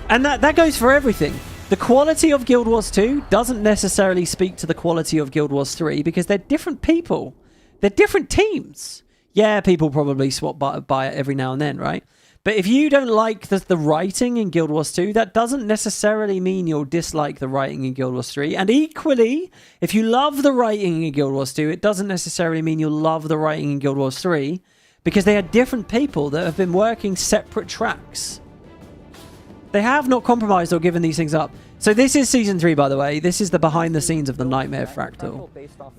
And that goes for everything. The quality of Guild Wars 2 doesn't necessarily speak to the quality of Guild Wars 3 because they're different people. They're different teams. Yeah, people probably swap by it every now and then, right? But if you don't like the writing in Guild Wars 2, that doesn't necessarily mean you'll dislike the writing in Guild Wars 3. And equally, if you love the writing in Guild Wars 2, it doesn't necessarily mean you'll love the writing in Guild Wars 3, because they are different people that have been working separate tracks. They have not compromised or given these things up. So this is Season 3, by the way. This is the behind the scenes of the Nightmare Fractal.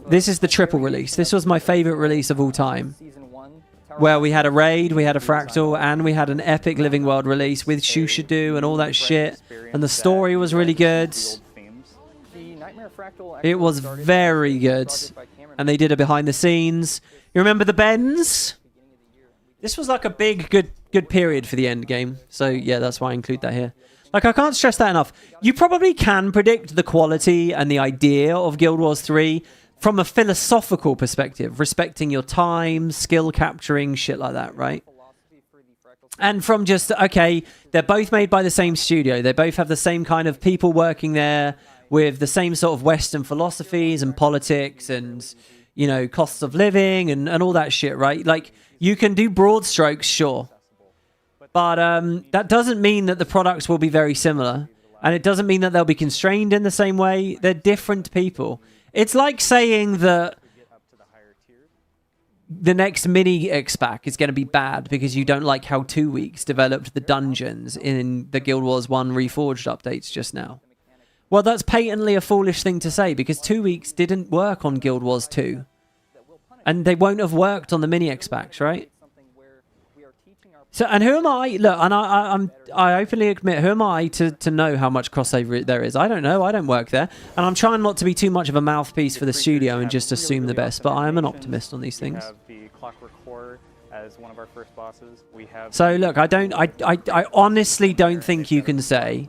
This is the triple release. This was my favorite release of all time, where we had a raid, we had a Fractal, and we had an epic Living World release with Shushadu and all that shit. And the story was really good. It was very good. And they did a behind the scenes. You remember the bends? This was like a big, good period for the end game. So yeah, that's why I include that here. Like, I can't stress that enough. You probably can predict the quality and the idea of Guild Wars 3 from a philosophical perspective, respecting your time, skill capturing, shit like that, right? And from just, okay, they're both made by the same studio. They both have the same kind of people working there with the same sort of Western philosophies and politics and, you know, costs of living and all that shit, right? Like, you can do broad strokes, sure. But that doesn't mean that the products will be very similar. And it doesn't mean that they'll be constrained in the same way. They're different people. It's like saying that the next mini X-Pac is going to be bad because you don't like how 2 Weeks developed the dungeons in the Guild Wars 1 Reforged updates just now. Well, that's patently a foolish thing to say because 2 Weeks didn't work on Guild Wars 2. And they won't have worked on the mini X-Pacs, right? So, and who am I? Look, and I openly admit, who am I to know how much crossover there is? I don't know. I don't work there. And I'm trying not to be too much of a mouthpiece for the studio and just assume the best, but I am an optimist on these things. As one of our first bosses. So look, I honestly don't think you can say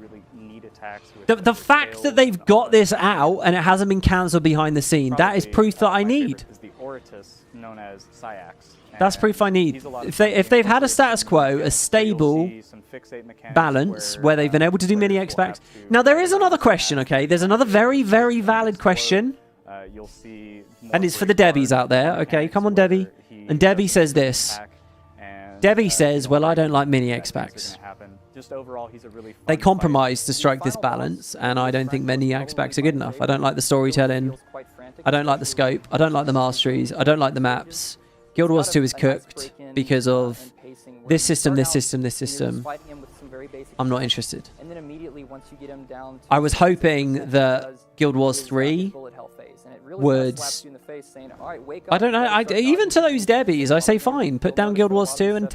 the fact that they've got this out and it hasn't been cancelled behind the scene, that is proof that I need. That's proof I need. If they've had a status quo, a stable balance, where they've been able to do mini X-Pacs. Now, there is another question, okay? There's another very, very valid question. And it's for the Debbies out there, okay? Come on, Debbie. And Debbie says this. Debbie says, well, I don't like mini X-Pacs. They compromise to strike this balance, and I don't think many X-Pacs are good enough. I don't like the storytelling. I don't like the scope. I don't like the masteries. I don't like the maps. Guild Wars 2 is cooked because of this system, this system, this system. I'm not interested. And then immediately once you get him down to I was hoping that Guild Wars 3 would... I don't know. Even to those Debbies, I say fine. Put down Guild Wars 2 and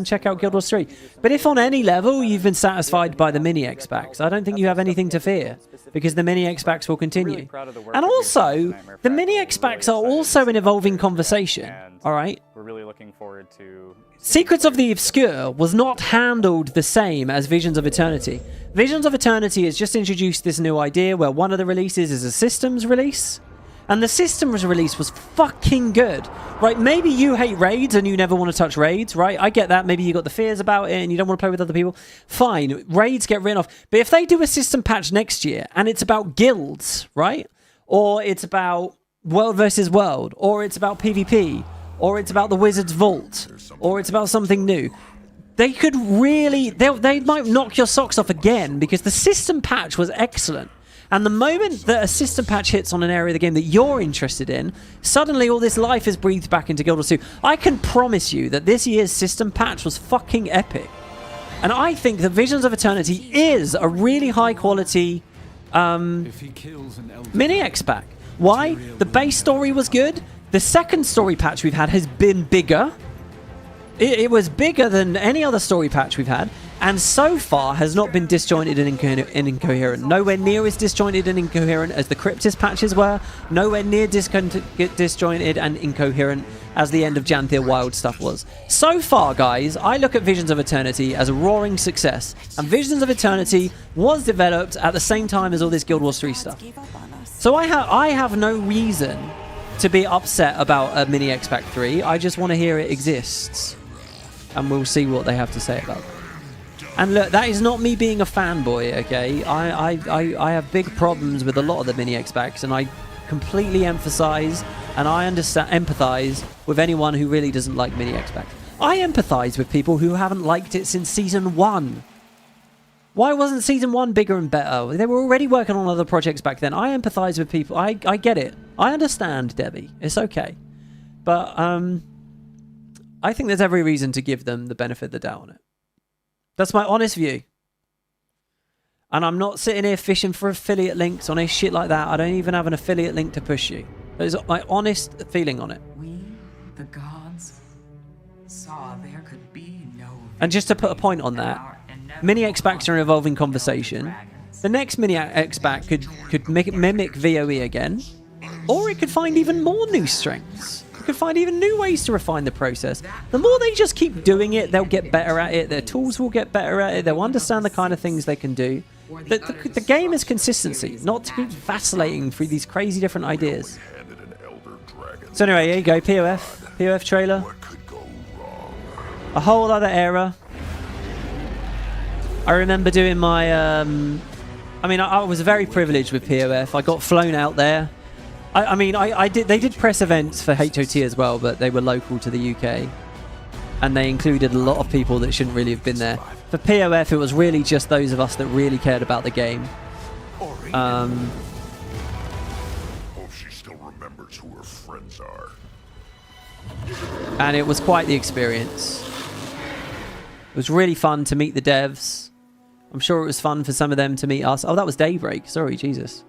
check out Guild Wars 3. But if on any level you've been satisfied by the mini X-Packs, I don't think you have anything to fear, because the mini X-Packs will continue. And also, the mini X-Packs are also an evolving conversation. All right. We're really looking forward to Secrets of the Obscure was not handled the same as Visions of Eternity. Visions of Eternity has just introduced this new idea where one of the releases is a systems release. And the systems release was fucking good. Right, maybe you hate raids and you never want to touch raids, right? I get that. Maybe you got the fears about it and you don't want to play with other people. Fine, raids get written off. But if they do a system patch next year and it's about guilds, right? Or it's about world versus world, or it's about PvP, or it's about the Wizard's Vault, or it's about something new, they could really... They might knock your socks off again, because the system patch was excellent. And the moment that a system patch hits on an area of the game that you're interested in, suddenly all this life is breathed back into Guild Wars 2. I can promise you that this year's system patch was fucking epic. And I think that Visions of Eternity is a really high quality mini X-Pack. Why? The base story was good. The second story patch we've had has been bigger. It was bigger than any other story patch we've had, and so far has not been disjointed and incoherent. Nowhere near as disjointed and incoherent as the Cryptis patches were. Nowhere near disjointed and incoherent as the end of Janthir Wild stuff was. So far, guys, I look at Visions of Eternity as a roaring success, and Visions of Eternity was developed at the same time as all this Guild Wars 3 stuff. So I have no reason to be upset about a mini X-Pack 3. I just want to hear it exists. And we'll see what they have to say about it. And look, that is not me being a fanboy, okay? I have big problems with a lot of the mini X-Packs, and I completely emphasize and I empathize with anyone who really doesn't like mini X-Packs. I empathize with people who haven't liked it since Season 1. Why wasn't Season 1 bigger and better? They were already working on other projects back then. I empathize with people. I get it. I understand, Debbie. It's okay. But I think there's every reason to give them the benefit of the doubt on it. That's my honest view. And I'm not sitting here fishing for affiliate links on any shit like that. I don't even have an affiliate link to push you. That is my honest feeling on it. We, the gods, saw there could be no... And just to put a point on that, mini X-Packs are an evolving conversation. The next mini X-Pack could mimic VOE again, or it could find even more new strengths. It could find even new ways to refine the process. The more they just keep doing it, they'll get better at it. Their tools will get better at it. They'll understand the kind of things they can do. The game is consistency, not to keep vacillating through these crazy different ideas. So anyway, here you go, POF trailer. A whole other era. I remember doing my, I mean, I was very privileged with POF. I got flown out there. I mean, they did press events for HOT as well, but they were local to the UK. And they included a lot of people that shouldn't really have been there. For POF, it was really just those of us that really cared about the game. Hope she still remembers who her friends are. And it was quite the experience. It was really fun to meet the devs. I'm sure it was fun for some of them to meet us. Oh, that was Daybreak. Sorry, Jesus.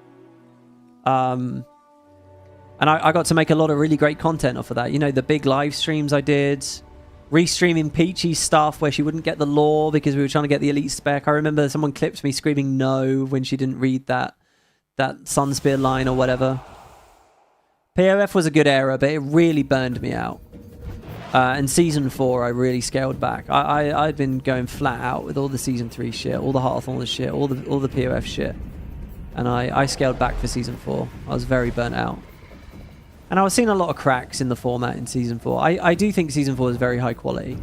And I got to make a lot of really great content off of that. You know, the big live streams I did. Restreaming Peachy's stuff where she wouldn't get the lore because we were trying to get the elite spec. I remember someone clipped me screaming no when she didn't read that Sunspear line or whatever. POF was a good era, but it really burned me out. And Season 4, I really scaled back. I'd been going flat out with all the Season 3 shit, all the Heart of Thorns shit, all the POF shit. And I scaled back for Season 4. I was very burnt out. And I was seeing a lot of cracks in the format in Season 4. I do think Season 4 is very high quality.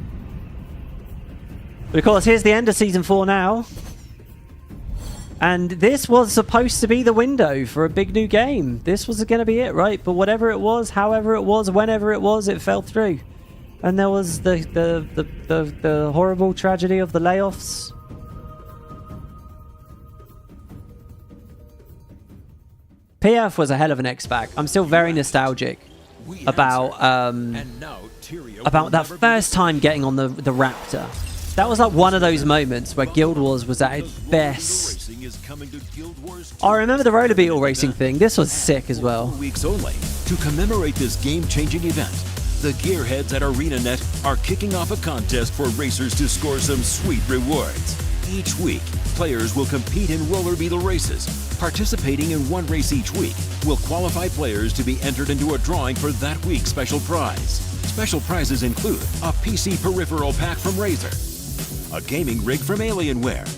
But of course, here's the end of Season 4 now. And this was supposed to be the window for a big new game. This was going to be it, right? But whatever it was, however it was, whenever it was, it fell through. And there was the horrible tragedy of the layoffs. PF was a hell of an X-Pac. I'm still very nostalgic about that first time getting on the Raptor. That was like one of those moments where Guild Wars was at its best. I remember the roller beetle racing thing. This was sick as well. Weeks only. To commemorate this game-changing event, the gearheads at ArenaNet are kicking off a contest for racers to score some sweet rewards. Each week, players will compete in roller beetle races. Participating in one race each week will qualify players to be entered into a drawing for that week's special prize. Special prizes include a PC peripheral pack from Razer, a gaming rig from Alienware,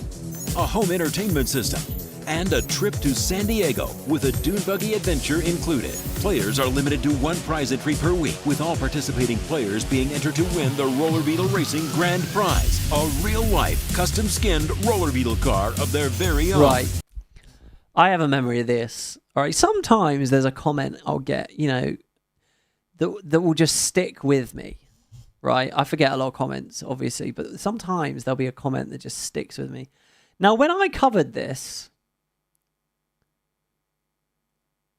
a home entertainment system, and a trip to San Diego with a dune buggy adventure included. Players are limited to one prize entry per week, with all participating players being entered to win the Roller Beetle Racing Grand Prize, a real-life, custom-skinned roller beetle car of their very own. Right. I have a memory of this. All right. Sometimes there's a comment I'll get, you know, that will just stick with me. Right? I forget a lot of comments, obviously, but sometimes there'll be a comment that just sticks with me. Now, when I covered this,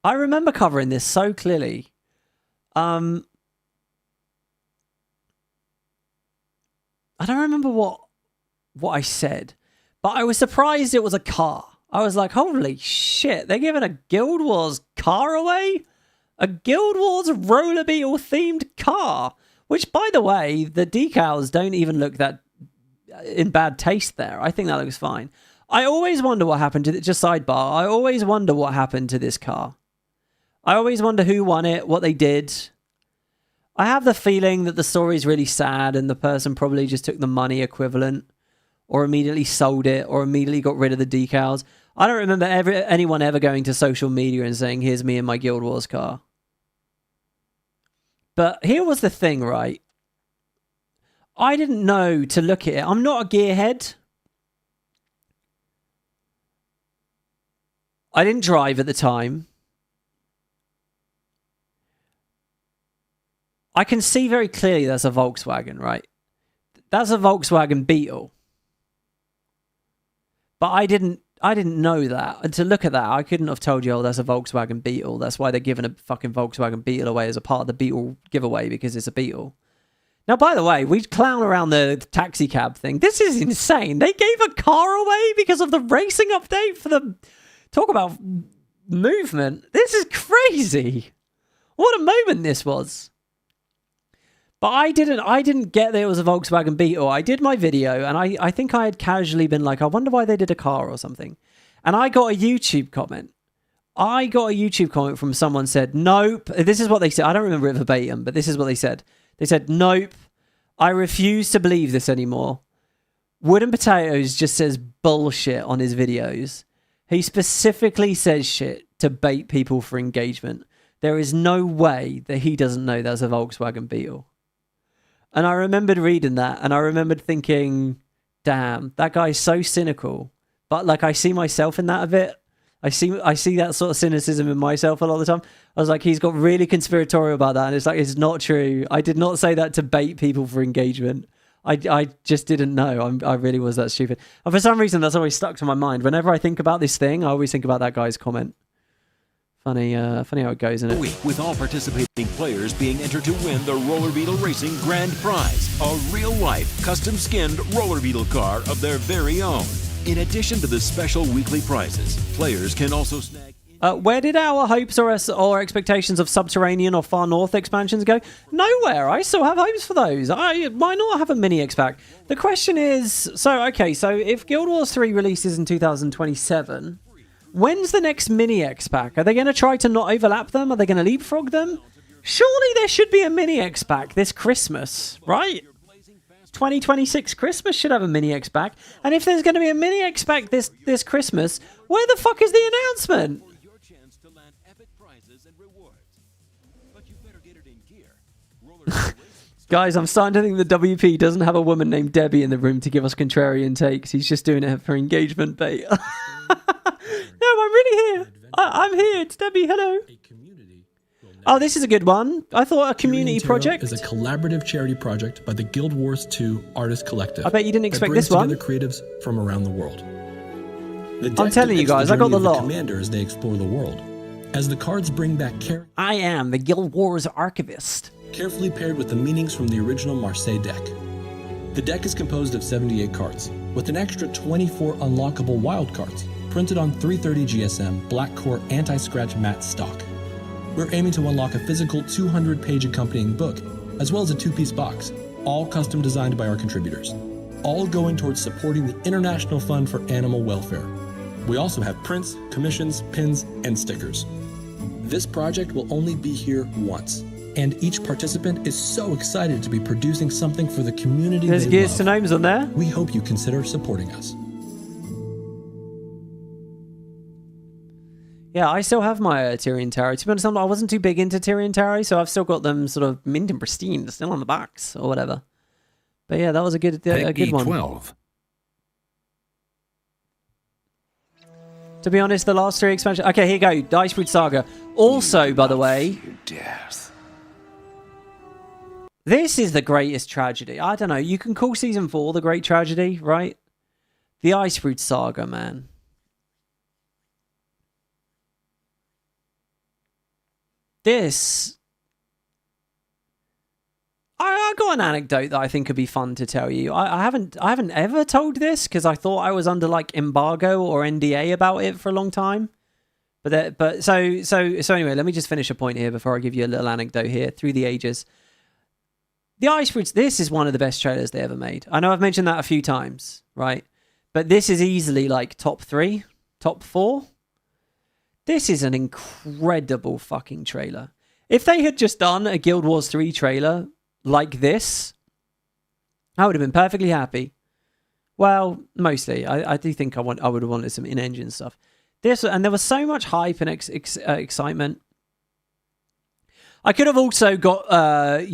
I remember covering this so clearly. I don't remember what I said, but I was surprised it was a car. I was like, holy shit, they're giving a Guild Wars car away? A Guild Wars roller beetle themed car? Which, by the way, the decals don't even look that in bad taste there. I think that looks fine. I always wonder what happened to it. Just sidebar. I always wonder what happened to this car. I always wonder who won it, what they did. I have the feeling that the story's really sad and the person probably just took the money equivalent or immediately sold it or immediately got rid of the decals. I don't remember anyone ever going to social media and saying, here's me in my Guild Wars car. But here was the thing, right? I didn't know to look at it. I'm not a gearhead. I didn't drive at the time. I can see very clearly that's a Volkswagen, right? That's a Volkswagen Beetle. But I didn't know that. And to look at that, I couldn't have told you, oh, that's a Volkswagen Beetle. That's why they're giving a fucking Volkswagen Beetle away as a part of the Beetle giveaway, because it's a Beetle. Now, by the way, we clown around the taxi cab thing. This is insane. They gave a car away because of the racing update for the... Talk about movement. This is crazy. What a moment this was. But I didn't get that it was a Volkswagen Beetle. I did my video, and I think I had casually been like, I wonder why they did a car or something. And I got a YouTube comment. From someone said, nope. This is what they said. I don't remember it verbatim, but this is what they said. They said, nope. I refuse to believe this anymore. WoodenPotatoes just says bullshit on his videos. He specifically says shit to bait people for engagement. There is no way that he doesn't know that's a Volkswagen Beetle. And I remembered reading that, and I remembered thinking, damn, that guy's so cynical. But like, I see myself in that a bit. I see that sort of cynicism in myself a lot of the time. I was like, he's got really conspiratorial about that, and it's like, it's not true. I did not say that to bait people for engagement. I just didn't know. I really was that stupid. And for some reason, that's always stuck to my mind. Whenever I think about this thing, I always think about that guy's comment. Funny how it goes, isn't it? With all participating players being entered to win the Roller Beetle Racing Grand Prize, a real-life, custom-skinned roller beetle car of their very own. In addition to the special weekly prizes, players can also snag... Where did our hopes or expectations of Subterranean or Far North expansions go? Nowhere. I still have hopes for those. Why not have a mini X-Pack? The question is... So if Guild Wars 3 releases in 2027... When's the next mini X-Pack? Are they going to try to not overlap them? Are they going to leapfrog them? Surely there should be a mini X-Pack this Christmas, right? 2026 Christmas should have a mini X-Pack. And if there's going to be a mini X-Pack this Christmas, where the fuck is the announcement? Guys, I'm starting to think the WP doesn't have a woman named Debbie in the room to give us contrarian takes. He's just doing it for engagement bait. No, I'm really here. I'm here. It's Debbie. Hello. Oh, this is a good one. I thought a community project is a collaborative charity project by the Guild Wars 2 Artist Collective. I bet you didn't expect this one. That brings together creatives from around the world. I'm telling you guys, I got the lot. Commander as they explore the world. as the cards bring back I am the Guild Wars archivist. carefully paired with the meanings from the original Marseille deck. The deck is composed of 78 cards, with an extra 24 unlockable wild cards, printed on 330 GSM Black Core anti-scratch matte stock. We're aiming to unlock a physical 200-page accompanying book, as well as a 2-piece box, all custom designed by our contributors, all going towards supporting the International Fund for Animal Welfare. We also have prints, commissions, pins, and stickers. This project will only be here once, and each participant is so excited to be producing something for the community There's they Gears love. to Gnomes on there. We hope you consider supporting us. Yeah, I still have my Tyrion Tarot. To be honest, I wasn't too big into Tyrion Tarot, so I've still got them sort of mint and pristine, still on the box or whatever. But yeah, that was a good one. 12. To be honest, the last 3 expansions... Okay, here you go. The Icebrood Saga. Also, by the way... This is the greatest tragedy. I don't know. You can call Season 4 the great tragedy, right? The Icebrood Saga, man. This... I got an anecdote that I think could be fun to tell you. I haven't ever told this because I thought I was under like embargo or NDA about it for a long time. So anyway, let me just finish a point here before I give you a little anecdote here through the ages. The Icebroods, this is one of the best trailers they ever made. I know I've mentioned that a few times, right? But this is easily like top 3, top 4. This is an incredible fucking trailer. If they had just done a Guild Wars 3 trailer like this, I would have been perfectly happy. Well, mostly. I do think I would have wanted some in-engine stuff. And there was so much hype and excitement. I could have also got, the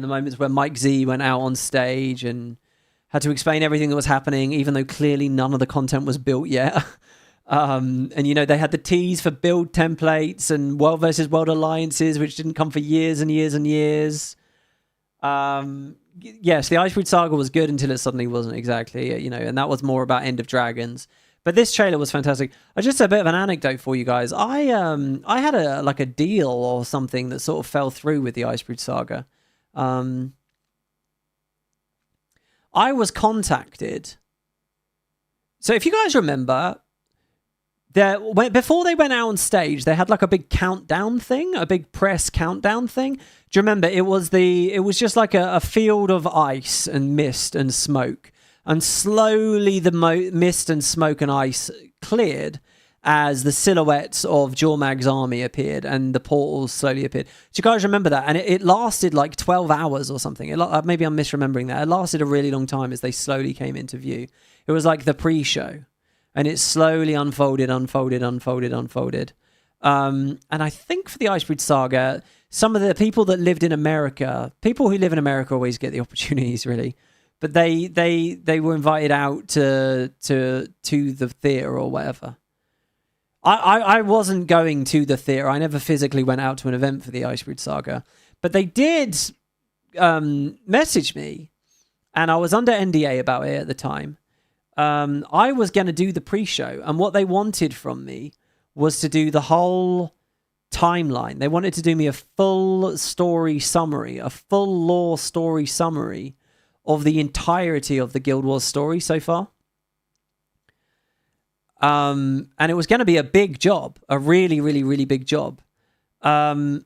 moments where Mike Z went out on stage and had to explain everything that was happening, even though clearly none of the content was built yet. And they had the tease for build templates and World versus World alliances, which didn't come for years and years and years. Yes, the Icebrood Saga was good until it suddenly wasn't exactly, and that was more about End of Dragons. But this trailer was fantastic. Just a bit of an anecdote for you guys. I had a deal or something that sort of fell through with the Icebrood Saga. I was contacted. So if you guys remember, before they went out on stage, they had like a big countdown thing, a big press countdown thing. Do you remember? It was just like a field of ice and mist and smoke. And slowly the mist and smoke and ice cleared as the silhouettes of Jormag's army appeared and the portals slowly appeared. Do you guys remember that? And it lasted like 12 hours or something. Maybe I'm misremembering that. It lasted a really long time as they slowly came into view. It was like the pre-show. And it slowly unfolded. And I think for the Icebrood Saga, some of the people that lived in America, people who live in America always get the opportunities, really. But they were invited out to the theater or whatever. I wasn't going to the theater. I never physically went out to an event for the Icebrood Saga. But they did message me, and I was under NDA about it at the time. I was going to do the pre-show, and what they wanted from me was to do the whole timeline. They wanted to do me a full story summary, a full lore story summary of the entirety of the Guild Wars story so far. And it was going to be a big job, a really, really, really big job. And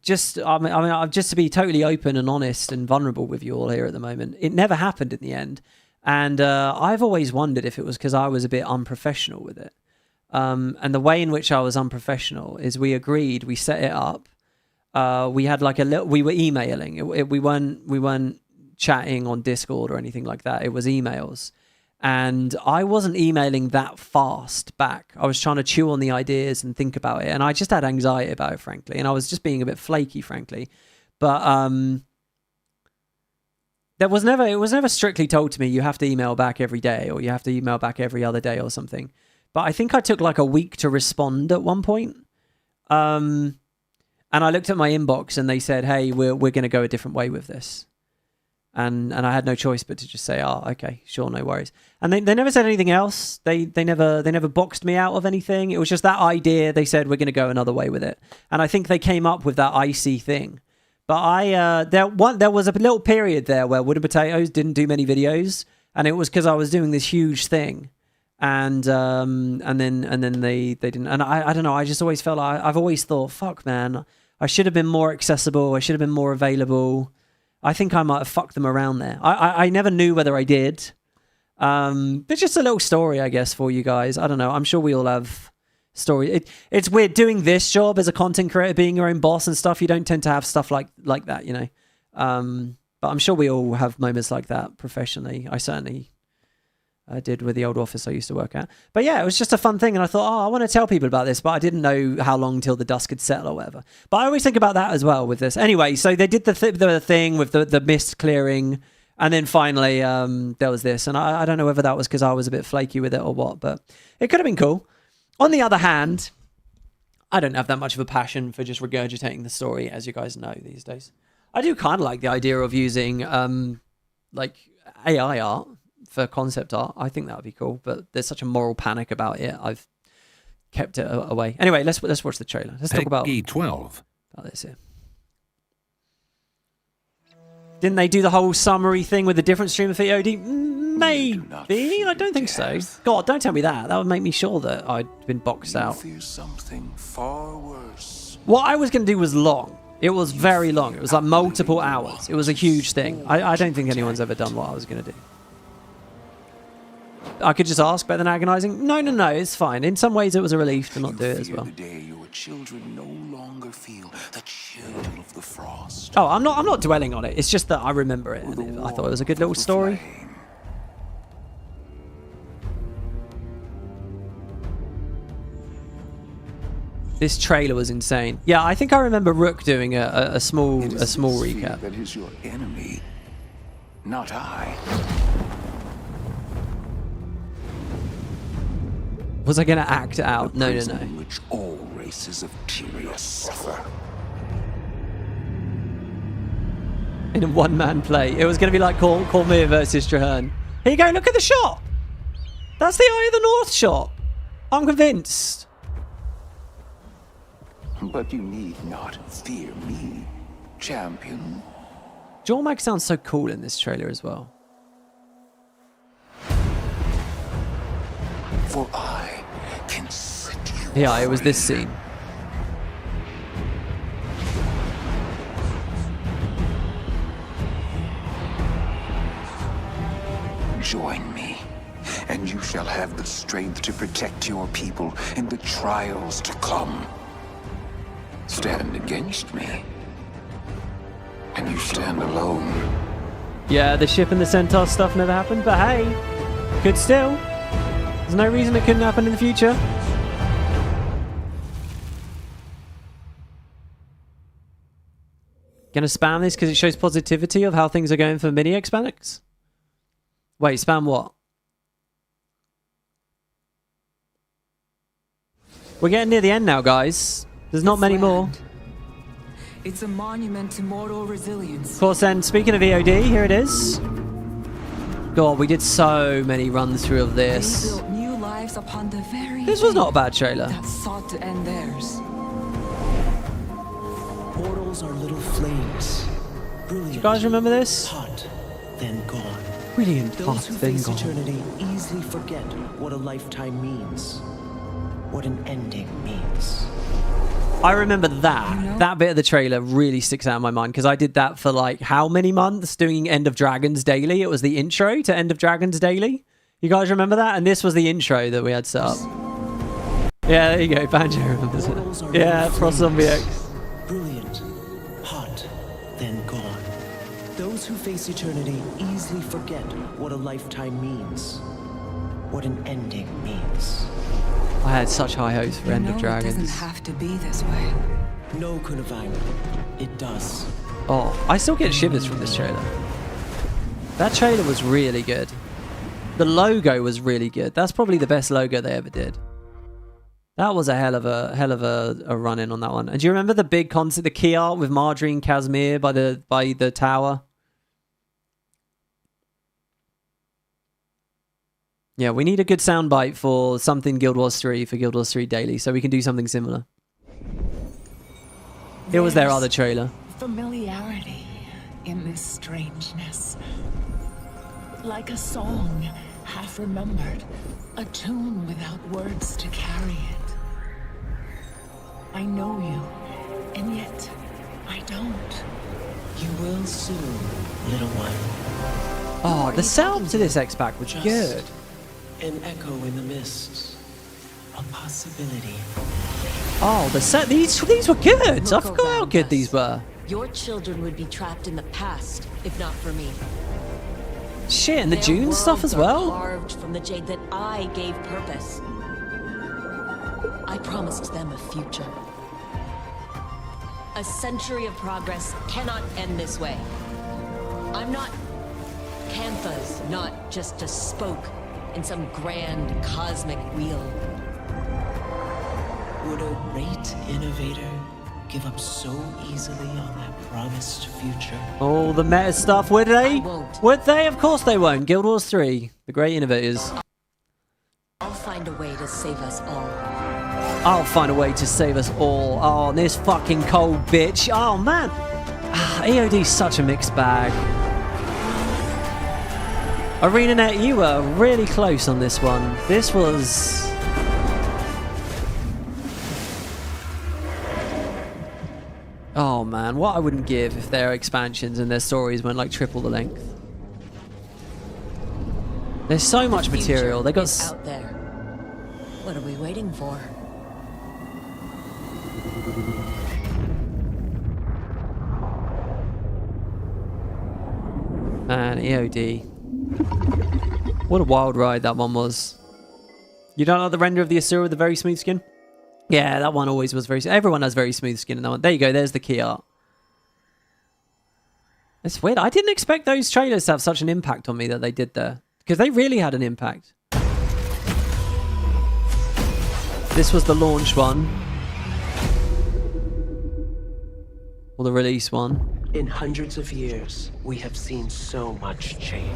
just to be totally open and honest and vulnerable with you all here at the moment, it never happened in the end. And I've always wondered if it was because I was a bit unprofessional with it. And the way in which I was unprofessional is we set it up. We had like we were emailing. We weren't chatting on Discord or anything like that. It was emails. And I wasn't emailing that fast back. I was trying to chew on the ideas and think about it. And I just had anxiety about it, frankly. And I was just being a bit flaky, frankly. But it was never strictly told to me, you have to email back every day or you have to email back every other day or something. But I think I took like a week to respond at one point. And I looked at my inbox and they said, hey, we're going to go a different way with this. And I had no choice but to just say, oh, okay, sure, no worries. And they never said anything else. They never boxed me out of anything. It was just that idea. They said, we're going to go another way with it. And I think they came up with that icy thing. But there was a little period there where WoodenPotatoes didn't do many videos. And it was because I was doing this huge thing. And then they didn't. And I don't know. I just always felt like, I've always thought, fuck, man, I should have been more accessible. I should have been more available. I think I might have fucked them around there. I never knew whether I did. But just a little story, I guess, for you guys. I don't know. I'm sure we all have story. It's weird doing this job as a content creator, being your own boss and stuff. You don't tend to have stuff like that, you know. But I'm sure we all have moments like that professionally. I certainly did with the old office I used to work at. But yeah, it was just a fun thing. And I thought, I want to tell people about this, but I didn't know how long till the dust could settle or whatever. But I always think about that as well with this. Anyway, so they did the thing with the mist clearing. And then finally, there was this. And I don't know whether that was because I was a bit flaky with it or what, but it could have been cool. On the other hand, I don't have that much of a passion for just regurgitating the story, as you guys know these days. I do kind of like the idea of using like AI art for concept art. I think that would be cool, but there's such a moral panic about it. I've kept it away. Anyway, let's watch the trailer. Let's talk about 12. About this here. Didn't they do the whole summary thing with a different streamer for EOD? Maybe. I don't think so. God, don't tell me that. That would make me sure that I'd been boxed out. Fear something far worse. What I was going to do was long. It was very long. It was like multiple hours. It was a huge thing. I don't think anyone's ever done what I was going to do. I could just ask better than agonizing. No, it's fine. In some ways, it was a relief to not do it as well. The day your children no longer feel the chill of the frost. Oh, I'm not dwelling on it. It's just that I remember it. And I thought it was a good little story. This trailer was insane. Yeah, I think I remember Rook doing a small recap. That is your enemy, not I. Was I going to act out? No. In which all races of Tyria suffer. In a one-man play. It was going to be like Cormier versus Traherne. Here you go, look at the shot! That's the Eye of the North shot! I'm convinced. But you need not fear me, champion. Jormag sounds so cool in this trailer as well. For I can set you Yeah, it was this scene. Join me, and you shall have the strength to protect your people in the trials to come. Stand against me, and you stand alone. Yeah, the ship and the Centaur stuff never happened, but hey, could still. There's no reason it couldn't happen in the future. Gonna spam this because it shows positivity of how things are going for mini Hispanics? Wait, spam what? We're getting near the end now, guys. There's not many more. It's a monument to mortal resilience. Of course, then, speaking of EOD, here it is. God, we did so many runs through of this. They built new lives upon the very This was not a bad trailer. that sought to end theirs. Portals are little flames. Brilliant. Do you guys remember this? Hot, then gone. Brilliant, hot, Those who then face gone. eternity easily forget what a lifetime means. What an ending means. I remember that. That bit of the trailer really sticks out in my mind because I did that for like how many months doing End of Dragons Daily. It was the intro to End of Dragons Daily. You guys remember that? And this was the intro that we had set up. Yeah, there you go. Banjo remembers it. Yeah, Frost Zombie X. Brilliant, hot, then gone. Those who face eternity easily forget what a lifetime means. What an ending means. I had such high hopes for End of Dragons. It doesn't have to be this way. No, Kunavine. It does. Oh, I still get shivers from this trailer. That trailer was really good. The logo was really good. That's probably the best logo they ever did. That was a hell of a run in on that one. And do you remember the big concert, the key art with Marjorie and Casimir by the tower? Yeah, we need a good soundbite for something Guild Wars 3 for Guild Wars 3 Daily, so we can do something similar. Here was their other trailer. Familiarity in this strangeness. Like a song, half remembered. A tune without words to carry it. I know you, and yet I don't. You will soon, little one. Oh, the sound to this X-Pack was good. An echo in the mists. A possibility. Oh, these were good. I forgot how good these were. Your children would be trapped in the past if not for me. Shit, and the Their June stuff worlds as well. are carved from the jade that I gave purpose. I promised them a future. A century of progress cannot end this way. I'm not Cantha's, not just a spoke in some grand cosmic wheel. Would a great innovator give up so easily on that promised future? All the meta stuff, would they? Would they? Of course they won't. Guild Wars 3, the great innovators. I'll find a way to save us all. I'll find a way to save us all. Oh, this fucking cold bitch. Oh, man. EOD's such a mixed bag. ArenaNet, you were really close on this one. This was... Oh, man. What I wouldn't give if their expansions and their stories went like triple the length. There's so much material. They got... out there. What are we waiting for? Man, EOD. What a wild ride that one was. You don't like the render of the Asura with the very smooth skin? Yeah, that one always was very... Everyone has very smooth skin in that one. There you go, there's the key art. It's weird. I didn't expect those trailers to have such an impact on me that they did there. Because they really had an impact. This was the launch one. Or the release one. In hundreds of years, we have seen so much change.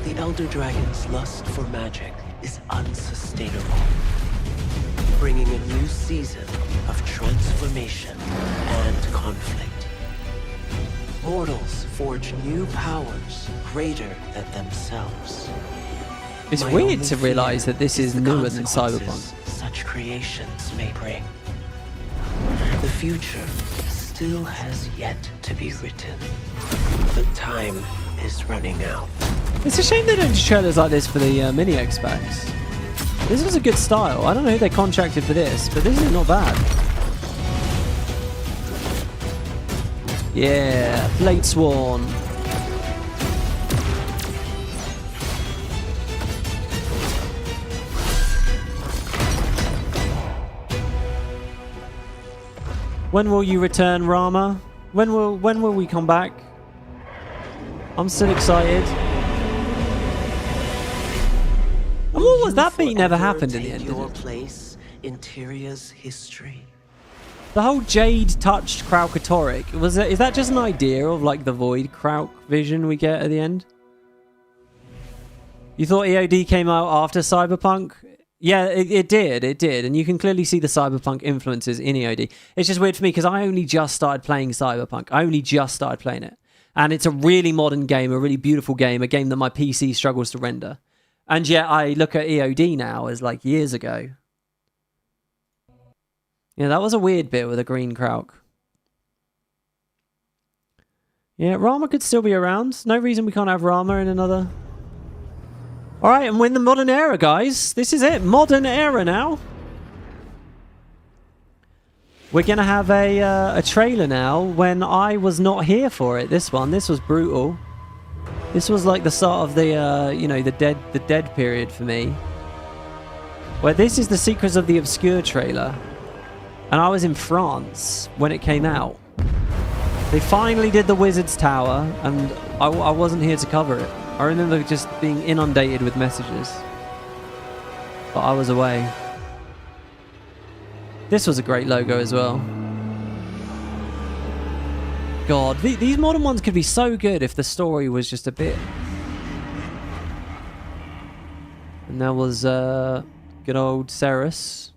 The Elder Dragon's lust for magic is unsustainable, bringing a new season of transformation and conflict. Mortals forge new powers greater than themselves. It's My weird only to realize fear that this is the newer than consequences Cyberpunk. Such creations may bring. The future still has yet to be written, but time is running out. It's a shame they don't do trailers like this for the mini X-Packs. This was a good style. I don't know who they contracted for this, but this is not bad. Yeah, Blade Sworn. When will you return, Rama? When will we come back? I'm still excited. And what was that beat never happened in the end, did Your it? place in Tyria's history. The whole Jade touched Kraukatoric, is that just an idea of like the Void Krauk vision we get at the end? You thought EOD came out after Cyberpunk? Yeah, it did, and you can clearly see the Cyberpunk influences in EOD. It's just weird for me because I only just started playing Cyberpunk. I only just started playing it. And it's a really modern game, a really beautiful game, a game that my PC struggles to render. And yet I look at EOD now as like years ago. Yeah, that was a weird bit with a green Krauk. Yeah, Rama could still be around. No reason we can't have Rama in another... Alright, and we're in the modern era, guys. This is it. Modern era now. We're going to have a trailer now when I was not here for it. This was brutal. This was like the start of the, you know, the dead period for me. Where this is the Secrets of the Obscure trailer. And I was in France when it came out. They finally did the Wizard's Tower, and I wasn't here to cover it. I remember just being inundated with messages. But I was away. This was a great logo as well. God, these modern ones could be so good if the story was just a bit And there was good old Ceres.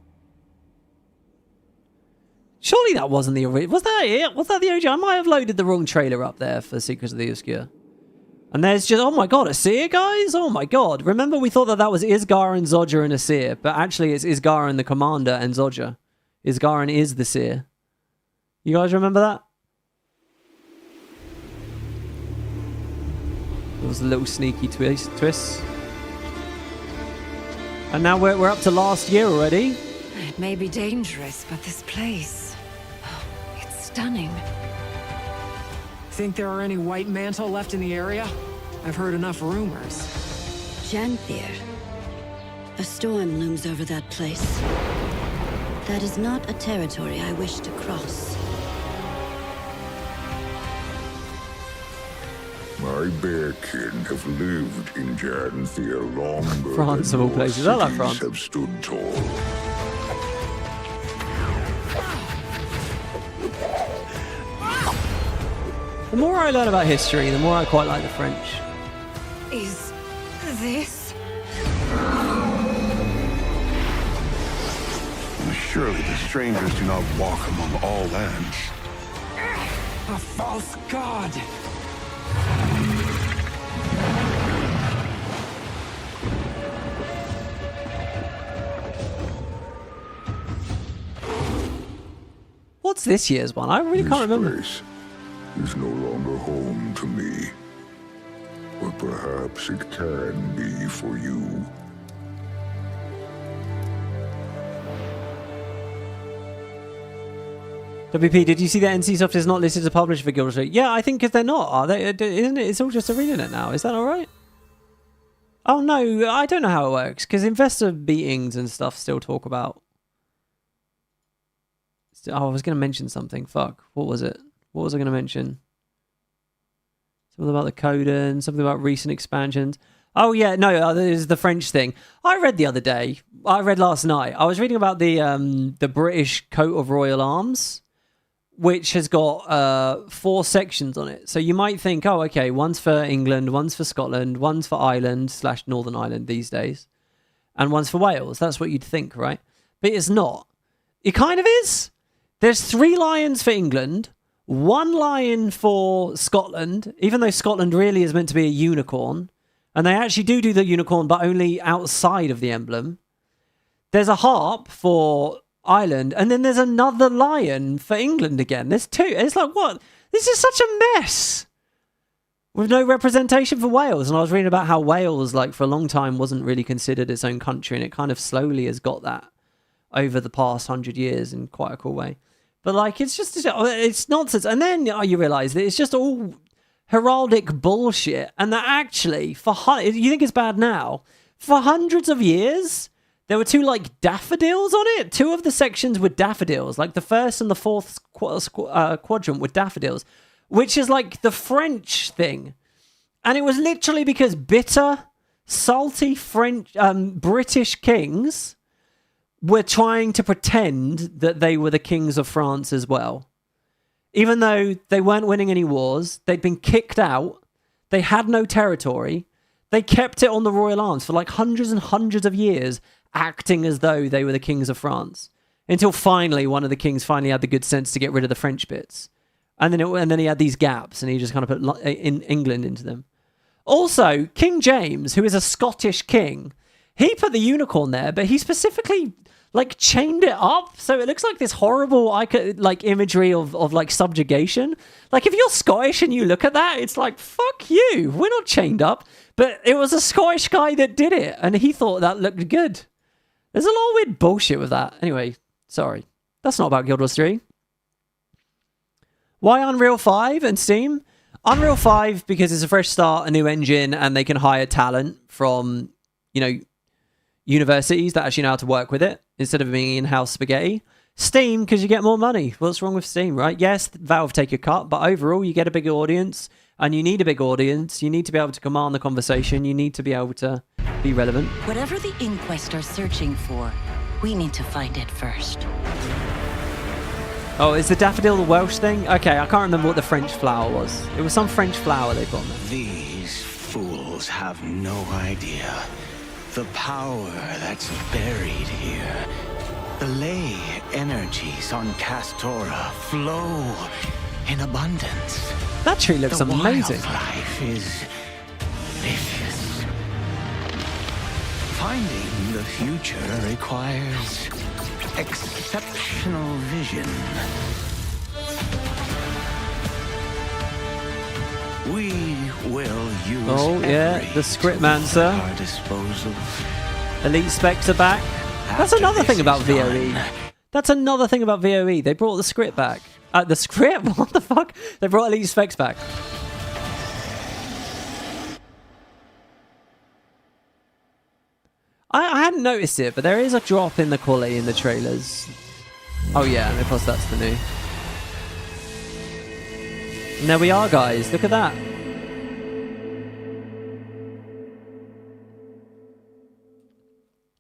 Surely that wasn't the original. Was that it? Was that the OG? I might have loaded the wrong trailer up there for Secrets of the Obscure. And there's just, oh my god, a seer, guys? Oh my god. Remember we thought that that was Isgar and Zodja and a seer, but actually it's Isgar and the commander and Zodja. Isgar and is the seer. You guys remember that? There was a little sneaky twist. And now we're up to last year already. It may be dangerous, but this place, it's stunning. Think there are any white mantle left in the area? I've heard enough rumors. Janthir. A storm looms over that place. That is not a territory I wish to cross. My bear kin have lived in Janthir longer France than of all your places. I like cities France. have stood tall. The more I learn about history, the more I quite like the French. Is this? Surely the strangers do not walk among all lands. A false god! What's this year's one? I really can't remember. This place is no longer home to me. But perhaps it can be for you. WP, did you see that NCSoft is not listed as a publisher for Guild Wars 3? Yeah, I think if they're not, are they? Isn't it? It's all just ArenaNet now. Is that all right? Oh no, I don't know how it works because investor meetings and stuff still talk about. Oh, I was going to mention something. Fuck, what was it? What was I going to mention? Something about the Coden, something about recent expansions. Oh yeah, no, there's the French thing. I read the other day. I read last night. I was reading about the British coat of royal arms, which has got 4 sections on it. So you might think, oh, okay, one's for England, one's for Scotland, one's for Ireland / Northern Ireland these days, and one's for Wales. That's what you'd think, right? But it's not. It kind of is. There's 3 lions for England, 1 lion for Scotland, even though Scotland really is meant to be a unicorn. And they actually do the unicorn, but only outside of the emblem. There's a harp for Ireland, and then there's another lion for England again. There's 2. It's like, what? This is such a mess. With no representation for Wales. And I was reading about how Wales, like, for a long time wasn't really considered its own country, and it kind of slowly has got that over the past 100 years in quite a cool way. But, like, it's nonsense. And then you realise that it's just all heraldic bullshit, and that actually, you think it's bad now, for hundreds of years, there were 2, like, daffodils on it. 2 of the sections were daffodils. Like, the first and the 4th quadrant were daffodils, which is, like, the French thing. And it was literally because bitter, salty British kings were trying to pretend that they were the kings of France as well. Even though they weren't winning any wars, they'd been kicked out, they had no territory, they kept it on the royal arms for like hundreds and hundreds of years, acting as though they were the kings of France. Until finally, one of the kings finally had the good sense to get rid of the French bits. And then he had these gaps, and he just kind of put England into them. Also, King James, who is a Scottish king, he put the unicorn there, but he specifically, like, chained it up, so it looks like this horrible, like, imagery of like, subjugation. Like, if you're Scottish and you look at that, it's like, fuck you, we're not chained up. But it was a Scottish guy that did it, and he thought that looked good. There's a lot of weird bullshit with that. Anyway, sorry. That's not about Guild Wars 3. Why Unreal 5 and Steam? Unreal 5, because it's a fresh start, a new engine, and they can hire talent from, universities that actually know how to work with it, instead of being in-house spaghetti. Steam, because you get more money. What's wrong with Steam, right? Yes, Valve take a cut, but overall you get a bigger audience, and you need a big audience. You need to be able to command the conversation. You need to be able to be relevant. Whatever the Inquest are searching for, we need to find it first. Oh, is the daffodil the Welsh thing? Okay, I can't remember what the French flower was. It was some French flower they put on there. These fools have no idea the power that's buried here. The ley energies on Castora flow in abundance. That tree looks the amazing. Wildlife is vicious. Finding the future requires exceptional vision. We will use the Scriptmancer. at our disposal. Elite specs are back. That's another thing about VOE. That's another thing about VOE. They brought the script back. The script? What the fuck? They brought Elite specs back. I hadn't noticed it, but there is a drop in the quality in the trailers. Oh yeah, and of course that's the new. And there we are, guys. Look at that.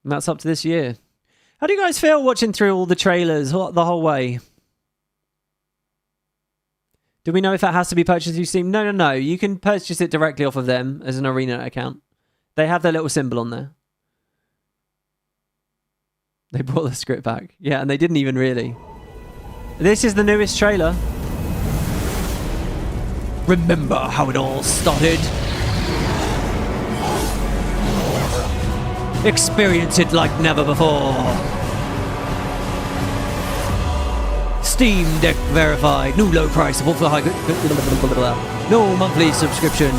And that's up to this year. How do you guys feel watching through all the trailers the whole way? Do we know if that has to be purchased through Steam? No, no, no. You can purchase it directly off of them as an Arenanet account. They have their little symbol on there. They brought the script back. Yeah, and they didn't even really. This is the newest trailer. Remember how it all started? Experience it like never before. Steam Deck verified. New low price. Support for high. No monthly subscription.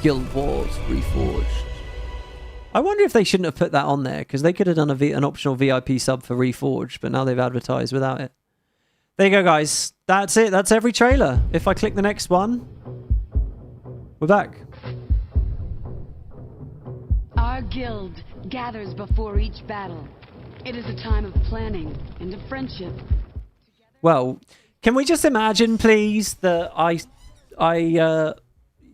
Guild Wars Reforged. I wonder if they shouldn't have put that on there, because they could have done an optional VIP sub for Reforged, but now they've advertised without it. There you go, guys. That's it. That's every trailer. If I click the next one, we're back. Our guild gathers before each battle. It is a time of planning and of friendship. Well, can we just imagine, please, that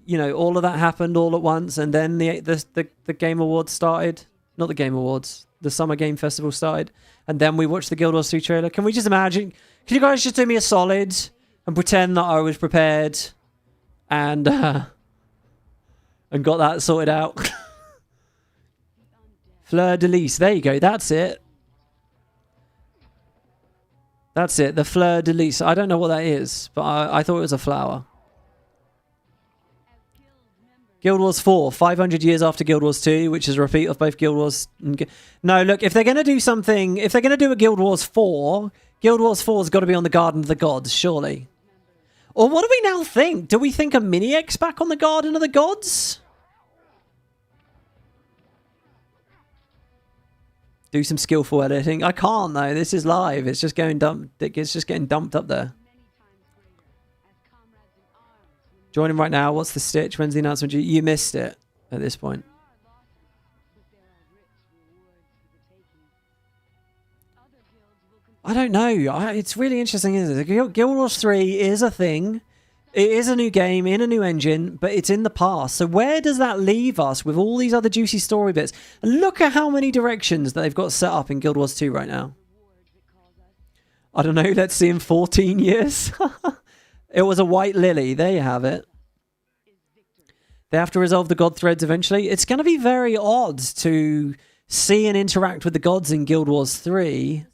you know, all of that happened all at once, and then the Game Awards started. Not the Game Awards. The Summer Game Festival started, and then we watched the Guild Wars 3 trailer. Can we just imagine? Can you guys just do me a solid and pretend that I was prepared and got that sorted out? Fleur de lis. There you go. That's it. That's it. The Fleur de lis. I don't know what that is, but I thought it was a flower. Guild Wars 4, 500 years after Guild Wars 2, which is a repeat of both Guild Wars... No, look, if they're going to do something... If they're going to do a Guild Wars 4, Guild Wars 4's got to be on the Garden of the Gods, surely. Or what do we now think? Do we think a Mini-X back on the Garden of the Gods? Do some skillful editing. I can't, though. This is live. It's just going dumped. It's just getting dumped up there. Joining right now. What's the stitch? When's the announcement? You missed it at this point. I don't know. It's really interesting, isn't it? Guild Wars 3 is a thing. It is a new game in a new engine, but it's in the past. So where does that leave us with all these other juicy story bits? And look at how many directions that they've got set up in Guild Wars 2 right now. I don't know. Let's see in 14 years. It was a white lily. There you have it. They have to resolve the god threads eventually. It's going to be very odd to see and interact with the gods in Guild Wars 3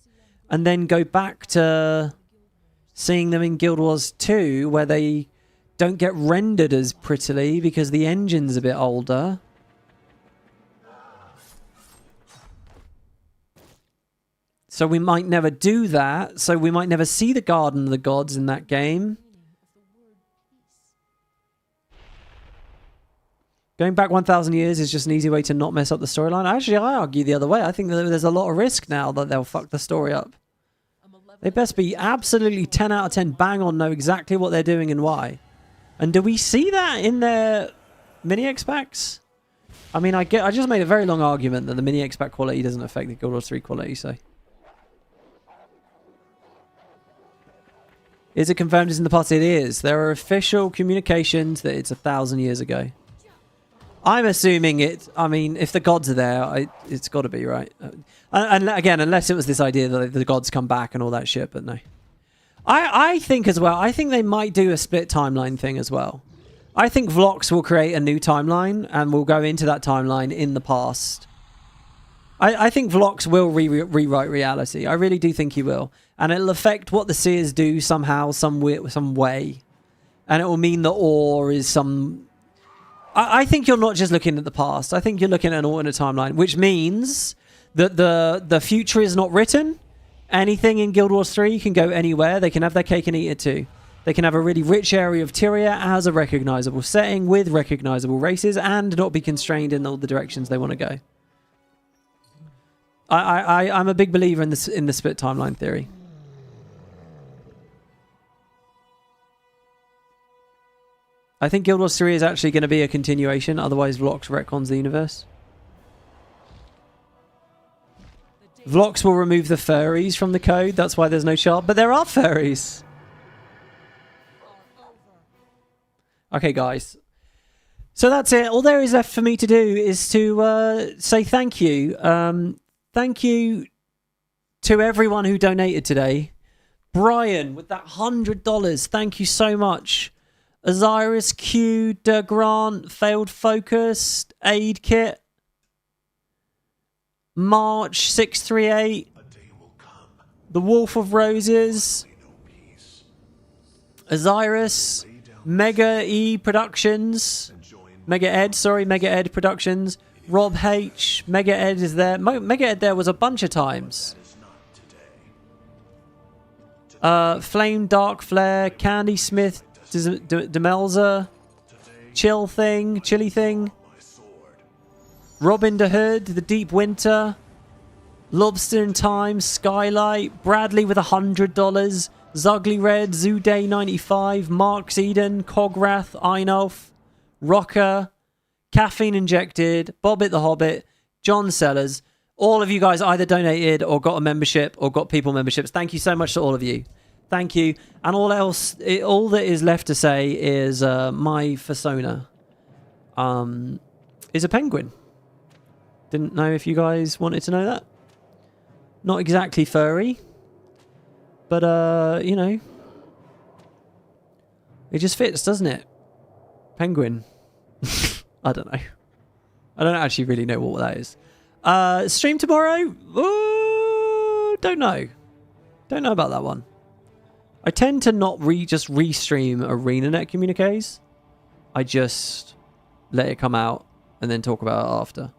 and then go back to seeing them in Guild Wars 2 where they don't get rendered as prettily because the engine's a bit older. So we might never do that. So we might never see the Garden of the Gods in that game. Going back 1,000 years is just an easy way to not mess up the storyline. Actually, I argue the other way. I think that there's a lot of risk now that they'll fuck the story up. They best be absolutely 10 out of 10 bang on, know exactly what they're doing and why. And do we see that in their Mini-X packs? I mean, I just made a very long argument that the Mini-X pack quality doesn't affect the Guild Wars 3 quality, so... Is it confirmed it's in the past? It is. There are official communications that it's 1,000 years ago. I'm assuming it... I mean, if the gods are there, it's got to be, right? And again, unless it was this idea that the gods come back and all that shit, but no. I think as well, I think they might do a split timeline thing as well. I think Vlox will create a new timeline and we'll go into that timeline in the past. I think Vlox will rewrite reality. I really do think he will. And it'll affect what the Seers do somehow, some way. And it will mean that Ore is some... I think you're not just looking at the past. I think you're looking at an alternate timeline, which means that the future is not written. Anything in Guild Wars 3 can go anywhere. They can have their cake and eat it too. They can have a really rich area of Tyria as a recognizable setting with recognizable races and not be constrained in all the directions they want to go. I'm a big believer in the split timeline theory. I think Guild Wars 3 is actually going to be a continuation, otherwise Vlox retcons the universe. Vlox will remove the furries from the code, that's why there's no shard, but there are furries! Okay, guys. So that's it. All there is left for me to do is to say thank you. Thank you to everyone who donated today. Brian, with that $100, thank you so much. Osiris, Q, Grant, Failed Focus, Aid Kit, March 638, The Wolf of Roses, Osiris, Mega E Productions, Mega Ed Productions, Rob H, Mega Ed is there. Mega Ed there was a bunch of times. Flame Dark Flare, Candy Smith, Demelza, Chilly Thing, Robin the Hood, The Deep Winter, Lobster in Time, Skylight, Bradley with $100, Zugly Red, Zuday 95, Mark's Eden, Cograth, Einolf, Rocker, Caffeine Injected, Bobbit the Hobbit, John Sellers. All of you guys either donated or got a membership or got people memberships. Thank you so much to all of you. Thank you. And all that is left to say is my persona is a penguin. Didn't know if you guys wanted to know that. Not exactly furry, but you know, it just fits, doesn't it? Penguin. I don't know. I don't actually really know what that is. Stream tomorrow? Don't know. Don't know about that one. I tend to not just re-stream ArenaNet communiques. I just let it come out and then talk about it after.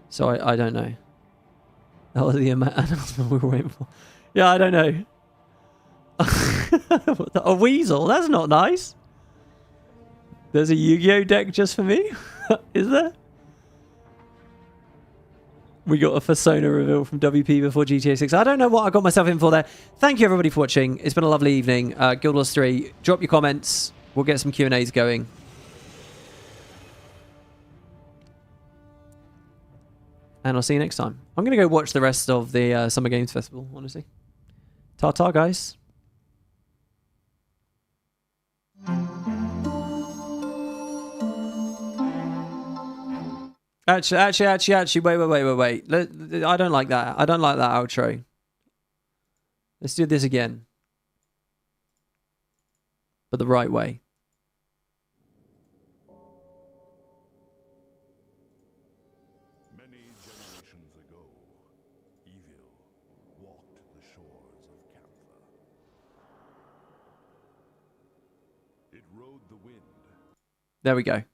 So I don't know. That was the announcement we were waiting for. Yeah, I don't know. A weasel? That's not nice. There's a Yu-Gi-Oh deck just for me? Is there? We got a persona reveal from WP before GTA 6. I don't know what I got myself in for there. Thank you everybody for watching. It's been a lovely evening. Guild Wars 3. Drop your comments. We'll get some Q&As going. And I'll see you next time. I'm going to go watch the rest of the Summer Games Festival, honestly. Ta-ta, guys. Actually, wait. I don't like that. I don't like that outro. Let's do this again. But the right way. Many generations ago, evil walked the shores of Camphor. It rode the wind. There we go.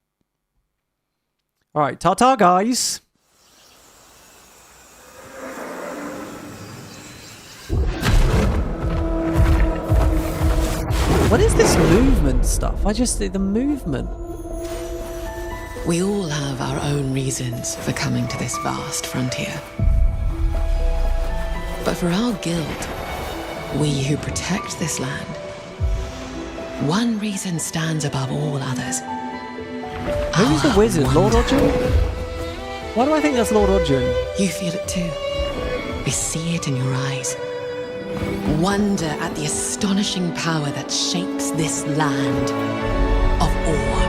All right, ta-ta, guys. What is this movement stuff? The movement. We all have our own reasons for coming to this vast frontier. But for our guild, we who protect this land, one reason stands above all others. Who's the wizard? Lord Odrin? Why do I think that's Lord Odrin? You feel it too. I see it in your eyes. Wonder at the astonishing power that shapes this land of awe.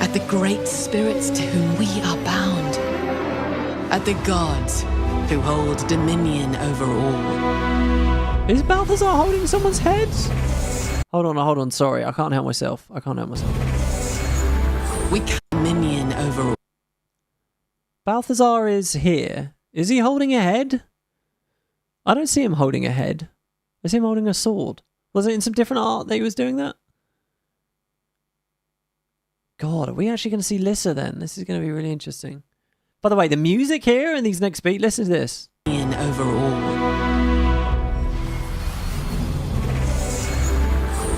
At the great spirits to whom we are bound. At the gods who hold dominion over all. Is Balthazar holding someone's head? Hold on. Sorry, I can't help myself. We can minion over. Balthazar is here. Is he holding a head? I don't see him holding a head. I see him holding a sword. Was it in some different art that he was doing that? God, are we actually going to see Lissa then? This is going to be really interesting. By the way, the music here in these next beats, listen to this. Overall.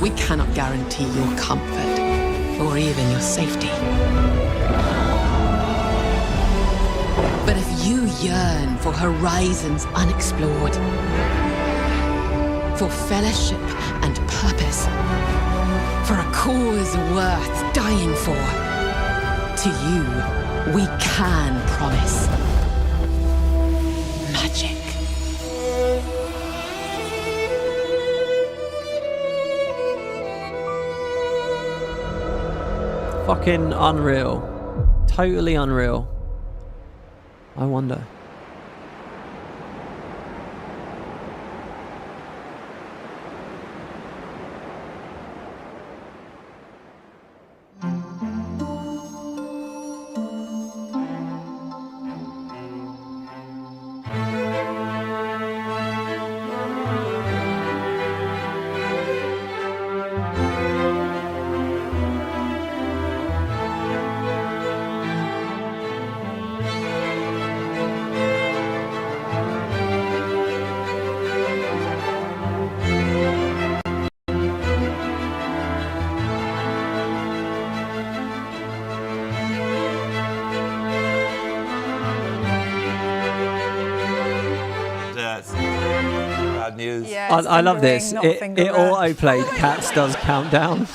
We cannot guarantee your comfort or even your safety. But if you yearn for horizons unexplored, for fellowship and purpose, for a cause worth dying for, to you, we can promise magic. Fucking unreal. Totally unreal. I wonder. Bad news. I love this. It auto-played Cats Does Countdown.